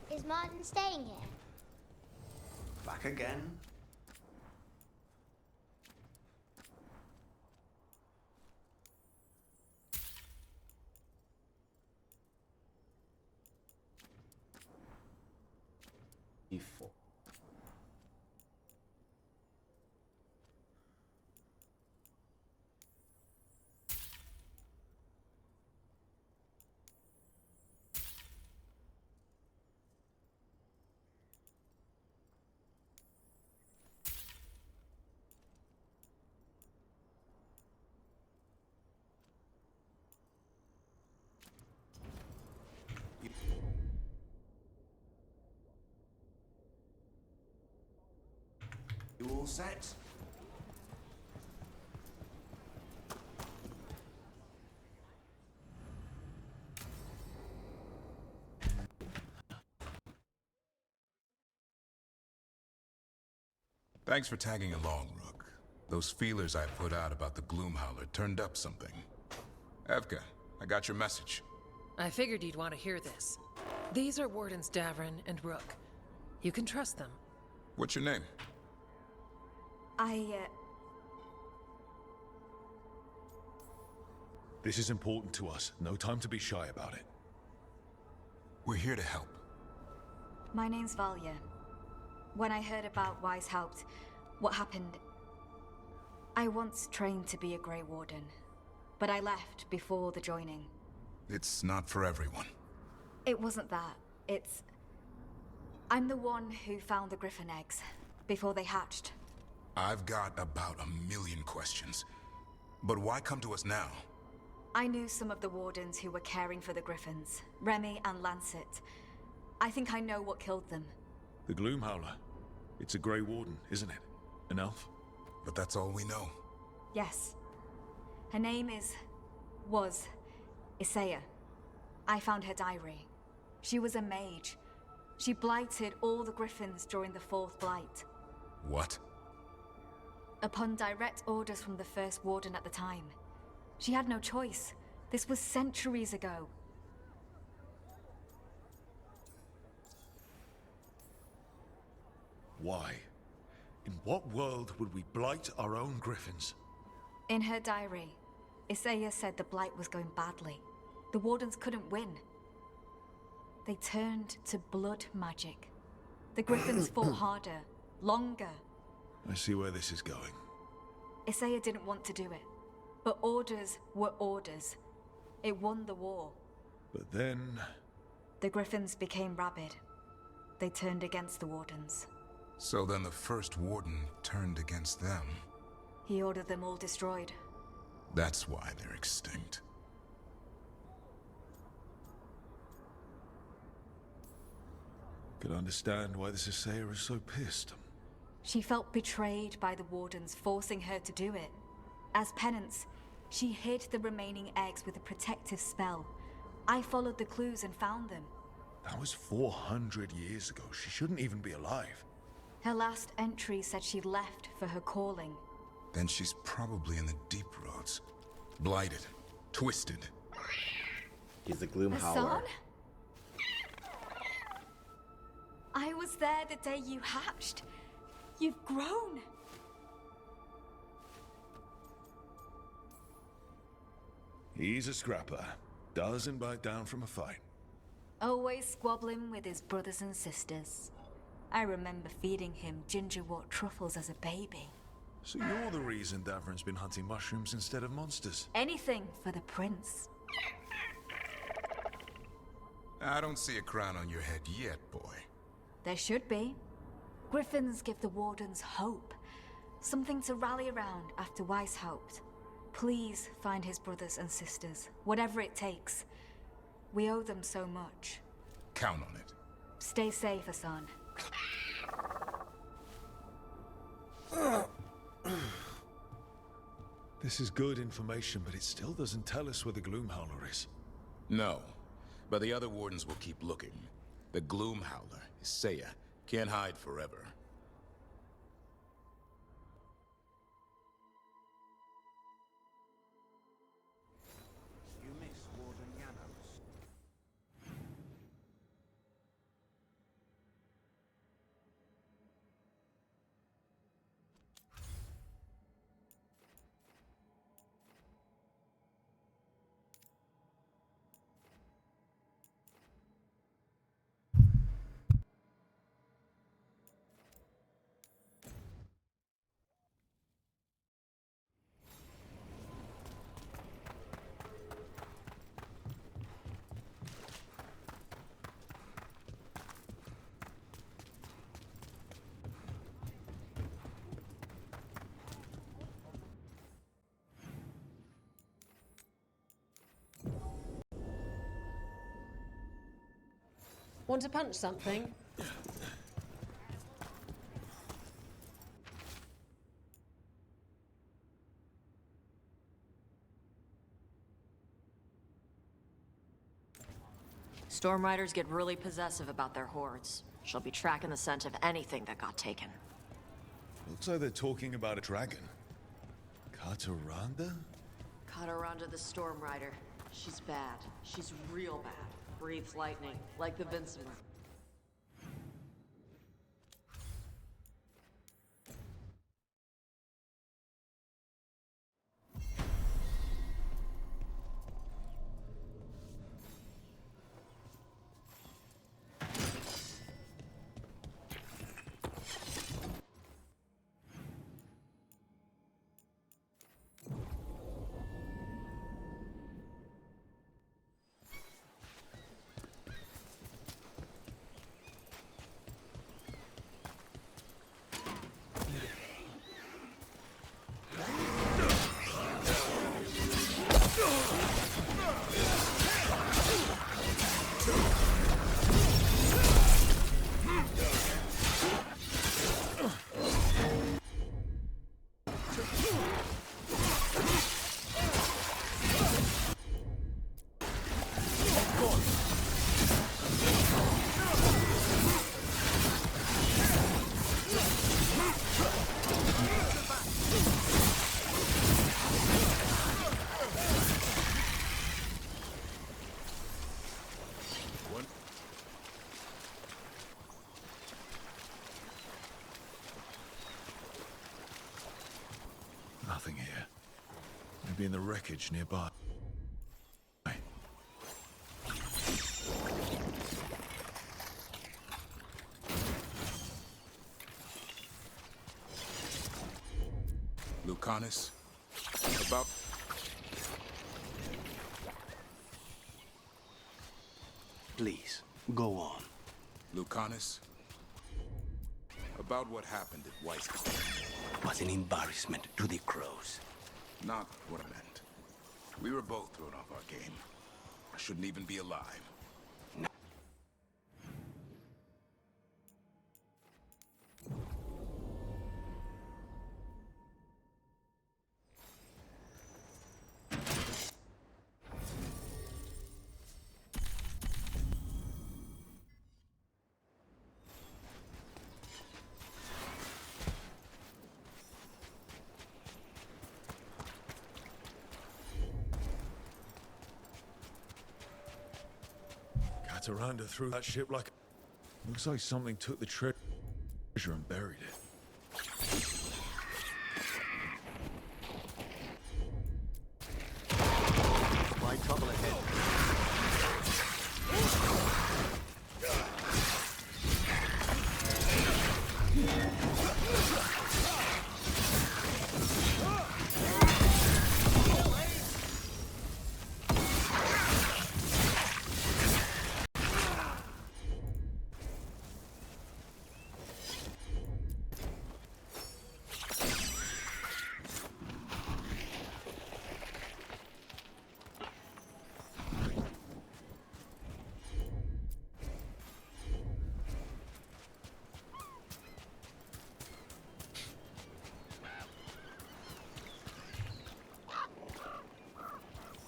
S1: it.
S18: Is Martin staying here?
S12: Back again?
S1: E4.
S12: You all set?
S4: Thanks for tagging along, Rook. Those feelers I put out about the Gloomhowler turned up something. Evka, I got your message.
S8: I figured you'd want to hear this. These are Wardens Davrin and Rook. You can trust them.
S4: What's your name?
S9: This is important to us. No time to be shy about it.
S4: We're here to help.
S2: My name's Valya. When I heard about Weishaupt, what happened, I once trained to be a Grey Warden, but I left before the joining.
S4: It's not for everyone.
S2: It wasn't that. It's... I'm the one who found the Griffin eggs before they hatched.
S4: I've got about 1,000,000 questions. But why come to us now?
S2: I knew some of the Wardens who were caring for the Griffins, Remy and Lancet. I think I know what killed them.
S9: The Gloomhowler. It's a Grey Warden, isn't it? An elf?
S4: But that's all we know.
S2: Yes. Her name was Isaiah. I found her diary. She was a mage. She blighted all the Griffins during the Fourth Blight.
S4: What?
S2: Upon direct orders from the First Warden at the time. She had no choice. This was centuries ago.
S9: Why? In what world would we blight our own griffins?
S2: In her diary, Isaiah said the Blight was going badly. The Wardens couldn't win. They turned to blood magic. The Griffins fought harder, longer.
S9: I see where this is going.
S2: Isaiah didn't want to do it. But orders were orders. It won the war.
S9: But then...
S2: The Griffins became rabid. They turned against the Wardens.
S4: So then the First Warden turned against them.
S2: He ordered them all destroyed.
S4: That's why they're extinct.
S9: Could understand why this Isaiah is so pissed.
S2: She felt betrayed by the Wardens, forcing her to do it. As penance, she hid the remaining eggs with a protective spell. I followed the clues and found them.
S9: That was 400 years ago. She shouldn't even be alive.
S2: Her last entry said she left for her calling.
S4: Then she's probably in the deep roads. Blighted. Twisted.
S1: He's the Gloomhowler.
S2: Hassan? I was there the day you hatched. You've grown.
S9: He's a scrapper. Doesn't bite down from a fight.
S2: Always squabbling with his brothers and sisters. I remember feeding him gingerwort truffles as a baby.
S9: So you're the reason Davron's been hunting mushrooms instead of monsters?
S2: Anything for the prince.
S4: I don't see a crown on your head yet, boy.
S2: There should be. Griffins give the Wardens hope. Something to rally around after Weishaupt. Please find his brothers and sisters, whatever it takes. We owe them so much.
S4: Count on it.
S2: Stay safe, Hassan.
S9: This is good information, but it still doesn't tell us where the Gloomhowler is.
S4: No, but the other Wardens will keep looking. The Gloomhowler, Isaiah, can't hide forever.
S21: You miss Warden Janos.
S5: Want to punch something? Storm Riders get really possessive about their hordes. She'll be tracking the scent of anything that got taken.
S9: Looks like they're talking about a dragon. Kataranda?
S5: Kataranda the Storm Rider. She's bad. She's real bad. Breathes lightning, like the Vincent.
S9: Nothing here. Maybe in the wreckage nearby.
S4: Lucanus, about...
S7: Please, go on.
S4: Lucanus, about what happened at Weisskopf.
S7: Was an embarrassment to the crows.
S4: Not what I meant. We were both thrown off our game. I shouldn't even be alive.
S9: Cataranda threw that ship like... Looks like something took the treasure and buried it.
S12: My trouble ahead.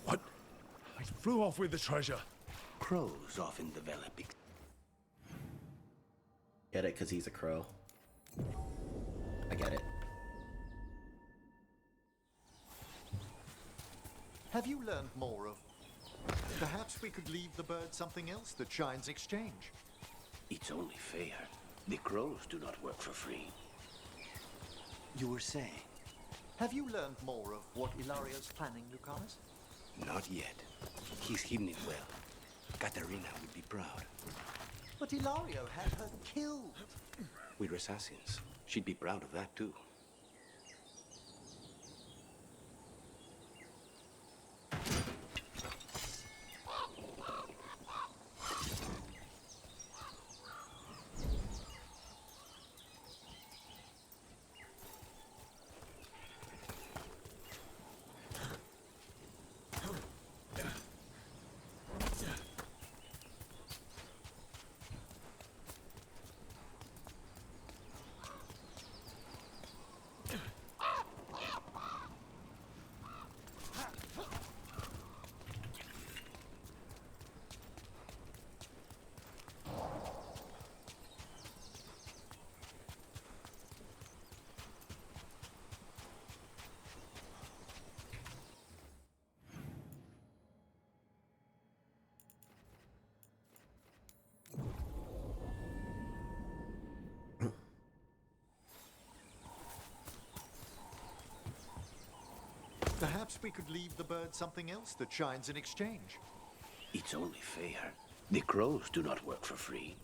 S9: What? I flew off with the treasure.
S7: Crows often develop...
S1: Get it? Because he's a crow. I get it.
S12: Have you learned more of... Perhaps we could leave the bird something else that shines exchange.
S21: It's only fair. The crows do not work for free.
S7: You were saying?
S12: Have you learned more of what Ilario's planning, Lucanus?
S7: Not yet. He's hidden it well. Katarina would be proud.
S12: But Ilario had her killed.
S7: We're assassins. She'd be proud of that, too.
S12: Perhaps we could leave the bird something else that shines in exchange.
S21: It's only fair. The crows do not work for free.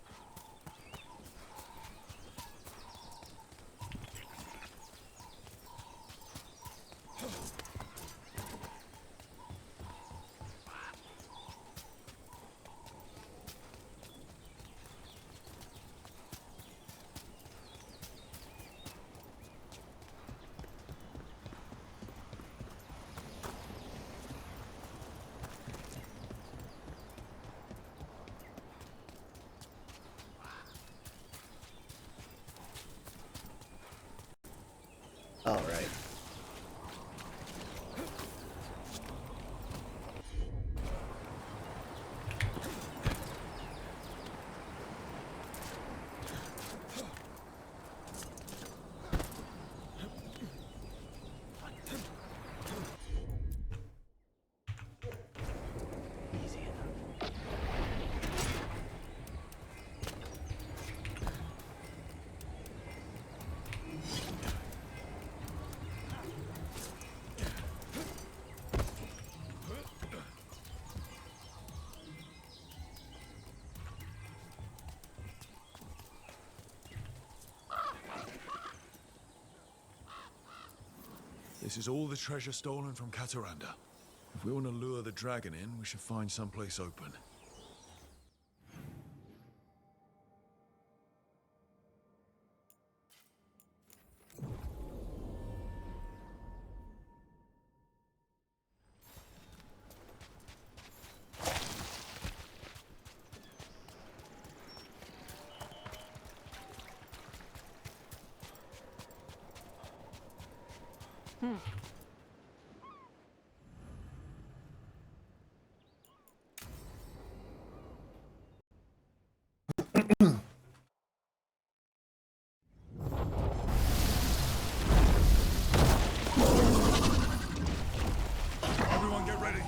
S9: This is all the treasure stolen from Cataranda. If we want to lure the dragon in, we should find someplace open.
S3: Everyone get ready.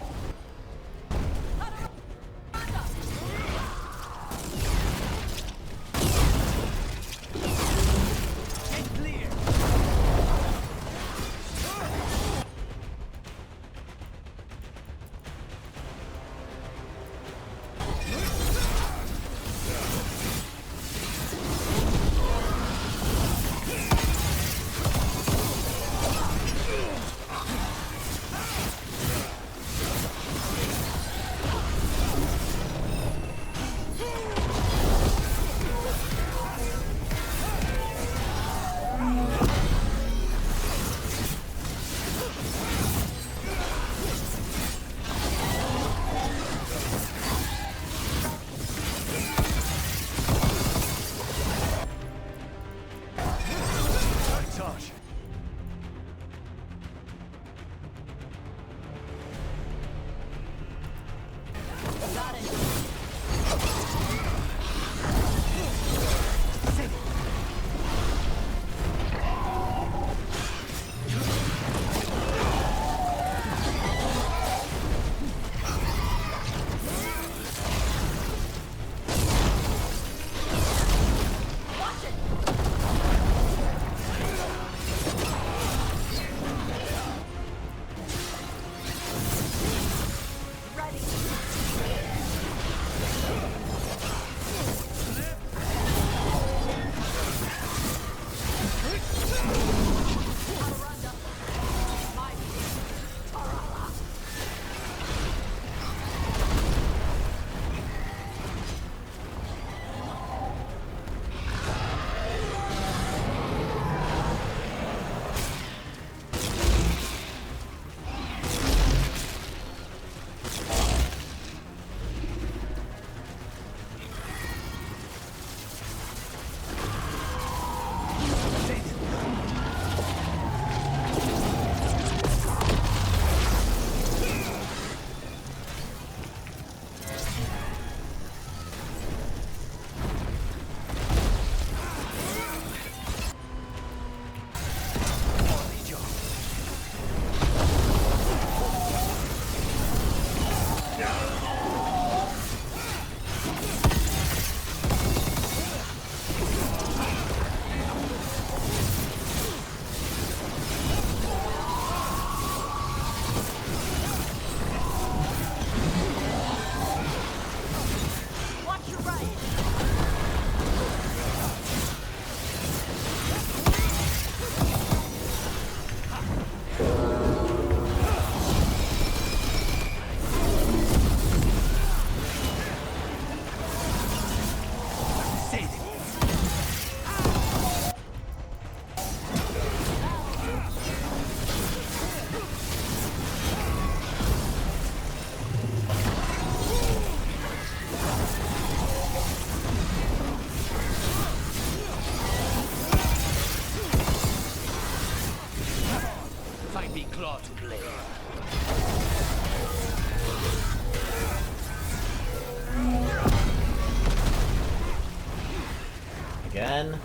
S1: Again.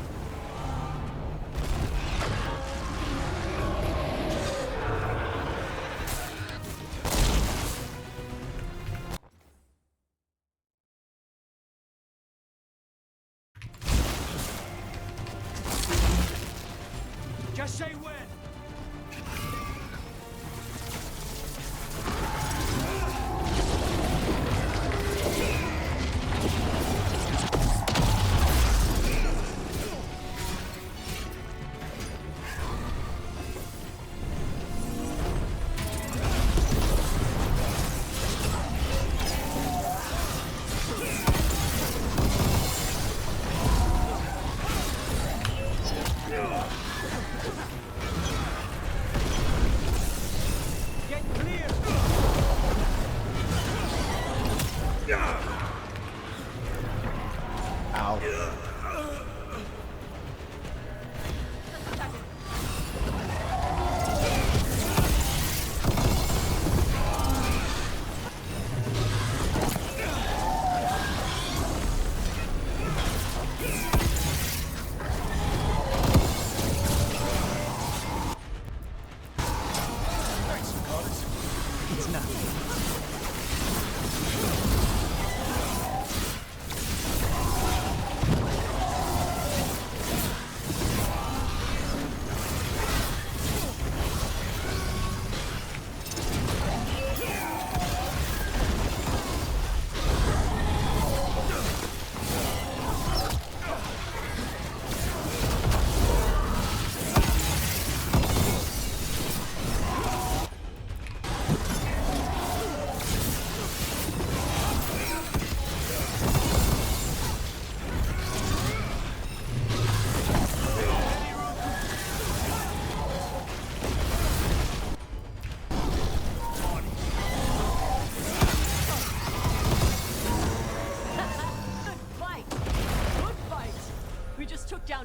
S23: Just say when.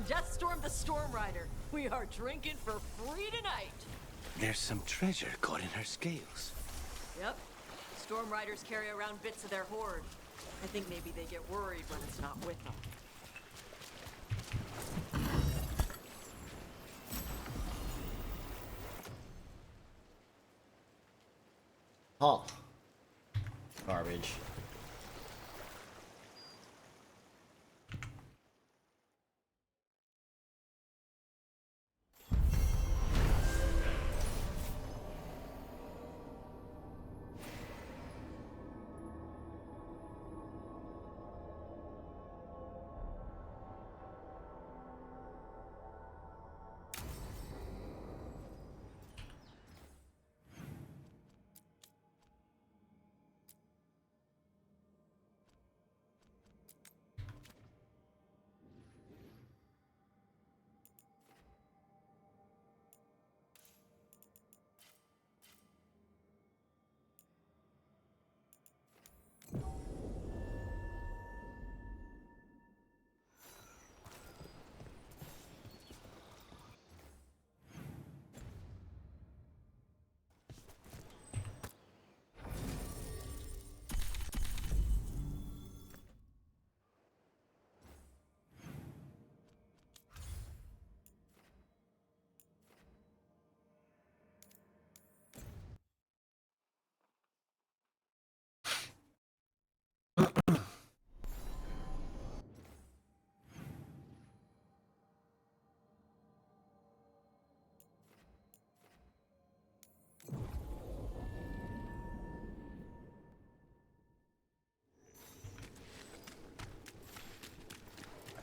S5: Deathstorm the Storm Rider. We are drinking for free tonight.
S10: There's some treasure caught in her scales.
S5: Yep. Storm Riders carry around bits of their hoard. I think maybe they get worried when it's not with them.
S1: Oh. Garbage.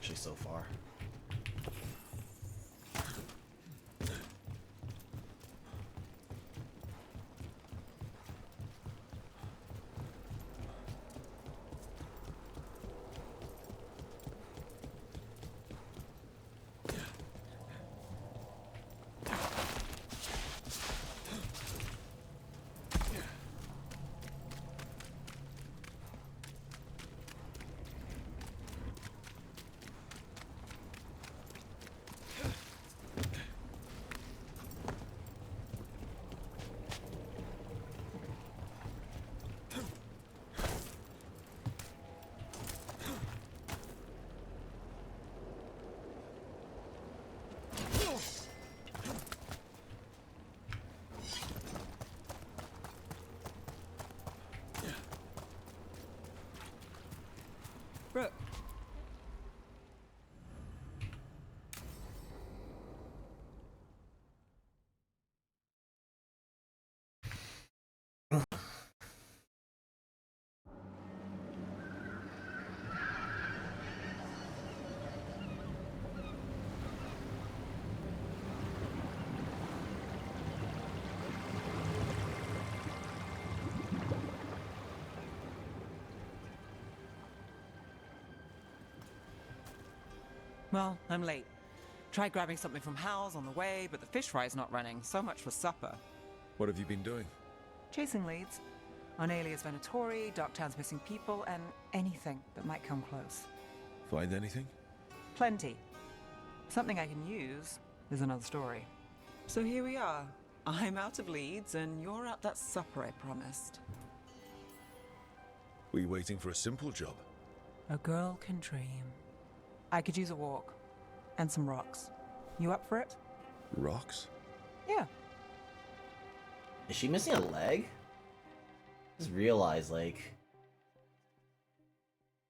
S1: Actually, so far.
S16: Brooke.
S15: Well, I'm late. Tried grabbing something from Hal's on the way, but the fish fry's not running. So much for supper.
S9: What have you been doing?
S15: Chasing leads. On Alias Venatori, Darktown's missing people, and anything that might come close.
S9: Find anything?
S15: Plenty. Something I can use is another story. So here we are. I'm out of leads, and you're at that supper I promised.
S9: Were you waiting for a simple job?
S15: A girl can dream. I could use a walk. And some rocks. You up for it?
S9: Rocks?
S15: Yeah.
S1: Is she missing a leg? Just realize, like,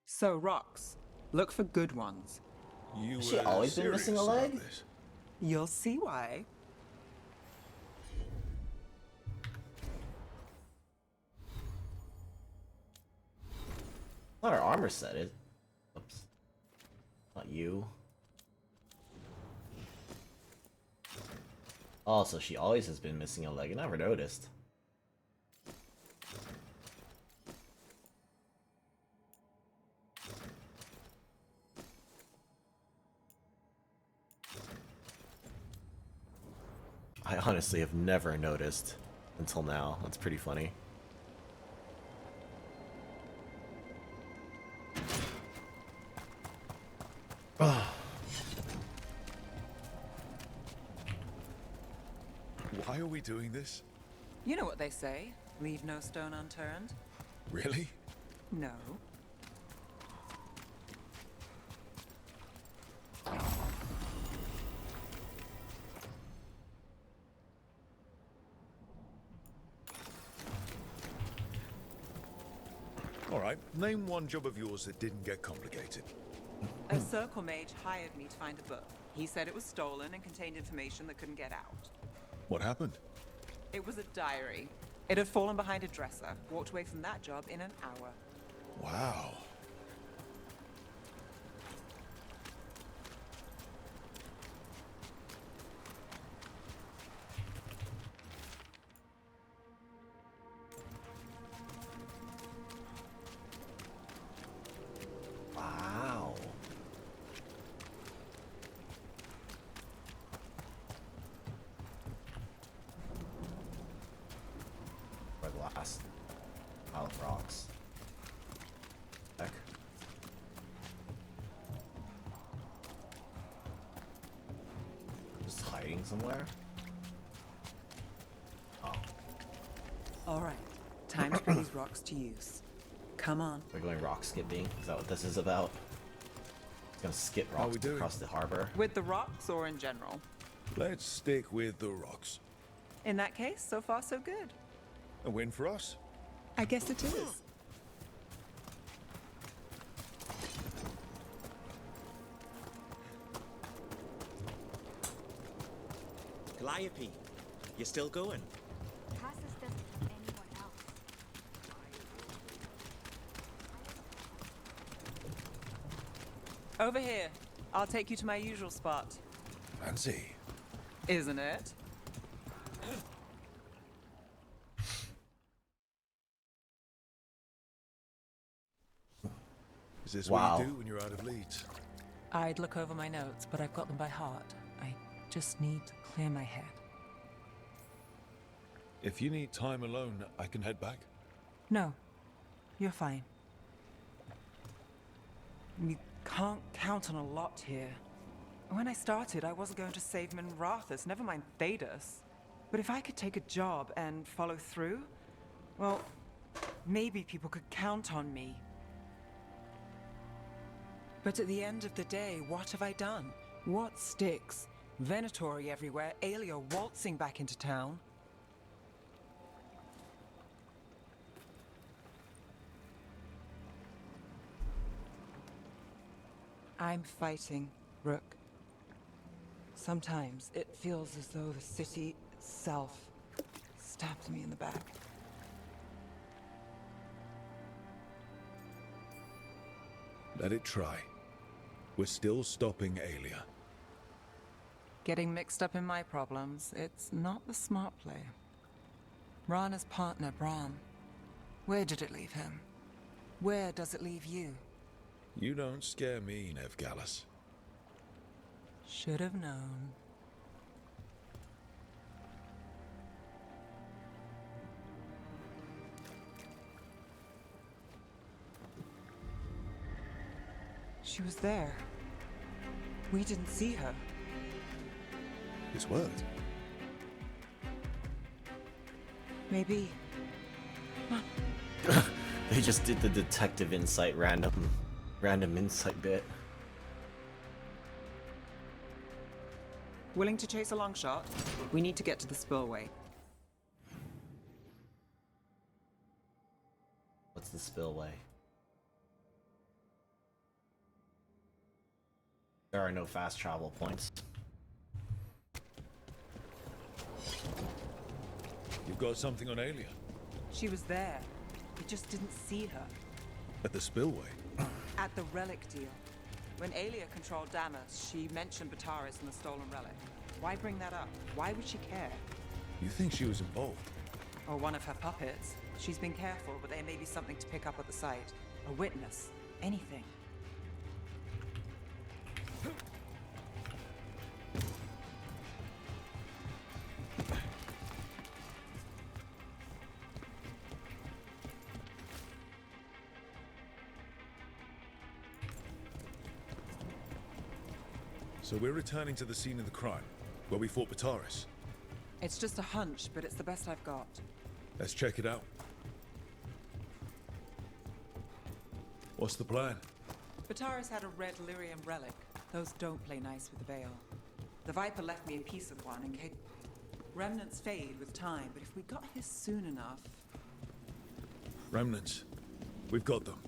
S16: So, rocks. Look for good ones.
S1: has she always been missing a leg?
S16: You'll see why.
S1: Not her armor set, is. Oops. Not you. Oh, so she always has been missing a leg. I never noticed. I honestly have never noticed until now. That's pretty funny.
S9: Why are we doing this?
S16: You know what they say, leave no stone unturned.
S9: Really?
S16: No.
S9: All right, name one job of yours that didn't get complicated.
S16: A circle mage hired me to find a book. He said it was stolen and contained information that couldn't get out.
S9: What happened?
S16: It was a diary. It had fallen behind a dresser. Walked away from that job in an hour.
S9: Wow.
S1: Wow. Red glass. Pile of rocks. Heck. Just hiding somewhere? Oh.
S16: All right, time to put these rocks to use. Come on.
S1: We're going rock skipping? Is that what this is about? It's gonna skip
S9: How
S1: rocks
S9: we doing?
S1: across the harbor.
S16: With the rocks or in general?
S9: Let's stick with the rocks.
S16: In that case, so far so good.
S9: A win for us?
S16: I guess it is.
S17: Calliope, you still going?
S2: Cassus doesn't have anyone else.
S16: Over here. I'll take you to my usual spot.
S9: Fancy.
S16: Isn't it?
S9: Is this
S1: Wow.
S9: what you do when you're out of leads?
S15: I'd look over my notes, but I've got them by heart. I just need to clear my head.
S9: If you need time alone, I can head back.
S15: No, you're fine.
S16: You can't count on a lot here. When I started, I wasn't going to save Minrathus, never mind Thedas. But if I could take a job and follow through, well, maybe people could count on me. But at the end of the day, what have I done? What sticks? Venatori everywhere, Aelia waltzing back into town. I'm fighting, Rook. Sometimes it feels as though the city itself stabbed me in the back.
S9: Let it try. We're still stopping Aelia.
S16: Getting mixed up in my problems, it's not the smart play. Rana's partner, Brahm. Where did it leave him? Where does it leave you?
S9: You don't scare me, Nev Gallus.
S16: Should have known. She was there. We didn't see her.
S9: His word.
S16: Maybe.
S1: They just did the detective insight random insight bit.
S16: Willing to chase a long shot? We need to get to the spillway.
S1: What's the spillway? There are no fast travel points.
S9: You've got something on Aelia?
S15: She was there. We just didn't see her.
S9: At the spillway?
S15: At the relic deal. When Aelia controlled Damas, she mentioned Bataris and the stolen relic. Why bring that up? Why would she care?
S9: You think she was involved?
S15: Or one of her puppets. She's been careful, but there may be something to pick up at the site. A witness. Anything.
S9: So we're returning to the scene of the crime, where we fought Bataris.
S15: It's just a hunch, but it's the best I've got.
S9: Let's check it out. What's the plan?
S15: Bataris had a red lyrium relic. Those don't play nice with the Veil. The Viper left me a piece of one in case... Remnants fade with time, but if we got here soon enough...
S9: Remnants. We've got them.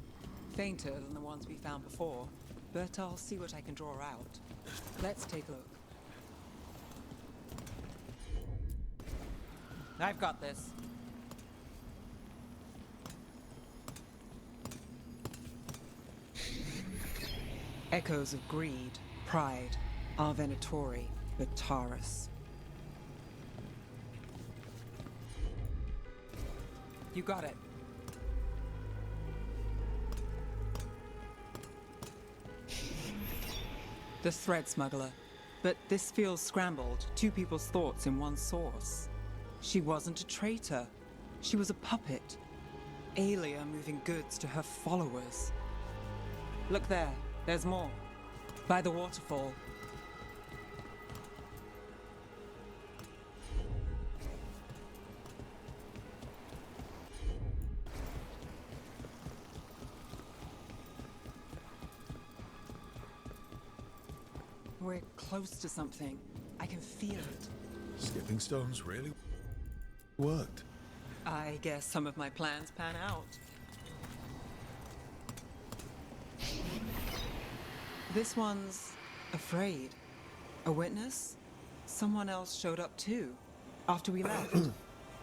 S15: Fainter than the ones we found before, but I'll see what I can draw out. Let's take a look. I've got this. Echoes of greed, pride, our Venatori, Bataris. You got it. The thread smuggler. But this feels scrambled. Two people's thoughts in one source. She wasn't a traitor. She was a puppet. Aelia moving goods to her followers. Look there. There's more. By the waterfall. We're close to something. I can feel it.
S9: Skipping stones really worked.
S15: I guess some of my plans pan out. This one's afraid. A witness? Someone else showed up too, after we left.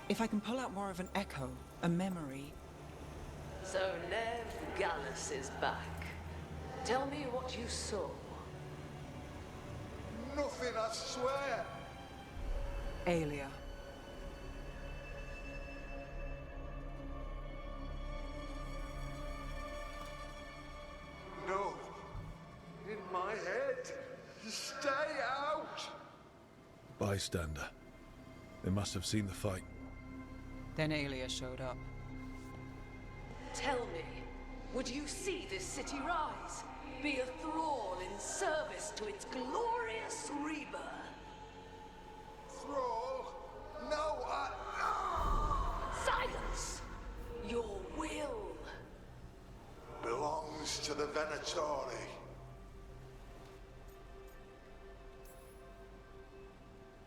S15: If I can pull out more of an echo, a memory.
S5: So Nev Gallus is back. Tell me what you saw.
S3: Nothing, I swear!
S15: Aelia.
S3: No. In my head. Stay out!
S9: Bystander. They must have seen the fight.
S15: Then Aelia showed up.
S5: Tell me, would you see this city rise? Be a thrall in service to its glorious rebirth?
S3: Thrall? No,
S5: Silence! Your will
S3: belongs to the Venatori.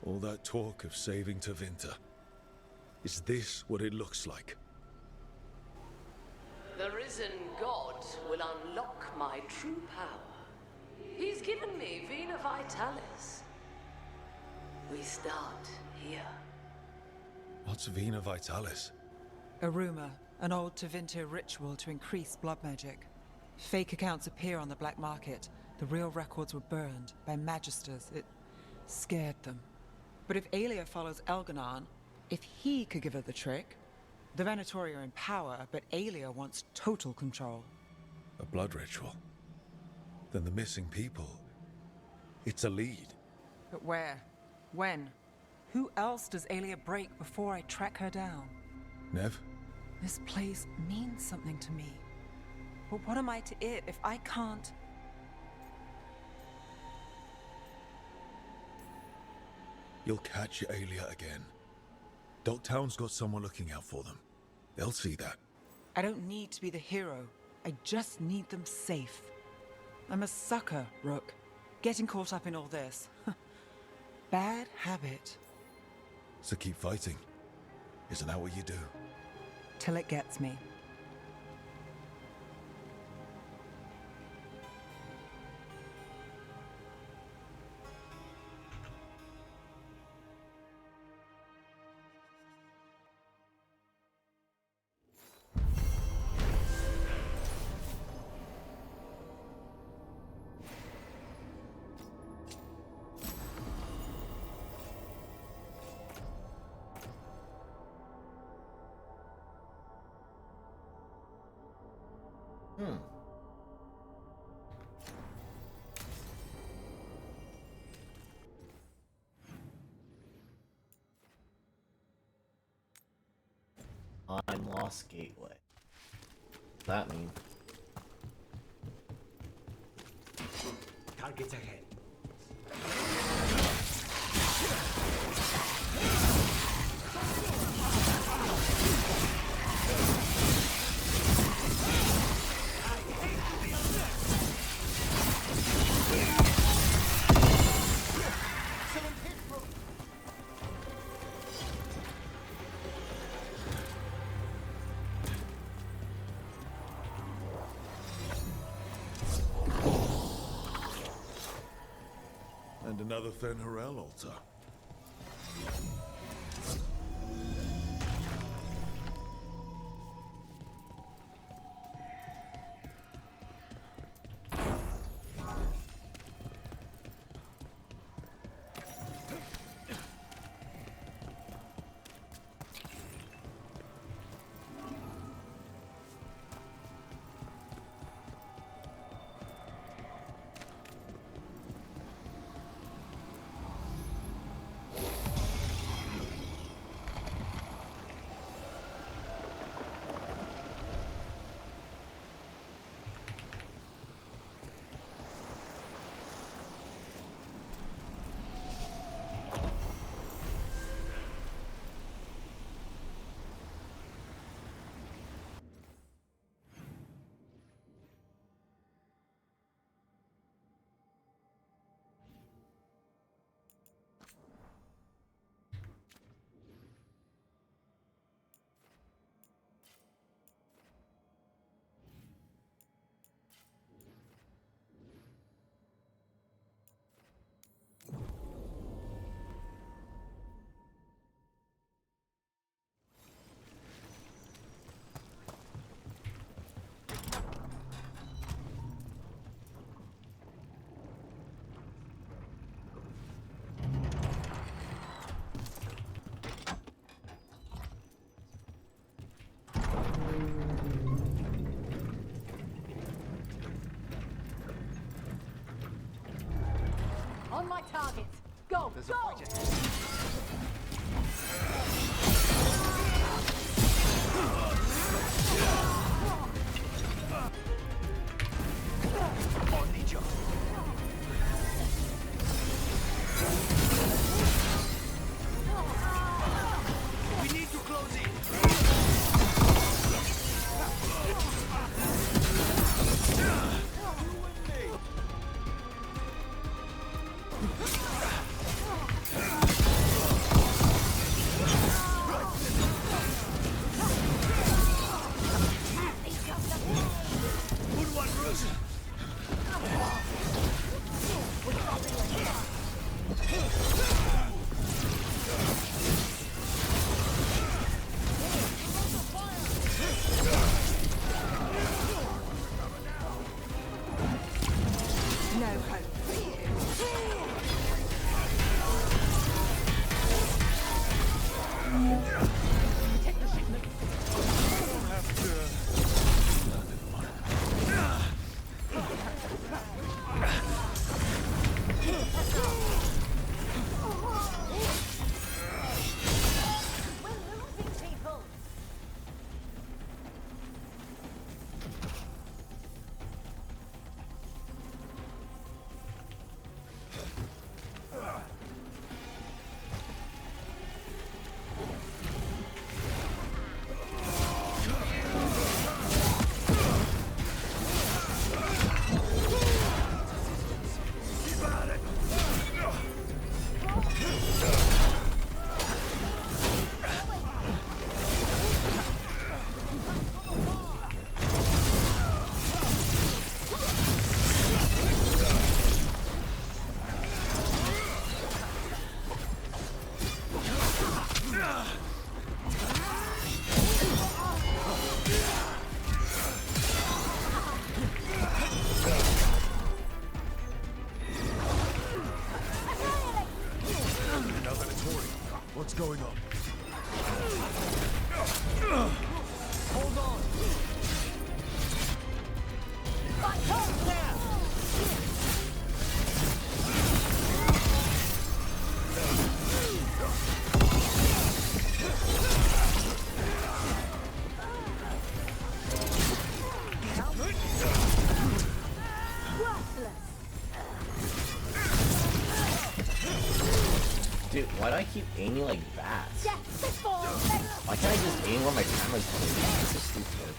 S9: All that talk of saving Tevinter. Is this what it looks like?
S5: The risen god will unlock my true power. He's given me Vena Vitalis. We start here.
S9: What's Vena Vitalis?
S15: A rumor, an old Tevinter ritual to increase blood magic. Fake accounts appear on the black market. The real records were burned by magisters. It scared them. But if Aelia follows Elganon, if he could give her the trick, the Venatori are in power, but Aelia wants total control.
S9: A blood ritual? Then the missing people... It's a lead.
S15: But where? When? Who else does Aelia break before I track her down?
S9: Nev?
S15: This place means something to me. But what am I to it if I can't...
S9: You'll catch Aelia again. Docktown's got someone looking out for them. They'll see that.
S15: I don't need to be the hero. I just need them safe. I'm a sucker, Rook. Getting caught up in all this. Bad habit.
S9: So keep fighting. Isn't that what you do?
S15: Till it gets me.
S1: Hmm. I'm Lost Gateway. What's that mean?
S10: Targets ahead.
S9: And another Fen'Harel altar.
S5: On my target. Go,
S12: There's
S5: go!
S12: a fighter. On the job. We need to close in.
S1: keep aiming like bats? Why can't I just aim where my camera's pointing? This is stupid.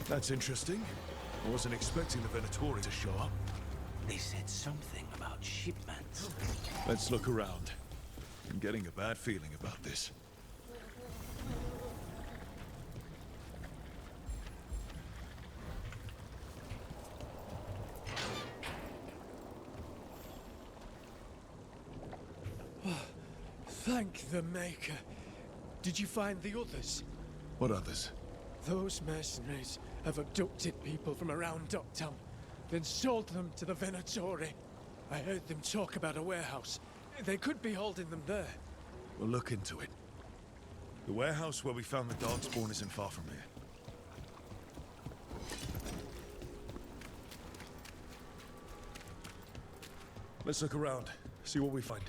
S3: That's interesting. I wasn't expecting the Venatori to show up.
S7: They said something about shipments.
S3: Let's look around. I'm getting a bad feeling about this.
S19: Thank the Maker. Did you find the others?
S3: What others?
S19: Those mercenaries have abducted people from around Docktown, then sold them to the Venatori. I heard them talk about a warehouse. They could be holding them there.
S3: We'll look into it. The warehouse where we found the Darkspawn isn't far from here. Let's look around, see what we find.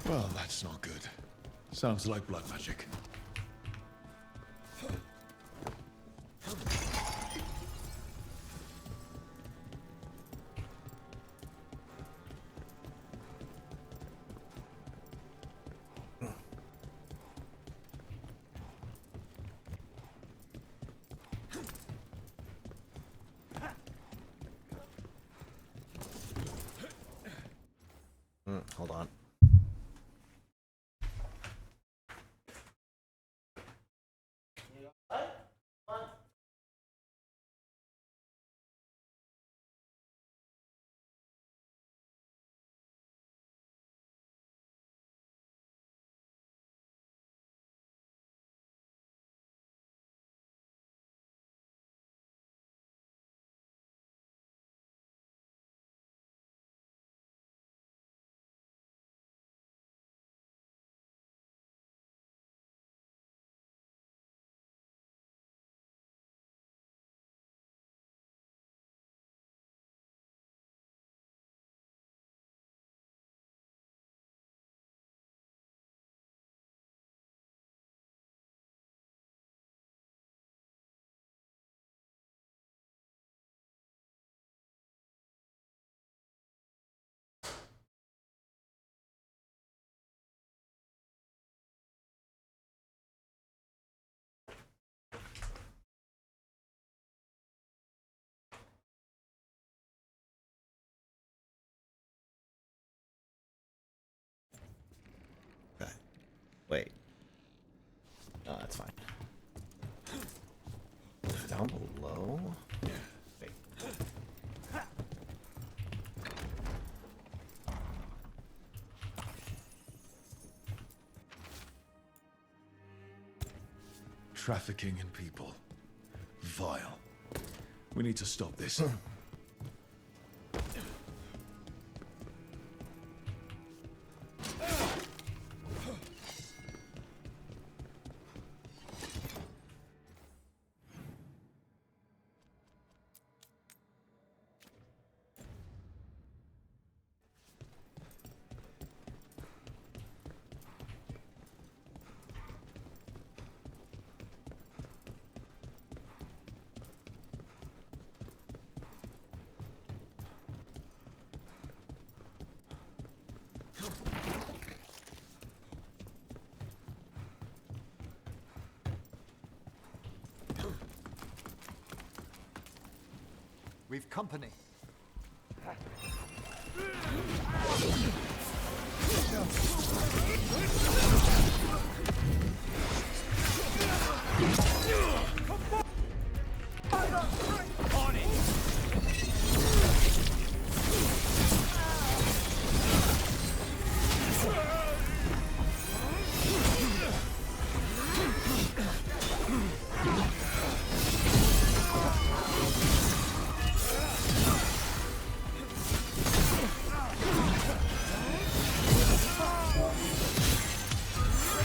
S3: Well, that's not good. Sounds like blood magic.
S1: Hold on. Wait. No, that's fine. Down below? Wait.
S3: Trafficking in people. Vile. We need to stop this.
S12: We've company.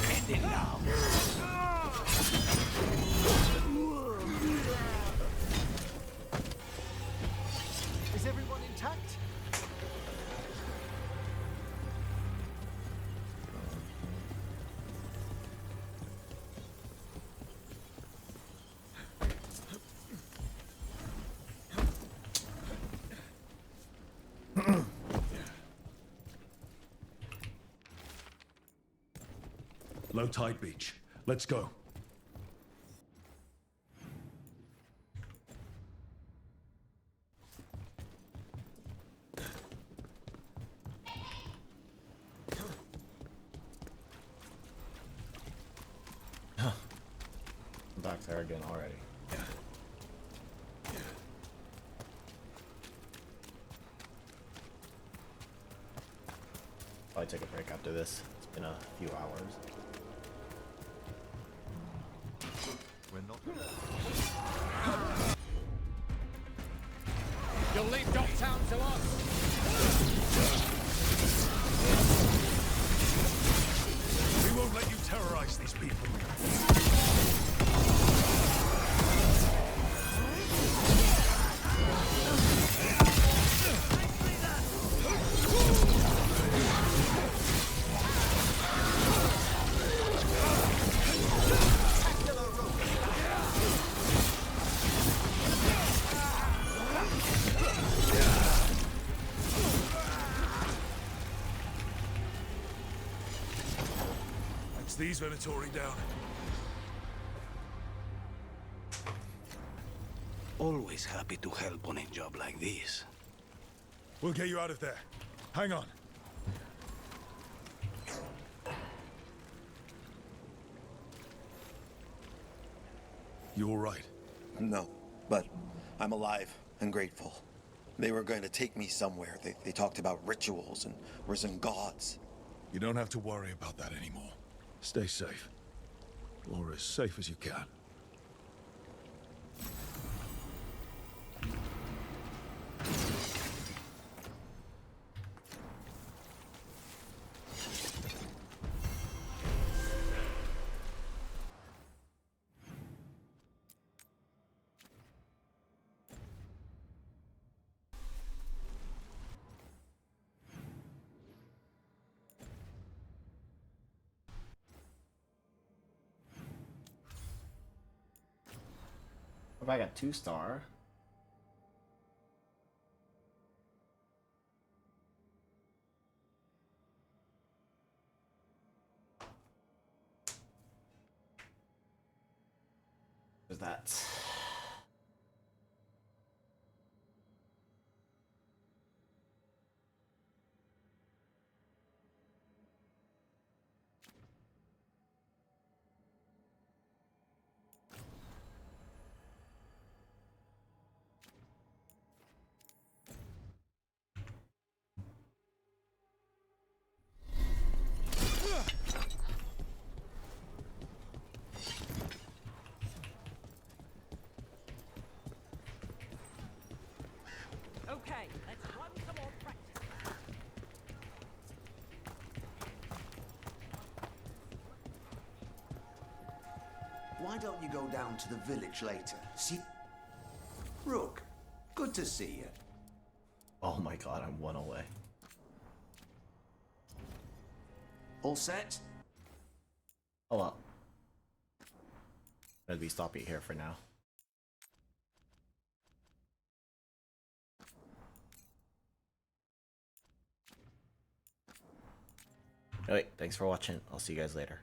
S7: End it now.
S9: Low tide beach. Let's go.
S1: I'm back there again already. Probably take a break after this. It's been a few hours.
S12: We're not.
S3: You'll leave Dogtown to us!
S9: We won't let you terrorize these people.
S3: These Venatori down.
S21: Always happy to help on a job like this.
S3: We'll get you out of there. Hang on.
S9: You all right?
S21: No, but I'm alive and grateful. They were going to take me somewhere. They talked about rituals and risen gods.
S9: You don't have to worry about that anymore. Stay safe. Or as safe as you can.
S1: If I got 2-star. There's that.
S6: Okay, let's run some more practice.
S7: Why don't you go down to the village later? See? Rook, good to see you.
S1: Oh my god, I'm 1 away.
S7: All set?
S1: Oh well. I'll be stopping here for now. Alright, thanks for watching. I'll see you guys later.